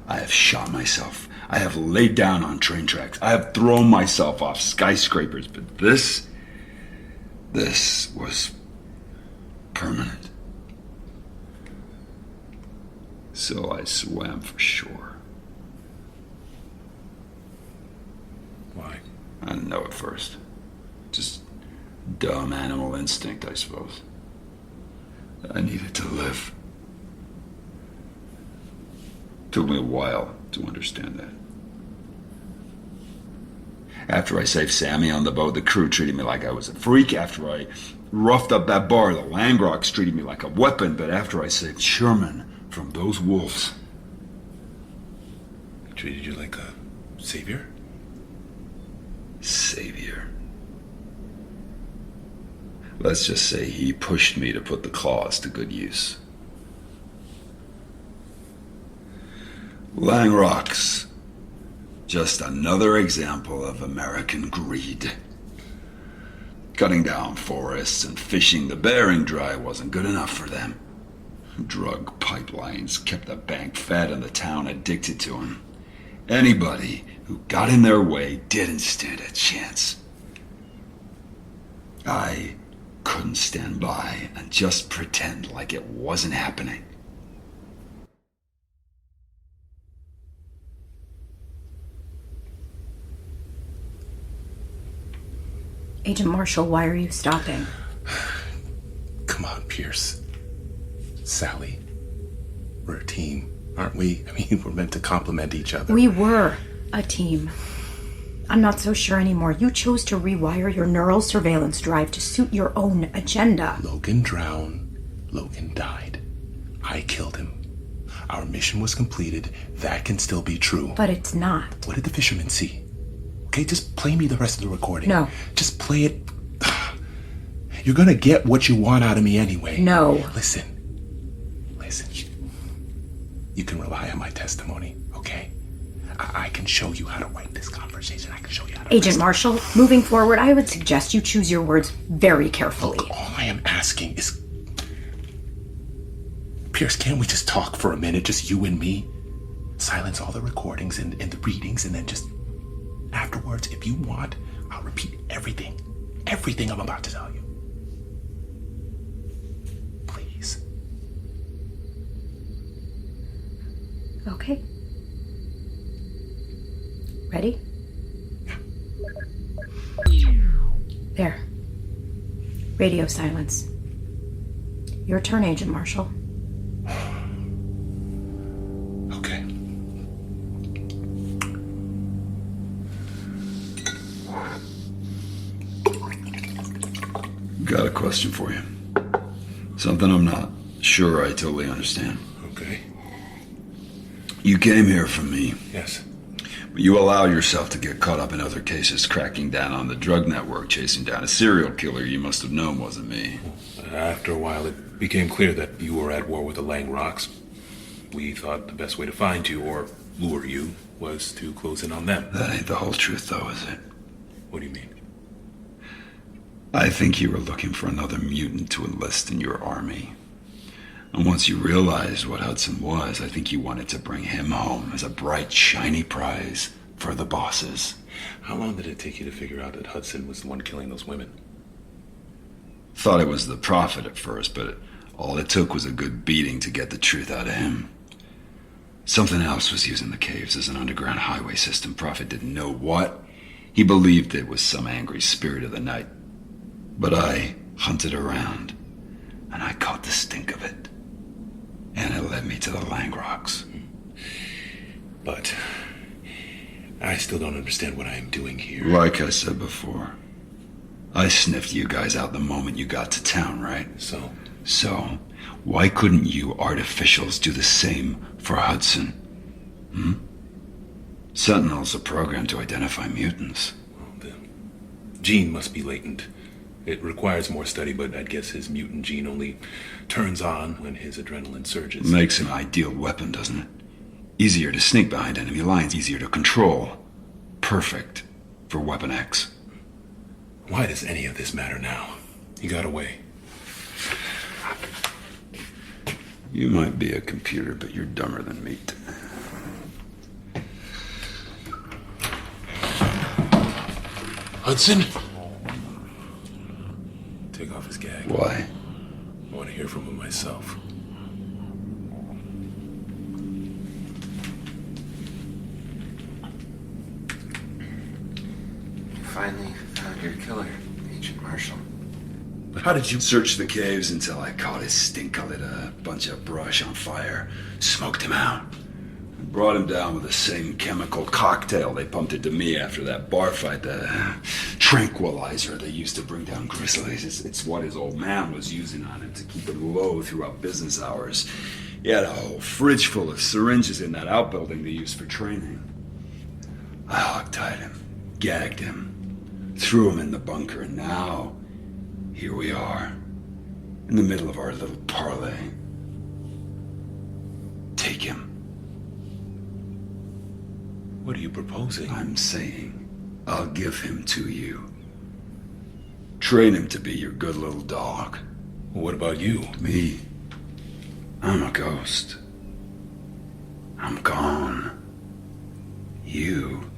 I have shot myself. I have laid down on train tracks. I have thrown myself off skyscrapers, but this was permanent. So I swam for shore. Why? I didn't know at first. Just dumb animal instinct, I suppose. I needed to live. Took me a while to understand that. After I saved Sammy on the boat, the crew treated me like I was a freak. After I roughed up that bar, the Langrocks treated me like a weapon. But after I saved Sherman from those wolves... He treated you like a savior? Savior. Let's just say he pushed me to put the claws to good use. Langrocks. Just another example of American greed. Cutting down forests and fishing the Bering Dry wasn't good enough for them. Drug pipelines kept the bank fed and the town addicted to them. Anybody who got in their way didn't stand a chance. I couldn't stand by and just pretend like it wasn't happening. Agent Marshall, why are you stopping? Come on, Pierce. Sally. We're a team, aren't we? I mean, we're meant to complement each other. We were a team. I'm not so sure anymore. You chose to rewire your neural surveillance drive to suit your own agenda. Logan drowned. Logan died. I killed him. Our mission was completed. That can still be true. But it's not. What did the fisherman see? Okay, just play me the rest of the recording. No. Just play it. You're gonna get what you want out of me anyway. No. Listen. You can rely on my testimony, okay? I can show you how to write this conversation. I can show you how to... Agent Marshall, moving forward, I would suggest you choose your words very carefully. Look, all I am asking is... Pierce, can't we just talk for a minute, just you and me? Silence all the recordings and the readings, and then just... Afterwards, if you want, I'll repeat everything. Everything I'm about to tell you. Please. Okay. Ready? There. Radio silence. Your turn, Agent Marshall. Okay. Got a question for you. Something I'm not sure I totally understand. Okay. You came here from me. Yes. But you allowed yourself to get caught up in other cases, cracking down on the drug network, chasing down a serial killer you must have known wasn't me. After a while, it became clear that you were at war with the Langrocks. We thought the best way to find you, or lure you, was to close in on them. That ain't the whole truth, though, is it? What do you mean? I think you were looking for another mutant to enlist in your army. And once you realized what Hudson was, I think you wanted to bring him home as a bright, shiny prize for the bosses. How long did it take you to figure out that Hudson was the one killing those women? Thought it was the Prophet at first, but all it took was a good beating to get the truth out of him. Something else was using the caves as an underground highway system. Prophet didn't know what. He believed it was some angry spirit of the night. But I hunted around, and I caught the stink of it. And it led me to the Langrocks. But I still don't understand what I am doing here. Like I said before, I sniffed you guys out the moment you got to town, right? So, why couldn't you artificials do the same for Hudson? Sentinel's a program to identify mutants. Well, the gene must be latent. It requires more study, but I'd guess his mutant gene only turns on when his adrenaline surges. Makes an ideal weapon, doesn't it? Easier to sneak behind enemy lines, easier to control. Perfect for Weapon X. Why does any of this matter now? He got away. You might be a computer, but you're dumber than meat. Hudson? Take off his gag. Why? I want to hear from him myself. Finally found your killer, Agent Marshall. But how did you search the caves until I caught his stink? I lit a bunch of brush on fire, smoked him out, and brought him down with the same chemical cocktail they pumped into me after that bar fight, the tranquilizer they used to bring down grizzlies. It's what his old man was using on him to keep him low throughout business hours. He had a whole fridge full of syringes in that outbuilding they used for training. I hogtied him, gagged him, threw him in the bunker, and now here we are, in the middle of our little parlay. Take him. What are you proposing? I'm saying I'll give him to you. Train him to be your good little dog. What about you? Me? I'm a ghost. I'm gone. You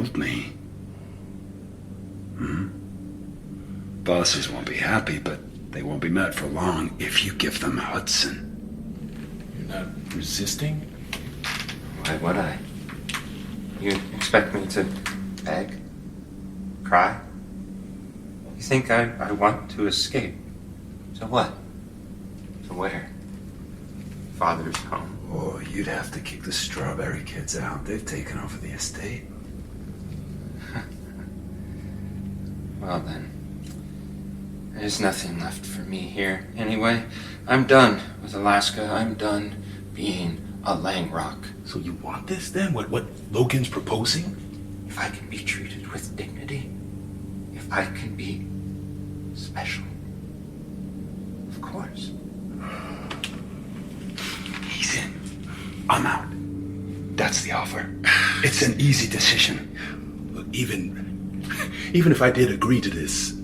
killed me. Bosses won't be happy, but they won't be mad for long if you give them Hudson. You're not resisting? Why would I? You expect me to beg? Cry? You think I want to escape? To what? To where? Father's home. Oh, you'd have to kick the Strawberry Kids out. They've taken over the estate. Well then, there's nothing left for me here. Anyway, I'm done with Alaska. I'm done being a Langrock. So you want this then? What Logan's proposing? If I can be treated with dignity, if I can be special, of course. He's in. I'm out. That's the offer. It's an easy decision. Look, even if I did agree to this,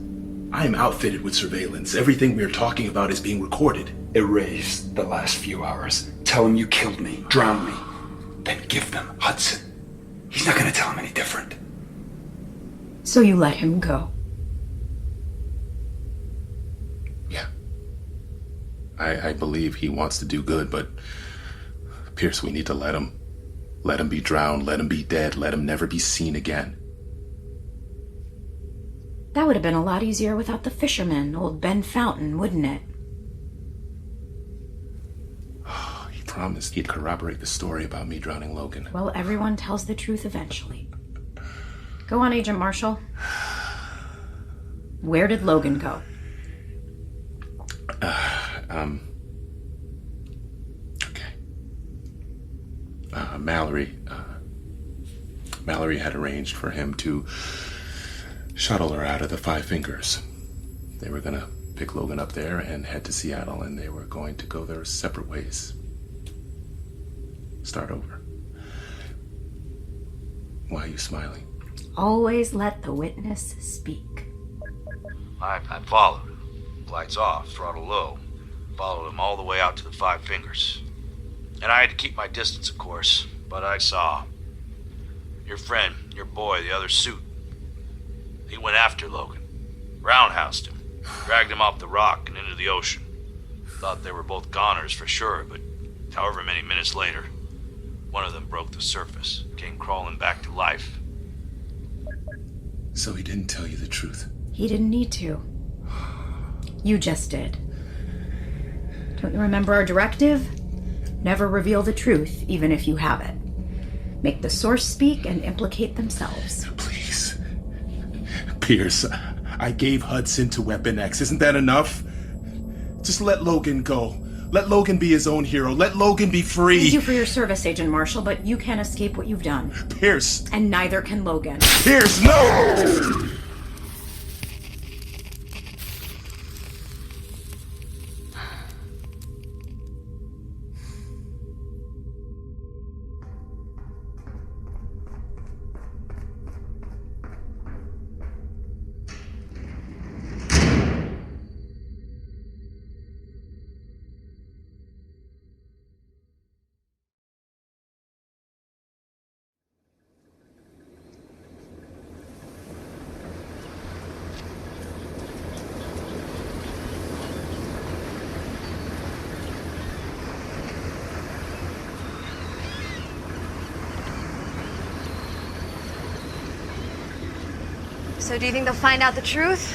I am outfitted with surveillance. Everything we're talking about is being recorded. Erase the last few hours. Tell him you killed me, drowned me. Then give them Hudson. He's not gonna tell him any different. So you let him go? Yeah. I believe he wants to do good, but Pierce, we need to let him be drowned, let him be dead, let him never be seen again. That would have been a lot easier without the fisherman, old Ben Fountain, wouldn't it? He promised he'd corroborate the story about me drowning Logan. Well, everyone tells the truth eventually. Go on, Agent Marshall. Where did Logan go? Okay. Mallory had arranged for him to shuttle her out of the Five Fingers. They were gonna pick Logan up there and head to Seattle, and they were going to go their separate ways. Start over. Why are you smiling? Always let the witness speak. I followed. Lights off, throttle low. Followed him all the way out to the Five Fingers. And I had to keep my distance, of course, but I saw. Your friend, your boy, the other suit. He went after Logan. Roundhoused him. Dragged him off the rock and into the ocean. Thought they were both goners for sure, but however many minutes later, one of them broke the surface, came crawling back to life. So he didn't tell you the truth? He didn't need to. You just did. Don't you remember our directive? Never reveal the truth, even if you have it. Make the source speak and implicate themselves. Please. Pierce, I gave Hudson to Weapon X. Isn't that enough? Just let Logan go. Let Logan be his own hero. Let Logan be free. Thank you for your service, Agent Marshall, but you can't escape what you've done. Pierce. And neither can Logan. Pierce, no! So do you think they'll find out the truth?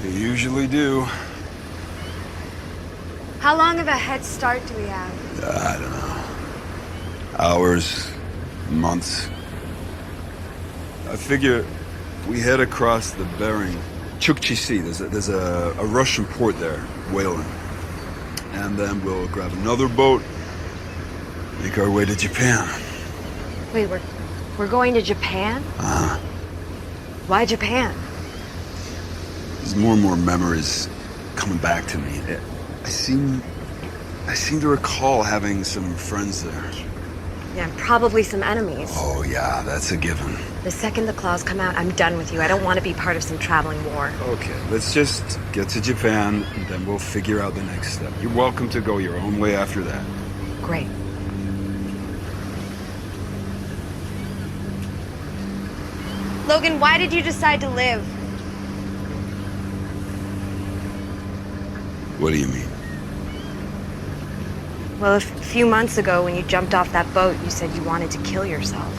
They usually do. How long of a head start do we have? I don't know. Hours, months. I figure we head across the Bering. Chukchi Sea, there's a Russian port there, whaling. And then we'll grab another boat, make our way to Japan. Wait, we're going to Japan? Uh-huh. Why Japan? There's more and more memories coming back to me. I seem to recall having some friends there. Yeah, and probably some enemies. Oh yeah, that's a given. The second the claws come out, I'm done with you. I don't want to be part of some traveling war. Okay, let's just get to Japan, and then we'll figure out the next step. You're welcome to go your own way after that. Great. Logan, why did you decide to live? What do you mean? Well, a few months ago when you jumped off that boat, you said you wanted to kill yourself.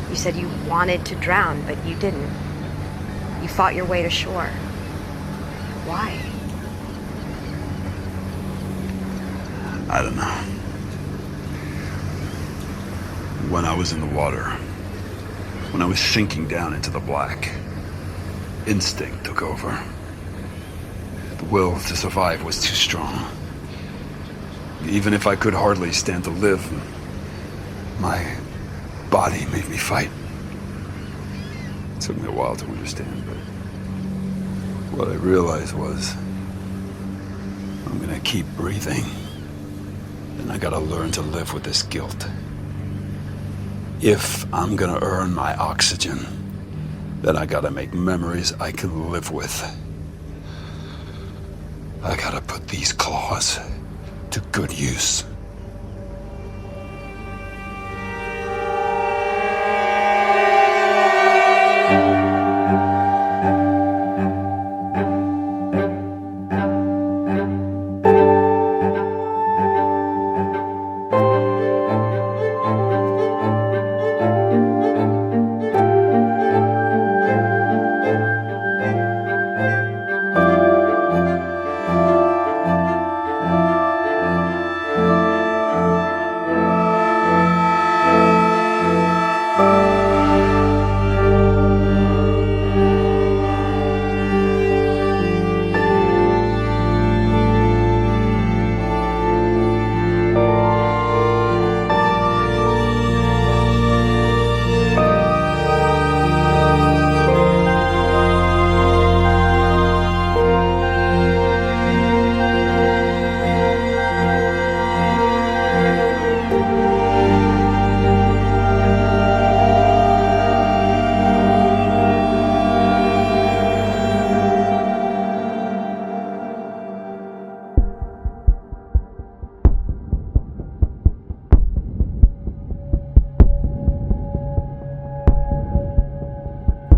You said you wanted to drown, but you didn't. You fought your way to shore. Why? I don't know. When I was in the water, when I was sinking down into the black, instinct took over. The will to survive was too strong. Even if I could hardly stand to live, my body made me fight. It took me a while to understand, but what I realized was I'm gonna keep breathing, and I gotta learn to live with this guilt. If I'm gonna earn my oxygen, then I gotta make memories I can live with. I gotta put these claws to good use.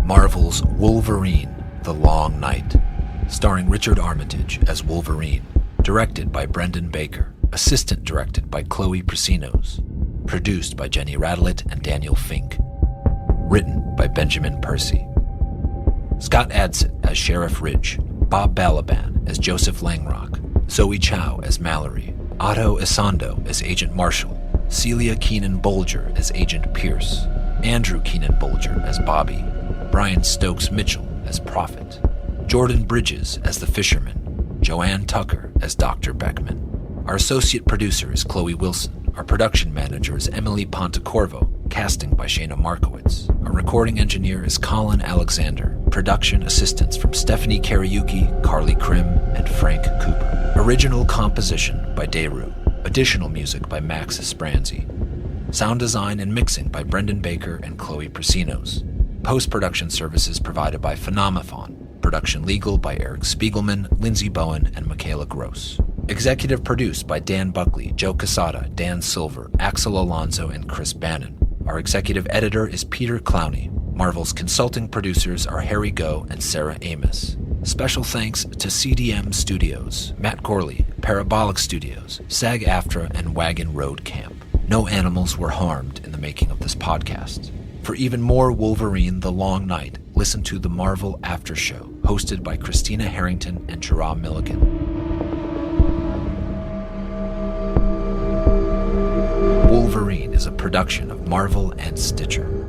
Marvel's Wolverine, The Long Night, starring Richard Armitage as Wolverine, directed by Brendan Baker, assistant directed by Chloe Prasinos, produced by Jenny Radelet and Daniel Fink, written by Benjamin Percy. Scott Adsit as Sheriff Ridge, Bob Balaban as Joseph Langrock, Zoe Chow as Mallory, Otto Isondo as Agent Marshall, Celia Keenan Bolger as Agent Pierce, Andrew Keenan Bolger as Bobby, Brian Stokes Mitchell as Prophet, Jordan Bridges as the Fisherman, Joanne Tucker as Dr. Beckman. Our associate producer is Chloe Wilson. Our production manager is Emily Pontecorvo, casting by Shayna Markowitz. Our recording engineer is Colin Alexander. Production assistance from Stephanie Kariuki, Carly Krim, and Frank Cooper. Original composition by Dayru. Additional music by Max Espranzi. Sound design and mixing by Brendan Baker and Chloe Prasinos. Post-production services provided by Phenomaphon. Production legal by Eric Spiegelman, Lindsay Bowen, and Michaela Gross. Executive produced by Dan Buckley, Joe Casada, Dan Silver, Axel Alonso, and Chris Bannon. Our executive editor is Peter Clowney. Marvel's consulting producers are Harry Goh and Sarah Amos. Special thanks to CDM Studios, Matt Gorley, Parabolic Studios, SAG-AFTRA, and Wagon Road Camp. No animals were harmed in the making of this podcast. For even more Wolverine, The Long Night, listen to The Marvel After Show, hosted by Christina Harrington and Jerome Milligan. Wolverine is a production of Marvel and Stitcher.